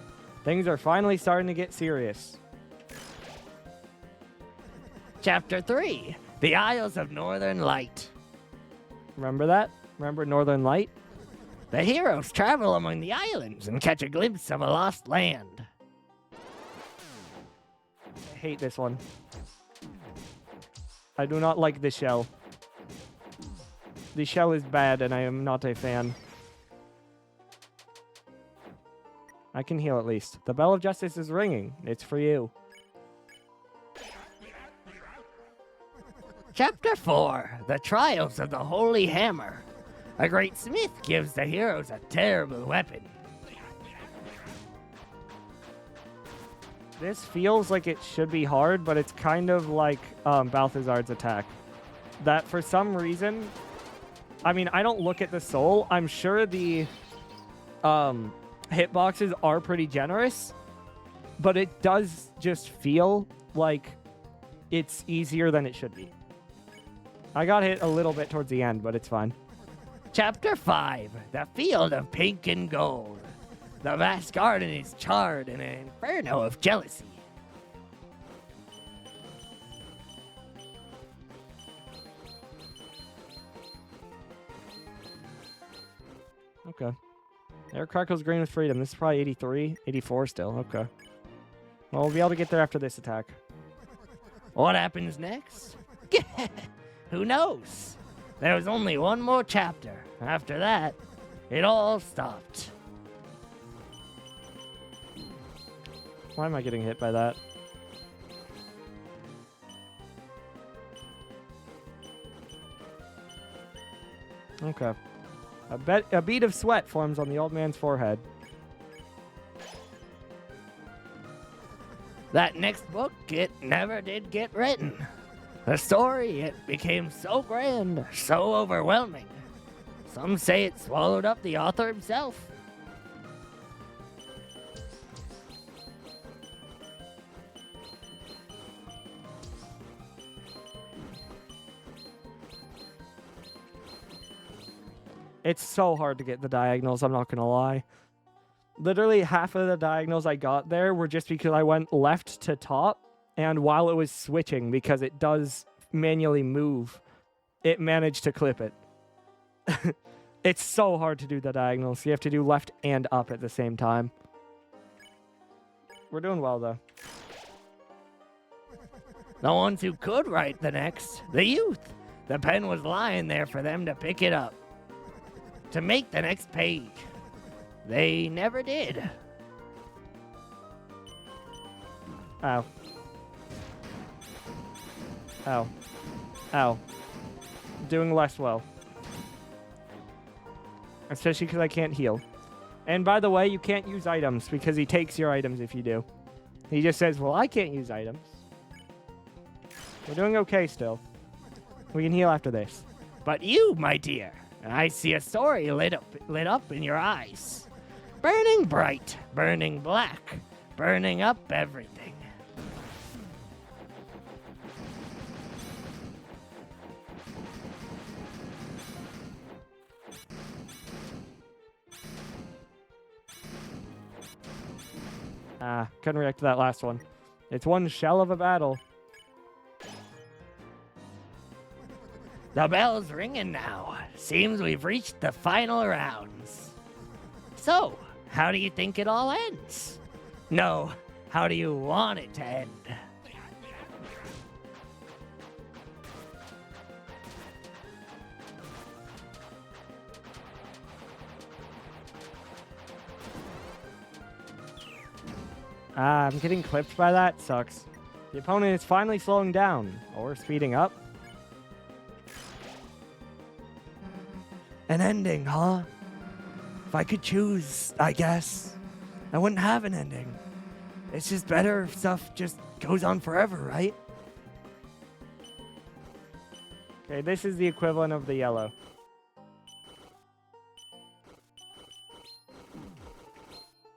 Things are finally starting to get serious. Chapter 3, The Isles of Northern Light. Remember that? Remember Northern Light? The heroes travel among the islands and catch a glimpse of a lost land. I hate this one. I do not like the shell. The shell is bad, and I am not a fan. I can heal at least. The Bell of Justice is ringing. It's for you. Chapter 4, The Trials of the Holy Hammer. A great smith gives the heroes a terrible weapon. This feels like it should be hard, but it's kind of like Balthazar's attack. That for some reason, I mean, I don't look at the soul. I'm sure the hitboxes are pretty generous, but it does just feel like it's easier than it should be. I got hit a little bit towards the end, but it's fine. Chapter 5, The Field of Pink and Gold. The vast garden is charred in an inferno of jealousy. Okay. Air crackles green with freedom. This is probably 83, 84 still. Okay. Well, we'll be able to get there after this attack. What happens next? Who knows? There was only one more chapter. After that, it all stopped. Why am I getting hit by that? Okay. A bead of sweat forms on the old man's forehead. That next book, it never did get written. The story, it became so grand, so overwhelming. Some say it swallowed up the author himself. It's so hard to get the diagonals, I'm not gonna lie. Literally half of the diagonals I got there were just because I went left to top, and while it was switching, because it does manually move, it managed to clip it. It's so hard to do the diagonals. You have to do left and up at the same time. We're doing well, though. The ones who could write the next, the youth. The pen was lying there for them to pick it up, to make the next page. They never did. Ow. Ow. Ow. Doing less well. Especially because I can't heal. And by the way, you can't use items because he takes your items if you do. He just says, well, I can't use items. We're doing okay still. We can heal after this. But you, my dear, I see a story lit up in your eyes. Burning bright, burning black, burning up everything. Couldn't react to that last one. It's one shell of a battle. The bell's ringing now. Seems we've reached the final rounds. So, how do you think it all ends? No, how do you want it to end? I'm getting clipped by that. Sucks. The opponent is finally slowing down. Or speeding up. An ending, huh? If I could choose, I guess, I wouldn't have an ending. It's just better if stuff just goes on forever, right? Okay, this is the equivalent of the yellow.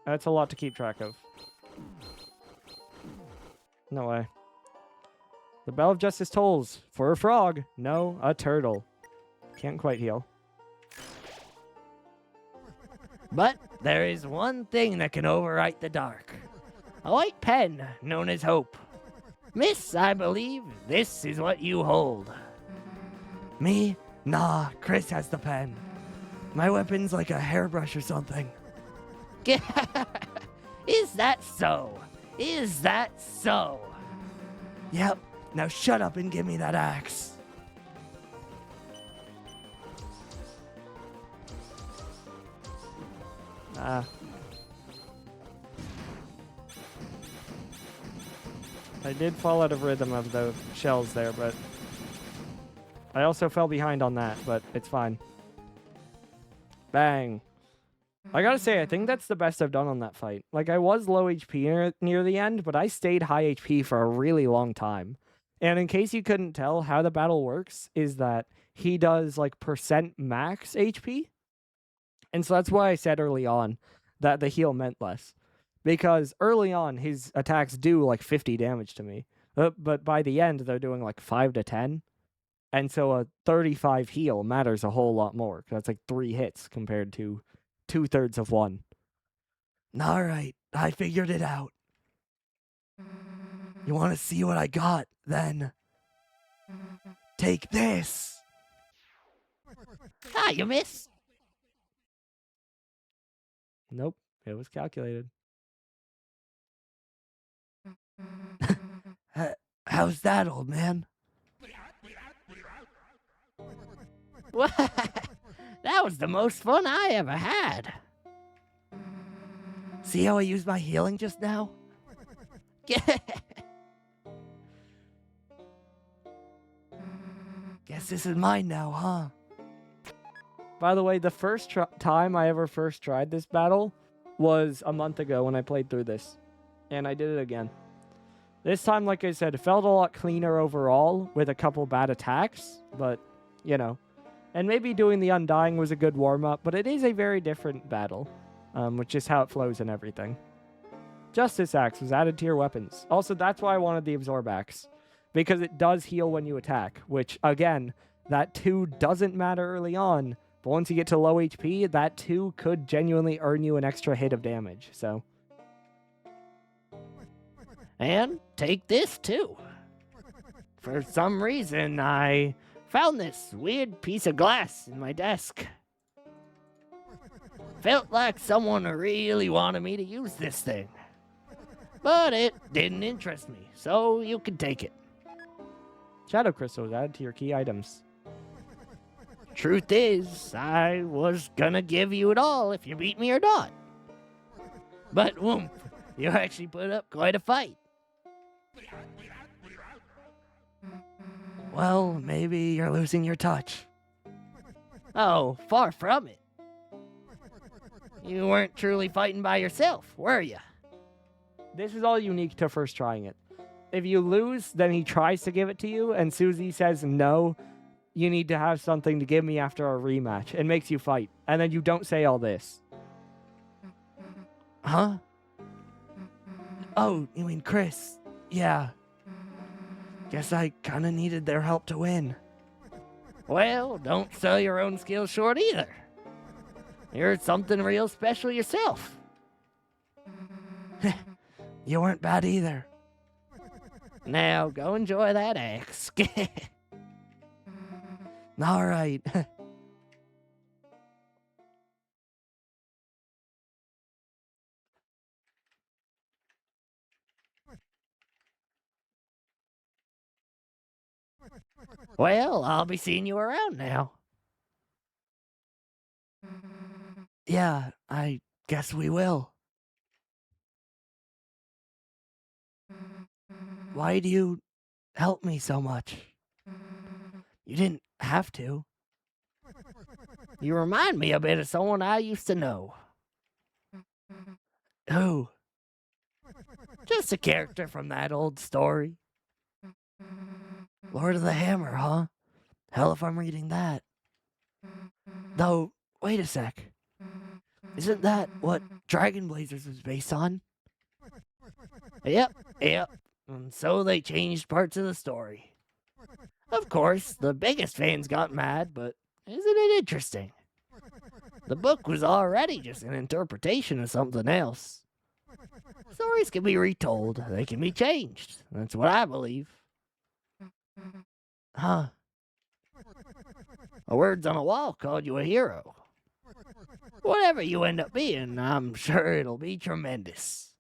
That's a lot to keep track of. No way. The Bell of Justice tolls. For a frog. No, a turtle. Can't quite heal. But there is one thing that can overwrite the dark. A white pen known as hope. Miss, I believe this is what you hold. Me? Nah, Kris has the pen. My weapon's like a hairbrush or something. Is that so? Is that so? Yep, now shut up and give me that axe. I did fall out of rhythm of the shells there, but I also fell behind on that, but it's fine. Bang. I gotta say, I think that's the best I've done on that fight. Like, I was low HP near the end, but I stayed high HP for a really long time. And in case you couldn't tell, how the battle works is that he does, like, percent max HP. And so that's why I said early on that the heal meant less. Because early on, his attacks do, like, 50 damage to me. But by the end, they're doing, like, 5 to 10. And so a 35 heal matters a whole lot more. Because that's, like, 3 hits compared to 2/3 of 1. All right, I figured it out. You want to see what I got? Then take this. Ah, you miss. Nope, it was calculated. How's that, old man? That was the most fun I ever had. See how I used my healing just now? Guess this is mine now, huh? By the way, the first time I ever first tried this battle was a month ago when I played through this. And I did it again. This time, like I said, it felt a lot cleaner overall with a couple bad attacks, but, you know. And maybe doing the Undying was a good warm-up, but it is a very different battle, which is how it flows and everything. Justice Axe was added to your weapons. Also, that's why I wanted the Absorb Axe, because it does heal when you attack, which, again, that 2 doesn't matter early on, but once you get to low HP, that 2 could genuinely earn you an extra hit of damage, so... And take this too. For some reason, I found this weird piece of glass in my desk. Felt like someone really wanted me to use this thing. But it didn't interest me, so you can take it. Shadow Crystal was added to your key items. Truth is, I was gonna give you it all if you beat me or not. But whoomp, you actually put up quite a fight. Well, maybe you're losing your touch. Oh, far from it. You weren't truly fighting by yourself, were you? This is all unique to first trying it. If you lose, then he tries to give it to you, and Susie says, no, you need to have something to give me after a rematch. It makes you fight. And then you don't say all this. Huh? Oh, you mean Kris? Yeah. Guess I kinda needed their help to win. Well, don't sell your own skills short either. You're something real special yourself. You weren't bad either. Now, go enjoy that axe. Alright. Well, I'll be seeing you around now. Yeah, I guess we will. Why do you help me so much? You didn't have to. You remind me a bit of someone I used to know. Who? Just a character from that old story. Lord of the Hammer, huh? Hell if I'm reading that. Though, wait a sec. Isn't that what Dragon Blazers was based on? Yep. And so they changed parts of the story. Of course, the biggest fans got mad, but isn't it interesting? The book was already just an interpretation of something else. Stories can be retold, they can be changed. That's what I believe. Huh. A words on a wall called you a hero. Whatever you end up being, I'm sure it'll be tremendous.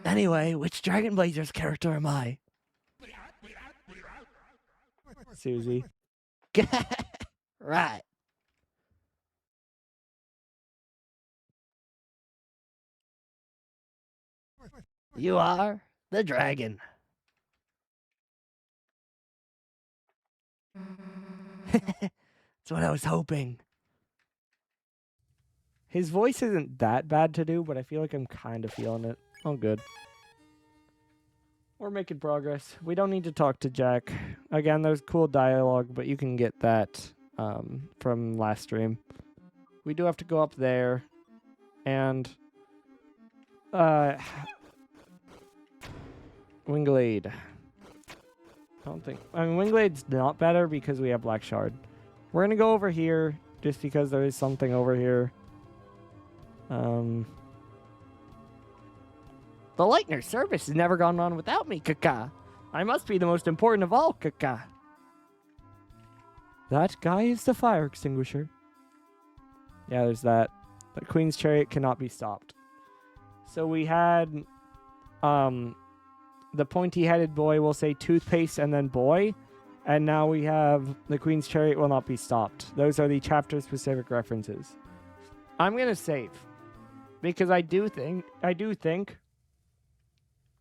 Anyway, which Dragon Blazers character am I? Susie. Right. You are the dragon. That's what I was hoping. His voice isn't that bad to do, but I feel like I'm kind of feeling it. Oh, good. We're making progress. We don't need to talk to Jack. Again, there's cool dialogue, but you can get that from last stream. We do have to go up there, and Wingblade. I don't think... I mean, Wingblade's not better because we have Black Shard. We're going to go over here just because there is something over here. The Lightner service has never gone on without me, Kaka. I must be the most important of all, Kaka. That guy is the fire extinguisher. Yeah, there's that. The Queen's Chariot cannot be stopped. So we had the pointy-headed boy will say toothpaste and then boy. And now we have the Queen's Chariot will not be stopped. Those are the chapter-specific references. I'm going to save. Because I do think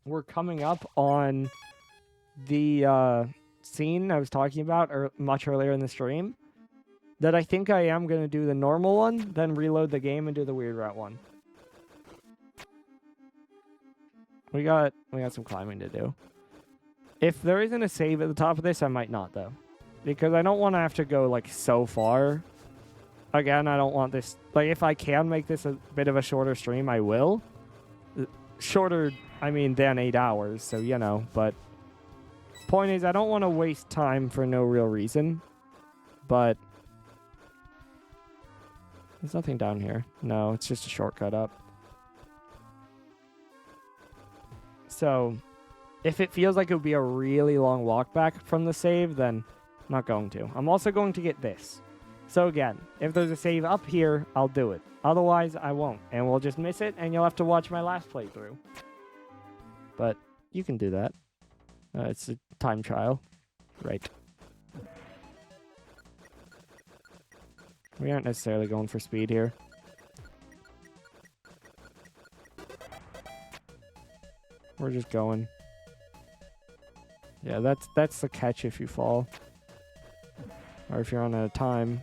we're coming up on the scene I was talking about much earlier in the stream. That I think I am going to do the normal one, then reload the game and do the weird route one. We got some climbing to do. If there isn't a save at the top of this, I might not, though. Because I don't want to have to go, like, so far. Again, I don't want this... Like, if I can make this a bit of a shorter stream, I will. Shorter, I mean, than 8 hours, so, you know. But point is, I don't want to waste time for no real reason. But there's nothing down here. No, it's just a shortcut up. So, if it feels like it would be a really long walk back from the save, then I'm not going to. I'm also going to get this. So again, if there's a save up here, I'll do it. Otherwise, I won't. And we'll just miss it, and you'll have to watch my last playthrough. But you can do that. It's a time trial. Right. We aren't necessarily going for speed here. We're just going. Yeah, that's the catch if you fall. Or if you're on a time.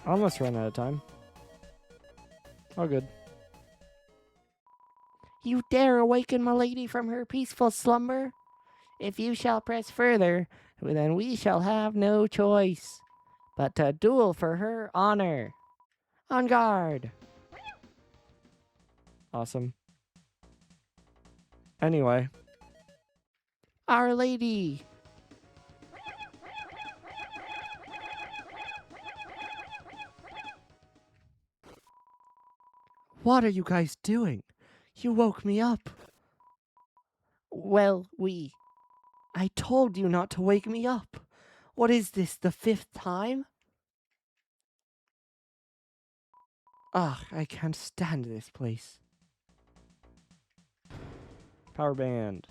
Almost run out of time. All good. You dare awaken my lady from her peaceful slumber? If you shall press further, then we shall have no choice but to duel for her honor. On guard. Awesome. Anyway. Our Lady. What are you guys doing? You woke me up. Well, I told you not to wake me up. What is this, the 5th time? Ugh, I can't stand this place. Power band.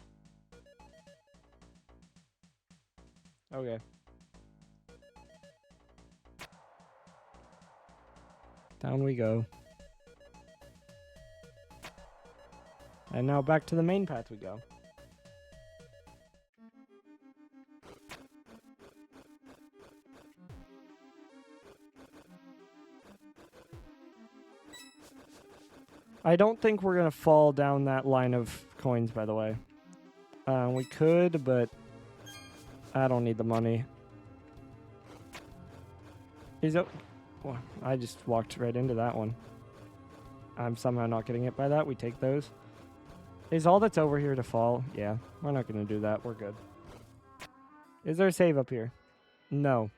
Okay. Down we go. And now back to the main path we go. I don't think we're going to fall down that line of coins, by the way. We could, but I don't need the money. Is it... Well, I just walked right into that one. I'm somehow not getting hit by that. We take those. Is all that's over here to fall? Yeah, we're not going to do that. We're good. Is there a save up here? No.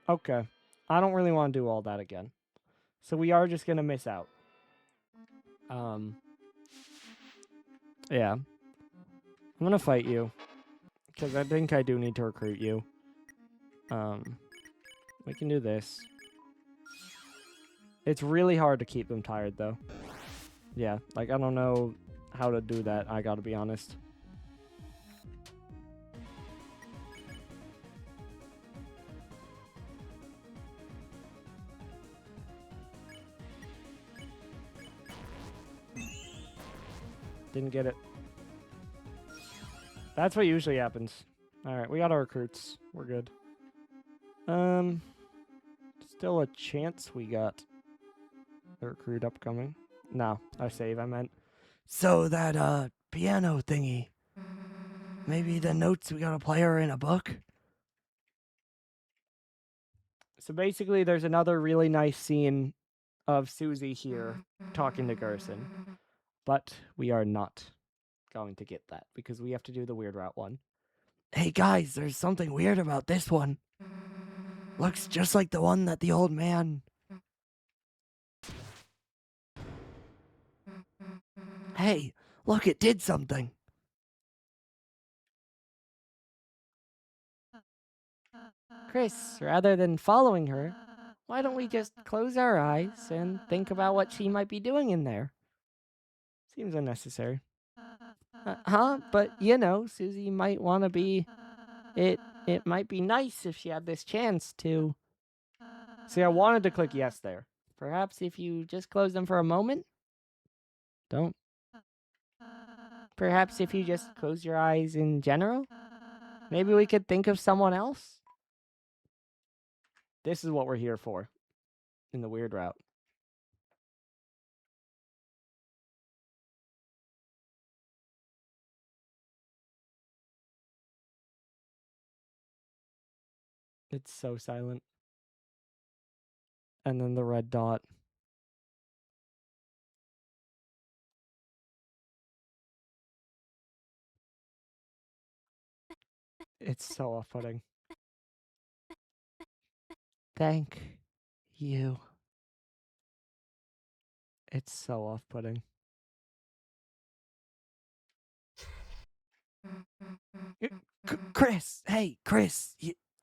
Okay. I don't really want to do all that again. So we are just going to miss out. Yeah. I'm going to fight you. Because I think I do need to recruit you. We can do this. It's really hard to keep them tired, though. Yeah, like, I don't know how to do that, I gotta be honest. Didn't get it. That's what usually happens. Alright, we got our recruits. We're good. Still a chance we got a recruit upcoming. No, our save, I meant. So that, piano thingy. Maybe the notes we gotta play are in a book? So basically, there's another really nice scene of Susie here talking to Gerson. But we are not going to get that because we have to do the weird route one. Hey guys, there's something weird about this one. Looks just like the one that the old man... Hey, look, it did something. Kris, rather than following her, why don't we just close our eyes and think about what she might be doing in there? Seems unnecessary. But, you know, Susie might want to be... It might be nice if she had this chance to... See, I wanted to click yes there. Perhaps if you just close them for a moment? Don't. Perhaps if you just close your eyes in general? Maybe we could think of someone else? This is what we're here for in the weird route. It's so silent. And then the red dot. It's so off-putting. Thank you. It's so off-putting. Kris, hey, Kris,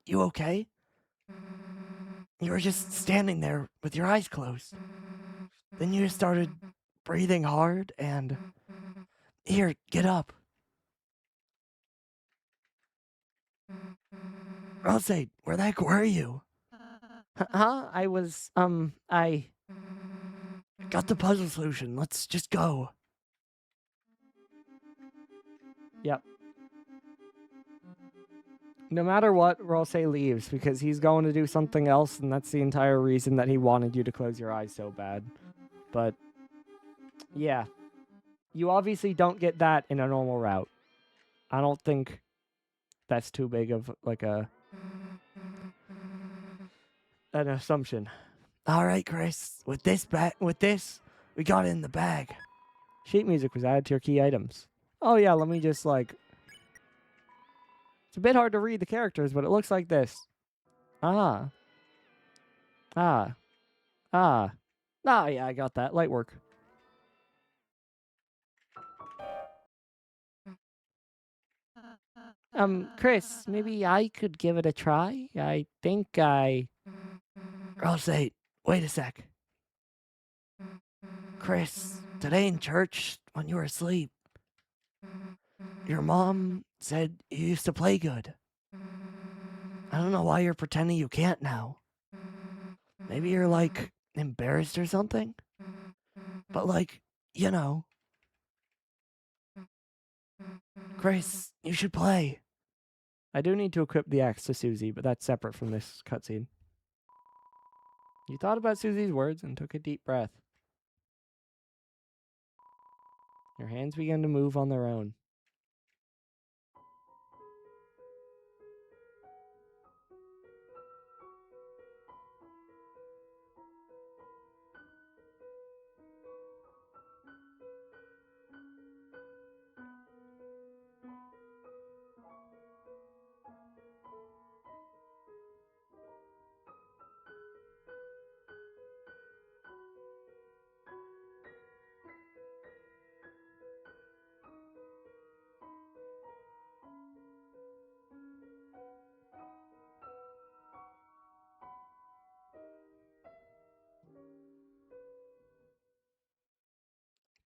you okay? You were just standing there with your eyes closed. Then you just started breathing hard and... Here, get up. Ralsei, where the heck were you? Huh? I was, I... Got the puzzle solution. Let's just go. Yep. No matter what, Ralsei leaves because he's going to do something else, and that's the entire reason that he wanted you to close your eyes so bad. But, yeah. You obviously don't get that in a normal route. I don't think that's too big of, like, an assumption. All right, Kris. With this, we got it in the bag. Sheet music was added to your key items. Oh, yeah, let me just, like... It's a bit hard to read the characters, but it looks like this. Ah. Ah. Ah. Ah, yeah, I got that. Light work. Kris, maybe I could give it a try? I think I... Ralsei, wait a sec. Kris, today in church, when you were asleep, your mom said you used to play good. I don't know why you're pretending you can't now. Maybe you're, like, embarrassed or something? But, like, you know. Kris, you should play. I do need to equip the axe to Susie, but that's separate from this cutscene. You thought about Susie's words and took a deep breath. Your hands began to move on their own.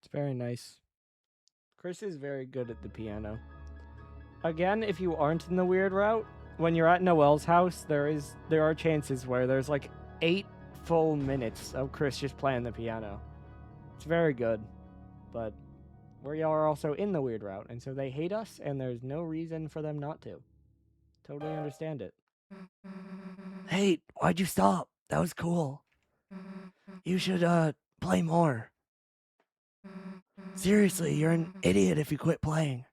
It's very nice. Kris is very good at the piano. Again, if you aren't in the weird route, when you're at Noelle's house, there are chances where there's like 8 full minutes of Kris just playing the piano. It's very good, but we are also in the weird route, and so they hate us, and there's no reason for them not to. Totally understand it. Hey, why'd you stop? That was cool. You should, play more. Seriously, you're an idiot if you quit playing.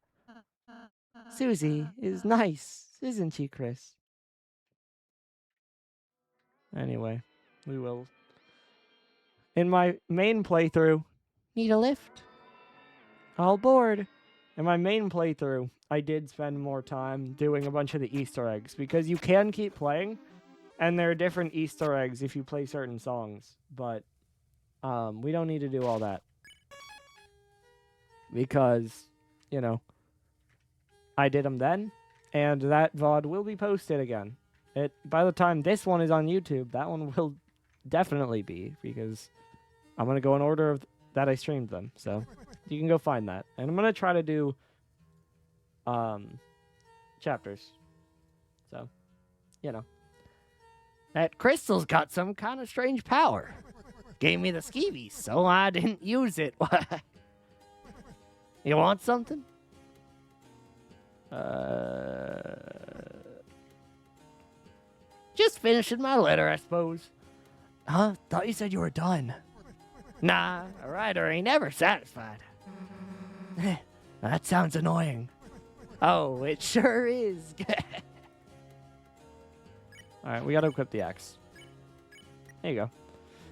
Susie is nice, isn't she, Kris? Anyway, we will. In my main playthrough, need a lift? All bored. In my main playthrough, I did spend more time doing a bunch of the Easter eggs because you can keep playing, and there are different Easter eggs if you play certain songs. But we don't need to do all that because, you know, I did them then, and that VOD will be posted again. By the time this one is on YouTube, that one will definitely be, because I'm going to go in order of that I streamed them. So you can go find that. And I'm going to try to do chapters. So, you know. That crystal's got some kind of strange power. Gave me the skeevies, so I didn't use it. You want something? finishing my letter, I suppose. Huh? Thought you said you were done. Nah, a writer ain't ever satisfied. That sounds annoying. Oh, it sure is. Alright, we gotta equip the axe. There you go.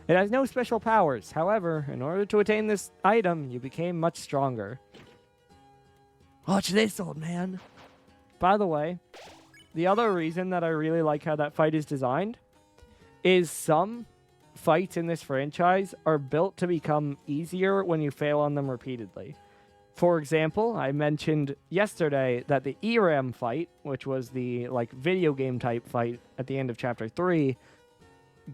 It has no special powers. However, in order to attain this item, you became much stronger. Watch this, old man. By the way, the other reason that I really like how that fight is designed is some fights in this franchise are built to become easier when you fail on them repeatedly. For example, I mentioned yesterday that the ERAM fight, which was the video game type fight at the end of chapter 3,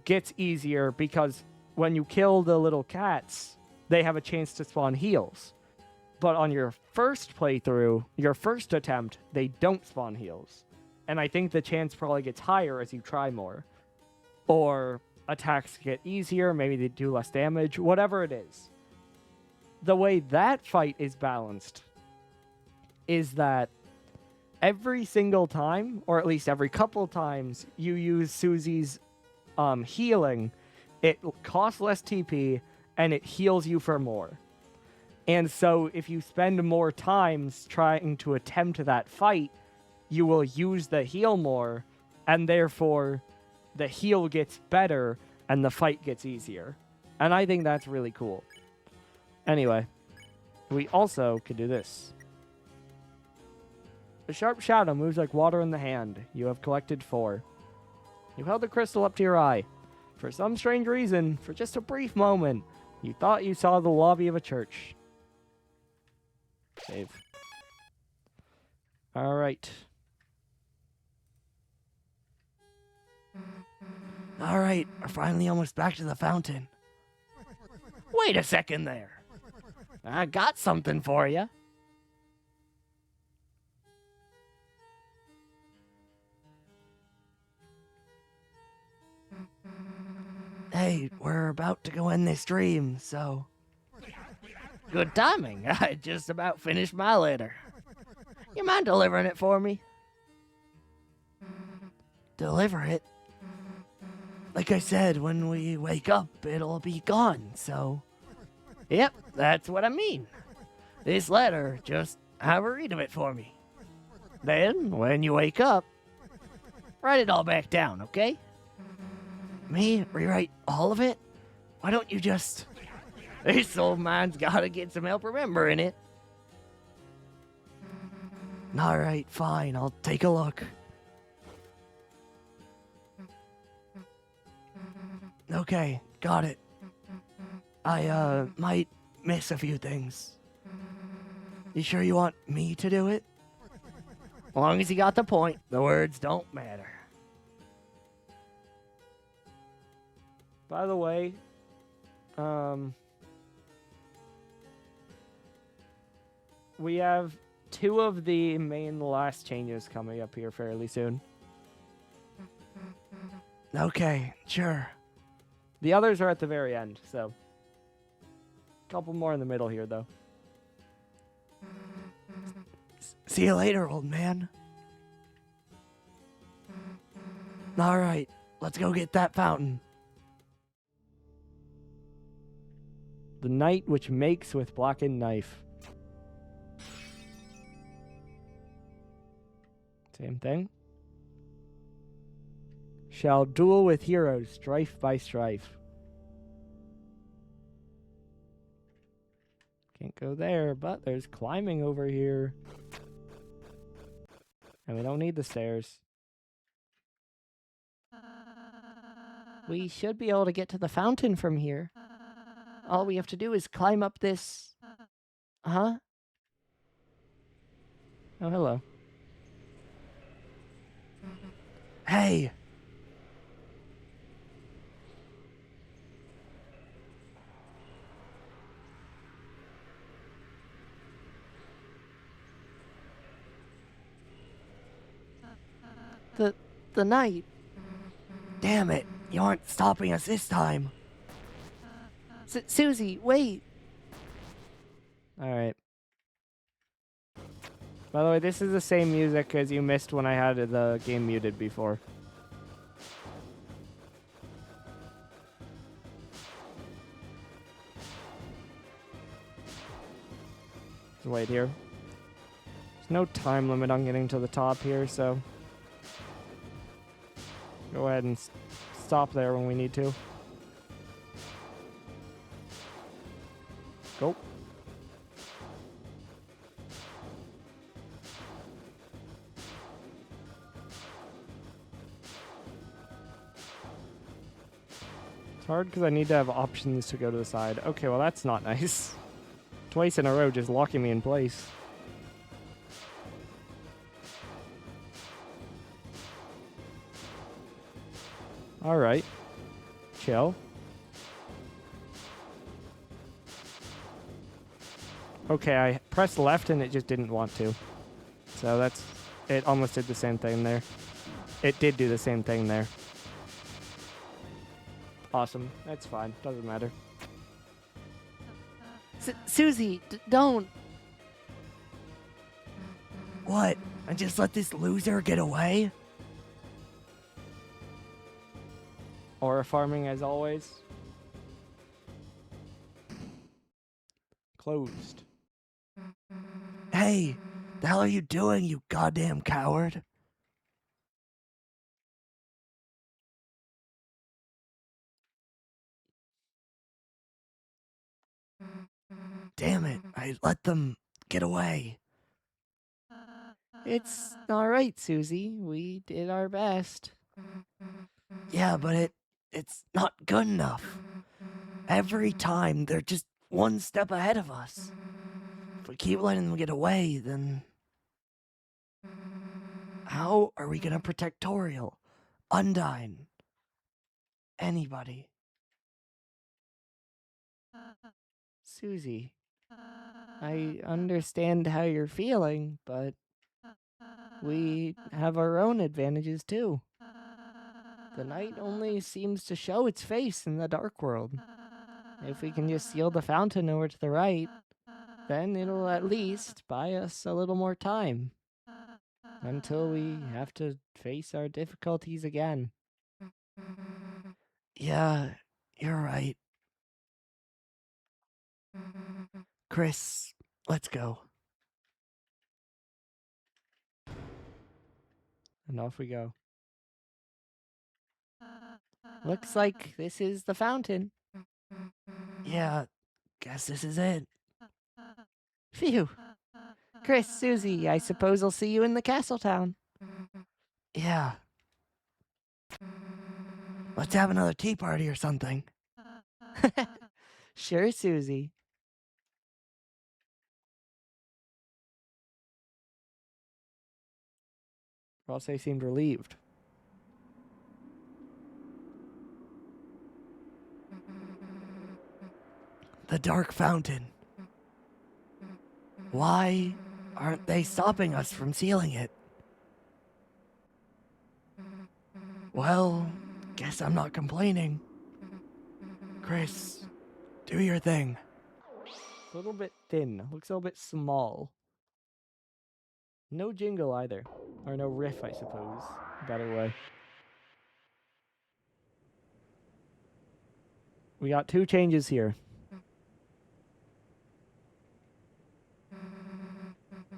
gets easier because when you kill the little cats, they have a chance to spawn heals. But on your first playthrough, your first attempt, they don't spawn heals. And I think the chance probably gets higher as you try more. Or attacks get easier, maybe they do less damage, whatever it is. The way that fight is balanced is that every single time, or at least every couple times, you use Susie's healing, it costs less TP and it heals you for more. And so if you spend more times trying to attempt that fight, you will use the heal more, and therefore the heal gets better and the fight gets easier. And I think that's really cool. Anyway, we also could do this. A sharp shadow moves like water in the hand. You have collected 4. You held the crystal up to your eye. For some strange reason, for just a brief moment, you thought you saw the lobby of a church. Save. Alright. Alright, we're finally almost back to the fountain. Wait a second there. I got something for you. Hey, we're about to go end this stream, so... Good timing. I just about finished my letter. You mind delivering it for me? Deliver it? Like I said, when we wake up, it'll be gone, so... Yep, that's what I mean. This letter, just have a read of it for me. Then, when you wake up, write it all back down, okay? Me? Rewrite all of it? Why don't you just... This old mind's gotta get some help remembering it. Alright, fine, I'll take a look. Okay, got it. I, might miss a few things. You sure you want me to do it? As long as you got the point, the words don't matter. By the way, we have 2 of the main last changes coming up here fairly soon. Okay, sure. The others are at the very end, so... a couple more in the middle here, though. See you later, old man. Alright, let's go get that fountain. The knight which makes with blackened knife. Same thing. Shall duel with heroes, strife by strife. Can't go there, but there's climbing over here. And we don't need the stairs. We should be able to get to the fountain from here. All we have to do is climb up this... Huh? Oh, hello. Hey! The knight. Damn it, you aren't stopping us this time. Susie, wait. Alright. By the way, this is the same music as you missed when I had the game muted before. wait here. There's no time limit on getting to the top here, so go ahead and stop there when we need to. Go. It's hard because I need to have options to go to the side. Okay, well that's not nice. Twice in a row just locking me in place. Alright. Chill. Okay, I pressed left and it just didn't want to. So that's... It almost did the same thing there. It did do the same thing there. Awesome. That's fine. Doesn't matter. Susie, don't. What? I just let this loser get away? Aura farming as always. Closed. Hey, the hell are you doing, you goddamn coward? Damn it, I let them get away. It's alright, Susie. We did our best. Yeah, but it's not good enough. Every time they're just one step ahead of us. If we keep letting them get away, then how are we gonna protect Toriel, Undyne, anybody? Susie, I understand how you're feeling, but we have our own advantages too. The night only seems to show its face in the dark world. If we can just seal the fountain over to the right, then it'll at least buy us a little more time. Until we have to face our difficulties again. Yeah, you're right. Kris, let's go. And off we go. Looks like this is the fountain. Yeah, guess this is it. Phew. Kris, Susie, I suppose I'll see you in the castle town. Yeah. Let's have another tea party or something. Sure, Susie. Ross seemed relieved. The Dark Fountain. Why aren't they stopping us from sealing it? Well, guess I'm not complaining. Kris, do your thing. A little bit thin. Looks a little bit small. No jingle either. Or no riff, I suppose. Better way. We got 2 changes here.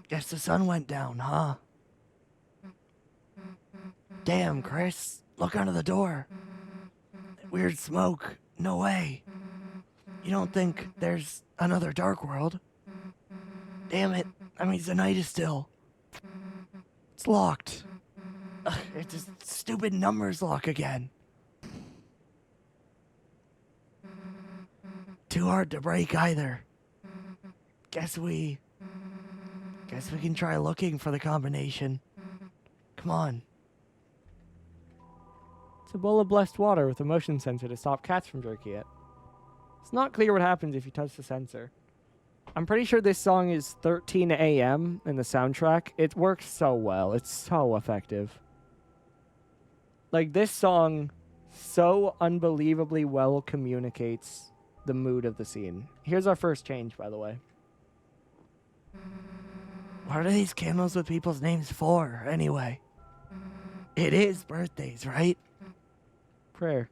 Guess the sun went down, huh? Damn, Kris, look under the door. Weird smoke. No way. You don't think there's another dark world? Damn it, that means the night is still. It's locked. Ugh, it's a stupid numbers lock again. Too hard to break either. Guess we can try looking for the combination. Come on. It's a bowl of blessed water with a motion sensor to stop cats from drinking it. It's not clear what happens if you touch the sensor. I'm pretty sure this song is 13 a.m. in the soundtrack. It works so well. It's so effective. Like, this song so unbelievably well communicates the mood of the scene. Here's our first change, by the way. What are these candles with people's names for, anyway? It is birthdays, right? Prayer.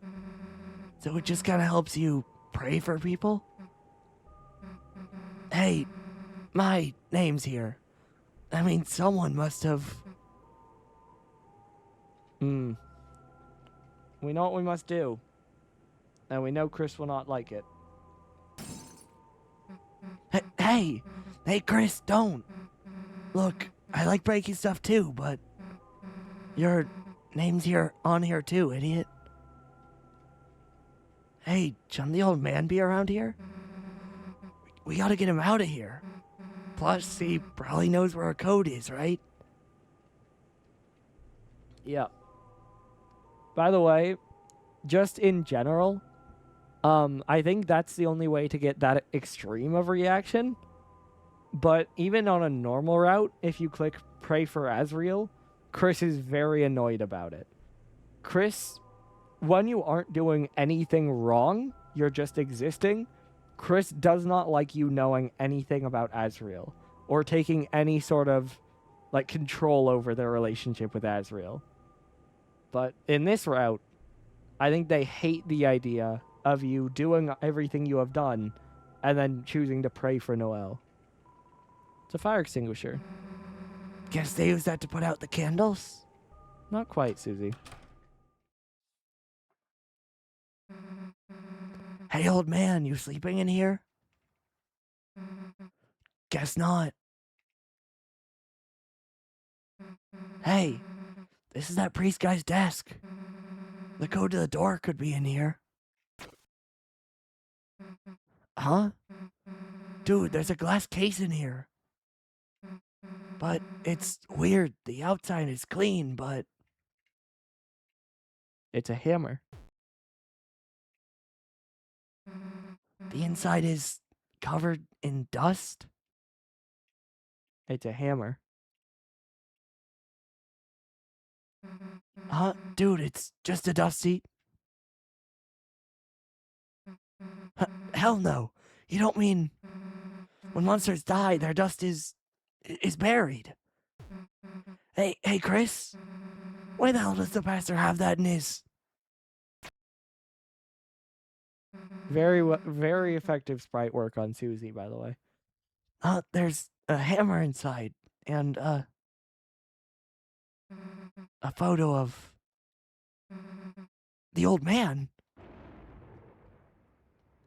So it just kind of helps you pray for people? Hey, my name's here. I mean, someone must have. We know what we must do. And we know Kris will not like it. Hey, Kris, don't. Look, I like breaking stuff too, but your name's here on here too, idiot. Hey, shouldn't the old man be around here? We gotta get him out of here. Plus, he probably knows where our code is, right? Yeah. By the way, just in general, I think that's the only way to get that extreme of reaction. But even on a normal route, if you click Pray for Asriel, Kris is very annoyed about it. Kris, when you aren't doing anything wrong, you're just existing, Kris does not like you knowing anything about Asriel or taking any sort of like control over their relationship with Asriel. But in this route, I think they hate the idea of you doing everything you have done and then choosing to pray for Noelle. It's a fire extinguisher. Guess they use that to put out the candles? Not quite, Susie. Hey, old man, you sleeping in here? Guess not. Hey, this is that priest guy's desk. The code to the door could be in here. Huh? Dude, there's a glass case in here. But it's weird. The outside is clean, but It's a hammer. the inside is covered in dust. It's a hammer. Huh? Dude, it's just a dusty. Hell no. You don't mean when monsters die, their dust is buried. Hey, Kris. Why the hell does the pastor have that in his? Very effective sprite work on Susie, by the way. There's a hammer inside and a photo of the old man.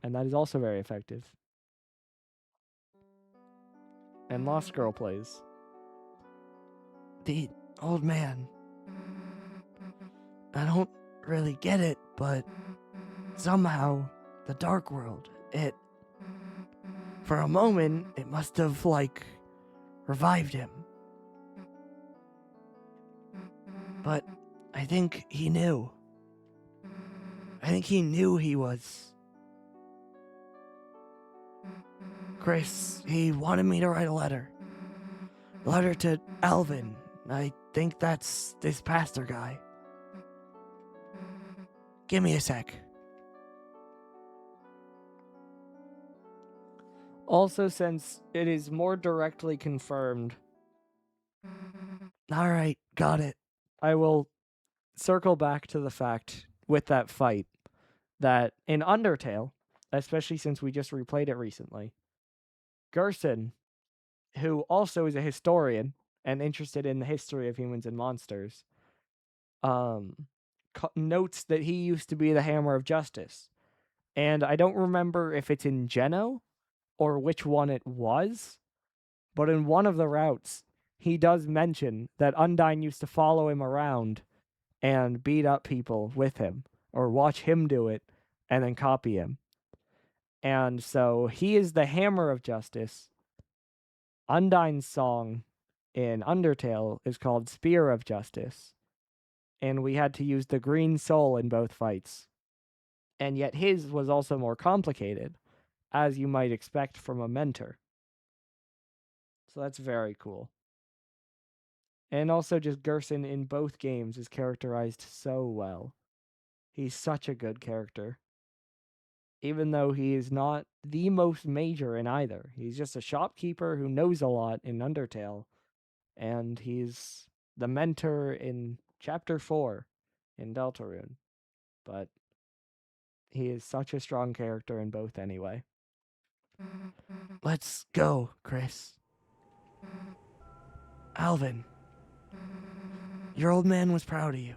And that is also very effective. And Lost Girl plays. The old man. I don't really get it, but somehow the dark world, for a moment, it must have, like, revived him. But I think he knew. I think he knew he was. Kris, he wanted me to write a letter. A letter to Alvin. I think that's this pastor guy. Give me a sec. Also, since it is more directly confirmed, Alright, got it. I will circle back to the fact with that fight that in Undertale, especially since we just replayed it recently, Gerson, who also is a historian and interested in the history of humans and monsters, notes that he used to be the Hammer of Justice. And I don't remember if it's in Geno or which one it was, but in one of the routes, he does mention that Undyne used to follow him around and beat up people with him, or watch him do it, and then copy him. And so he is the Hammer of Justice. Undyne's song in Undertale is called Spear of Justice. And we had to use the green soul in both fights. And yet his was also more complicated, as you might expect from a mentor. So that's very cool. And also just Gerson in both games is characterized so well. He's such a good character. Even though he is not the most major in either. He's just a shopkeeper who knows a lot in Undertale. And he's the mentor in Chapter 4 in Deltarune. But he is such a strong character in both anyway. Let's go, Kris. Alvin, your old man was proud of you.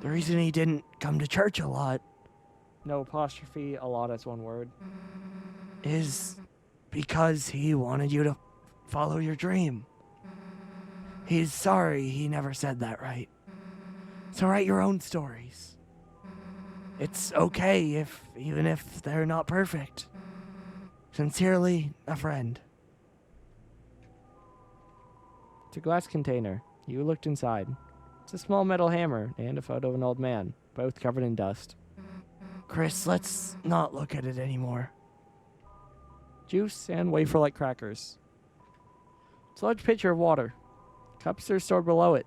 The reason he didn't come to church a lot No apostrophe, a lot as one word. is because he wanted you to follow your dream. He's sorry he never said that right. So write your own stories. It's okay even if they're not perfect. Sincerely, a friend. It's a glass container. You looked inside. It's a small metal hammer and a photo of an old man, both covered in dust. Kris, let's not look at it anymore. Juice and wafer-like crackers. It's a large pitcher of water. Cups are stored below it.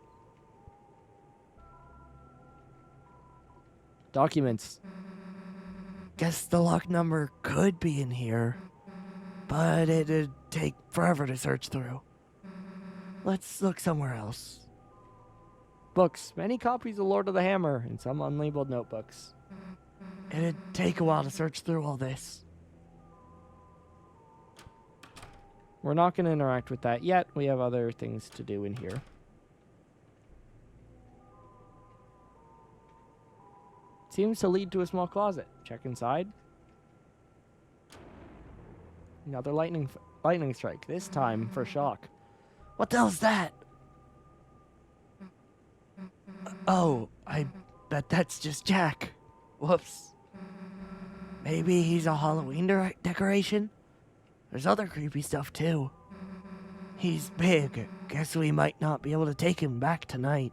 Documents. Guess the lock number could be in here, but it'd take forever to search through. Let's look somewhere else. Books. Many copies of Lord of the Hammer and some unlabeled notebooks. It'd take a while to search through all this. We're not going to interact with that yet. We have other things to do in here. Seems to lead to a small closet. Check inside. Another lightning strike. This time for shock. What the hell's that? Oh, I bet that's just Jack. Whoops. Maybe he's a Halloween decoration? There's other creepy stuff too. He's big. Guess we might not be able to take him back tonight.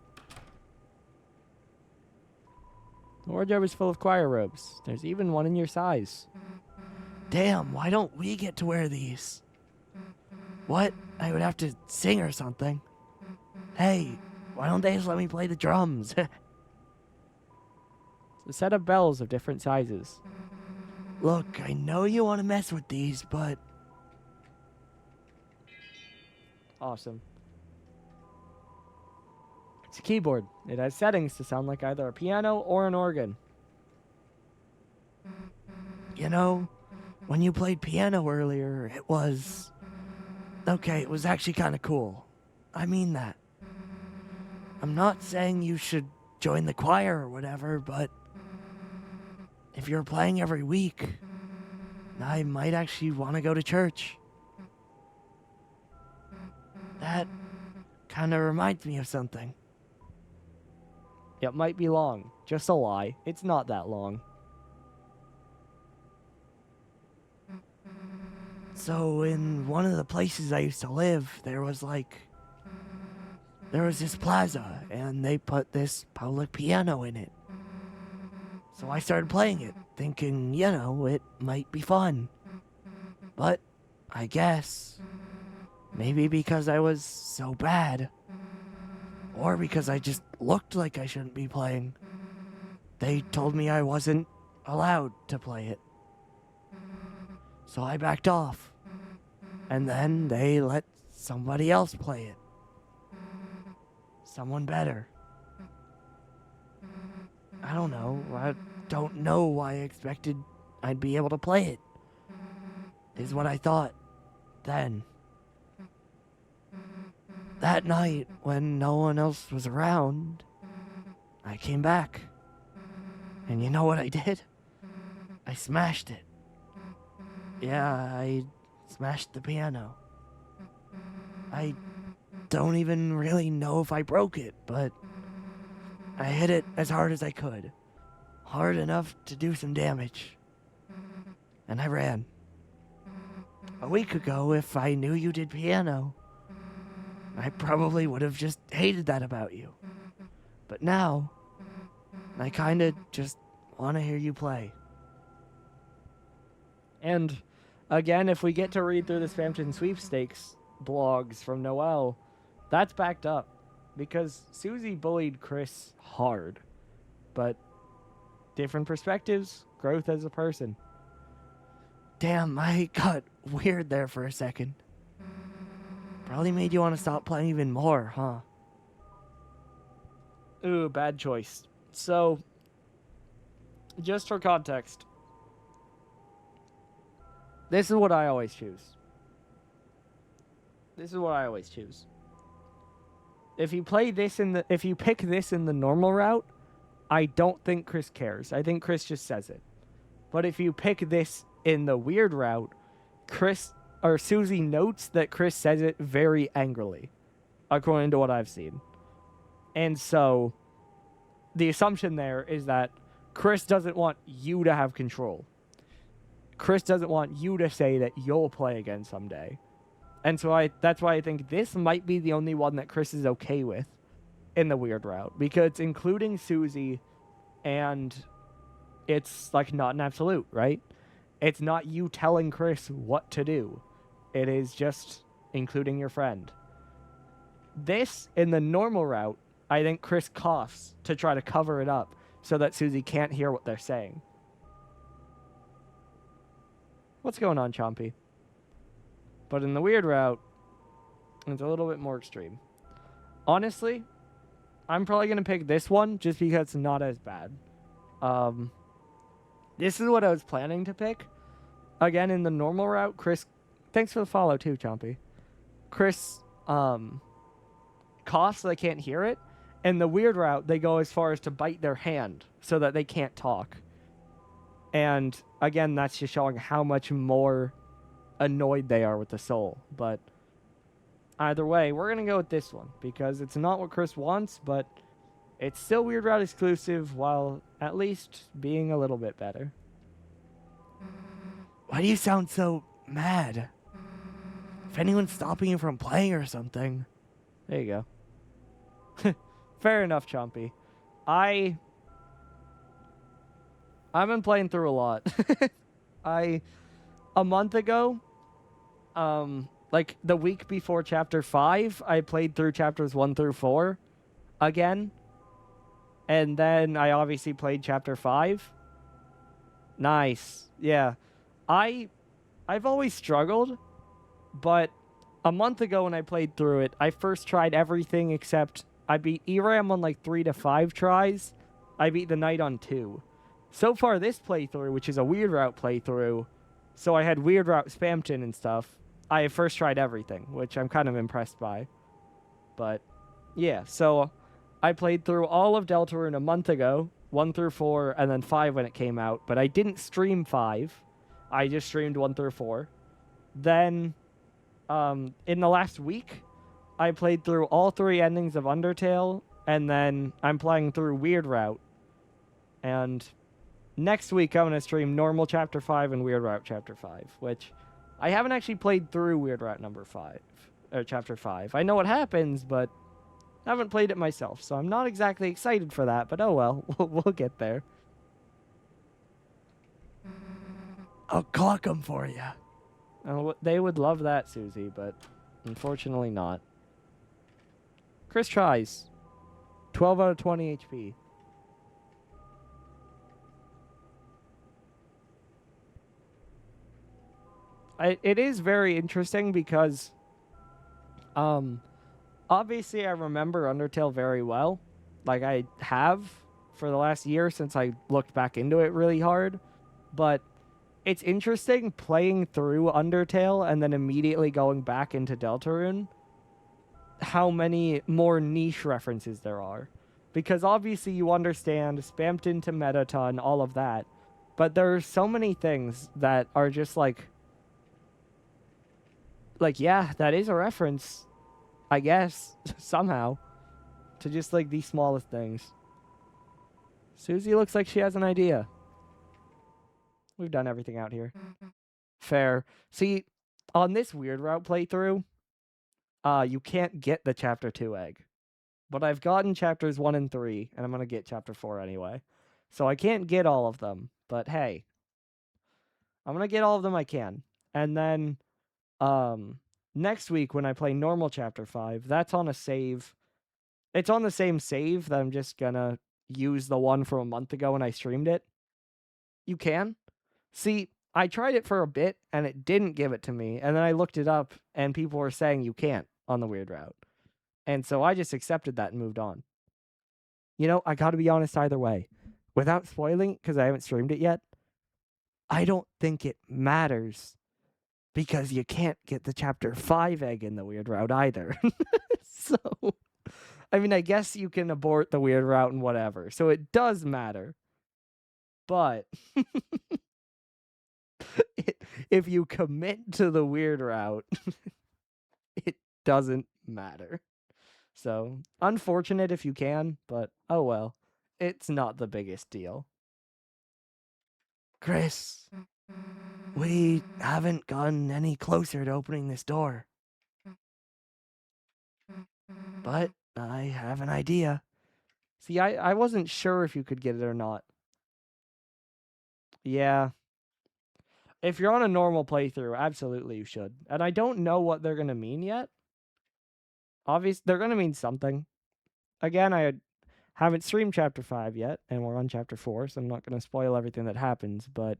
The wardrobe is full of choir robes. There's even one in your size. Damn, why don't we get to wear these? What? I would have to sing or something. Hey, why don't they just let me play the drums? It's a set of bells of different sizes. Look, I know you want to mess with these, but Awesome. It's a keyboard. It has settings to sound like either a piano or an organ. you know, when you played piano earlier, it was... Okay, it was actually kind of cool. I mean that. I'm not saying you should join the choir or whatever, but if you're playing every week, I might actually want to go to church. That kind of reminds me of something. It might be long. Just a lie. It's not that long. So in one of the places I used to live, there was this plaza, and they put this public piano in it. So I started playing it, thinking, it might be fun. But I guess maybe because I was so bad, or because I just looked like I shouldn't be playing, they told me I wasn't allowed to play it. So I backed off. And then they let somebody else play it. Someone better. I don't know. I don't know why I expected I'd be able to play it. Is what I thought then. That night, when no one else was around, I came back. And you know what I did? I smashed it. Yeah, I smashed the piano. I don't even really know if I broke it, but I hit it as hard as I could. Hard enough to do some damage. And I ran. A week ago, if I knew you did piano, I probably would have just hated that about you. But now, I kinda just want to hear you play. And again, if we get to read through the Spamton Sweepstakes blogs from Noelle, that's backed up. Because Susie bullied Kris hard. But different perspectives, growth as a person. Damn, I got weird there for a second. Probably made you want to stop playing even more, huh? Ooh, bad choice. So, just for context, This is what I always choose. If you pick this in the normal route, I don't think Kris cares. I think Kris just says it. But if you pick this in the weird route, Susie notes that Kris says it very angrily, according to what I've seen. And so the assumption there is that Kris doesn't want you to have control. Kris doesn't want you to say that you'll play again someday. And so that's why I think this might be the only one that Kris is okay with in the weird route, because it's including Susie and it's like not an absolute, right? It's not you telling Kris what to do. It is just including your friend. This, in the normal route, I think Kris coughs to try to cover it up so that Susie can't hear what they're saying. What's going on, Chompy? But in the weird route, it's a little bit more extreme. Honestly, I'm probably going to pick this one just because it's not as bad. This is what I was planning to pick. Again, in the normal route, Kris... Thanks for the follow, too, Chompy. Kris, coughs so they can't hear it. In the weird route, they go as far as to bite their hand so that they can't talk. And, again, that's just showing how much more annoyed they are with the soul. But either way, we're going to go with this one because it's not what Kris wants, but it's still weird route exclusive while at least being a little bit better. Why do you sound so mad? If anyone's stopping you from playing or something. There you go. Fair enough, Chompy. I've been playing through a lot. A month ago, like the week before Chapter 5, I played through Chapters 1 through 4 again. And then I obviously played Chapter 5. Nice. Yeah. I've always struggled, but a month ago when I played through it, I first tried everything except I beat ERAM on like 3 to 5 tries. I beat the Knight on 2. So far this playthrough, which is a weird route playthrough, so I had weird route spammed in and stuff, I have first tried everything, which I'm kind of impressed by. But yeah, so I played through all of Deltarune a month ago, 1 through 4, and then 5 when it came out, but I didn't stream 5. I just streamed 1 through 4. Then, in the last week, I played through all 3 endings of Undertale, and then I'm playing through Weird Route. And next week, I'm going to stream normal Chapter 5 and Weird Route Chapter 5, which I haven't actually played through Weird Route number 5, or Chapter 5. I know what happens, but I haven't played it myself, so I'm not exactly excited for that, but oh well, we'll get there. I'll clock them for you. Oh, they would love that, Susie, but unfortunately not. Kris tries. 12 out of 20 HP. It is very interesting because, obviously I remember Undertale very well. Like I have for the last year since I looked back into it really hard. But it's interesting playing through Undertale and then immediately going back into Deltarune how many more niche references there are. Because obviously you understand spammed into Metaton, all of that. But there are so many things that are just like, yeah, that is a reference, I guess, somehow, to just like the smallest things. Susie looks like she has an idea. We've done everything out here. Fair. See, on this weird route playthrough, you can't get the Chapter 2 egg. But I've gotten Chapters 1 and 3, and I'm going to get Chapter 4 anyway. So I can't get all of them, but hey. I'm going to get all of them I can. And then, next week when I play normal Chapter 5, that's on a save. It's on the same save that I'm just going to use the one from a month ago when I streamed it. You can. See, I tried it for a bit, and it didn't give it to me, and then I looked it up, and people were saying you can't on the weird route. And so I just accepted that and moved on. You know, I gotta be honest either way. Without spoiling, because I haven't streamed it yet, I don't think it matters because you can't get the chapter 5 egg in the weird route either. So, I mean, I guess you can abort the weird route and whatever. So it does matter. But if you commit to the weird route, it doesn't matter. So, unfortunate if you can, but oh well. It's not the biggest deal. Kris, we haven't gotten any closer to opening this door. But I have an idea. See, I wasn't sure if you could get it or not. Yeah. If you're on a normal playthrough, absolutely you should. And I don't know what they're going to mean yet. Obviously, they're going to mean something. Again, I haven't streamed Chapter 5 yet, and we're on Chapter 4, so I'm not going to spoil everything that happens, but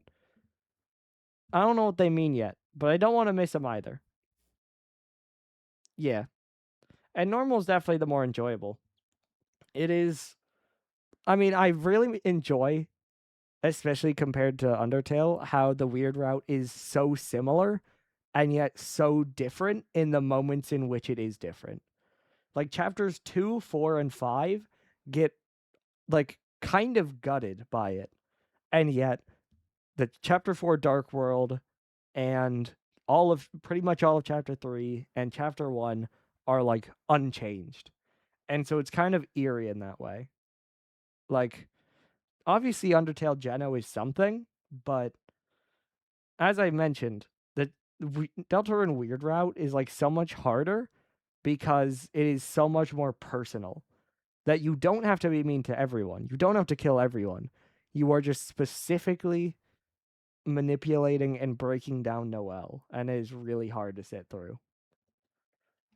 I don't know what they mean yet, but I don't want to miss them either. Yeah. And normal is definitely the more enjoyable. It is... I mean, I really enjoy, especially compared to Undertale, how the weird route is so similar and yet so different in the moments in which it is different. Like chapters 2, 4, and 5 get like kind of gutted by it. And yet the chapter 4 Dark World and pretty much all of chapter 3 and chapter 1 are like unchanged. And so it's kind of eerie in that way. Like, obviously, Undertale Geno is something, but as I mentioned, the Deltarune Weird Route is like so much harder because it is so much more personal that you don't have to be mean to everyone. You don't have to kill everyone. You are just specifically manipulating and breaking down Noelle, and it is really hard to sit through.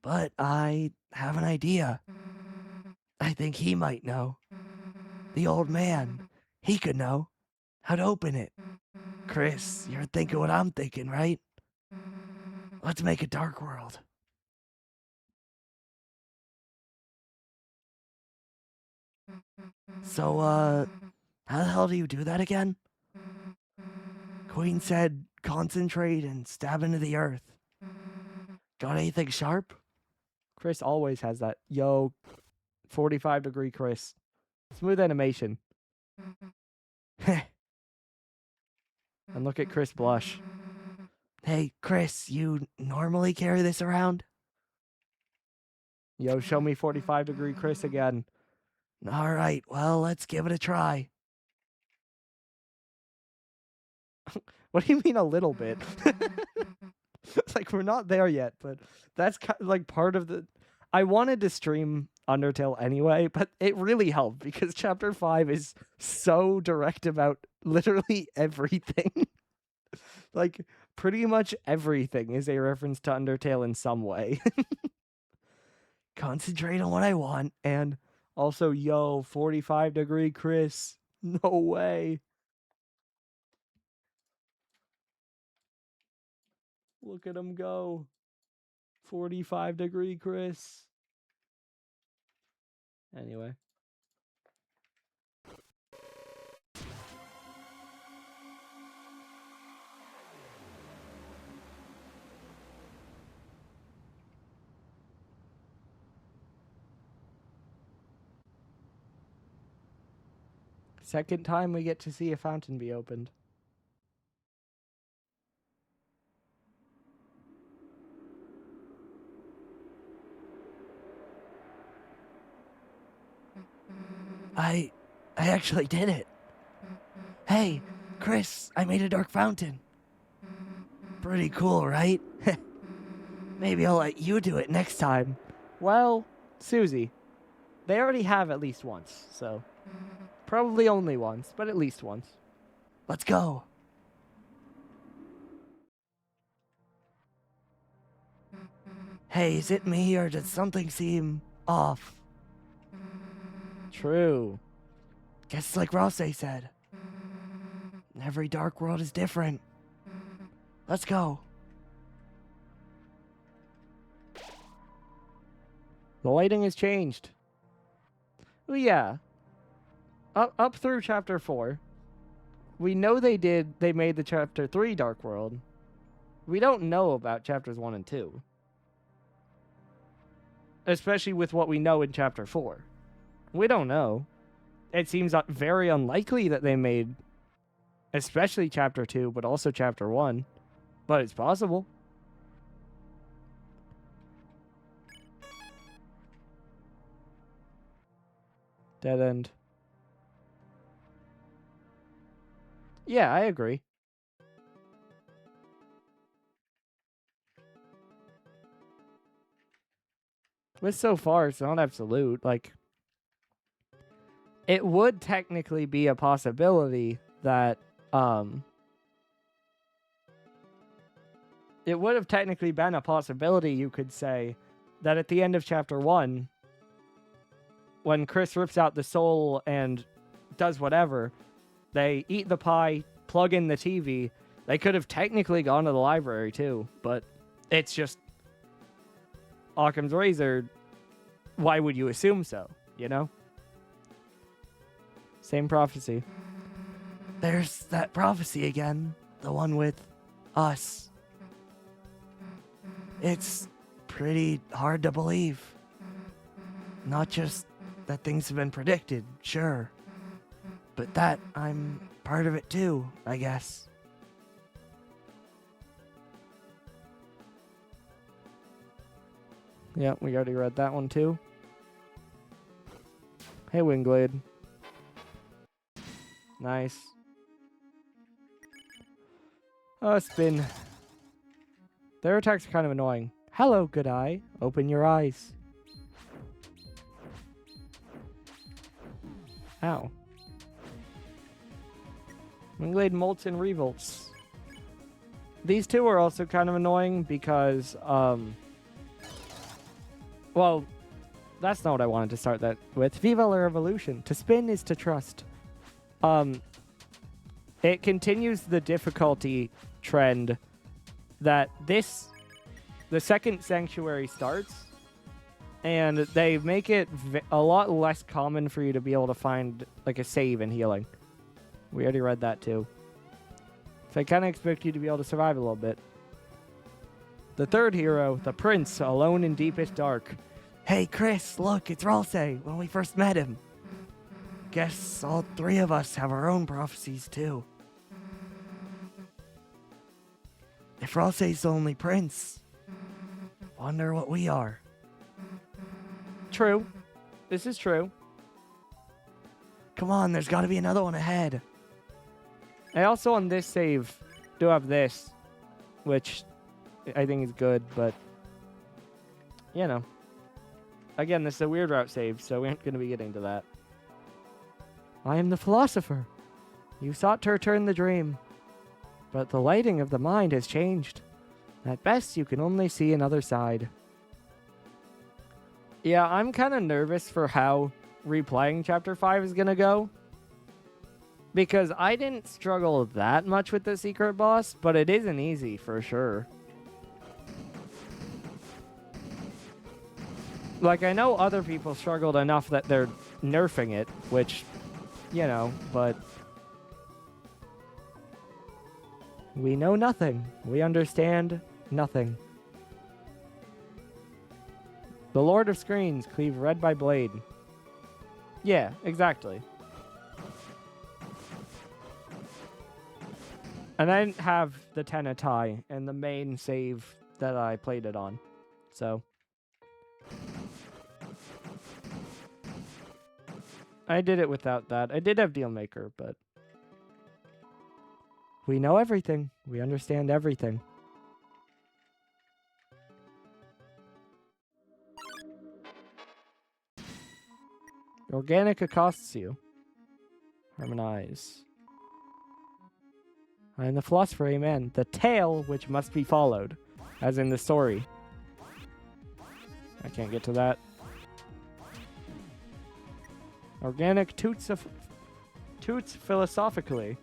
But I have an idea. I think he might know. The old man. He could know how to open it. Kris, you're thinking what I'm thinking, right? Let's make a dark world. So, how the hell do you do that again? Queen said concentrate and stab into the earth. Got anything sharp? Kris always has that. Yo, 45-degree Kris. Smooth animation. And look at Kris blush. Hey, Kris, you normally carry this around? Yo, show me 45-degree Kris again. All right, well, let's give it a try. What do you mean a little bit? It's like we're not there yet, but that's like part of the... I wanted to stream Undertale anyway, but it really helped because Chapter 5 is so direct about literally everything. Like, pretty much everything is a reference to Undertale in some way. Concentrate on what I want. And also, yo, 45-degree Kris. No way. Look at him go. 45-degree Kris. Anyway. Second time we get to see a fountain be opened. I actually did it. Hey, Kris, I made a dark fountain. Pretty cool, right? Maybe I'll let you do it next time. Well, Susie, they already have at least once, so probably only once, but at least once. Let's go. Hey, is it me or does something seem off? True. Guess like Rosse said. Every dark world is different. Let's go. The lighting has changed. Well, yeah. Up through Chapter 4, we know they made the Chapter 3 Dark World. We don't know about chapters 1 and 2. Especially with what we know in chapter 4. We don't know. It seems very unlikely that they made, especially chapter 2, but also chapter 1. But it's possible. Dead end. Yeah, I agree. But so far, it's not absolute. Like, it would technically be a possibility that, it would have technically been a possibility, you could say, that at the end of chapter 1, when Kris rips out the soul and does whatever, they eat the pie, plug in the TV, they could have technically gone to the library too, but it's just Occam's razor. Why would you assume so, you know? Same prophecy. There's that prophecy again. The one with us. It's pretty hard to believe. Not just that things have been predicted, sure. But that I'm part of it too, I guess. Yeah, we already read that one too. Hey, Wingblade. Nice. Oh, spin. Their attacks are kind of annoying. Hello, good eye. Open your eyes. Ow. Wingblade molts and revolts. These two are also kind of annoying because, well, that's not what I wanted to start that with. Viva la Revolution. To spin is to trust. It continues the difficulty trend that the second Sanctuary starts, and they make it a lot less common for you to be able to find, like, a save and healing. We already read that, too. So I kind of expect you to be able to survive a little bit. The third hero, the Prince, alone in deepest dark. Hey, Kris, look, it's Ralsei, when we first met him. Guess all three of us have our own prophecies, too. If Ralsei's the only prince, wonder what we are. True. This is true. Come on, there's got to be another one ahead. I also, on this save, do have this, which I think is good, but, you know. Again, this is a weird route save, so we aren't going to be getting to that. I am the philosopher. You sought to return the dream, but the lighting of the mind has changed. At best, you can only see another side. Yeah, I'm kind of nervous for how replaying Chapter 5 is going to go. Because I didn't struggle that much with the secret boss, but it isn't easy for sure. Like, I know other people struggled enough that they're nerfing it, which, you know, but we know nothing. We understand nothing. The Lord of Screens, cleave red by blade. Yeah, exactly. And I didn't have the Tenatai and the main save that I played it on. So I did it without that. I did have Dealmaker, but we know everything. We understand everything. Organic accosts you. Harmonize. I am the philosopher, amen. The tale which must be followed. As in the story. I can't get to that. Organic toots philosophically.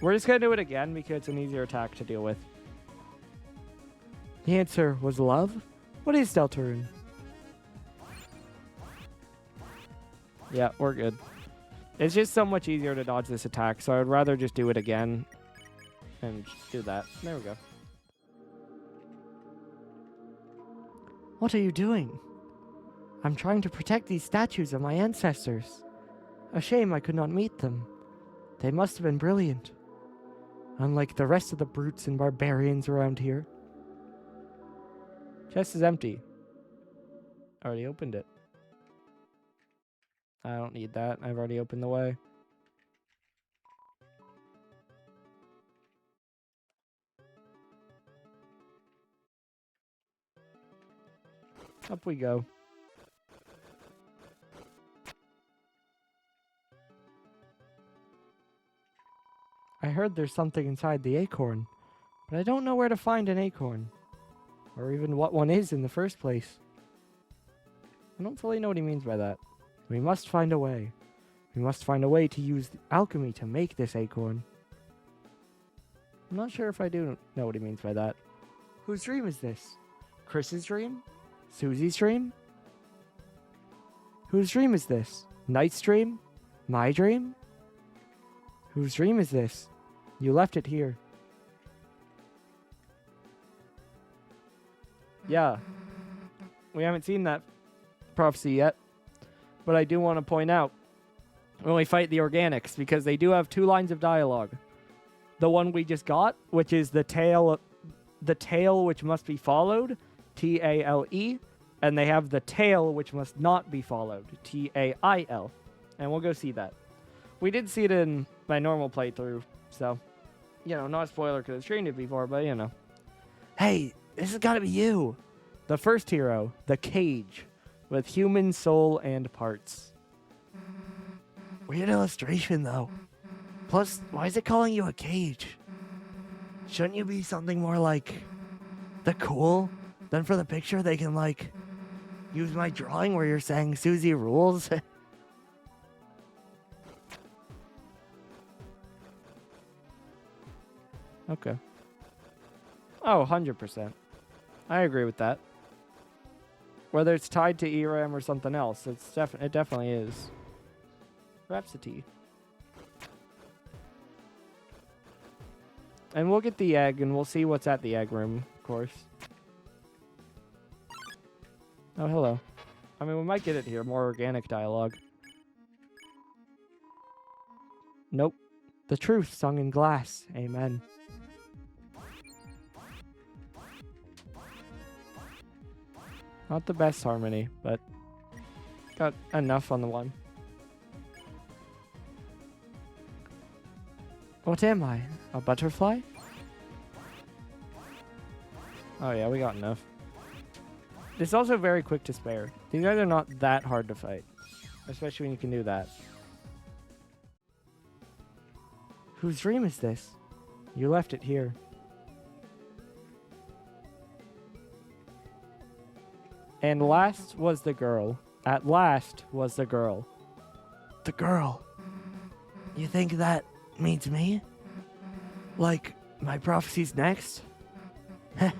We're just going to do it again because it's an easier attack to deal with. The answer was love? What is Deltarune? Yeah, we're good. It's just so much easier to dodge this attack, so I would rather just do it again and do that. There we go. What are you doing? I'm trying to protect these statues of my ancestors. A shame I could not meet them. They must have been brilliant. Unlike the rest of the brutes and barbarians around here. Chest is empty. Already opened it. I don't need that. I've already opened the way. Up we go. I heard there's something inside the acorn, but I don't know where to find an acorn. Or even what one is in the first place. I don't fully know what he means by that. We must find a way. We must find a way to use alchemy to make this acorn. I'm not sure if I do know what he means by that. Whose dream is this? Kris's dream? Susie's dream? Whose dream is this? Knight's dream? My dream? Whose dream is this? You left it here. Yeah. We haven't seen that prophecy yet. But I do want to point out when we fight the organics, because they do have 2 lines of dialogue. The one we just got, which is the tale which must be followed, T-A-L-E, and they have the tail which must not be followed, T-A-I-L. And we'll go see that. We did see it in my normal playthrough, so, you know, not a spoiler because I've streamed it before, but, you know. Hey, this has got to be you. The first hero, the cage, with human soul and parts. Weird illustration, though. Plus, why is it calling you a cage? Shouldn't you be something more like the cool? Then for the picture, they can, like, use my drawing where you're saying Susie rules. Okay. Oh, 100%. I agree with that. Whether it's tied to ERAM or something else, it definitely is. Rhapsody. And we'll get the egg, and we'll see what's at the egg room, of course. Oh, hello. I mean, we might get it here. More organic dialogue. Nope. The truth sung in glass. Amen. Not the best harmony, but got enough on the one. What am I? A butterfly? Oh yeah, we got enough. It's also very quick to spare. These guys are not that hard to fight, especially when you can do that. Whose dream is this? You left it here. And last was the girl. At last was the girl. The girl. You think that means me? Like, my prophecy's next? Heh.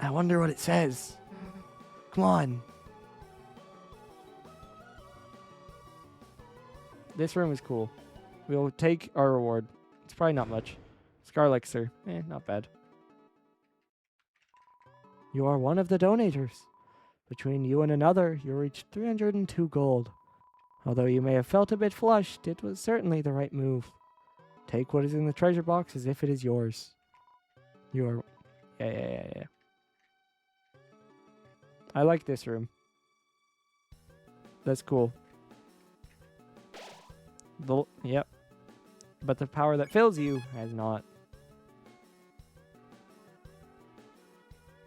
I wonder what it says. Come on. This room is cool. We'll take our reward. It's probably not much. Scar Elixir. Not bad. You are one of the donators. Between you and another, you reached 302 gold. Although you may have felt a bit flushed, it was certainly the right move. Take what is in the treasure box as if it is yours. You are... Yeah. I like this room. That's cool. Yep. But the power that fills you has not.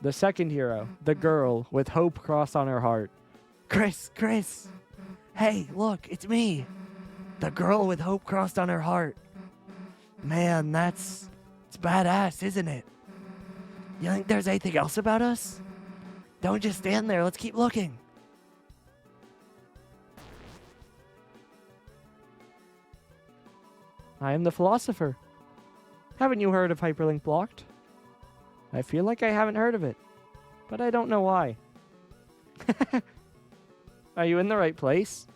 The second hero, the girl with hope crossed on her heart. Kris! Hey, look, it's me. The girl with hope crossed on her heart. Man, it's badass, isn't it? You think there's anything else about us? Don't just stand there, let's keep looking. I am the philosopher. Haven't you heard of Hyperlink Blocked? I feel like I haven't heard of it, but I don't know why. Are you in the right place?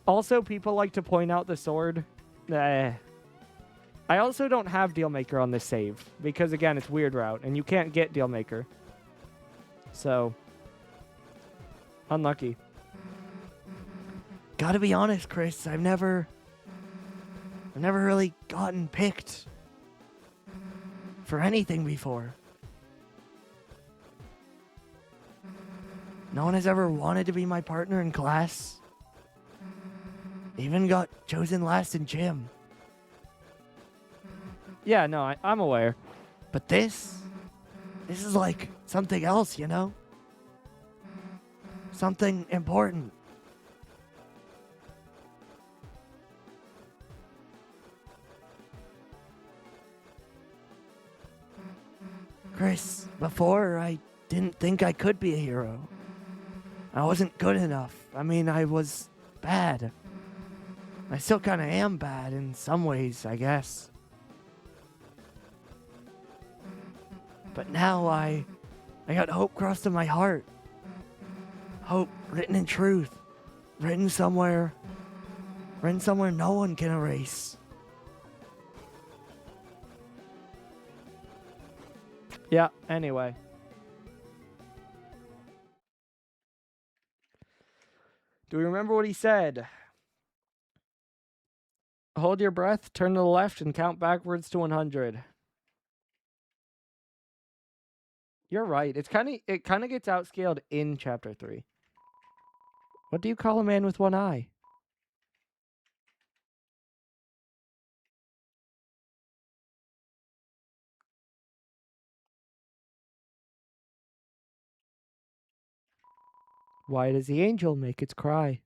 Also, people like to point out the sword. I also don't have Dealmaker on this save, because again, it's Weird Route, and you can't get Dealmaker. So, unlucky. Gotta be honest, Kris, I've never really gotten picked for anything before. No one has ever wanted to be my partner in class. Even got chosen last in gym. Yeah, no, I'm aware. But this is like something else, you know? Something important. Kris, before I didn't think I could be a hero. I wasn't good enough. I mean, I was bad. I still kind of am bad in some ways, I guess. But now I got hope crossed in my heart. Hope written in truth. Written somewhere no one can erase. Yeah, anyway. Do we remember what he said? Hold your breath, turn to the left, and count backwards to 100. You're right. It kind of gets outscaled in Chapter 3. What do you call a man with one eye? Why does the angel make its cry?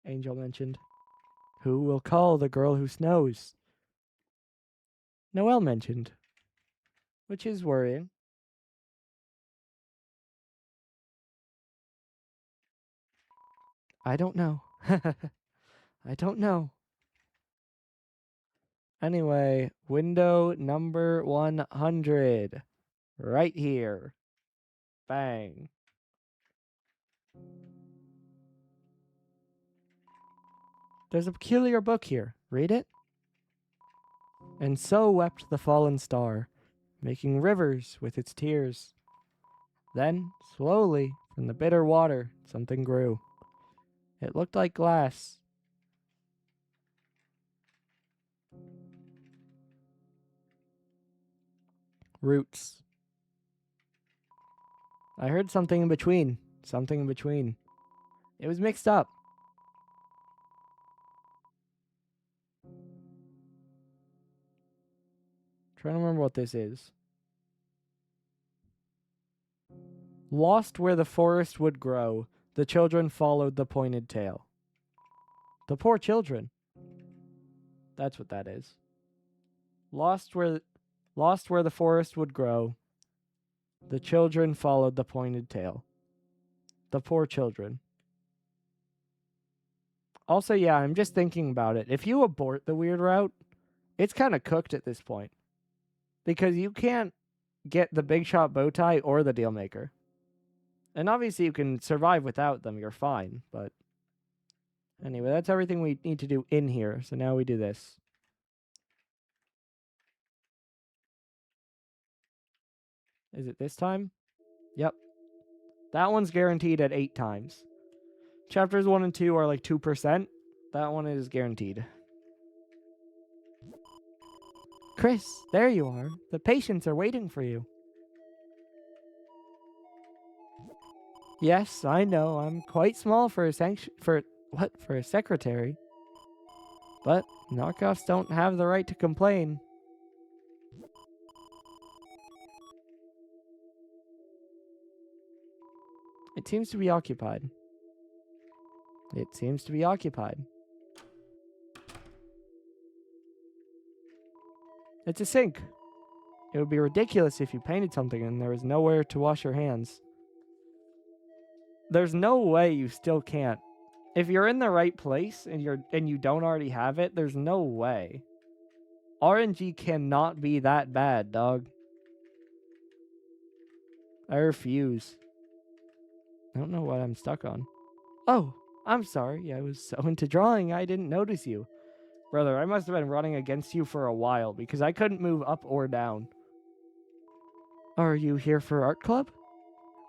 Angel mentioned. Who will call the girl who snows? Noelle mentioned. Which is worrying. I don't know. I don't know. Anyway, window number 100. Right here. Bang. There's a peculiar book here. Read it. And so wept the fallen star, making rivers with its tears. Then, slowly, from the bitter water, something grew. It looked like glass. Roots. I heard something in between. Something in between. It was mixed up. Trying to remember what this is. Lost where the forest would grow, the children followed the pointed tail. The poor children. That's what that is. Lost where the forest would grow, the children followed the pointed tail. The poor children. Also, yeah, I'm just thinking about it. If you abort the weird route, it's kind of cooked at this point. Because you can't get the big shot bow tie or the deal maker. And obviously you can survive without them, you're fine, but anyway, that's everything we need to do in here. So now we do this. Is it this time? Yep. That one's guaranteed at 8 times. Chapters 1 and 2 are like 2%. That one is guaranteed. Kris, there you are. The patients are waiting for you. Yes, I know. I'm quite small for a secretary. But knockoffs don't have the right to complain. It seems to be occupied. It seems to be occupied. It's a sink. It would be ridiculous if you painted something and there was nowhere to wash your hands. There's no way you still can't. If you're in the right place and you don't already have it, there's no way. RNG cannot be that bad, dog. I refuse. I don't know what I'm stuck on. Oh, I'm sorry. I was so into drawing I didn't notice you. Brother, I must have been running against you for a while because I couldn't move up or down. Are you here for art club?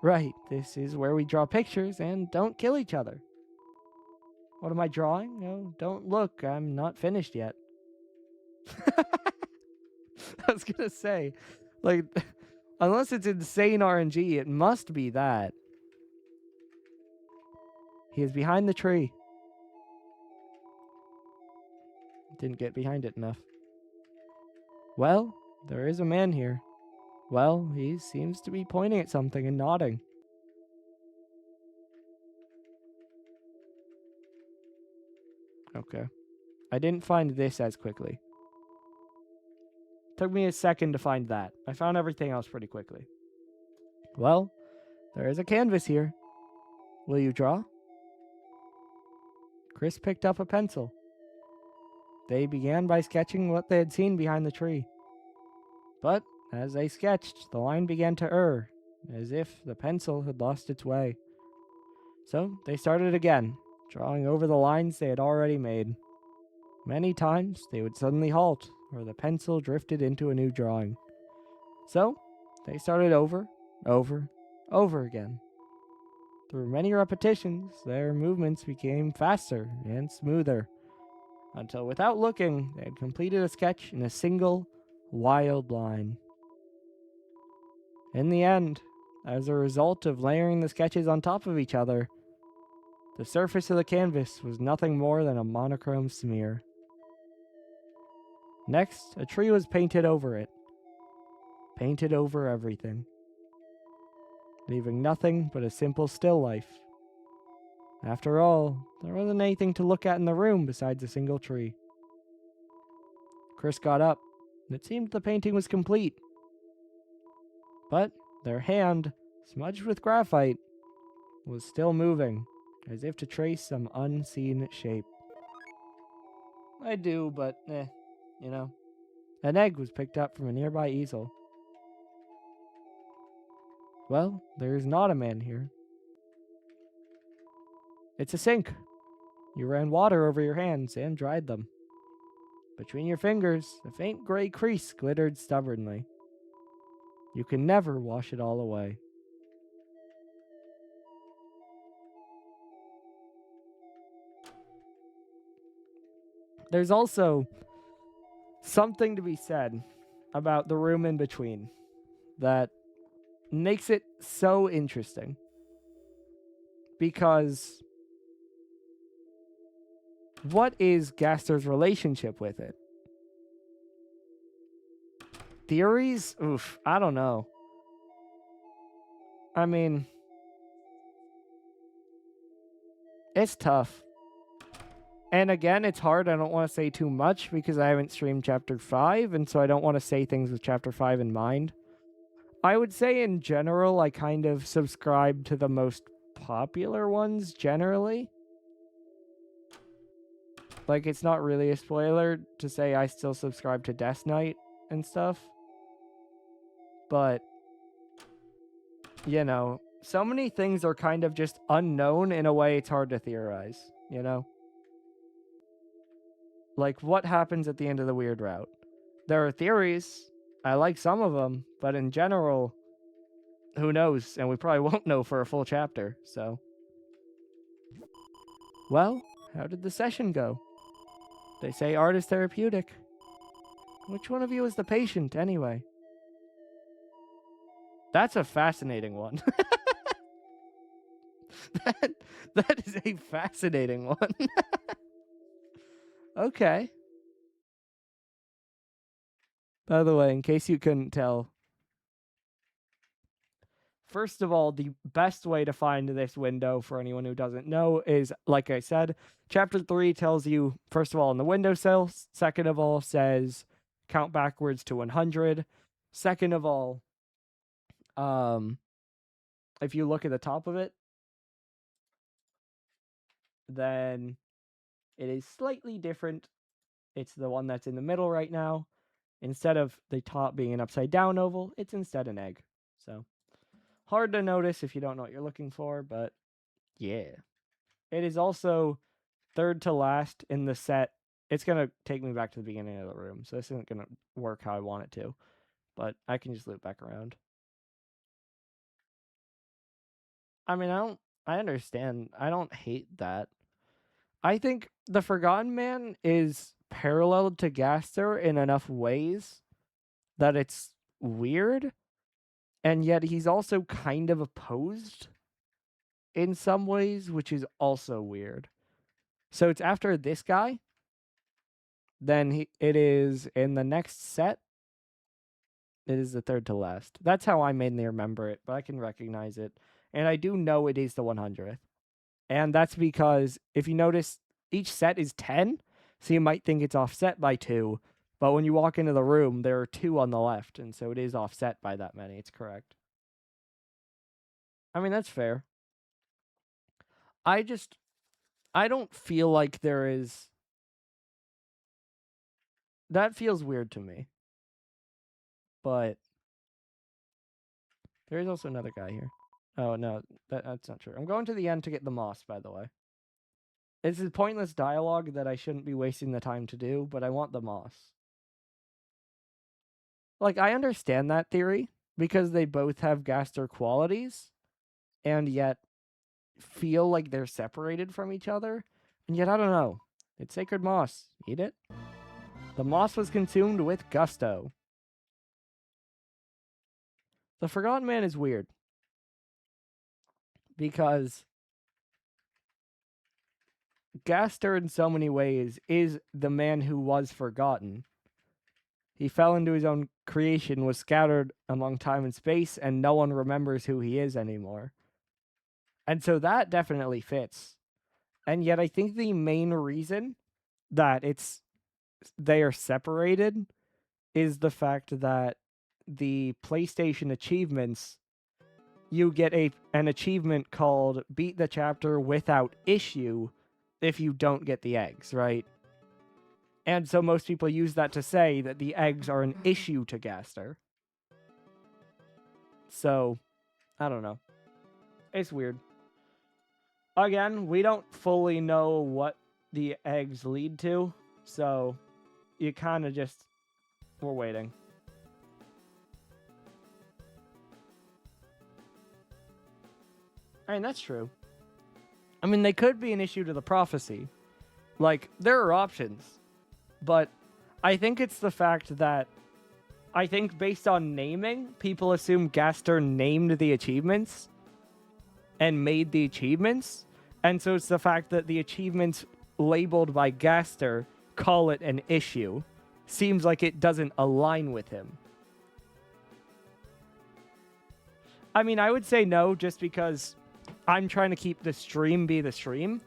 Right, this is where we draw pictures and don't kill each other. What am I drawing? No, don't look, I'm not finished yet. I was gonna say, like, unless it's insane RNG, it must be that. He is behind the tree. Didn't get behind it enough. Well, there is a man here. Well, he seems to be pointing at something and nodding. Okay. I didn't find this as quickly. Took me a second to find that. I found everything else pretty quickly. Well, there is a canvas here. Will you draw? Kris picked up a pencil. They began by sketching what they had seen behind the tree. But as they sketched, the line began to err, as if the pencil had lost its way. So they started again, drawing over the lines they had already made. Many times they would suddenly halt, or the pencil drifted into a new drawing. So they started over again. Through many repetitions, their movements became faster and smoother, until without looking, they had completed a sketch in a single, wild line. In the end, as a result of layering the sketches on top of each other, the surface of the canvas was nothing more than a monochrome smear. Next, a tree was painted over it. Painted over everything, leaving nothing but a simple still life. After all, there wasn't anything to look at in the room besides a single tree. Kris got up, and it seemed the painting was complete. But their hand, smudged with graphite, was still moving, as if to trace some unseen shape. I do, but you know. An egg was picked up from a nearby easel. Well, there is not a man here. It's a sink. You ran water over your hands and dried them. Between your fingers, a faint gray crease glittered stubbornly. You can never wash it all away. There's also something to be said about the room in between that makes it so interesting. Because what is Gaster's relationship with it? Theories? Oof, I don't know. I mean, it's tough. And again, it's hard. I don't want to say too much because I haven't streamed Chapter 5, and so I don't want to say things with Chapter 5 in mind. I would say in general, I kind of subscribe to the most popular ones generally. Like, it's not really a spoiler to say I still subscribe to Death Knight and stuff. But, you know, so many things are kind of just unknown in a way it's hard to theorize, you know? Like, what happens at the end of the weird route? There are theories. I like some of them, but in general, who knows? And we probably won't know for a full chapter, so. Well, how did the session go? They say art is therapeutic. Which one of you is the patient, anyway? That's a fascinating one. that is a fascinating one. Okay. By the way, in case you couldn't tell, first of all, the best way to find this window for anyone who doesn't know is, like I said, Chapter 3 tells you, first of all, in the window cell. Second of all, says count backwards to 100. Second of all, if you look at the top of it, then it is slightly different. It's the one that's in the middle right now. Instead of the top being an upside down oval, it's instead an egg. So, hard to notice if you don't know what you're looking for, but yeah. It is also third to last in the set. It's going to take me back to the beginning of the room, so this isn't going to work how I want it to. But I can just loop back around. I mean, I understand. I don't hate that. I think the Forgotten Man is paralleled to Gaster in enough ways that it's weird, and yet he's also kind of opposed in some ways, which is also weird. So it's after this guy, then it is in the next set. It is the third to last. That's how I mainly remember it, but I can recognize it. And I do know it is the 100th. And that's because if you notice, each set is 10, so you might think it's offset by 2. But when you walk into the room, there are 2 on the left, and so it is offset by that many. It's correct. I mean, that's fair. I don't feel like there is... That feels weird to me. But there is also another guy here. Oh, no, that's not true. I'm going to the end to get the moss, by the way. It's a pointless dialogue that I shouldn't be wasting the time to do, but I want the moss. Like, I understand that theory, because they both have Gaster qualities, and yet feel like they're separated from each other, and yet I don't know. It's sacred moss. Eat it? The moss was consumed with gusto. The Forgotten Man is weird, because Gaster in so many ways is the man who was forgotten. He fell into his own creation, was scattered among time and space, and no one remembers who he is anymore. And so that definitely fits. And yet I think the main reason that they are separated is the fact that the PlayStation achievements, you get an achievement called Beat the Chapter Without Issue if you don't get the eggs, right? And so most people use that to say that the eggs are an issue to Gaster. So, I don't know. It's weird. Again, we don't fully know what the eggs lead to, so you kind of just... We're waiting. I mean, that's true. I mean, they could be an issue to the prophecy. Like, there are options. But I think it's the fact that I think based on naming, people assume Gaster named the achievements and made the achievements. And so it's the fact that the achievements labeled by Gaster call it an issue. Seems like it doesn't align with him. I mean, I would say no, just because I'm trying to keep the stream be the stream.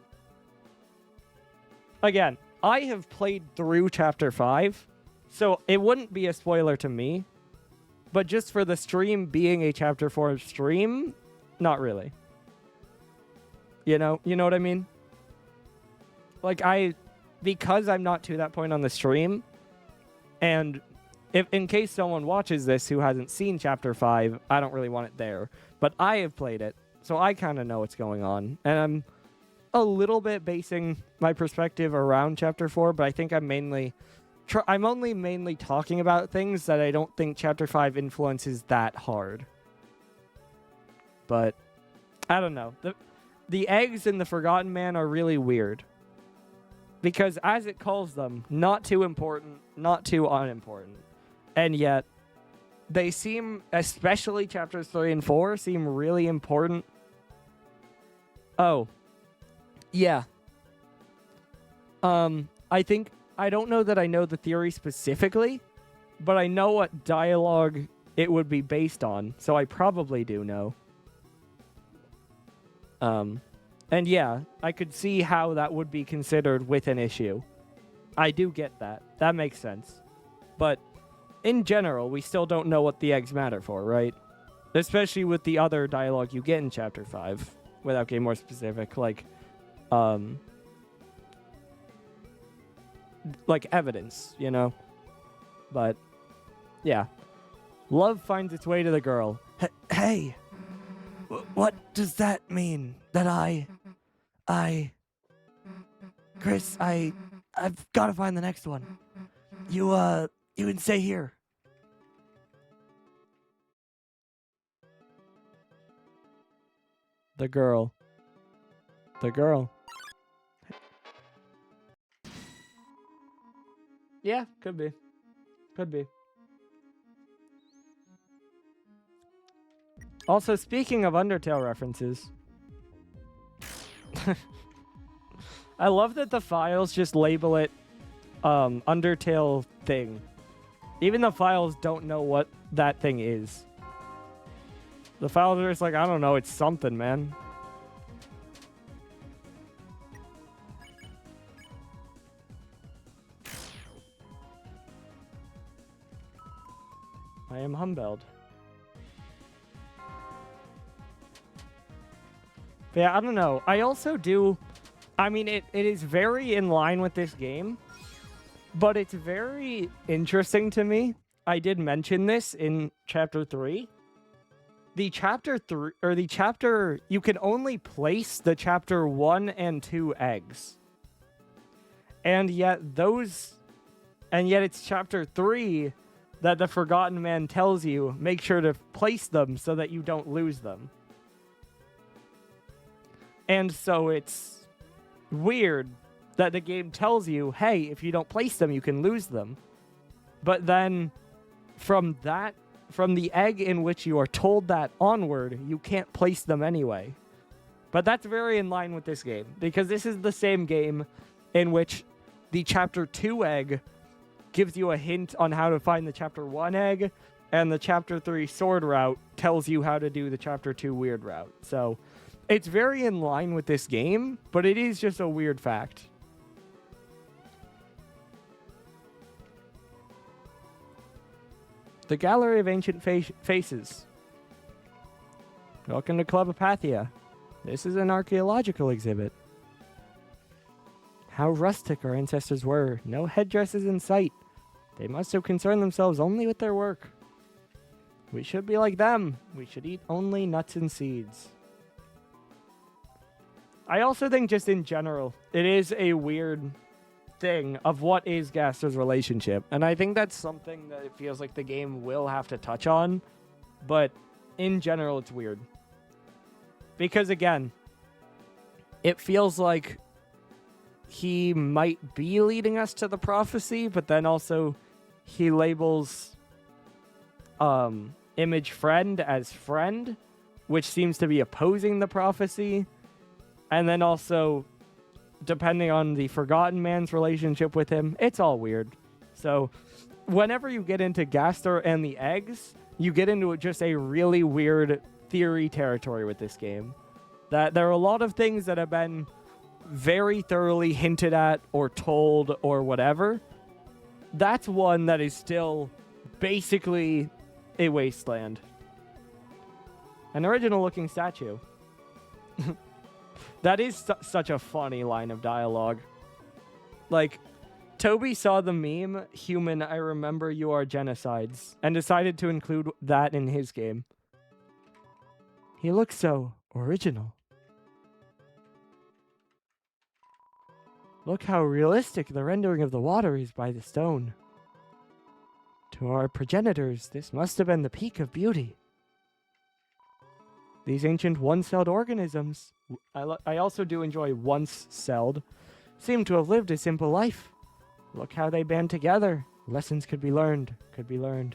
Again, I have played through Chapter 5, so it wouldn't be a spoiler to me. But just for the stream being a Chapter 4 stream, not really. You know what I mean? Like, because I'm not to that point on the stream, and if in case someone watches this who hasn't seen Chapter 5, I don't really want it there. But I have played it, so I kind of know what's going on. And I'm a little bit basing my perspective around Chapter 4, but I think I'm only mainly talking about things that I don't think Chapter 5 influences that hard. But I don't know. The eggs in the Forgotten Man are really weird. Because as it calls them, not too important, not too unimportant. And yet, they seem, especially Chapters 3 and 4, seem really important. Oh. Yeah. I don't know that I know the theory specifically, but I know what dialogue it would be based on, so I probably do know. And yeah, I could see how that would be considered with an issue. I do get that. That makes sense. But in general, we still don't know what the eggs matter for, right? Especially with the other dialogue you get in Chapter 5, without getting more specific, like evidence, you know? But, yeah. Love finds its way to the girl. Hey, what does that mean? That Kris, I've got to find the next one. You can stay here. The girl. The girl. Yeah, could be. Could be. Also, speaking of Undertale references, I love that the files just label it Undertale thing. Even the files don't know what that thing is. The files are just like, I don't know, it's something, man. I am humbled. But yeah, I don't know. I also do... I mean, it is very in line with this game, but it's very interesting to me. I did mention this in Chapter 3. The Chapter 3... Or the Chapter... You can only place the Chapter 1 and 2 eggs. And yet those... And yet it's Chapter 3 that the Forgotten Man tells you, make sure to place them so that you don't lose them. And so it's weird that the game tells you, hey, if you don't place them, you can lose them. But then from the egg in which you are told that onward, you can't place them anyway. But that's very in line with this game, because this is the same game in which the Chapter 2 egg gives you a hint on how to find the Chapter 1 egg, and the Chapter 3 sword route tells you how to do the Chapter 2 weird route. So it's very in line with this game, but it is just a weird fact. The Gallery of Ancient Faces. Welcome to Club Apathia. This is an archaeological exhibit. How rustic our ancestors were. No headdresses in sight. They must have concerned themselves only with their work. We should be like them. We should eat only nuts and seeds. I also think just in general, it is a weird thing of what is Gaster's relationship. And I think that's something that it feels like the game will have to touch on. But in general, it's weird. Because again, it feels like he might be leading us to the prophecy, but then also he labels Image Friend as friend, which seems to be opposing the prophecy. And then also, depending on the Forgotten Man's relationship with him, it's all weird. So, whenever you get into Gaster and the eggs, you get into just a really weird theory territory with this game. That there are a lot of things that have been very thoroughly hinted at or told or whatever. That's one that is still basically a wasteland. An original looking statue. That is such a funny line of dialogue. Like, Toby saw the meme, "Human, I remember you are genocides," and decided to include that in his game. He looks so original. Look how realistic the rendering of the water is by the stone. To our progenitors, this must have been the peak of beauty. These ancient one-celled organisms, I also do enjoy once-celled, seem to have lived a simple life. Look how they band together. Lessons could be learned, could be learned.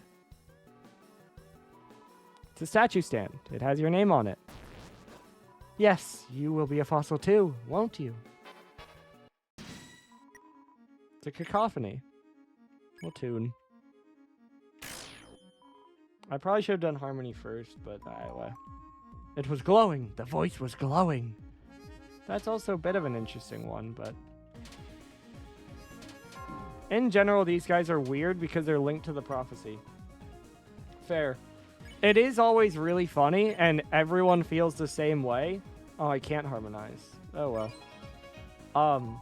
It's a statue stand. It has your name on it. Yes, you will be a fossil too, won't you? It's a cacophony. We'll tune. I probably should have done harmony first, but it was glowing. The voice was glowing. That's also a bit of an interesting one, but in general, these guys are weird because they're linked to the prophecy. Fair. It is always really funny, and everyone feels the same way. Oh, I can't harmonize. Oh, well.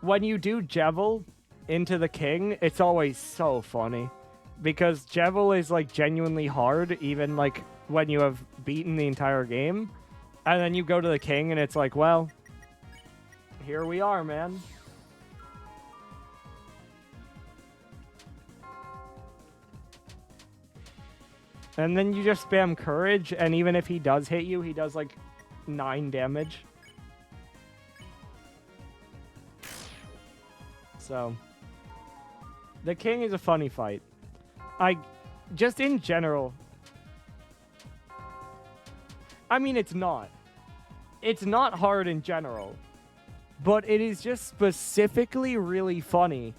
When you do Jevil into the king, it's always so funny. Because Jevil is, like, genuinely hard, even, like, when you have beaten the entire game. And then you go to the king, and it's like, well, here we are, man. And then you just spam courage, and even if he does hit you, he does, like, 9 damage. So, the king is a funny fight. Just in general, I mean, it's not. It's not hard in general, but it is just specifically really funny.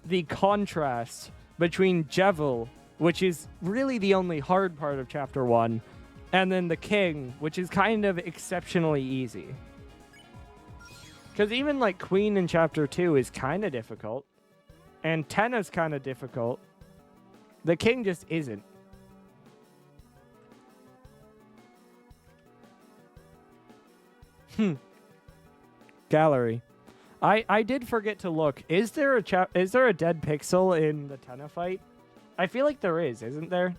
The contrast between Jevil, which is really the only hard part of Chapter 1, and then the king, which is kind of exceptionally easy. Because even like Queen in Chapter 2 is kind of difficult, and Tenna's kind of difficult. The king just isn't. Gallery. I did forget to look. Is there a dead pixel in the Tenna fight? I feel like there is, isn't there?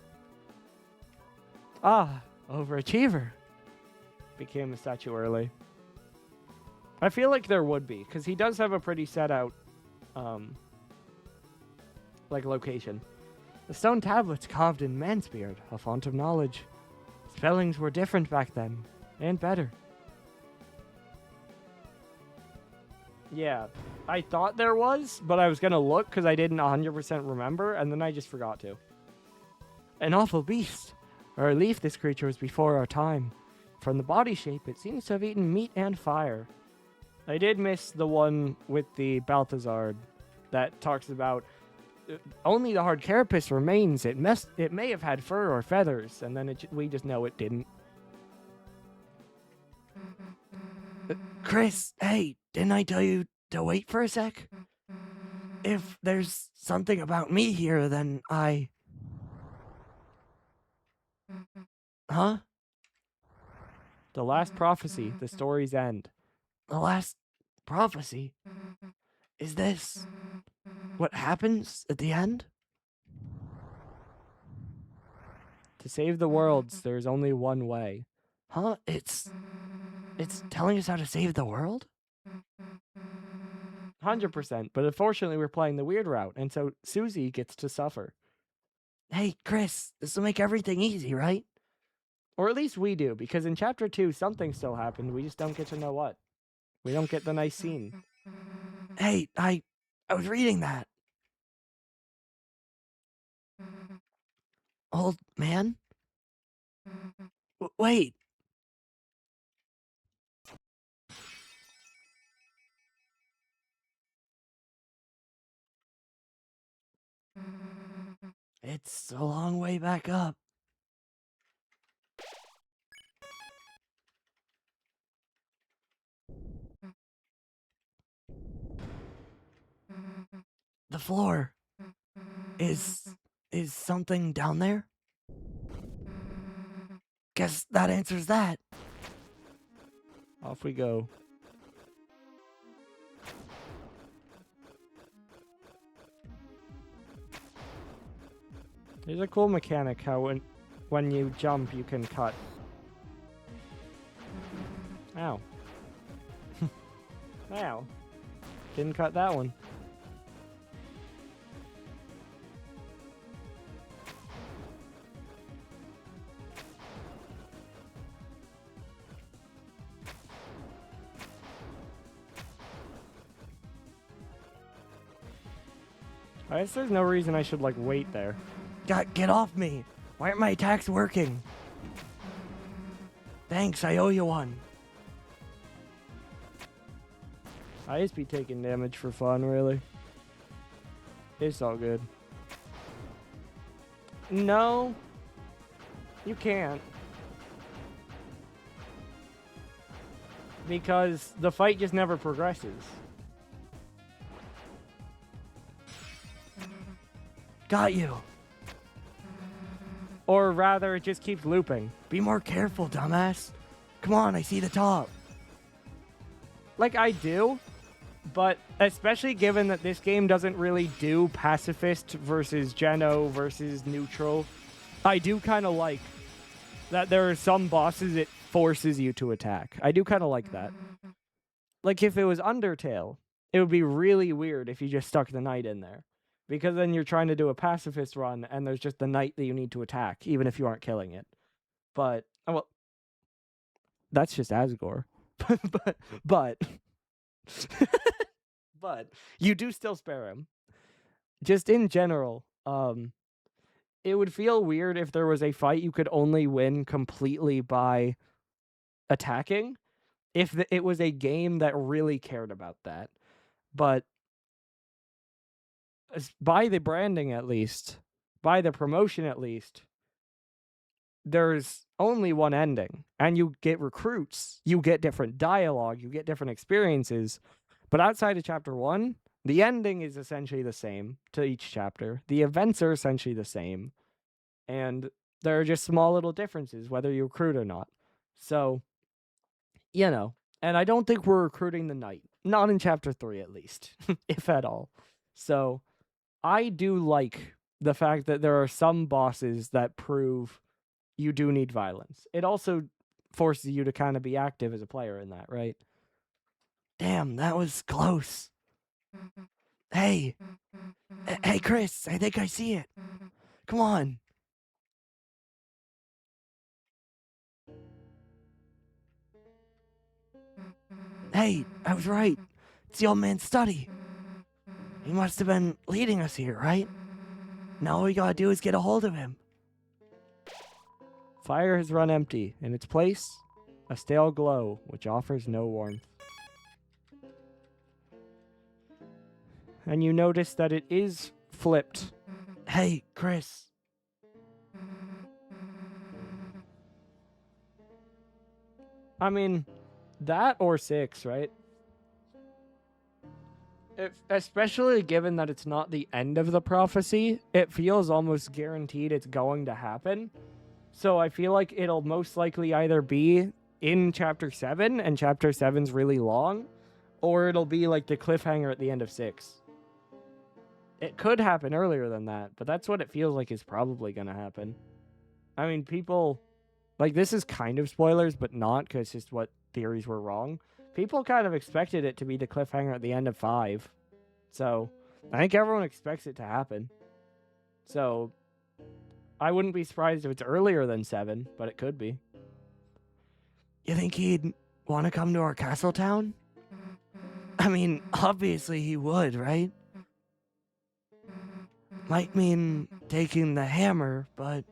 Ah, overachiever. Became a statue early. I feel like there would be, because he does have a pretty set out like location. The stone tablets carved in Mansbeard, a font of knowledge. Spellings were different back then, and better. Yeah, I thought there was, but I was going to look because I didn't 100% remember, and then I just forgot to. An awful beast. A relief this creature was before our time. From the body shape, it seems to have eaten meat and fire. I did miss the one with the Balthazar that talks about only the hard carapace remains. It may have had fur or feathers, and then we just know it didn't. Kris, hey, didn't I tell you to wait for a sec? If there's something about me here, then Huh? The last prophecy, the story's end. The last prophecy? Is this what happens at the end? To save the worlds, there's only one way. Huh? It's telling us how to save the world? 100%, but unfortunately we're playing the weird route, and so Susie gets to suffer. Hey, Kris, this will make everything easy, right? Or at least we do, because in Chapter 2, something still happened. We just don't get to know what. We don't get the nice scene. Hey, I was reading that. Old man? Wait. It's a long way back up. The floor. Is something down there? Guess that answers that. Off we go. There's a cool mechanic how when you jump, you can cut. Ow. Ow. Didn't cut that one. I guess there's no reason I should, like, wait there. Get off me! Why aren't my attacks working? Thanks, I owe you one. I just be taking damage for fun, really. It's all good. No. You can't. Because the fight just never progresses. Got you. Or rather, it just keeps looping. Be more careful, dumbass. Come on, I see the top. Like, I do, but especially given that this game doesn't really do pacifist versus Geno versus neutral, I do kind of like that there are some bosses it forces you to attack. I do kind of like that. Like, if it was Undertale, it would be really weird if you just stuck the knight in there. Because then you're trying to do a pacifist run, and there's just the knight that you need to attack, even if you aren't killing it. But, well, that's just Asgore. but but you do still spare him. Just in general, it would feel weird if there was a fight you could only win completely by attacking, if it was a game that really cared about that. But by the branding at least, by the promotion at least, there's only one ending, and you get recruits, you get different dialogue, you get different experiences. But outside of chapter 1, the ending is essentially the same to each chapter. The events are essentially the same. And there are just small little differences, whether you recruit or not. So, and I don't think we're recruiting the knight. Not in chapter 3, at least, if at all. So, I do like the fact that there are some bosses that prove you do need violence. It also forces you to kind of be active as a player in that, right? Damn, that was close. Hey, Kris, I think I see it. Come on. Hey, I was right. It's the old man's study. He must have been leading us here, right? Now all we gotta do is get a hold of him. Fire has run empty. In its place, a stale glow, which offers no warmth. And you notice that it is flipped. Hey, Kris. I mean, that or 6, right? Especially given that it's not the end of the prophecy, it feels almost guaranteed it's going to happen. So I feel like it'll most likely either be in chapter 7, and chapter 7's really long, or it'll be like the cliffhanger at the end of 6. It could happen earlier than that, but that's what it feels like is probably going to happen. I mean, people... Like, this is kind of spoilers, but not, because it's just what theories were wrong. People kind of expected it to be the cliffhanger at the end of 5. So, I think everyone expects it to happen. So, I wouldn't be surprised if it's earlier than 7, but it could be. You think he'd want to come to our castle town? I mean, obviously he would, right? Might mean taking the hammer, but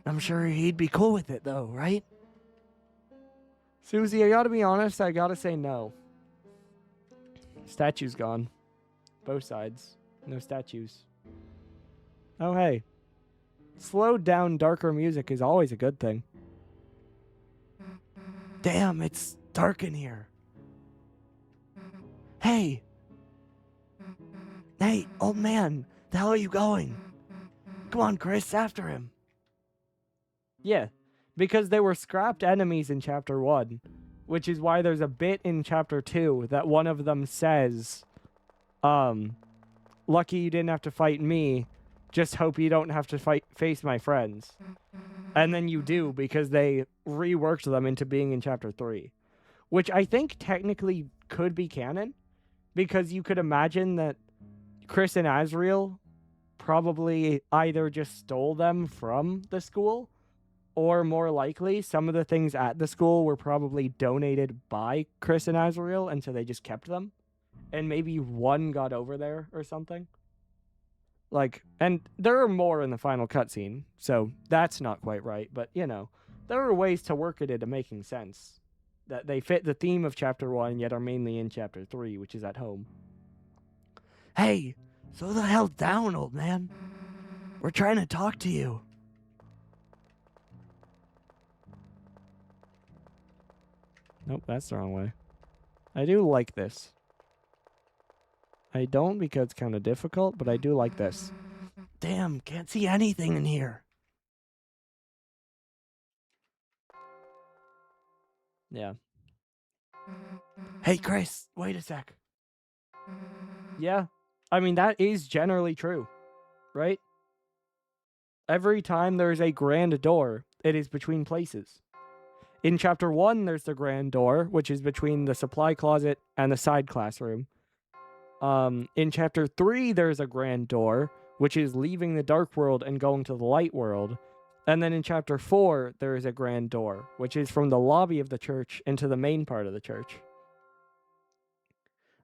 I'm sure he'd be cool with it though, right? Susie, I gotta be honest, I gotta say no. Statue's gone. Both sides. No statues. Oh, hey. Slowed down, darker music is always a good thing. Damn, it's dark in here. Hey! Hey, old man, the hell are you going? Come on, Kris, after him. Yeah, because they were scrapped enemies in chapter 1, which is why there's a bit in chapter 2 that one of them says, lucky you didn't have to fight me, just hope you don't have to face my friends. And then you do, because they reworked them into being in chapter 3, which I think technically could be canon, because you could imagine that Kris and Asriel probably either just stole them from the school, or more likely, some of the things at the school were probably donated by Kris and Asriel, and so they just kept them. And maybe one got over there or something. Like, and there are more in the final cutscene, so that's not quite right, but, there are ways to work it into making sense. That they fit the theme of chapter 1, yet are mainly in chapter 3, which is at home. Hey, slow the hell down, old man. We're trying to talk to you. Nope, that's the wrong way. I do like this. I don't because it's kind of difficult, but I do like this. Damn, can't see anything in here. Yeah. Hey, Kris, wait a sec. Yeah. I mean, that is generally true, right? Every time there's a grand door, it is between places. In chapter 1, there's the grand door, which is between the supply closet and the side classroom. In chapter 3, there's a grand door, which is leaving the dark world and going to the light world. And then in chapter 4, there is a grand door, which is from the lobby of the church into the main part of the church.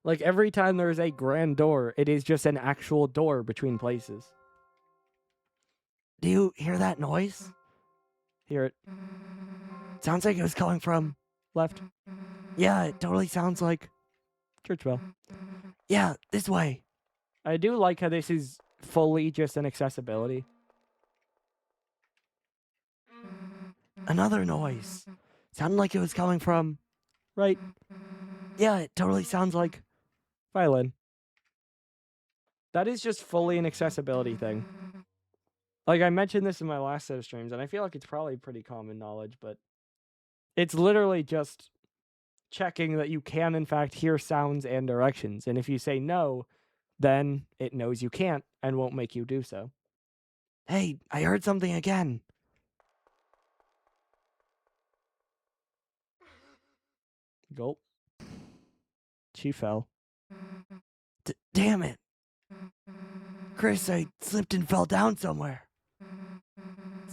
Like, every time there is a grand door, it is just an actual door between places. Do you hear that noise? Hear it. Sounds like it was coming from... Left. Yeah, it totally sounds like... Church bell. Yeah, this way. I do like how this is fully just an accessibility. Another noise. Sounded like it was coming from... Right. Yeah, it totally sounds like... Violin. That is just fully an accessibility thing. Like, I mentioned this in my last set of streams, and I feel like it's probably pretty common knowledge, but it's literally just checking that you can, in fact, hear sounds and directions. And if you say no, then it knows you can't and won't make you do so. Hey, I heard something again. Gulp. She fell. Damn it. Kris, I slipped and fell down somewhere.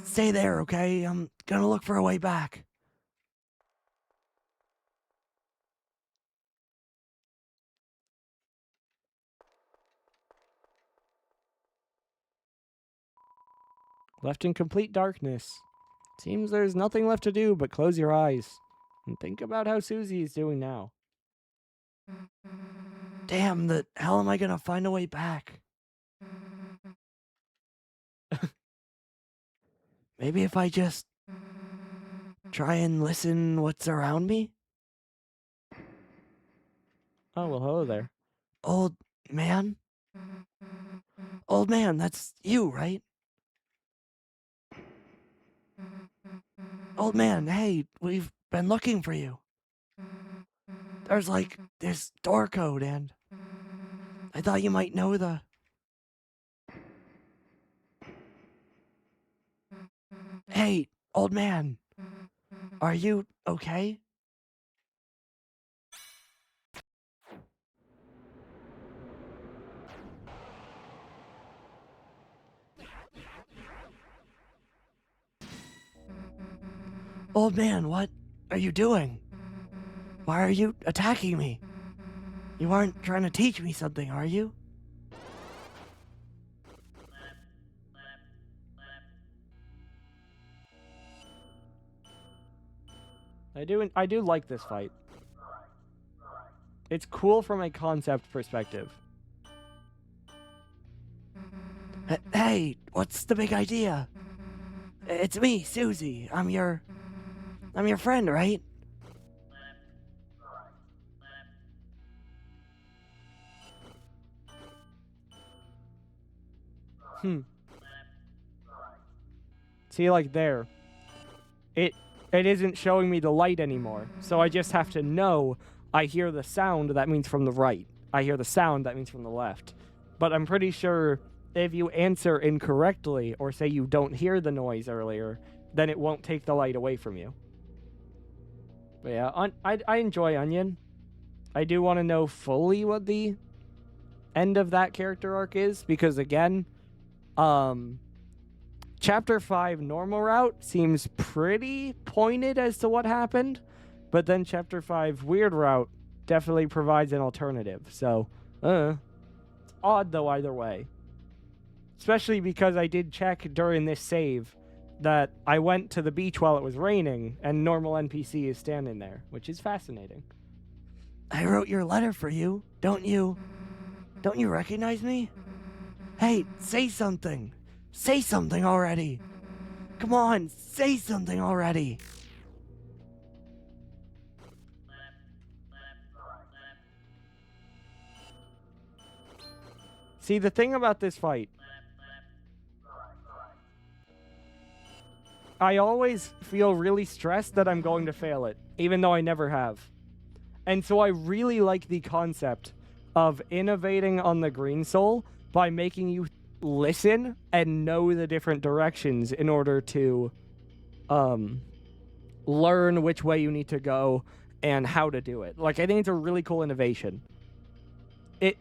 Stay there, okay? I'm gonna look for a way back. Left in complete darkness. Seems there's nothing left to do but close your eyes and think about how Susie is doing now. Damn, the hell am I gonna find a way back? Maybe if I just try and listen what's around me? Oh, well, hello there. Old man? Old man, that's you, right? Old man, hey, we've been looking for you. There's like this door code, and I thought you might know the... Hey, old man, are you okay? Old man, what are you doing? Why are you attacking me? You aren't trying to teach me something, are you? I do like this fight. It's cool from a concept perspective. Hey, what's the big idea? It's me, Susie. I'm your friend, right? See, like there. It isn't showing me the light anymore. So I just have to know I hear the sound, that means from the right. I hear the sound, that means from the left. But I'm pretty sure if you answer incorrectly or say you don't hear the noise earlier, then it won't take the light away from you. But yeah, I enjoy Onion. I do want to know fully what the end of that character arc is, because again, Chapter 5 normal route seems pretty pointed as to what happened, but then Chapter 5 weird route definitely provides an alternative. So, it's odd though either way. Especially because I did check during this save that I went to the beach while it was raining, and normal NPC is standing there, which is fascinating. I wrote your letter for you. Don't you recognize me? Hey, say something. Say something already. Come on, say something already. See, the thing about this fight, I always feel really stressed that I'm going to fail it, even though I never have. And so I really like the concept of innovating on the Green Soul by making you listen and know the different directions in order to learn which way you need to go and how to do it. Like, I think it's a really cool innovation. It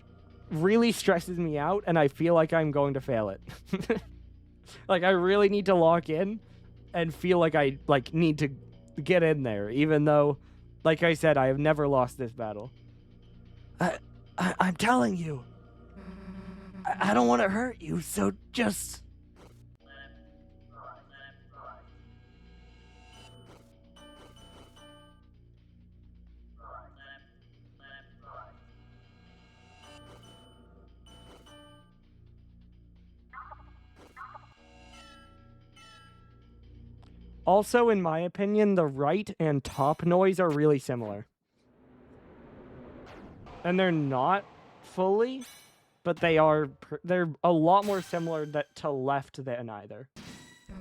really stresses me out, and I feel like I'm going to fail it. Like, I really need to lock in and feel like I need to get in there, even though, like I said, I have never lost this battle. I'm telling you. I don't want to hurt you, so just... Also, in my opinion, the right and top noise are really similar. And they're not fully, but they're a lot more similar to left than either.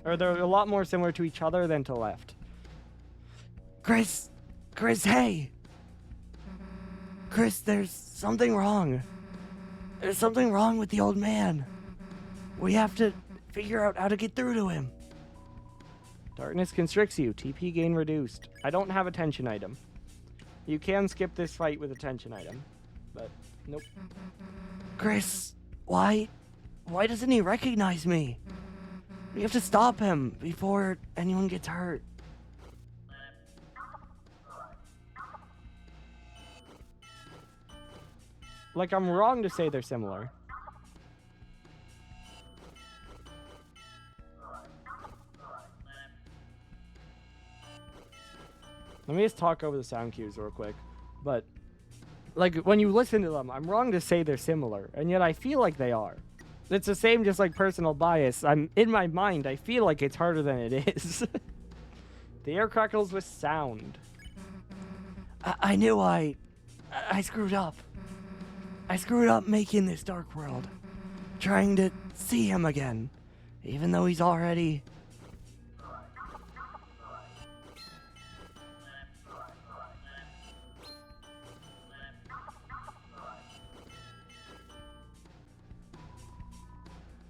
Or they're a lot more similar to each other than to left. Kris, hey! Kris, there's something wrong. There's something wrong with the old man. We have to figure out how to get through to him. Darkness constricts you. TP gain reduced. I don't have a tension item. You can skip this fight with a tension item, but nope. Kris, why doesn't he recognize me? We have to stop him before anyone gets hurt. Like, I'm wrong to say they're similar. Let me just talk over the sound cues real quick. But, like, when you listen to them, I'm wrong to say they're similar, and yet I feel like they are. It's the same, just like personal bias. In my mind, I feel like it's harder than it is. The air crackles with sound. I knew I screwed up. I screwed up making this dark world. Trying to see him again. Even though he's already...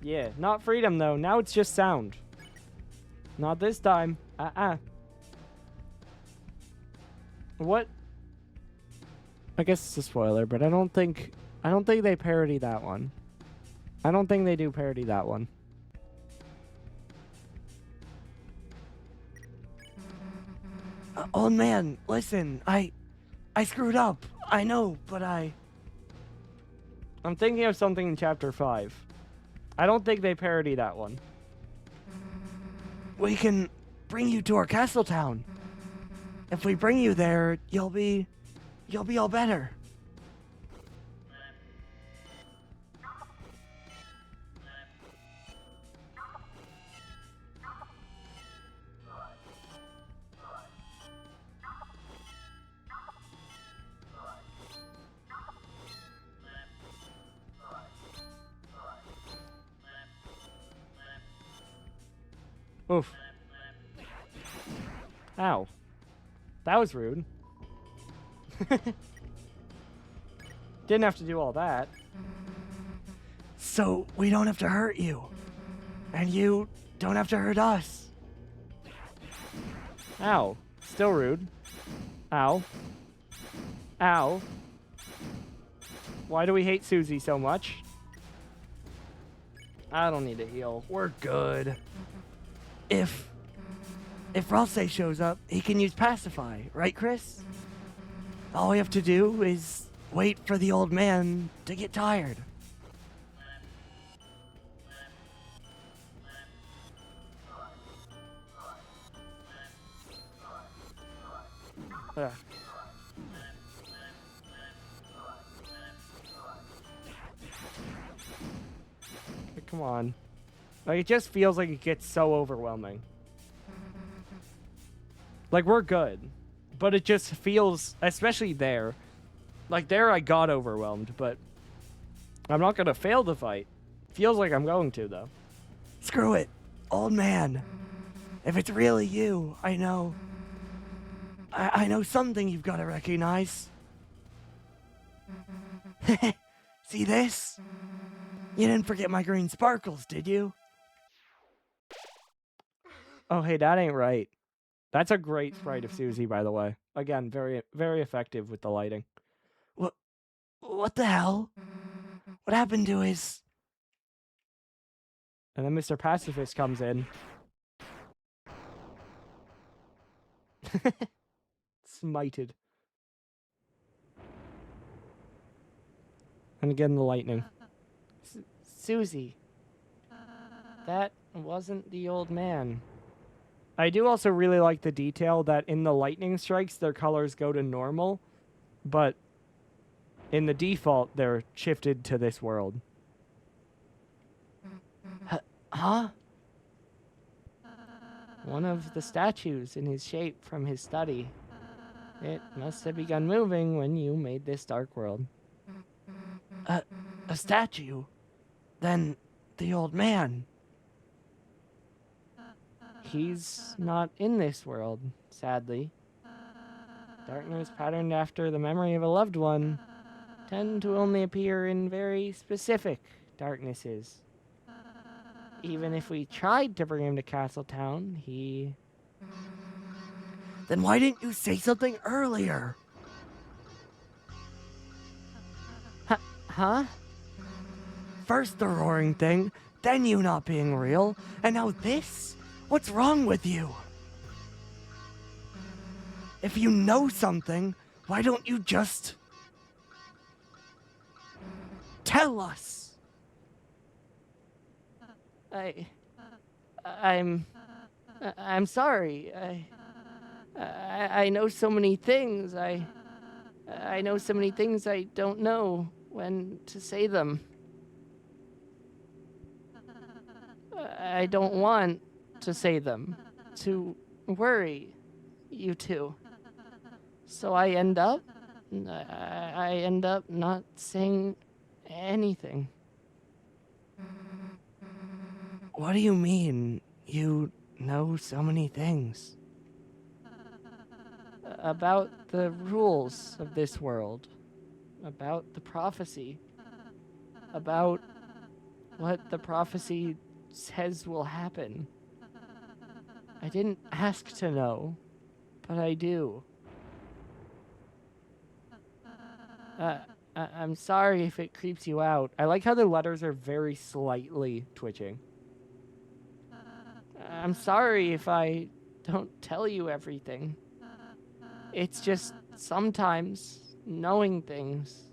Yeah, not freedom though. Now it's just sound. Not this time. What? I guess it's a spoiler, but I don't think they parody that one. I don't think they do parody that one. Old man, listen, I screwed up. I know, but I'm thinking of something in chapter 5. I don't think they parody that one. We can bring you to our castle town. If we bring you there, you'll be all better. Oof. Ow. That was rude. Didn't have to do all that. So we don't have to hurt you. And you don't have to hurt us. Ow. Still rude. Ow. Ow. Why do we hate Susie so much? I don't need to heal. We're good. If Ralsei shows up, he can use Pacify, right, Kris? All we have to do is wait for the old man to get tired. Ugh. Come on. Like, it just feels like it gets so overwhelming. Like, we're good. But it just feels, especially there. Like, there I got overwhelmed, but I'm not going to fail the fight. Feels like I'm going to, though. Screw it, old man. If it's really you, I know. I know something you've got to recognize. See this? You didn't forget my green sparkles, did you? Oh, hey, that ain't right. That's a great sprite of Susie, by the way. Again, very, very effective with the lighting. What the hell? What happened to his... And then Mr. Pacifist comes in. Smited. And again, the lightning. Susie. That wasn't the old man. I do also really like the detail that in the lightning strikes, their colors go to normal, but in the default, they're shifted to this world. Huh? One of the statues in his shape from his study. It must have begun moving when you made this dark world. A statue? Then the old man. He's not in this world, sadly. Darkness patterned after the memory of a loved one tend to only appear in very specific darknesses. Even if we tried to bring him to Castletown, he... Then why didn't you say something earlier? Huh? First the roaring thing, then you not being real, and now this? What's wrong with you? If you know something, why don't you just tell us? I'm sorry. I know so many things. I know so many things I don't know when to say them. I don't want to say them, to worry you two. So I end up not saying anything. What do you mean, you know so many things? About the rules of this world, about the prophecy, about what the prophecy says will happen. I didn't ask to know, but I do. I'm sorry if it creeps you out. I like how the letters are very slightly twitching. I'm sorry if I don't tell you everything. It's just sometimes knowing things,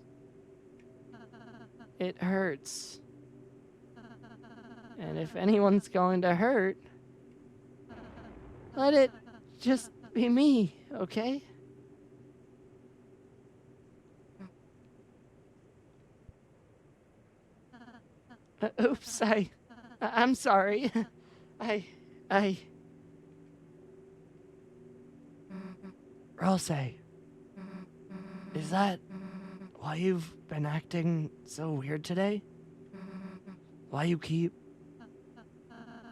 it hurts. And if anyone's going to hurt, let it just be me, okay? Oops, I'm sorry. I... Rose, is that why you've been acting so weird today? Why you keep...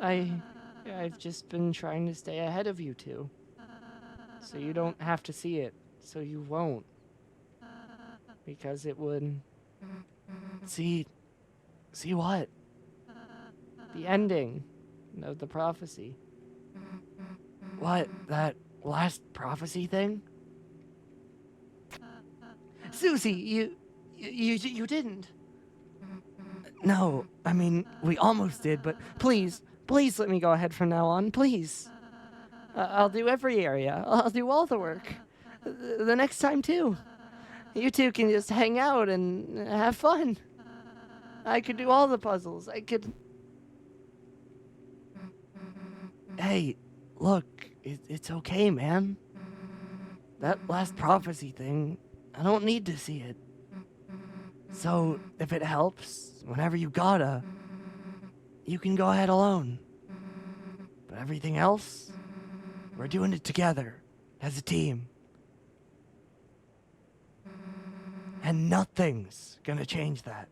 I've just been trying to stay ahead of you two. So you don't have to see it. So you won't. Because it would... See what? The ending of the prophecy. What, that last prophecy thing? Susie, you didn't. No, I mean, we almost did, but Please let me go ahead from now on, please. I'll do every area. I'll do all the work. The next time, too. You two can just hang out and have fun. I could do all the puzzles. I could... hey, look, it's okay, man. That last prophecy thing, I don't need to see it. So, if it helps, whenever you gotta, you can go ahead alone. But everything else, we're doing it together, as a team. And nothing's gonna change that.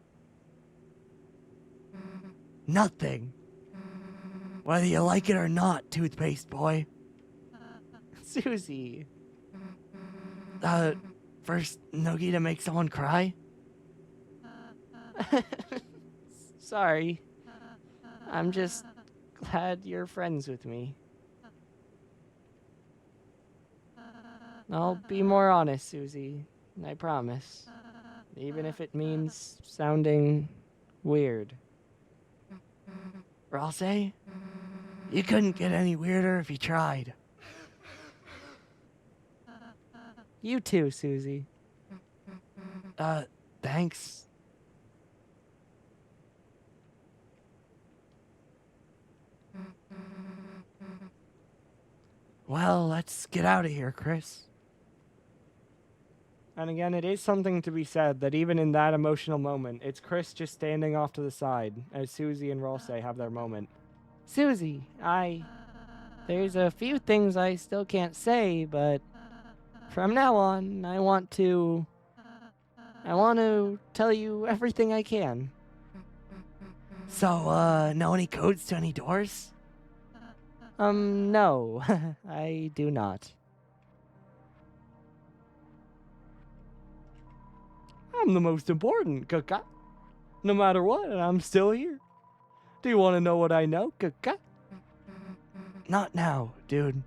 Nothing. Whether you like it or not, toothpaste boy. Susie. First noogie to make someone cry? Sorry. I'm just glad you're friends with me. I'll be more honest, Susie. I promise. Even if it means sounding weird. Ralsei, you couldn't get any weirder if you tried. You too, Susie. Thanks. Well, let's get out of here, Kris. And again, it is something to be said that even in that emotional moment, it's Kris just standing off to the side as Susie and Rolse have their moment. Susie, there's a few things I still can't say, but from now on, I want to tell you everything I can. So, know any codes to any doors? No, I do not. I'm the most important, Kaka. No matter what, and I'm still here. Do you want to know what I know, Kaka? Not now, dude.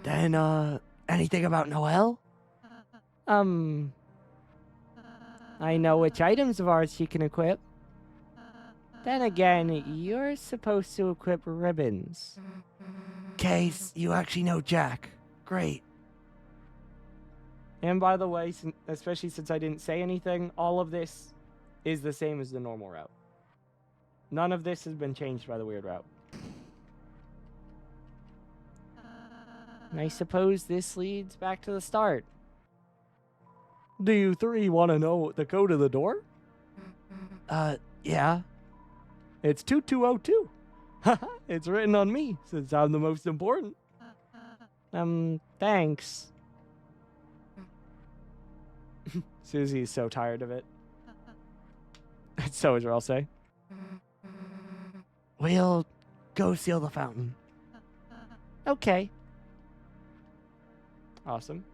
Then, anything about Noelle? I know which items of ours she can equip. Then again, you're supposed to equip ribbons. Case, you actually know Jack. Great. And by the way, especially since I didn't say anything, all of this is the same as the normal route. None of this has been changed by the weird route. I suppose this leads back to the start. Do you three want to know the code of the door? Yeah. It's 2202. Haha, it's written on me since I'm the most important. Thanks. Susie's so tired of it. So is Rolse. We'll go seal the fountain. Okay. Awesome.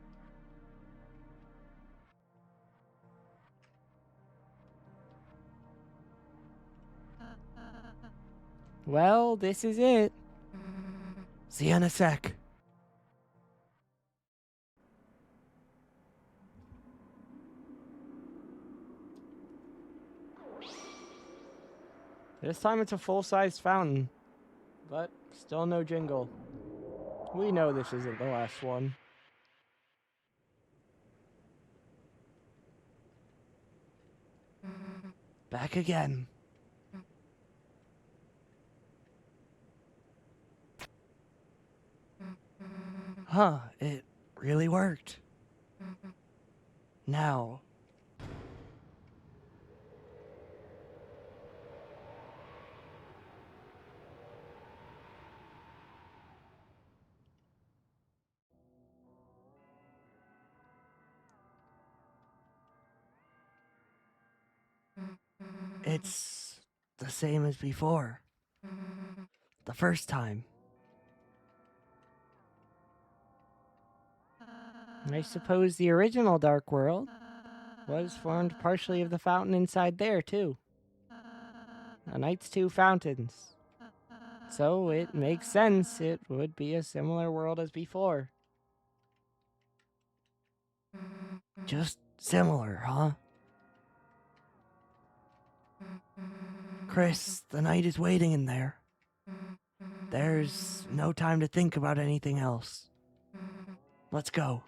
Well, this is it. See you in a sec. This time it's a full-sized fountain, but still no jingle. We know this isn't the last one. Back again. Huh, it really worked. Now, it's the same as before. The first time. I suppose the original Dark World was formed partially of the fountain inside there, too. The Knight's two fountains. So it makes sense it would be a similar world as before. Just similar, huh? Kris, the knight is waiting in there. There's no time to think about anything else. Let's go.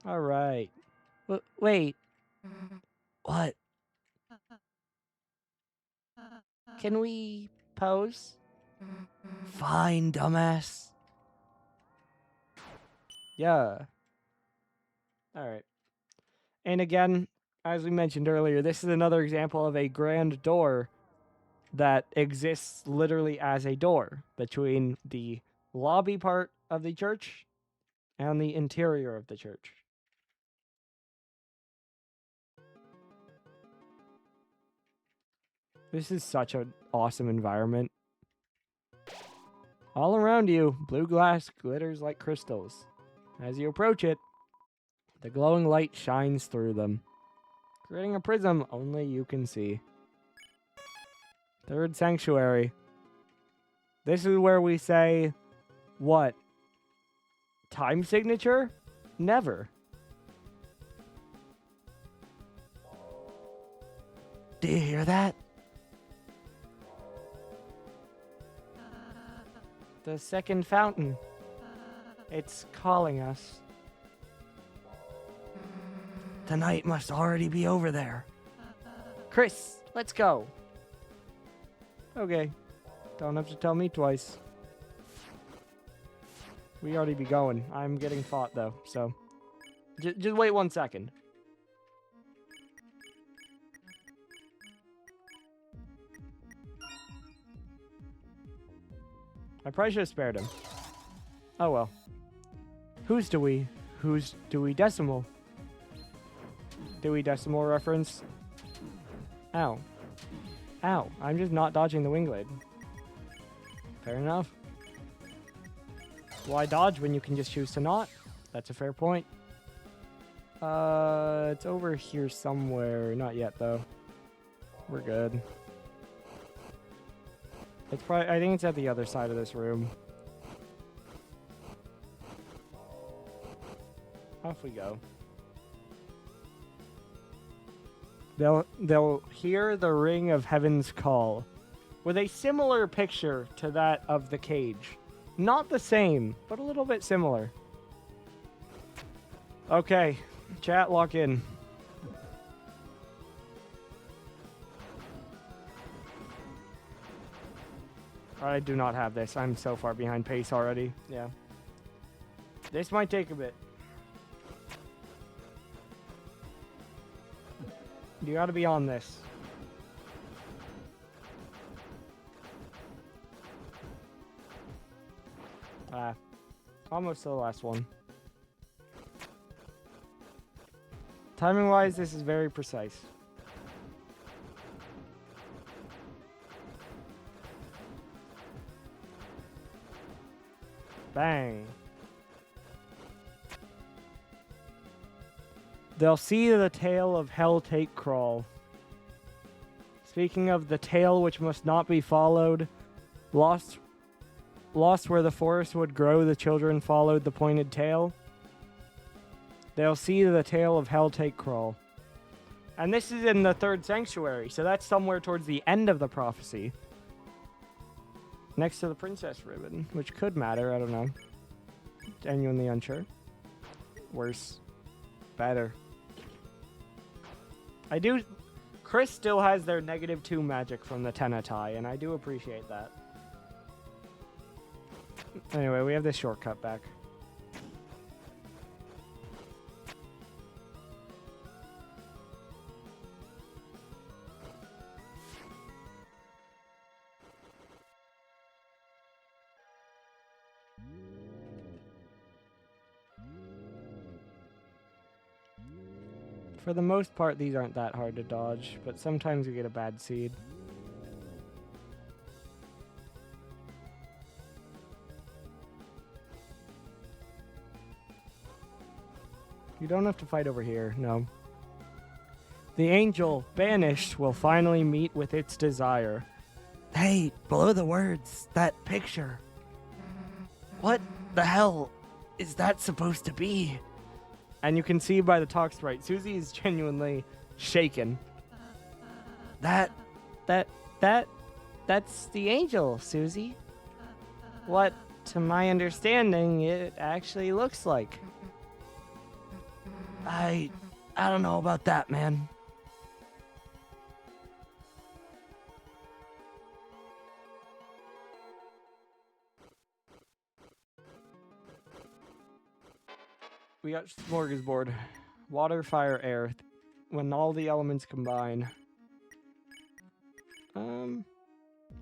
All right. Wait, What? can we pose? Fine, dumbass. Yeah. All right. And again, as we mentioned earlier, this is another example of a grand door that exists literally as a door between the lobby part of the church and the interior of the church. This is such an awesome environment. All around you, blue glass glitters like crystals. As you approach it, the glowing light shines through them, creating a prism only you can see. Third sanctuary. This is where we say, what? Time signature? Never. Do you hear that? The second fountain. It's calling us. The knight must already be over there. Kris, let's go. Okay. Don't have to tell me twice. We already be going. I'm getting fought though, so. Just wait 1 second. I probably should have spared him. Oh well. Who's Dewey Decimal? Dewey Decimal reference. Ow. Ow. I'm just not dodging the wing blade. Fair enough. Why dodge when you can just choose to not? That's a fair point. It's over here somewhere. Not yet, though. We're good. It's probably, I think it's at the other side of this room. Off we go. They'll hear the ring of heaven's call, with a similar picture to that of the cage. Not the same, but a little bit similar. Okay, chat, lock in. I do not have this. I'm so far behind pace already. Yeah. This might take a bit. You gotta be on this. Almost to the last one. Timing-wise, this is very precise. Bang. They'll see the tail of hell take crawl. Speaking of the tail which must not be followed, lost where the forest would grow, the children followed the pointed tail. They'll see the tail of hell take crawl. And this is in the third sanctuary, so that's somewhere towards the end of the prophecy. Next to the princess ribbon, which could matter, I don't know. Genuinely unsure. Worse. Better. Kris still has their -2 magic from the Tenatai, and I do appreciate that. Anyway, we have this shortcut back. For the most part, these aren't that hard to dodge, but sometimes you get a bad seed. You don't have to fight over here, no. The angel, banished, will finally meet with its desire. Hey, below the words, that picture. What the hell is that supposed to be? And you can see by the talk sprite, Susie is genuinely shaken. That's the angel, Susie. What, to my understanding, it actually looks like. I don't know about that, man. We got smorgasbord. Water, fire, air. When all the elements combine. I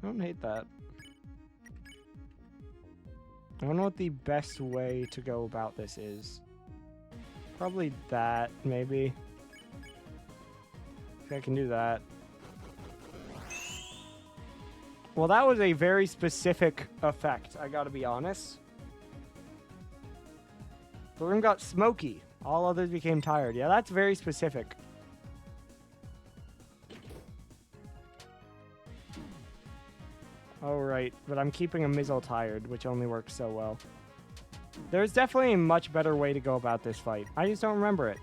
don't hate that. I don't know what the best way to go about this is. Probably that, maybe. Okay, I can do that. Well, that was a very specific effect, I gotta be honest. The room got smoky. All others became tired. Yeah, that's very specific. Oh, right. But I'm keeping a Mizzle tired, which only works so well. There's definitely a much better way to go about this fight. I just don't remember it.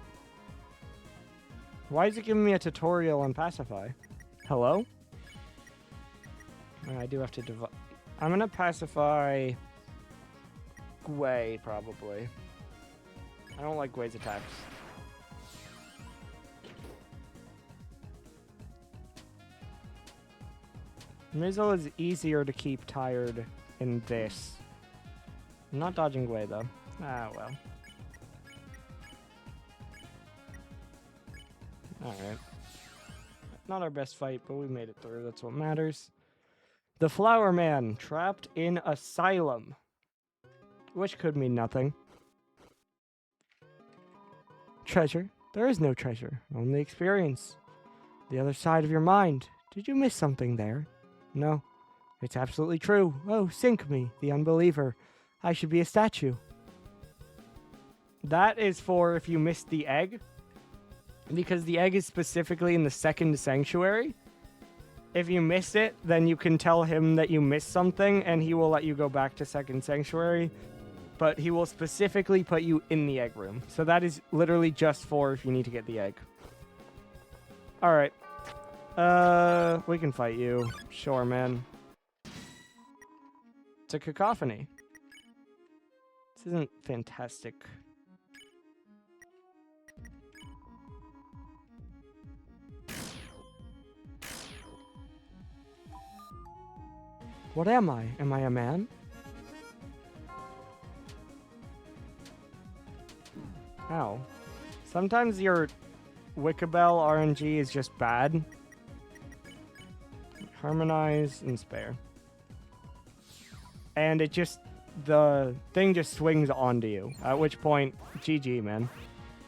Why is it giving me a tutorial on Pacify? Hello? I do have to I'm gonna pacify Gwei, probably. I don't like Gwei's attacks. Mizzle is easier to keep tired in this. I'm not dodging Gwei, though. Ah, well. Alright. Not our best fight, but we made it through. That's what matters. The Flower Man, trapped in asylum. Which could mean nothing. Treasure? There is no treasure, only experience. The other side of your mind. Did you miss something there? No. It's absolutely true. Oh, sink me, the unbeliever. I should be a statue. That is for if you missed the egg. Because the egg is specifically in the second sanctuary. If you miss it, then you can tell him that you missed something, and he will let you go back to second sanctuary. But he will specifically put you in the egg room. So that is literally just for if you need to get the egg. Alright. We can fight you. Sure, man. It's a cacophony. This isn't fantastic. What am I? Am I a man? Ow. Sometimes your Wickabell RNG is just bad. Harmonize and spare. And it just... the thing just swings onto you. At which point, GG, man.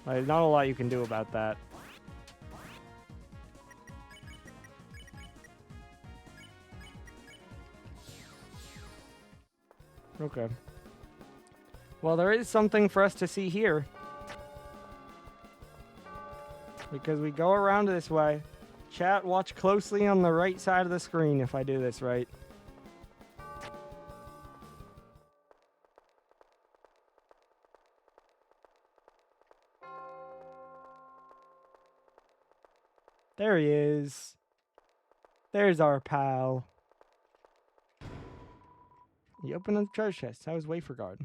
Like, not a lot you can do about that. Okay. Well, there is something for us to see here. Because we go around this way. Chat, watch closely on the right side of the screen if I do this right. There he is. There's our pal. You opened the treasure chest. How was Wafer Guard?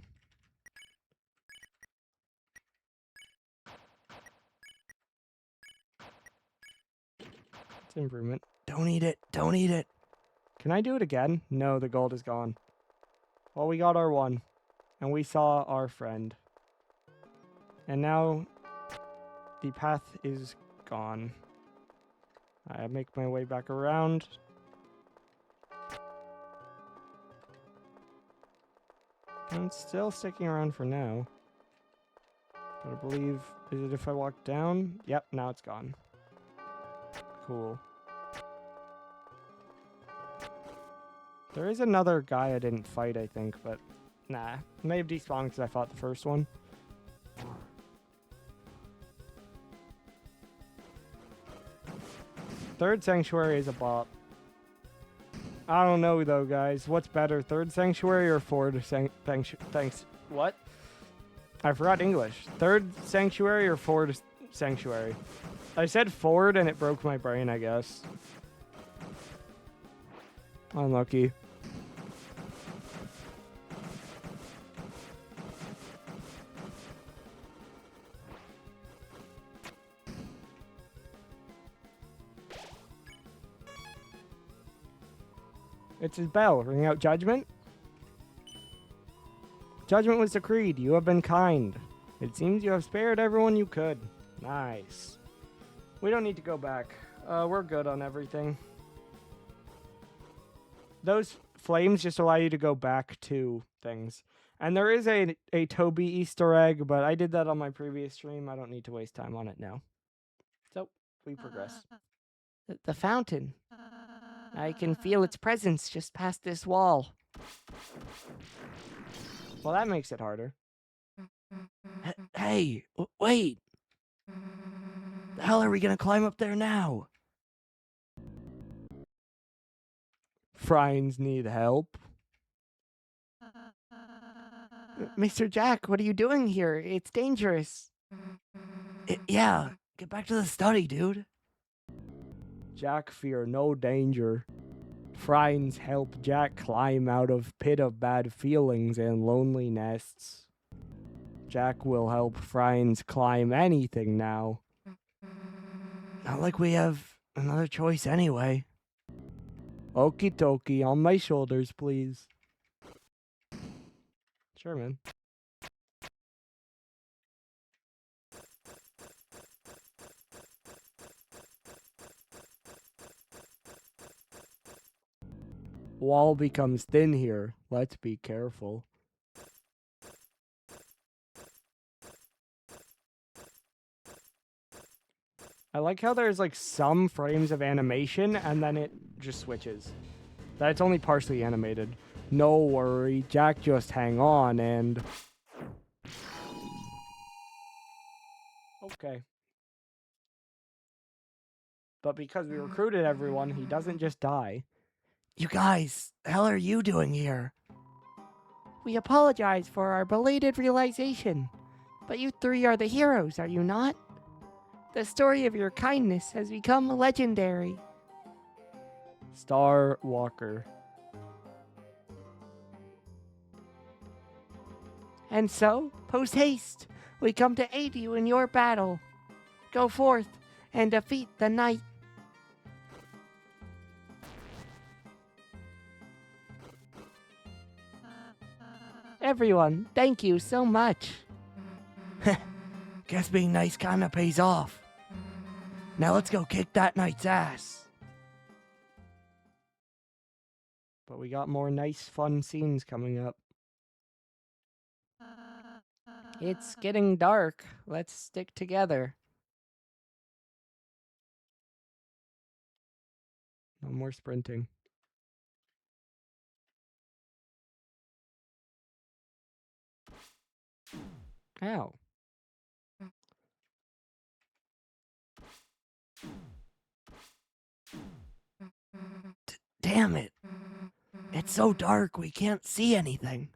It's an improvement. Don't eat it. Don't eat it. Can I do it again? No, the gold is gone. Well, we got our one. And we saw our friend. And now the path is gone. I make my way back around. And it's still sticking around for now. But I believe, is it if I walk down? Yep, now it's gone. Cool. There is another guy I didn't fight, I think, but nah. I may have despawned because I fought the first one. Third Sanctuary is a bop. I don't know though, guys. What's better, Third Sanctuary or Fourth Thanks. What? I forgot English. Third Sanctuary or Fourth Sanctuary? I said Ford and it broke my brain, I guess. Unlucky. It's his bell. Ring out judgment. Judgment was decreed. You have been kind. It seems you have spared everyone you could. Nice. We don't need to go back. We're good on everything. Those flames just allow you to go back to things. And there is a Toby Easter egg, but I did that on my previous stream. I don't need to waste time on it now. So, we progress. The fountain. I can feel its presence just past this wall. Well, that makes it harder. Hey, wait. The hell are we gonna climb up there now? Frines need help. Mr. Jack, what are you doing here? It's dangerous. Yeah, get back to the study, dude. Jack fear no danger. Friends help Jack climb out of pit of bad feelings and lonely nests. Jack will help Friends climb anything now. Not like we have another choice anyway. Okie dokie, on my shoulders, please. Sure, man. Wall becomes thin here. Let's be careful. I like how there's like some frames of animation and then it just switches. That it's only partially animated. No worry, Jack, just hang on and... Okay. But because we recruited everyone, he doesn't just die. You guys, the hell are you doing here? We apologize for our belated realization, but you three are the heroes, are you not? The story of your kindness has become legendary. Star Walker. And so, post haste, we come to aid you in your battle. Go forth and defeat the knight. Everyone, thank you so much. Guess being nice kinda pays off. Now let's go kick that knight's ass. But we got more nice, fun scenes coming up. It's getting dark. Let's stick together. No more sprinting. Ow. Damn it. It's so dark we can't see anything.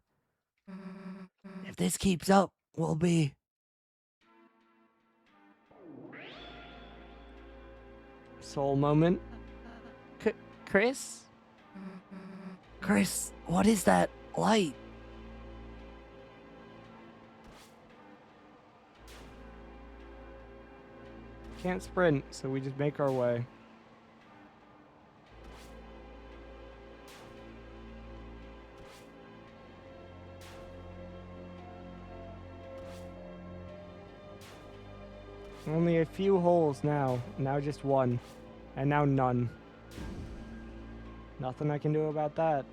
If this keeps up, we'll be... Soul moment. Kris? Kris, what is that light? Can't sprint, so we just make our way. Only a few holes now. Now just one. And now none. Nothing I can do about that.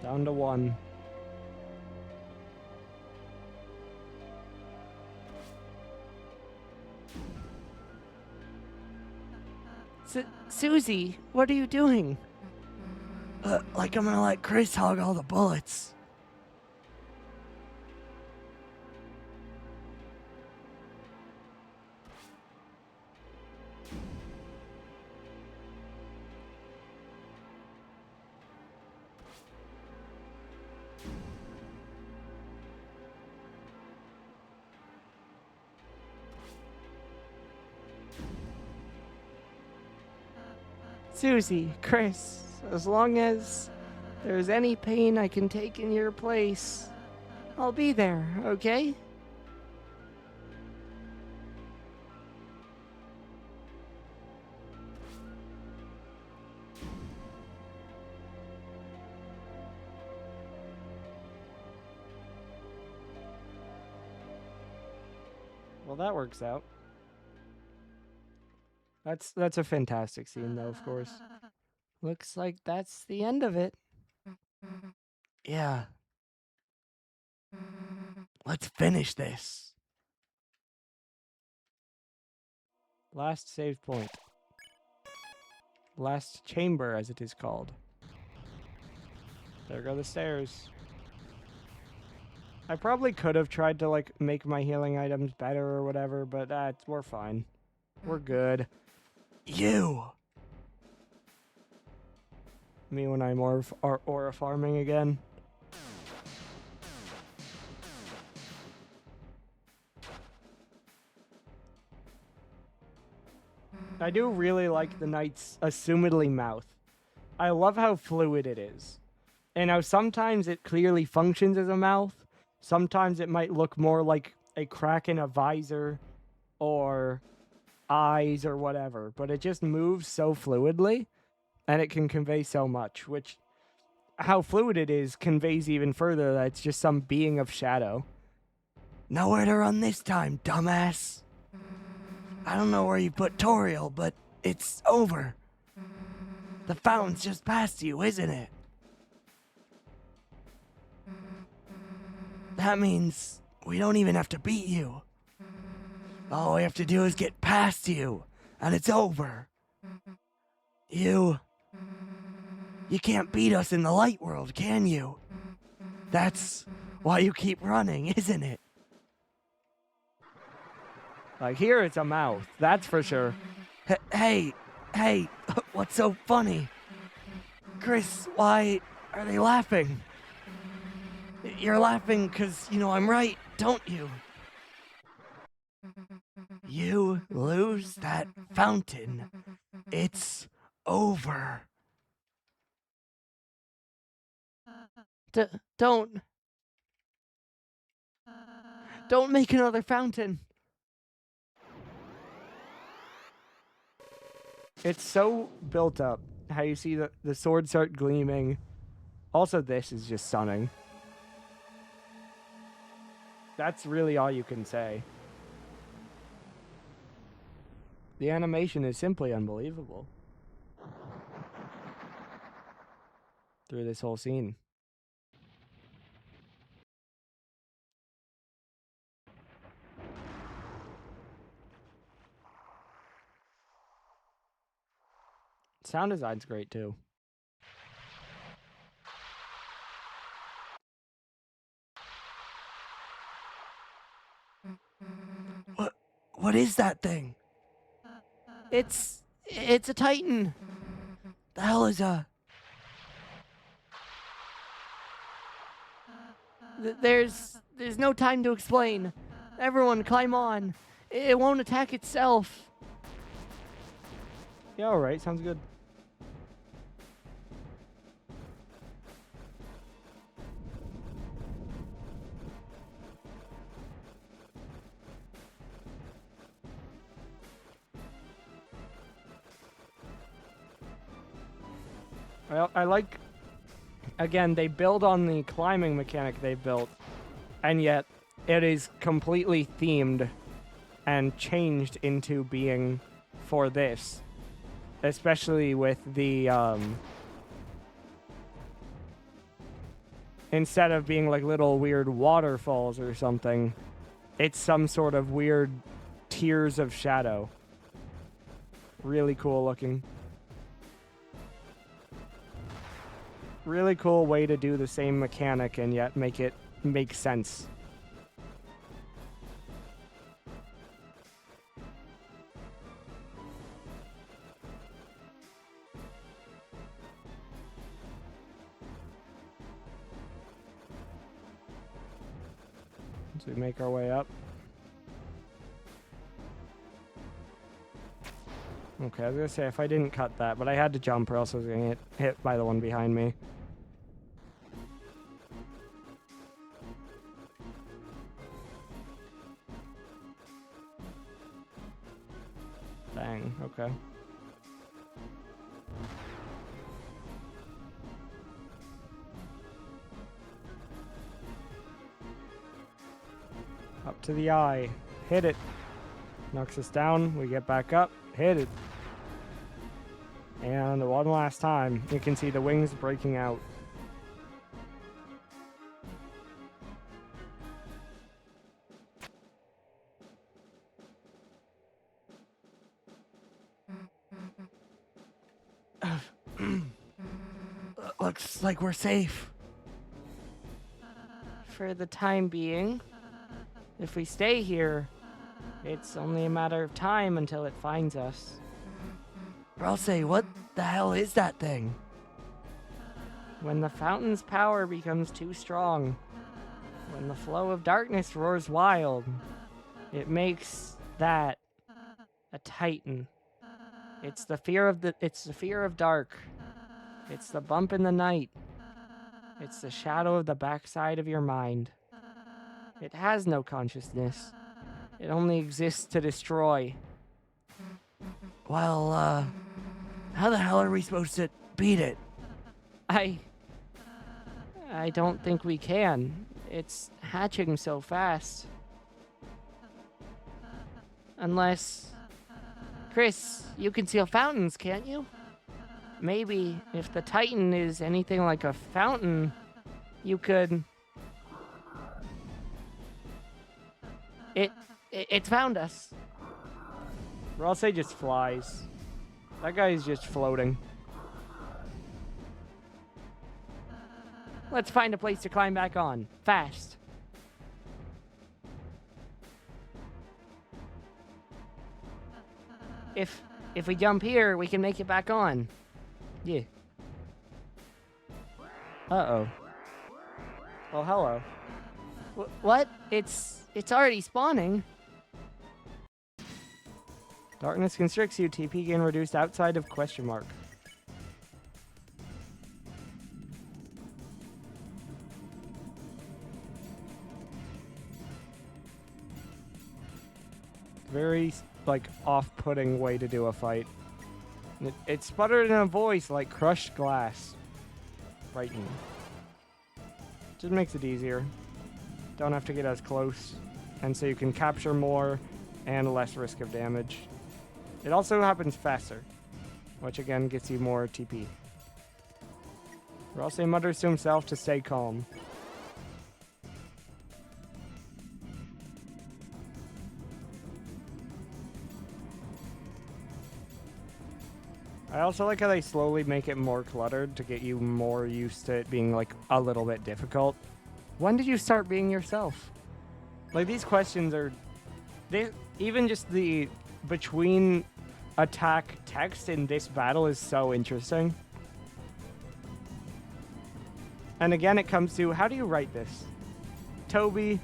Down to one. Susie, what are you doing? Like I'm gonna let Kris hog all the bullets. Susie, Kris, as long as there's any pain I can take in your place, I'll be there, okay? Well, that works out. That's a fantastic scene, though, of course. Looks like that's the end of it. Yeah. Let's finish this. Last save point. Last chamber, as it is called. There go the stairs. I probably could have tried to, like, make my healing items better or whatever, but we're fine. We're good. You! Me when I'm aura farming again. I do really like the knight's assumedly mouth. I love how fluid it is. And how sometimes it clearly functions as a mouth. Sometimes it might look more like a crack in a visor or eyes or whatever. But it just moves so fluidly and it can convey so much, which how fluid it is conveys even further that it's just some being of shadow. Nowhere to run this time, dumbass. I don't know where you put Toriel, but it's over. The fountain's just past you, isn't it? That means we don't even have to beat you. All we have to do is get past you, and it's over. You can't beat us in the light world, can you? That's why you keep running, isn't it? Like here it's a mouth, that's for sure. Hey, what's so funny? Kris, why are they laughing? You're laughing because you know I'm right, don't you? You lose that fountain. It's over. Don't make another fountain. It's so built up. How you see the swords start gleaming. Also, this is just stunning. That's really all you can say. The animation is simply unbelievable. Through this whole scene. Sound design's great too. What is that thing? It's a titan. The hell is a... There's no time to explain. Everyone climb on. It won't attack itself. Yeah, alright, sounds good. Well, I like, again, they build on the climbing mechanic they built, and yet it is completely themed and changed into being for this. Especially with the, instead of being like little weird waterfalls or something, it's some sort of weird tiers of shadow. Really cool looking. Really cool way to do the same mechanic and yet make it make sense. So we make our way up. Okay, I was gonna say if I didn't cut that, but I had to jump or else I was gonna get hit by the one behind me. Dang, okay. Up to the eye. Hit it. Knocks us down. We get back up. Hit it. And one last time. You can see the wings breaking out. Looks like we're safe. For the time being, if we stay here, it's only a matter of time until it finds us. Brelse, what the hell is that thing? When the fountain's power becomes too strong, when the flow of darkness roars wild, it makes that a titan. It's the fear of dark. It's the bump in the night. It's the shadow of the backside of your mind. It has no consciousness. It only exists to destroy. Well, how the hell are we supposed to beat it? I don't think we can. It's hatching so fast. Unless... Kris, you can seal fountains, can't you? Maybe if the Titan is anything like a fountain, you could... It's found us. Rosse just flies. That guy's just floating. Let's find a place to climb back on. Fast. If we jump here, we can make it back on. Yeah. Uh-oh. Well, hello. What? It's already spawning. Darkness constricts you. TP gain reduced outside of question mark. Very, like, off-putting way to do a fight. It sputtered in a voice like crushed glass. Frightening. Just makes it easier. Don't have to get as close. And so you can capture more and less risk of damage. It also happens faster, which again gets you more TP. Rosse mutters to himself to stay calm. I also like how they slowly make it more cluttered to get you more used to it being like a little bit difficult. When did you start being yourself? Like these questions are, even just the between attack text in this battle is so interesting. And again, it comes to how do you write this? Toby,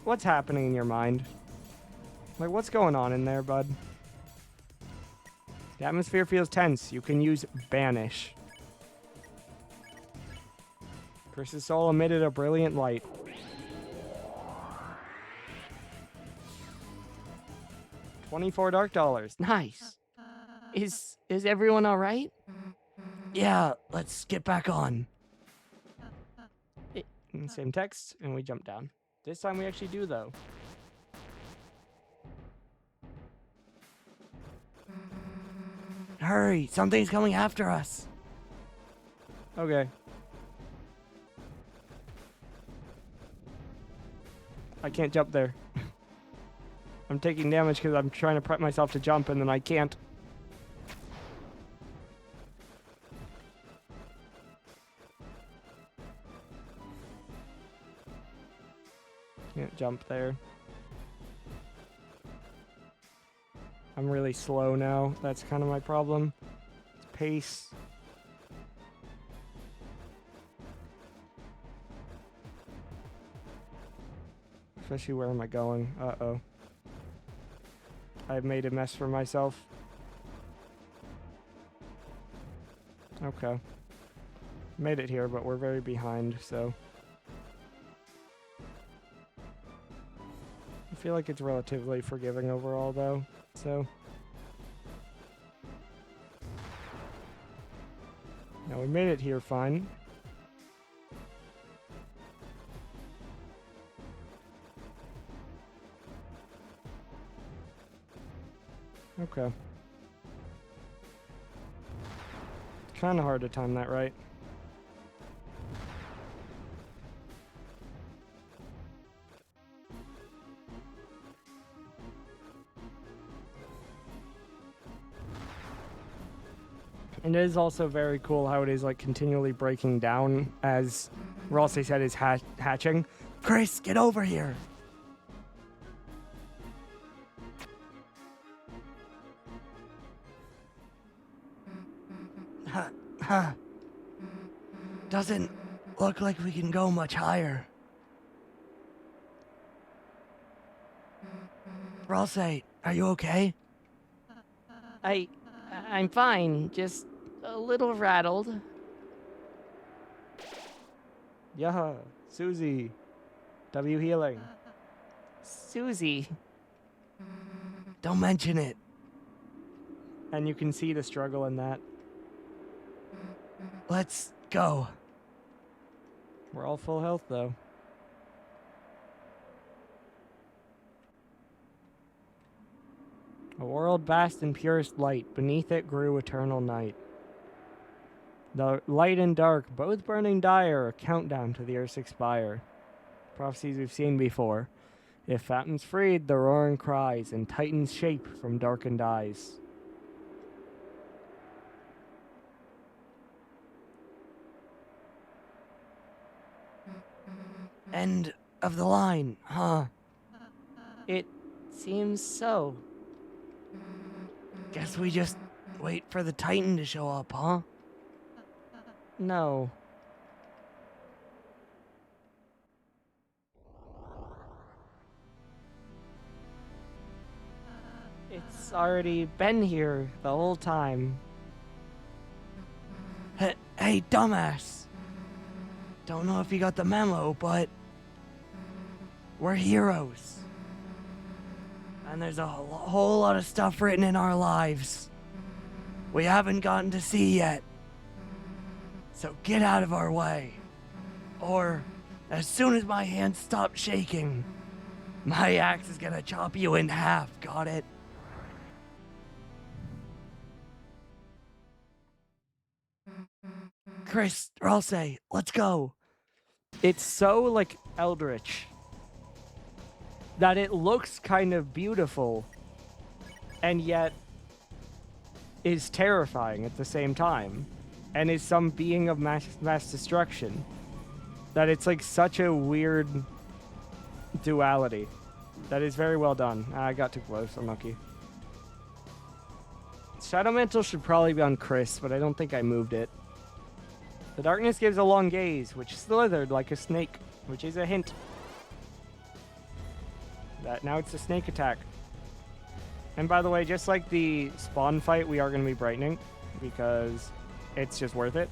what's happening in your mind? Like what's going on in there, bud? The atmosphere feels tense. You can use Banish. Kris's soul emitted a brilliant light. $24 dark dollars. Nice. Is everyone all right? Yeah, let's get back on. Same text, and we jump down. This time we actually do, though. Hurry, something's coming after us. Okay. I can't jump there. I'm taking damage because I'm trying to prep myself to jump, and then I can't. Can't jump there. I'm really slow now. That's kind of my problem. It's pace. Especially where am I going? Uh-oh. I've made a mess for myself. Okay. Made it here, but we're very behind, so... I feel like it's relatively forgiving overall, though, so... Now, we made it here fine. Okay. It's kind of hard to time that right. And it is also very cool how it is like continually breaking down as Rosse said is hatching. Kris, get over here. Doesn't look like we can go much higher. Rosse, are you okay? I I'm fine, just a little rattled. Yeah, Susie. W healing. Susie. Don't mention it. And you can see the struggle in that. Let's go. We're all full health, though. A world vast in purest light, beneath it grew eternal night. The light and dark, both burning dire, a countdown to the earth's expire. Prophecies we've seen before. If fountains freed, the roaring cries, and titans shape from darkened eyes. End of the line, huh? It seems so. Guess we just wait for the Titan to show up, huh? No. It's already been here the whole time. Hey, dumbass. Don't know if you got the memo, but we're heroes. And there's a whole lot of stuff written in our lives we haven't gotten to see yet. So get out of our way. Or, as soon as my hand stops shaking, my axe is gonna chop you in half, got it? Kris, Ralsei, let's go. It's so, like, eldritch that it looks kind of beautiful and yet is terrifying at the same time and is some being of mass destruction. That it's, like, such a weird duality that is very well done. I got too close, unlucky. Shadow Mantle should probably be on Kris, but I don't think I moved it. The darkness gives a long gaze, which slithered like a snake, which is a hint that now it's a snake attack. And by the way, just like the spawn fight, we are going to be brightening because it's just worth it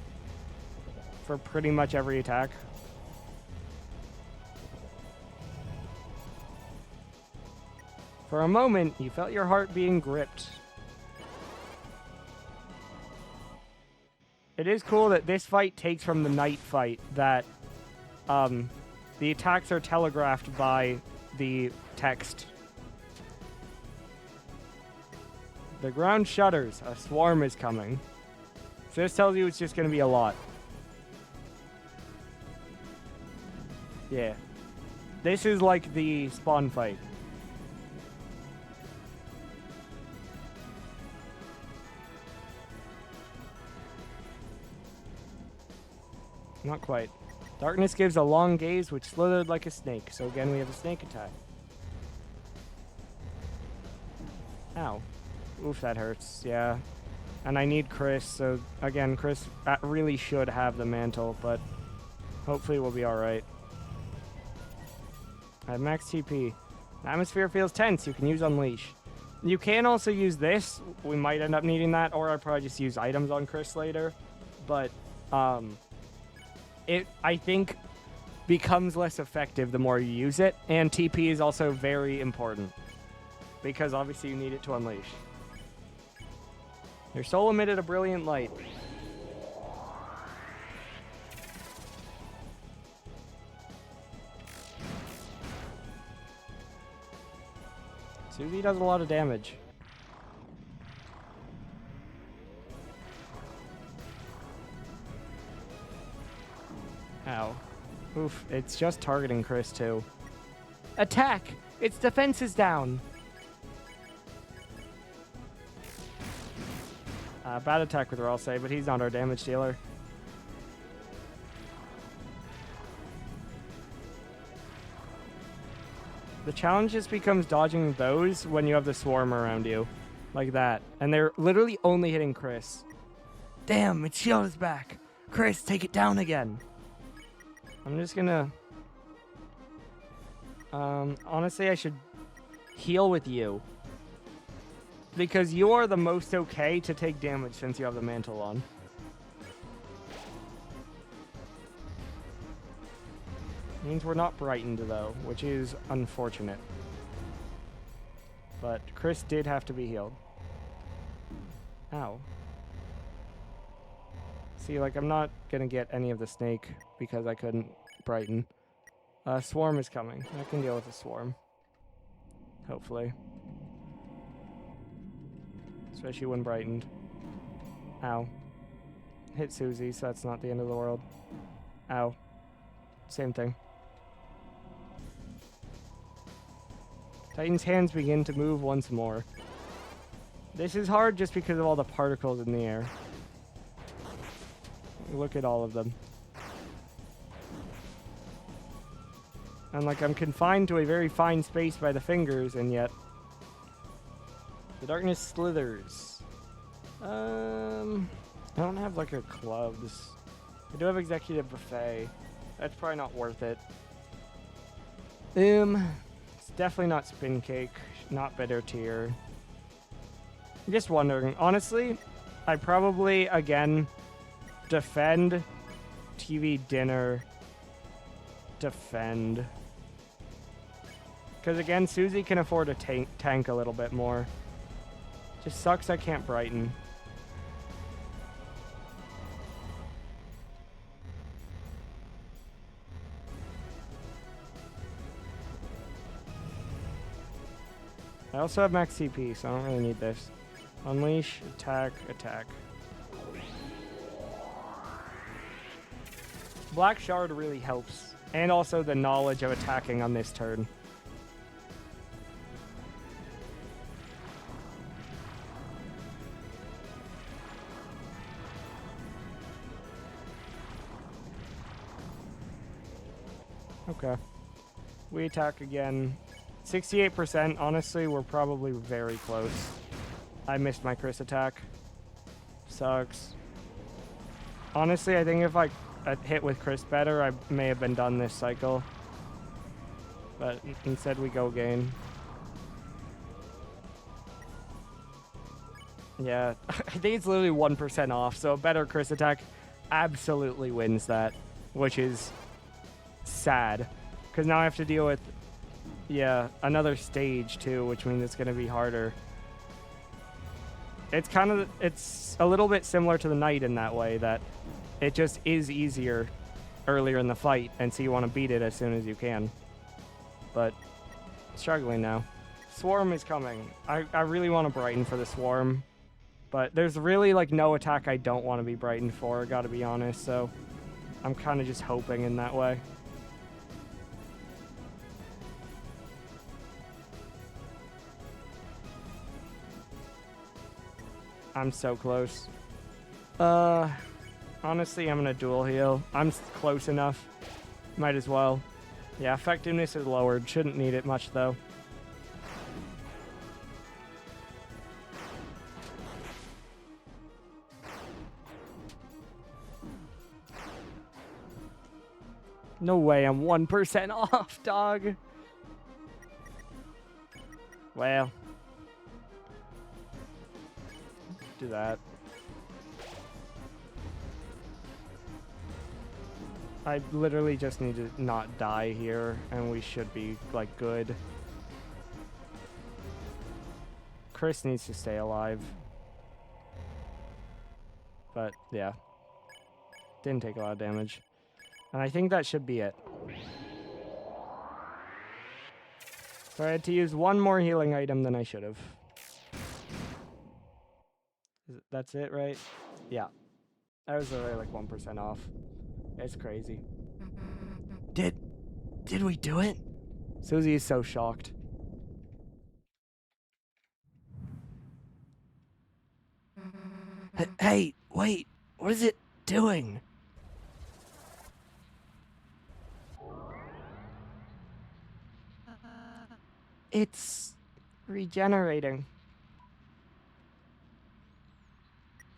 for pretty much every attack. For a moment, you felt your heart being gripped. It is cool that this fight takes from the night fight, that the attacks are telegraphed by the text. The ground shudders. A swarm is coming. So this tells you it's just going to be a lot. Yeah. This is like the spawn fight. Not quite. Darkness gives a long gaze which slithered like a snake. So again, we have a snake attack. Ow. Oof, that hurts. Yeah. And I need Kris, so again, Kris really should have the mantle, but hopefully we'll be alright. I have max TP. The atmosphere feels tense. You can use Unleash. You can also use this. We might end up needing that, or I'd probably just use items on Kris later. But, it, I think, becomes less effective the more you use it, and TP is also very important because obviously you need it to unleash. Your soul emitted a brilliant light. Susie does a lot of damage. Ow. Oof, it's just targeting Kris too. Attack! Its defense is down. Bad attack with Ralsei, but he's not our damage dealer. The challenge just becomes dodging those when you have the swarm around you. Like that. And they're literally only hitting Kris. Damn, its shield is back. Kris, take it down again. I'm just gonna... honestly, I should heal with you. Because you're the most okay to take damage since you have the mantle on. Means we're not brightened, though, which is unfortunate. But Kris did have to be healed. Ow. See, like, I'm not gonna get any of the snake because I couldn't brighten. Swarm is coming. I can deal with the swarm. Hopefully. Especially when brightened. Ow. Hit Susie, so that's not the end of the world. Ow. Same thing. Titan's hands begin to move once more. This is hard just because of all the particles in the air. Look at all of them. And like I'm confined to a very fine space by the fingers, and yet the darkness slithers. I don't have like her clubs. I do have executive buffet. That's probably not worth it. It's definitely not spin cake, not bitter tear. I'm just wondering, honestly, I probably again defend TV dinner. Defend. Because again, Susie can afford to tank a little bit more. Just sucks I can't brighten. I also have max CP, so I don't really need this. Unleash, attack, attack. Black Shard really helps. And also the knowledge of attacking on this turn. Okay. We attack again. 68%. Honestly, we're probably very close. I missed my Kris attack. Sucks. Honestly, I think if I hit with Kris better, I may have been done this cycle. But instead we go gain. Yeah, I think it's literally 1% off, so a better Kris attack absolutely wins that, which is sad. Because now I have to deal with, yeah, another stage too, which means it's going to be harder. It's a little bit similar to the Knight in that way, that it just is easier earlier in the fight, and so you want to beat it as soon as you can. But struggling now. Swarm is coming. I really want to brighten for the Swarm, but there's really like no attack I don't want to be brightened for, gotta be honest, so I'm kind of just hoping in that way. I'm so close. Honestly, I'm gonna dual heal. I'm close enough. Might as well. Yeah, effectiveness is lowered. Shouldn't need it much, though. No way, I'm 1% off, dog. Well. Do that. I literally just need to not die here, and we should be, like, good. Kris needs to stay alive. But, yeah. Didn't take a lot of damage. And I think that should be it. So I had to use one more healing item than I should have. That's it, right? Yeah. I was already like 1% off. It's crazy. Did we do it? Susie is so shocked. Hey, wait. What is it doing? It's regenerating.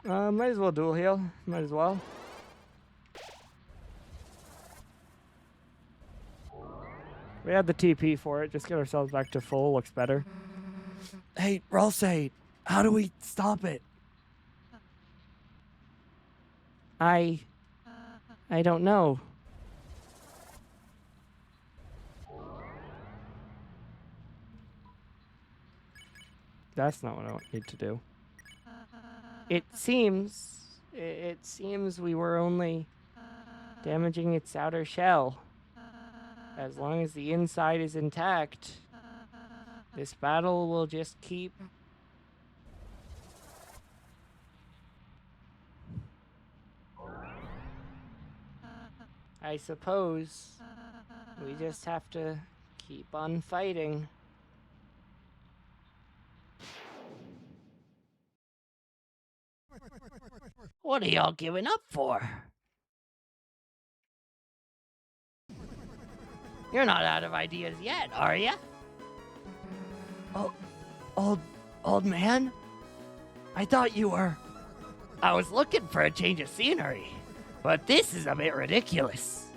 Might as well dual heal. Might as well. We had the TP for it. Just get ourselves back to full. Looks better. Hey, Ralsei, How do we stop it? I don't know. That's not what I need to do. It seems we were only damaging its outer shell. As long as the inside is intact, this battle will just keep. I suppose we just have to keep on fighting. What are y'all giving up for? You're not out of ideas yet, are ya? Old man? I thought you were. I was looking for a change of scenery, but this is a bit ridiculous.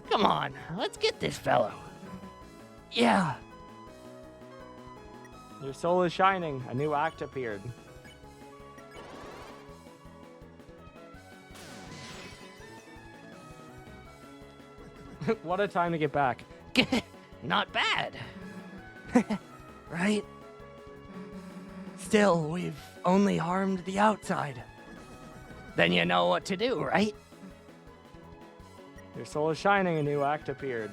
Come on, let's get this fellow. Yeah. Your soul is shining. A new act appeared. What a time to get back. Not bad. Right? Still, we've only harmed the outside. Then you know what to do, right? Your soul is shining. A new act appeared.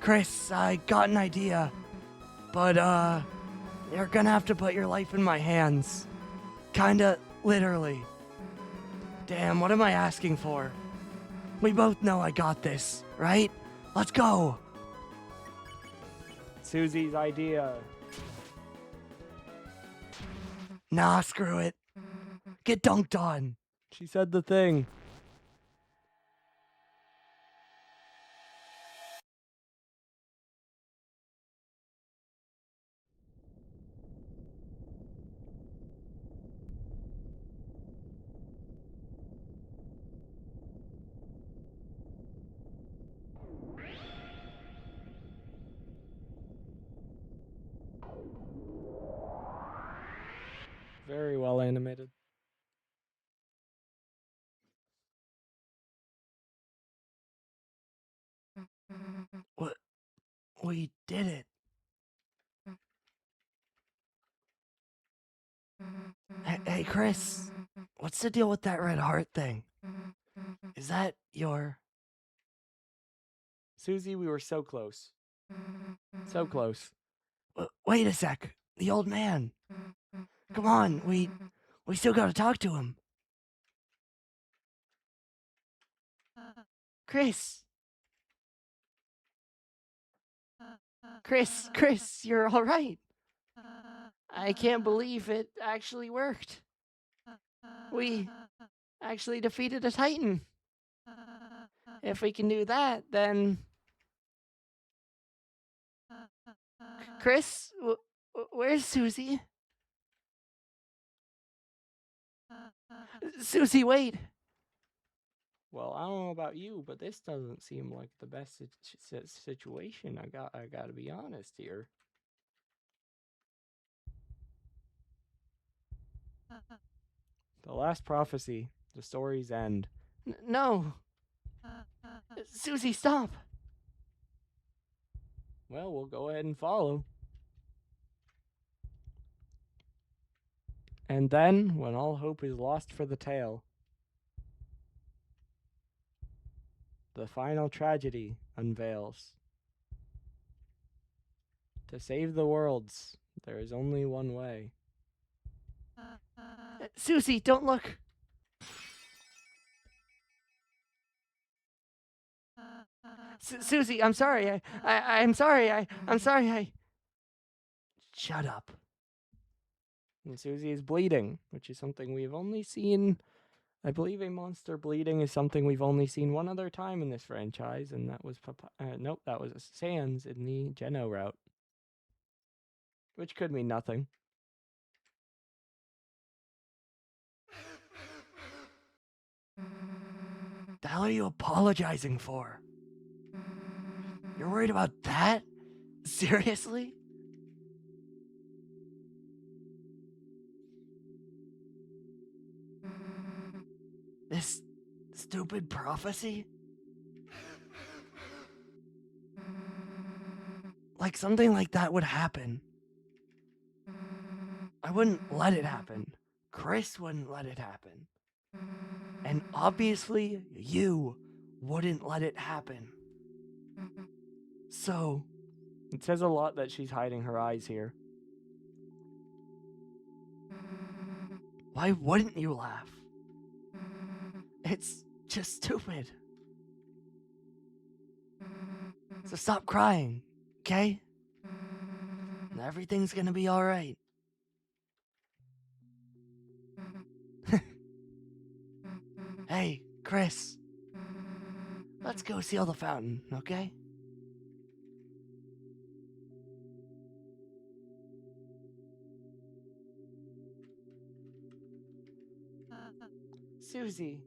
Kris, I got an idea. But, you're gonna have to put your life in my hands. Kinda literally. Damn, what am I asking for? We both know I got this, right? Let's go. Susie's idea. Nah, screw it. Get dunked on. She said the thing. Very well animated. What? We did it. Hey, Kris. What's the deal with that red heart thing? Is that your... Susie, we were so close. So close. Wait a sec. The old man. Come on, we still gotta talk to him. Kris. Kris, you're all right. I can't believe it actually worked. We actually defeated a Titan. If we can do that, then... Kris, where's Susie? Susie, wait. Well, I don't know about you, but this doesn't seem like the best situation. I gotta be honest here. The last prophecy, the story's end. No. Susie, stop. Well, we'll go ahead and follow. And then, when all hope is lost for the tale, the final tragedy unveils. To save the worlds, there is only one way. Susie, don't look. Susie, I'm sorry. I'm sorry. I'm sorry. Shut up. And Susie is bleeding, which is something we've only seen. I believe a monster bleeding is something we've only seen one other time in this franchise, and that was that was Sans in the Geno route, which could mean nothing. The hell are you apologizing for? You're worried about that? Seriously? This stupid prophecy? Like something like that would happen. I wouldn't let it happen. Kris wouldn't let it happen. And obviously, you wouldn't let it happen. So, It says a lot that she's hiding her eyes here. why wouldn't you laugh? It's just stupid. So stop crying, okay? Everything's gonna be alright. Hey, Kris. Let's go seal the fountain, okay? Susie.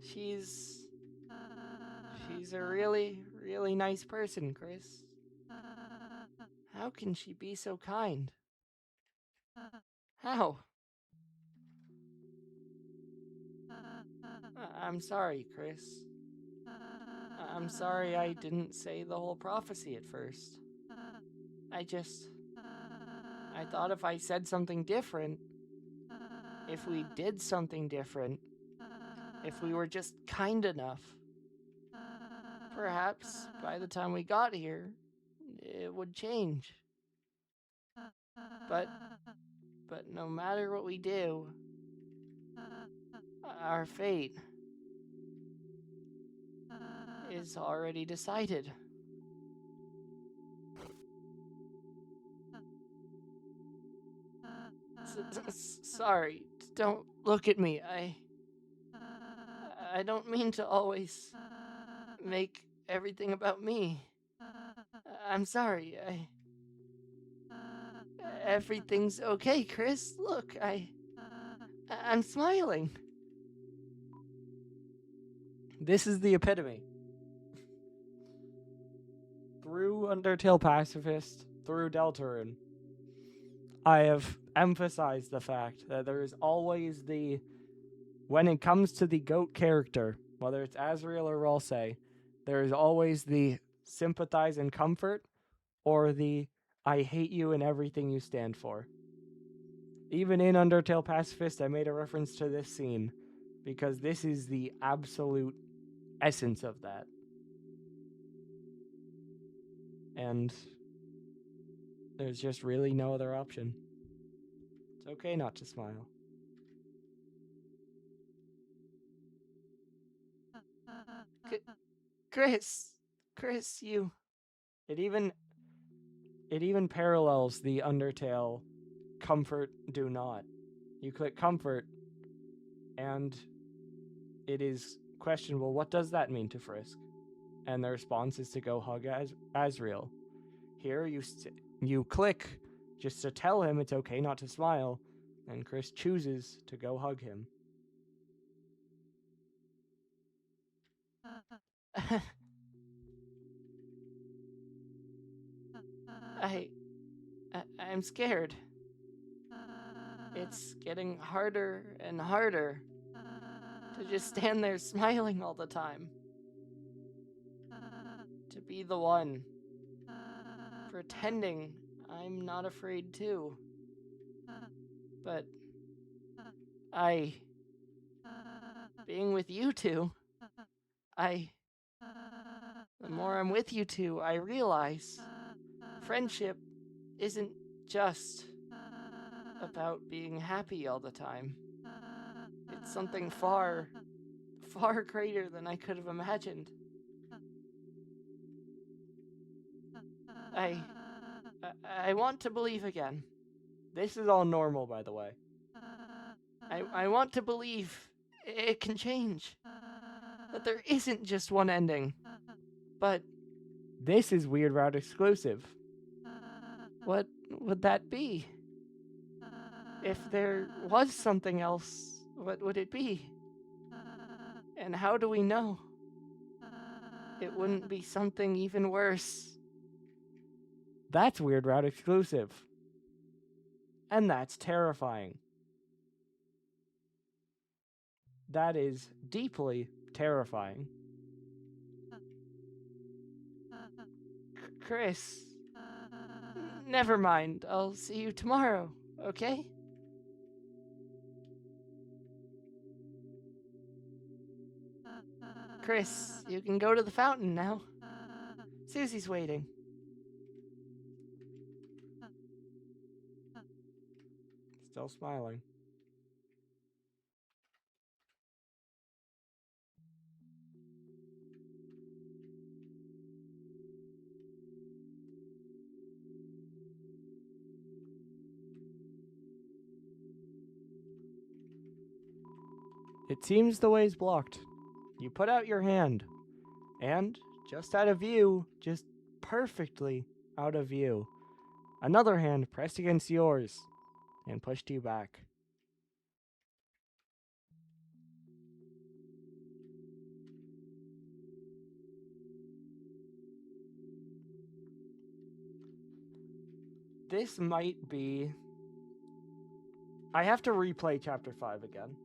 She's a really, really nice person, Kris. How can she be so kind? How? I'm sorry, Kris. I'm sorry I didn't say the whole prophecy at first. I thought if I said something different, if we did something different, if we were just kind enough, perhaps by the time we got here, it would change. But no matter what we do, our fate is already decided. Sorry, don't look at me. I don't mean to always make everything about me. I'm sorry. Everything's okay, Kris. Look, I'm smiling. This is the epitome. Through Undertale Pacifist, through Deltarune, I have emphasized the fact that there is always when it comes to the GOAT character, whether it's Asriel or Ralsei, there is always the sympathize and comfort, or the I hate you and everything you stand for. Even in Undertale Pacifist, I made a reference to this scene, because this is the absolute essence of that. And there's just really no other option. It's okay not to smile. Kris, you... It even parallels the Undertale comfort do not. You click comfort, and it is questionable, what does that mean to Frisk? And the response is to go hug Asriel. Here, you click just to tell him it's okay not to smile, and Kris chooses to go hug him. I'm scared. It's getting harder and harder to just stand there smiling all the time. To be the one. Pretending I'm not afraid too. But being with you two, the more I'm with you two, I realize friendship isn't just about being happy all the time. It's something far, far greater than I could have imagined. I want to believe again. This is all normal, by the way. I want to believe it can change. That there isn't just one ending. But this is Weird Route exclusive. What would that be? If there was something else, what would it be? And how do we know? it wouldn't be something even worse. That's Weird Route exclusive. And that's terrifying. That is deeply terrifying. Kris, never mind. I'll see you tomorrow, okay? Kris, you can go to the fountain now. Susie's waiting. Still smiling. It seems the way's blocked. You put out your hand, and just out of view, just perfectly out of view, another hand pressed against yours and pushed you back. This might be... I have to replay Chapter 5 again.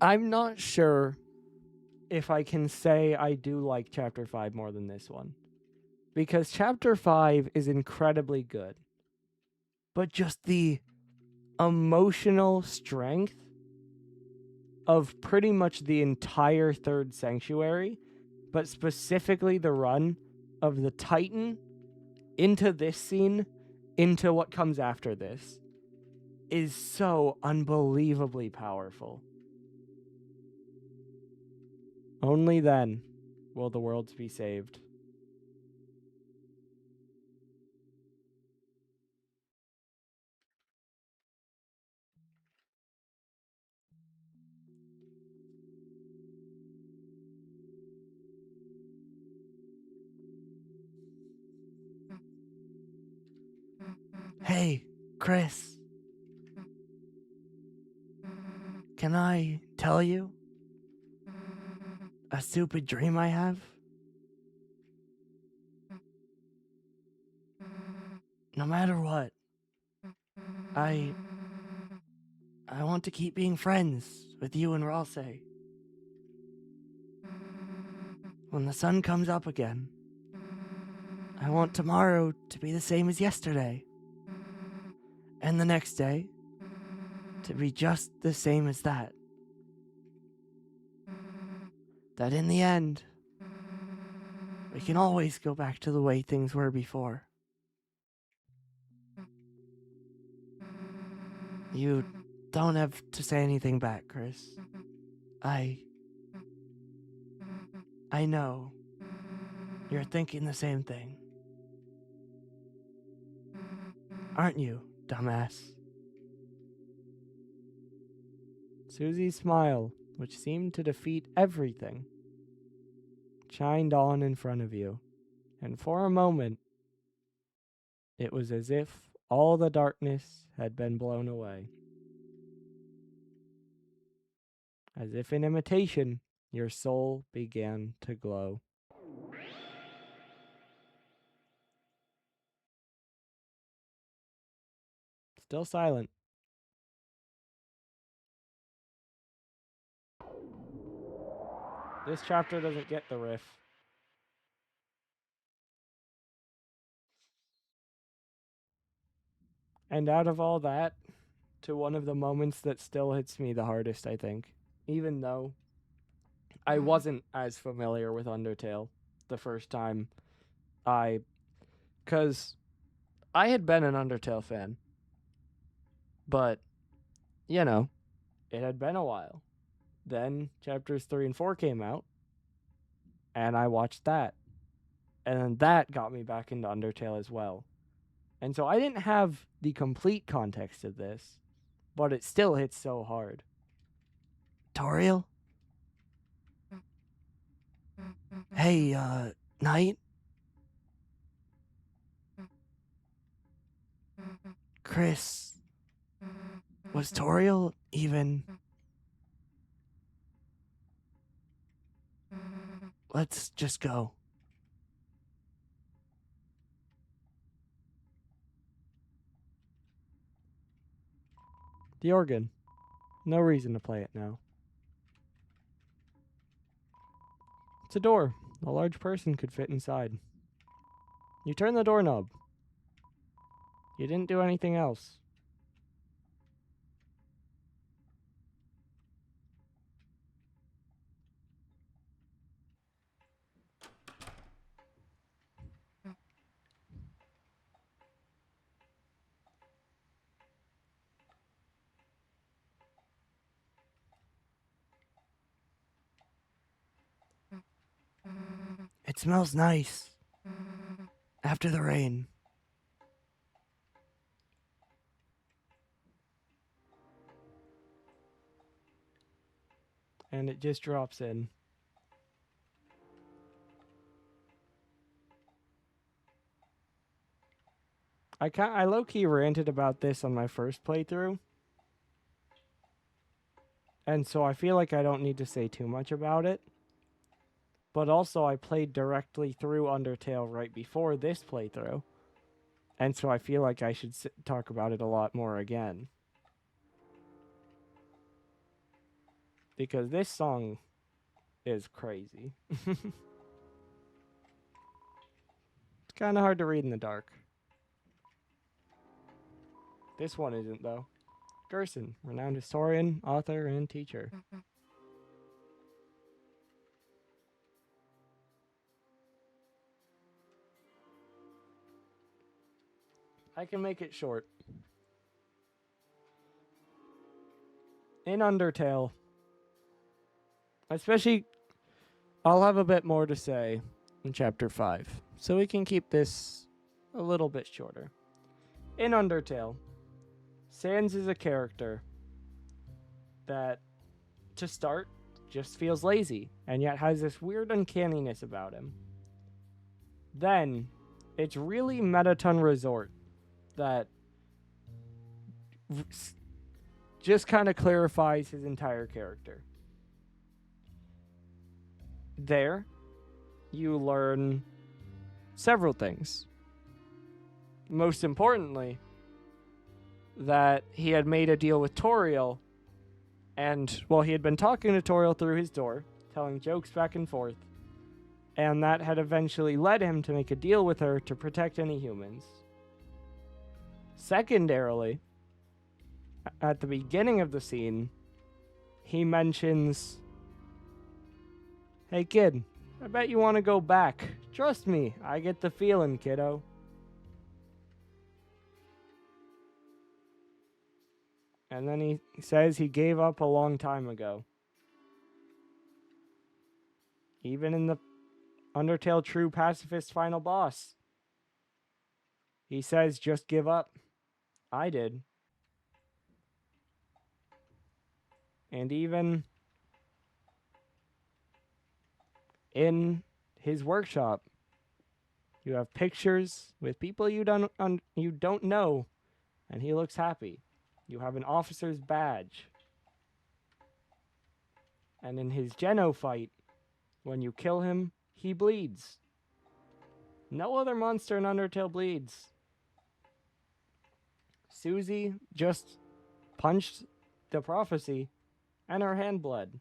I'm not sure if I can say I do like Chapter 5 more than this one. Because Chapter 5 is incredibly good. But just the emotional strength of pretty much the entire third sanctuary, but specifically the run of the Titan into this scene, into what comes after this, is so unbelievably powerful. Only then will the worlds be saved. Hey, Kris. Can I tell you a stupid dream I have? No matter what, I want to keep being friends with you and Ralse. When the sun comes up again, I want tomorrow to be the same as yesterday. And the next day to be just the same as that. That in the end, we can always go back to the way things were before. You don't have to say anything back, Kris. I know you're thinking the same thing. Aren't you, dumbass? Susie's smile, which seemed to defeat everything, shined on in front of you, and for a moment, it was as if all the darkness had been blown away. As if in imitation, your soul began to glow. Still silent. This chapter doesn't get the riff. And out of all that, to one of the moments that still hits me the hardest, I think. Even though I wasn't as familiar with Undertale the first time because I had been an Undertale fan. But, you know, it had been a while. Then chapters 3 and 4 came out, and I watched that. And then that got me back into Undertale as well. And so I didn't have the complete context of this, but it still hits so hard. Toriel? Hey, Knight? Kris, was Toriel even... Let's just go. The organ. No reason to play it now. It's a door. A large person could fit inside. You turn the doorknob. You didn't do anything else. It smells nice. After the rain. And it just drops in. I low-key ranted about this on my first playthrough. And so I feel like I don't need to say too much about it. But also I played directly through Undertale right before this playthrough. And so I feel like I should talk about it a lot more again. Because this song is crazy. It's kind of hard to read in the dark. This one isn't, though. Gerson, renowned historian, author, and teacher. I can make it short. In Undertale, especially, I'll have a bit more to say in Chapter 5, so we can keep this a little bit shorter. In Undertale, Sans is a character that, to start, just feels lazy, and yet has this weird uncanniness about him. Then, it's really Metaton Resort that just kind of clarifies his entire character. There, you learn several things. Most importantly, that he had made a deal with Toriel, and, well, he had been talking to Toriel through his door, telling jokes back and forth, and that had eventually led him to make a deal with her to protect any humans. Secondarily, at the beginning of the scene, he mentions, "Hey kid, I bet you want to go back. Trust me, I get the feeling, kiddo." And then he says he gave up a long time ago. Even in the Undertale True Pacifist final boss, he says, "Just give up." I did. And even in his workshop, you have pictures with people you don't know, and he looks happy. You have an officer's badge. And in his Geno fight, when you kill him, he bleeds. No other monster in Undertale bleeds. Susie just punched the prophecy, and her hand bled.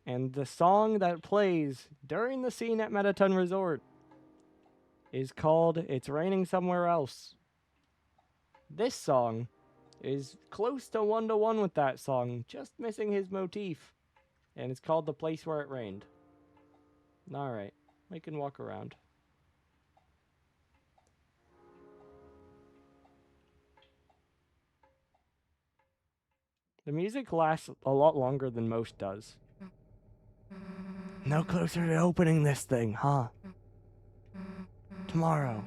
And the song that plays during the scene at Metaton Resort is called "It's Raining Somewhere Else." This song is close to 1-to-1 with that song, just missing his motif. And it's called "The Place Where It Rained." Alright, we can walk around. The music lasts a lot longer than most does. No closer to opening this thing, huh? Tomorrow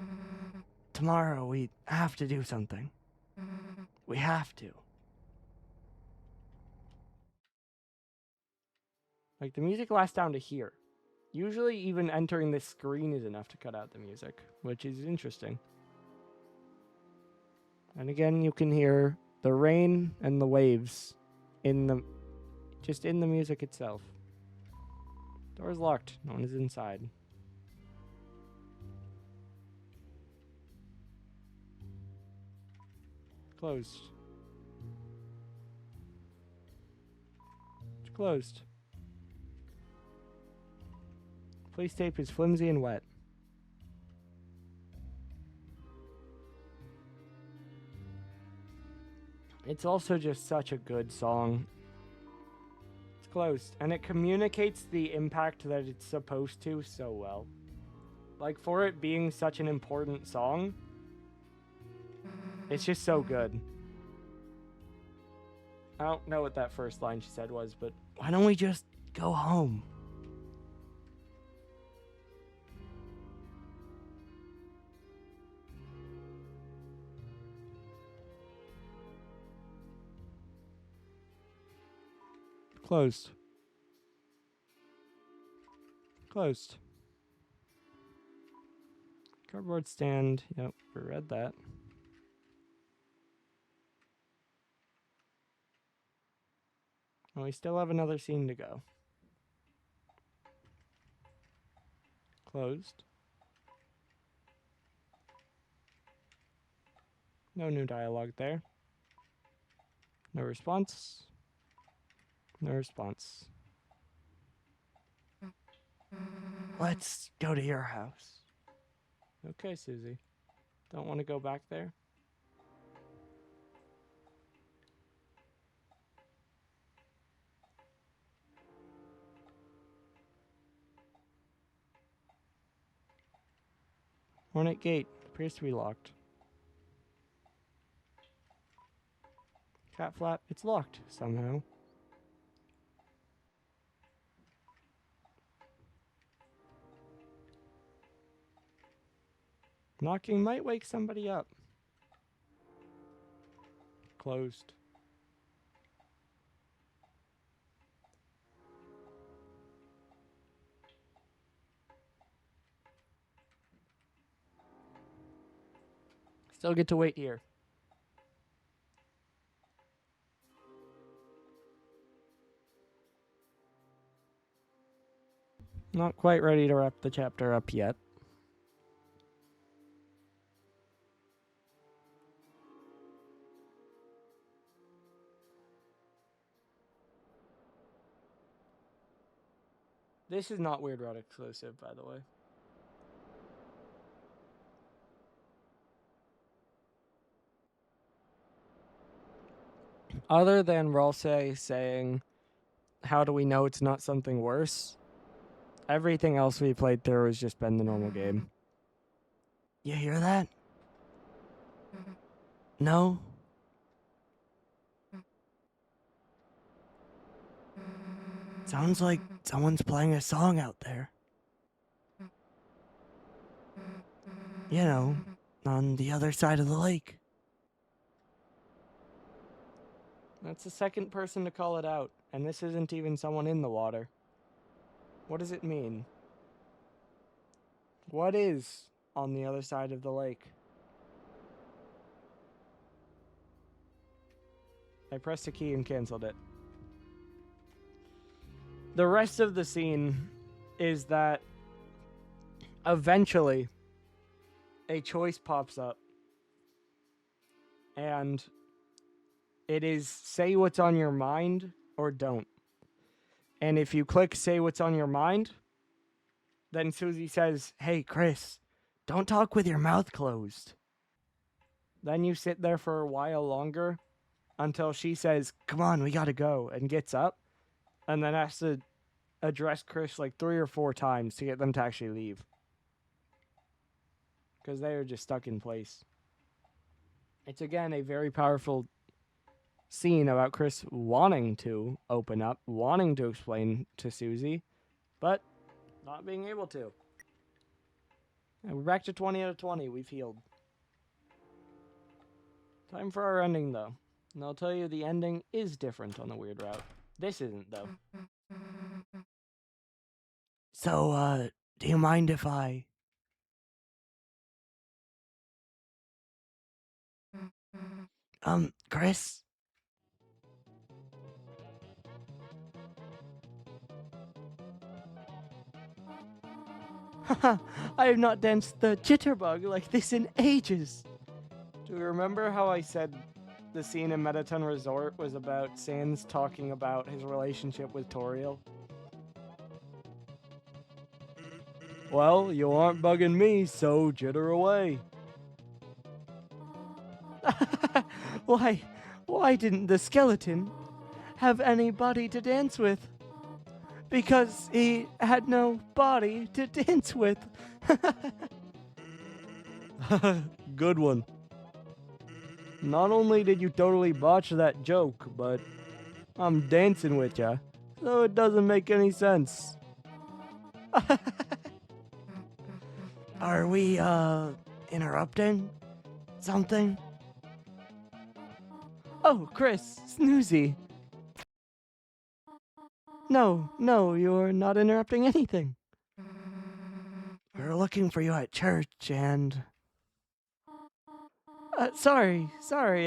we have to do something. We have to. Like, the music lasts down to here. Usually even entering this screen is enough to cut out the music, which is interesting. And again, you can hear the rain and the waves in the just in the music itself. Door's locked. No one is inside. Closed. It's closed. Police tape is flimsy and wet. It's also just such a good song. It's closed, and it communicates the impact that it's supposed to so well. Like, for it being such an important song, it's just so good. I don't know what that first line she said was, but Why don't we just go home? closed. Closed. Cardboard stand. Yep, we read that. And we still have another scene to go. Closed. No new dialogue there. No response. No response. Let's go to your house. Okay, Susie. Don't want to go back there? Hornet gate appears to be locked. Cat flap, it's locked somehow. Knocking might wake somebody up. Closed. Still get to wait here. Not quite ready to wrap the chapter up yet. This is not Weird Route exclusive, by the way. Other than Ralsei saying, how do we know it's not something worse? Everything else we played through has just been the normal game. You hear that? No? Sounds like someone's playing a song out there. You know, on the other side of the lake. That's the second person to call it out, and this isn't even someone in the water. What does it mean? What is on the other side of the lake? I pressed a key and canceled it. The rest of the scene is that eventually a choice pops up, and it is say what's on your mind or don't. And if you click say what's on your mind, then Susie says, "Hey, Kris, Don't talk with your mouth closed. Then you sit there for a while longer until she says, "Come on, we gotta go," and gets up, and then has to address Kris like 3 or 4 times to get them to actually leave. Because they are just stuck in place. It's again a very powerful scene about Kris wanting to open up, wanting to explain to Susie, but not being able to. And we're back to 20 out of 20. We've healed. Time for our ending, though. And I'll tell you, the ending is different on the Weird Route. This isn't, though. So, do you mind if I... Kris? I have not danced the Jitterbug like this in ages. Do you remember how I said the scene in Metaton Resort was about Sans talking about his relationship with Toriel? Well, you aren't bugging me, so jitter away. Why didn't the skeleton have any body to dance with? Because he had no body to dance with. Good one. Not only did you totally botch that joke, but I'm dancing with ya, so it doesn't make any sense. Are we, interrupting something? Oh, Kris, Snoozy. No, you're not interrupting anything. We were looking for you at church and... Sorry,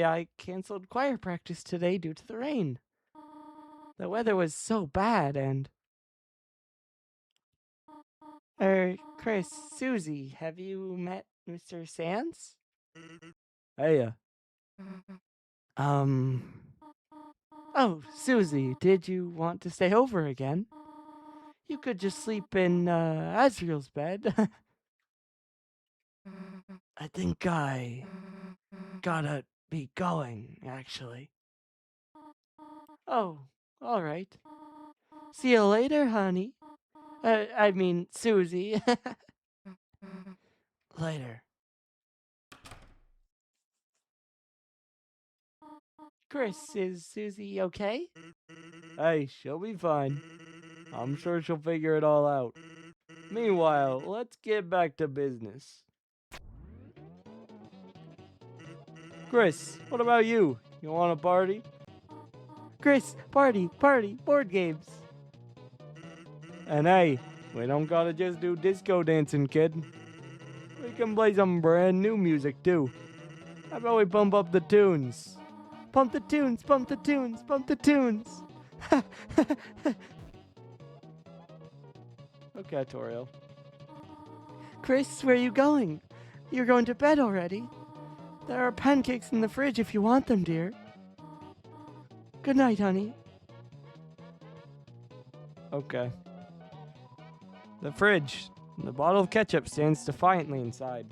I canceled choir practice today due to the rain. The weather was so bad and... Kris, Susie, have you met Mr. Sans? Hey, Oh, Susie, did you want to stay over again? You could just sleep in, Azriel's bed. I think I gotta be going, actually. Oh, alright. See you later, honey. I mean, Susie. Later. Kris, is Susie okay? hey, she'll be fine. I'm sure she'll figure it all out. Meanwhile, let's get back to business. Kris, what about you? You want a party? Kris, party, board games. And hey, we don't gotta just do disco dancing, kid. We can play some brand new music too. How about we pump up the tunes? Pump the tunes, pump the tunes, pump the tunes. Okay, Toriel. Kris, where are you going? You're going to bed already. There are pancakes in the fridge if you want them, dear. Good night, honey. Okay. The fridge. The bottle of ketchup stands defiantly inside.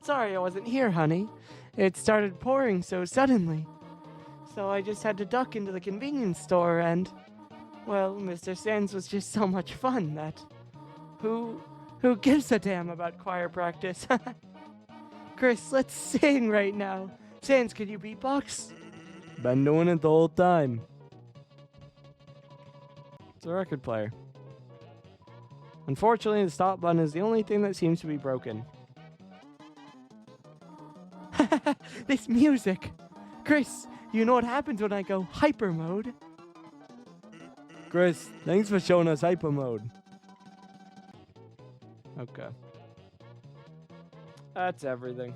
Sorry I wasn't here, honey. It started pouring so suddenly. So I just had to duck into the convenience store and... Well, Mr. Sans was just so much fun that... Who gives a damn about choir practice? Kris, let's sing right now. Sans, could you beatbox? Been doing it the whole time. It's a record player. Unfortunately, the stop button is the only thing that seems to be broken. This music! Kris, you know what happens when I go hyper mode? Kris, thanks for showing us hyper mode. Okay. That's everything.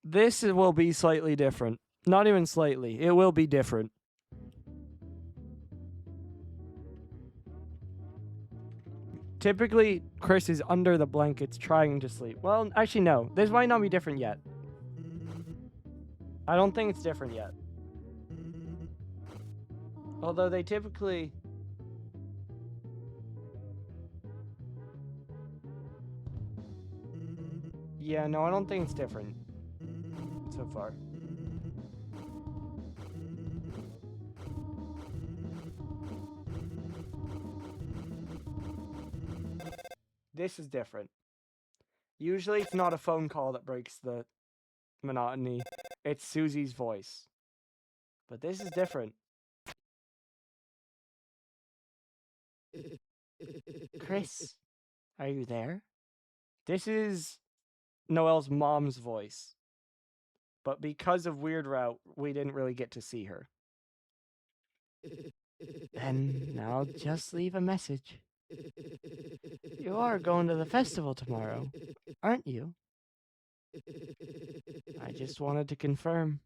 This will be slightly different. Not even slightly. It will be different. Typically, Kris is under the blankets trying to sleep. Well, actually, no. This might not be different yet. I don't think it's different yet. Although they typically... Yeah, no, I don't think it's different so far. This is different. Usually it's not a phone call that breaks the monotony. It's Susie's voice. But this is different. Kris, are you there? This is Noelle's mom's voice. But because of Weird Route, we didn't really get to see her. Then I'll just leave a message. You are going to the festival tomorrow, aren't you? I just wanted to confirm.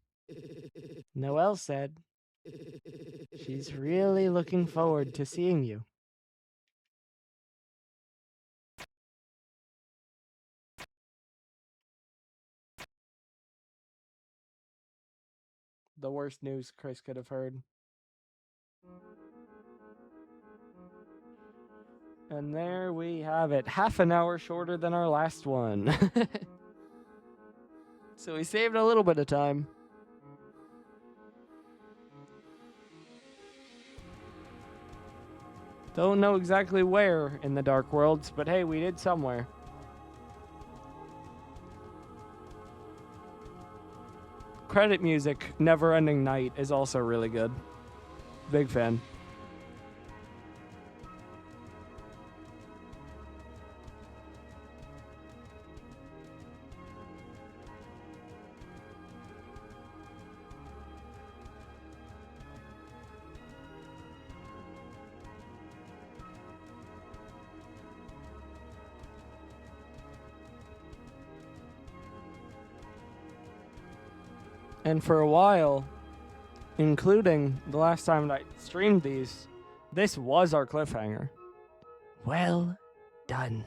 Noelle said She's really looking forward to seeing you. The worst news Kris could have heard. And there we have it. Half an hour shorter than our last one. So we saved a little bit of time. Don't know exactly where in the Dark Worlds, but hey, we did somewhere. Credit music, Never Ending Night, is also really good. Big fan. And for a while, including the last time that I streamed these, this was our cliffhanger. Well done.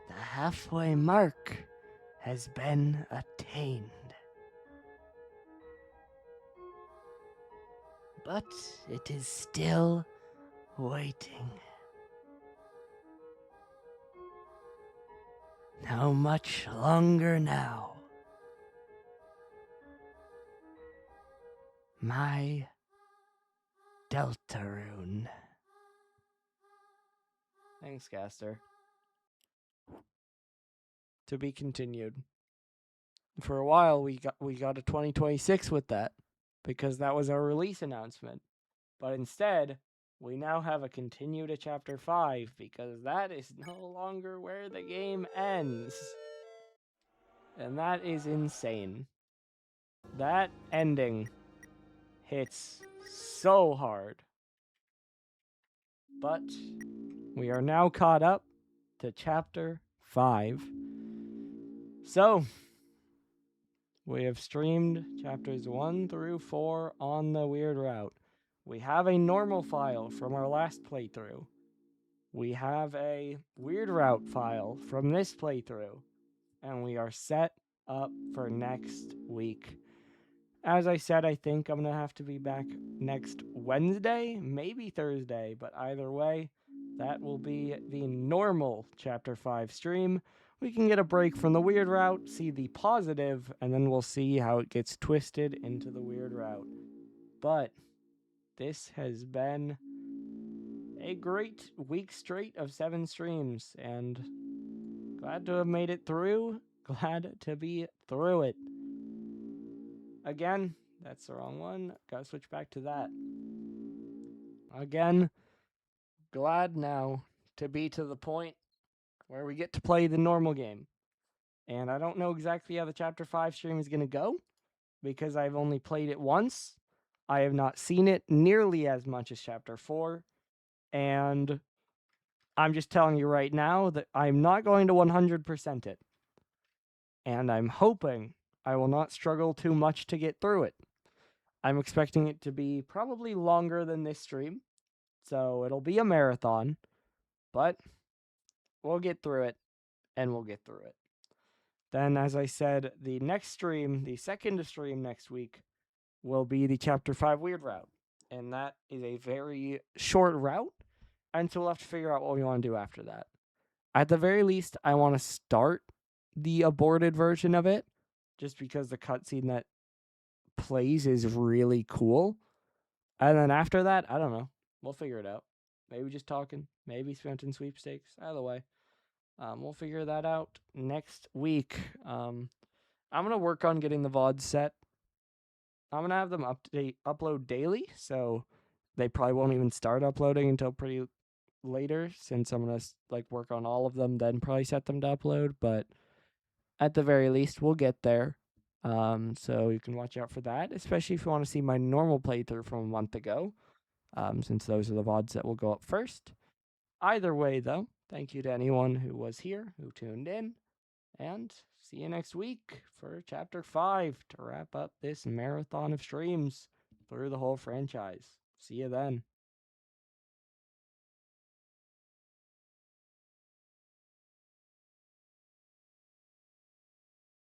The halfway mark has been attained. But it is still waiting. How much longer now? My Deltarune. Thanks, Gaster. To be continued. For a while, we got a 2026 with that, because that was our release announcement. But instead, we now have a continue to Chapter 5, because that is no longer where the game ends. And that is insane. That ending hits so hard. But we are now caught up to Chapter 5. So, we have streamed chapters 1 through 4 on the Weird Route. We have a normal file from our last playthrough. We have a Weird Route file from this playthrough. And we are set up for next week. As I said, I think I'm going to have to be back next Wednesday, maybe Thursday, but either way, that will be the normal Chapter 5 stream. We can get a break from the Weird Route, see the positive, and then we'll see how it gets twisted into the Weird Route. But this has been a great week straight of 7 streams, and glad to have made it through. Glad to be through it. Again, that's the wrong one. Gotta switch back to that. Again, glad now to be to the point where we get to play the normal game. And I don't know exactly how the Chapter 5 stream is going to go, because I've only played it once. I have not seen it nearly as much as Chapter 4. And I'm just telling you right now that I'm not going to 100% it. And I'm hoping I will not struggle too much to get through it. I'm expecting it to be probably longer than this stream, so it'll be a marathon, but we'll get through it, and we'll get through it. Then, as I said, the next stream, the second stream next week, will be the Chapter 5 Weird Route, and that is a very short route, and so we'll have to figure out what we want to do after that. At the very least, I want to start the aborted version of it, just because the cutscene that plays is really cool. And then after that, I don't know. We'll figure it out. Maybe just talking. Maybe sprinting sweepstakes. Either way. We'll figure that out next week. I'm going to work on getting the VODs set. I'm going to have them upload daily, so they probably won't even start uploading until pretty later, since I'm going to work on all of them, then probably set them to upload. But at the very least, we'll get there. So you can watch out for that, especially if you want to see my normal playthrough from a month ago, since those are the VODs that will go up first. Either way, though, thank you to anyone who was here, who tuned in, and see you next week for Chapter 5 to wrap up this marathon of streams through the whole franchise. See you then.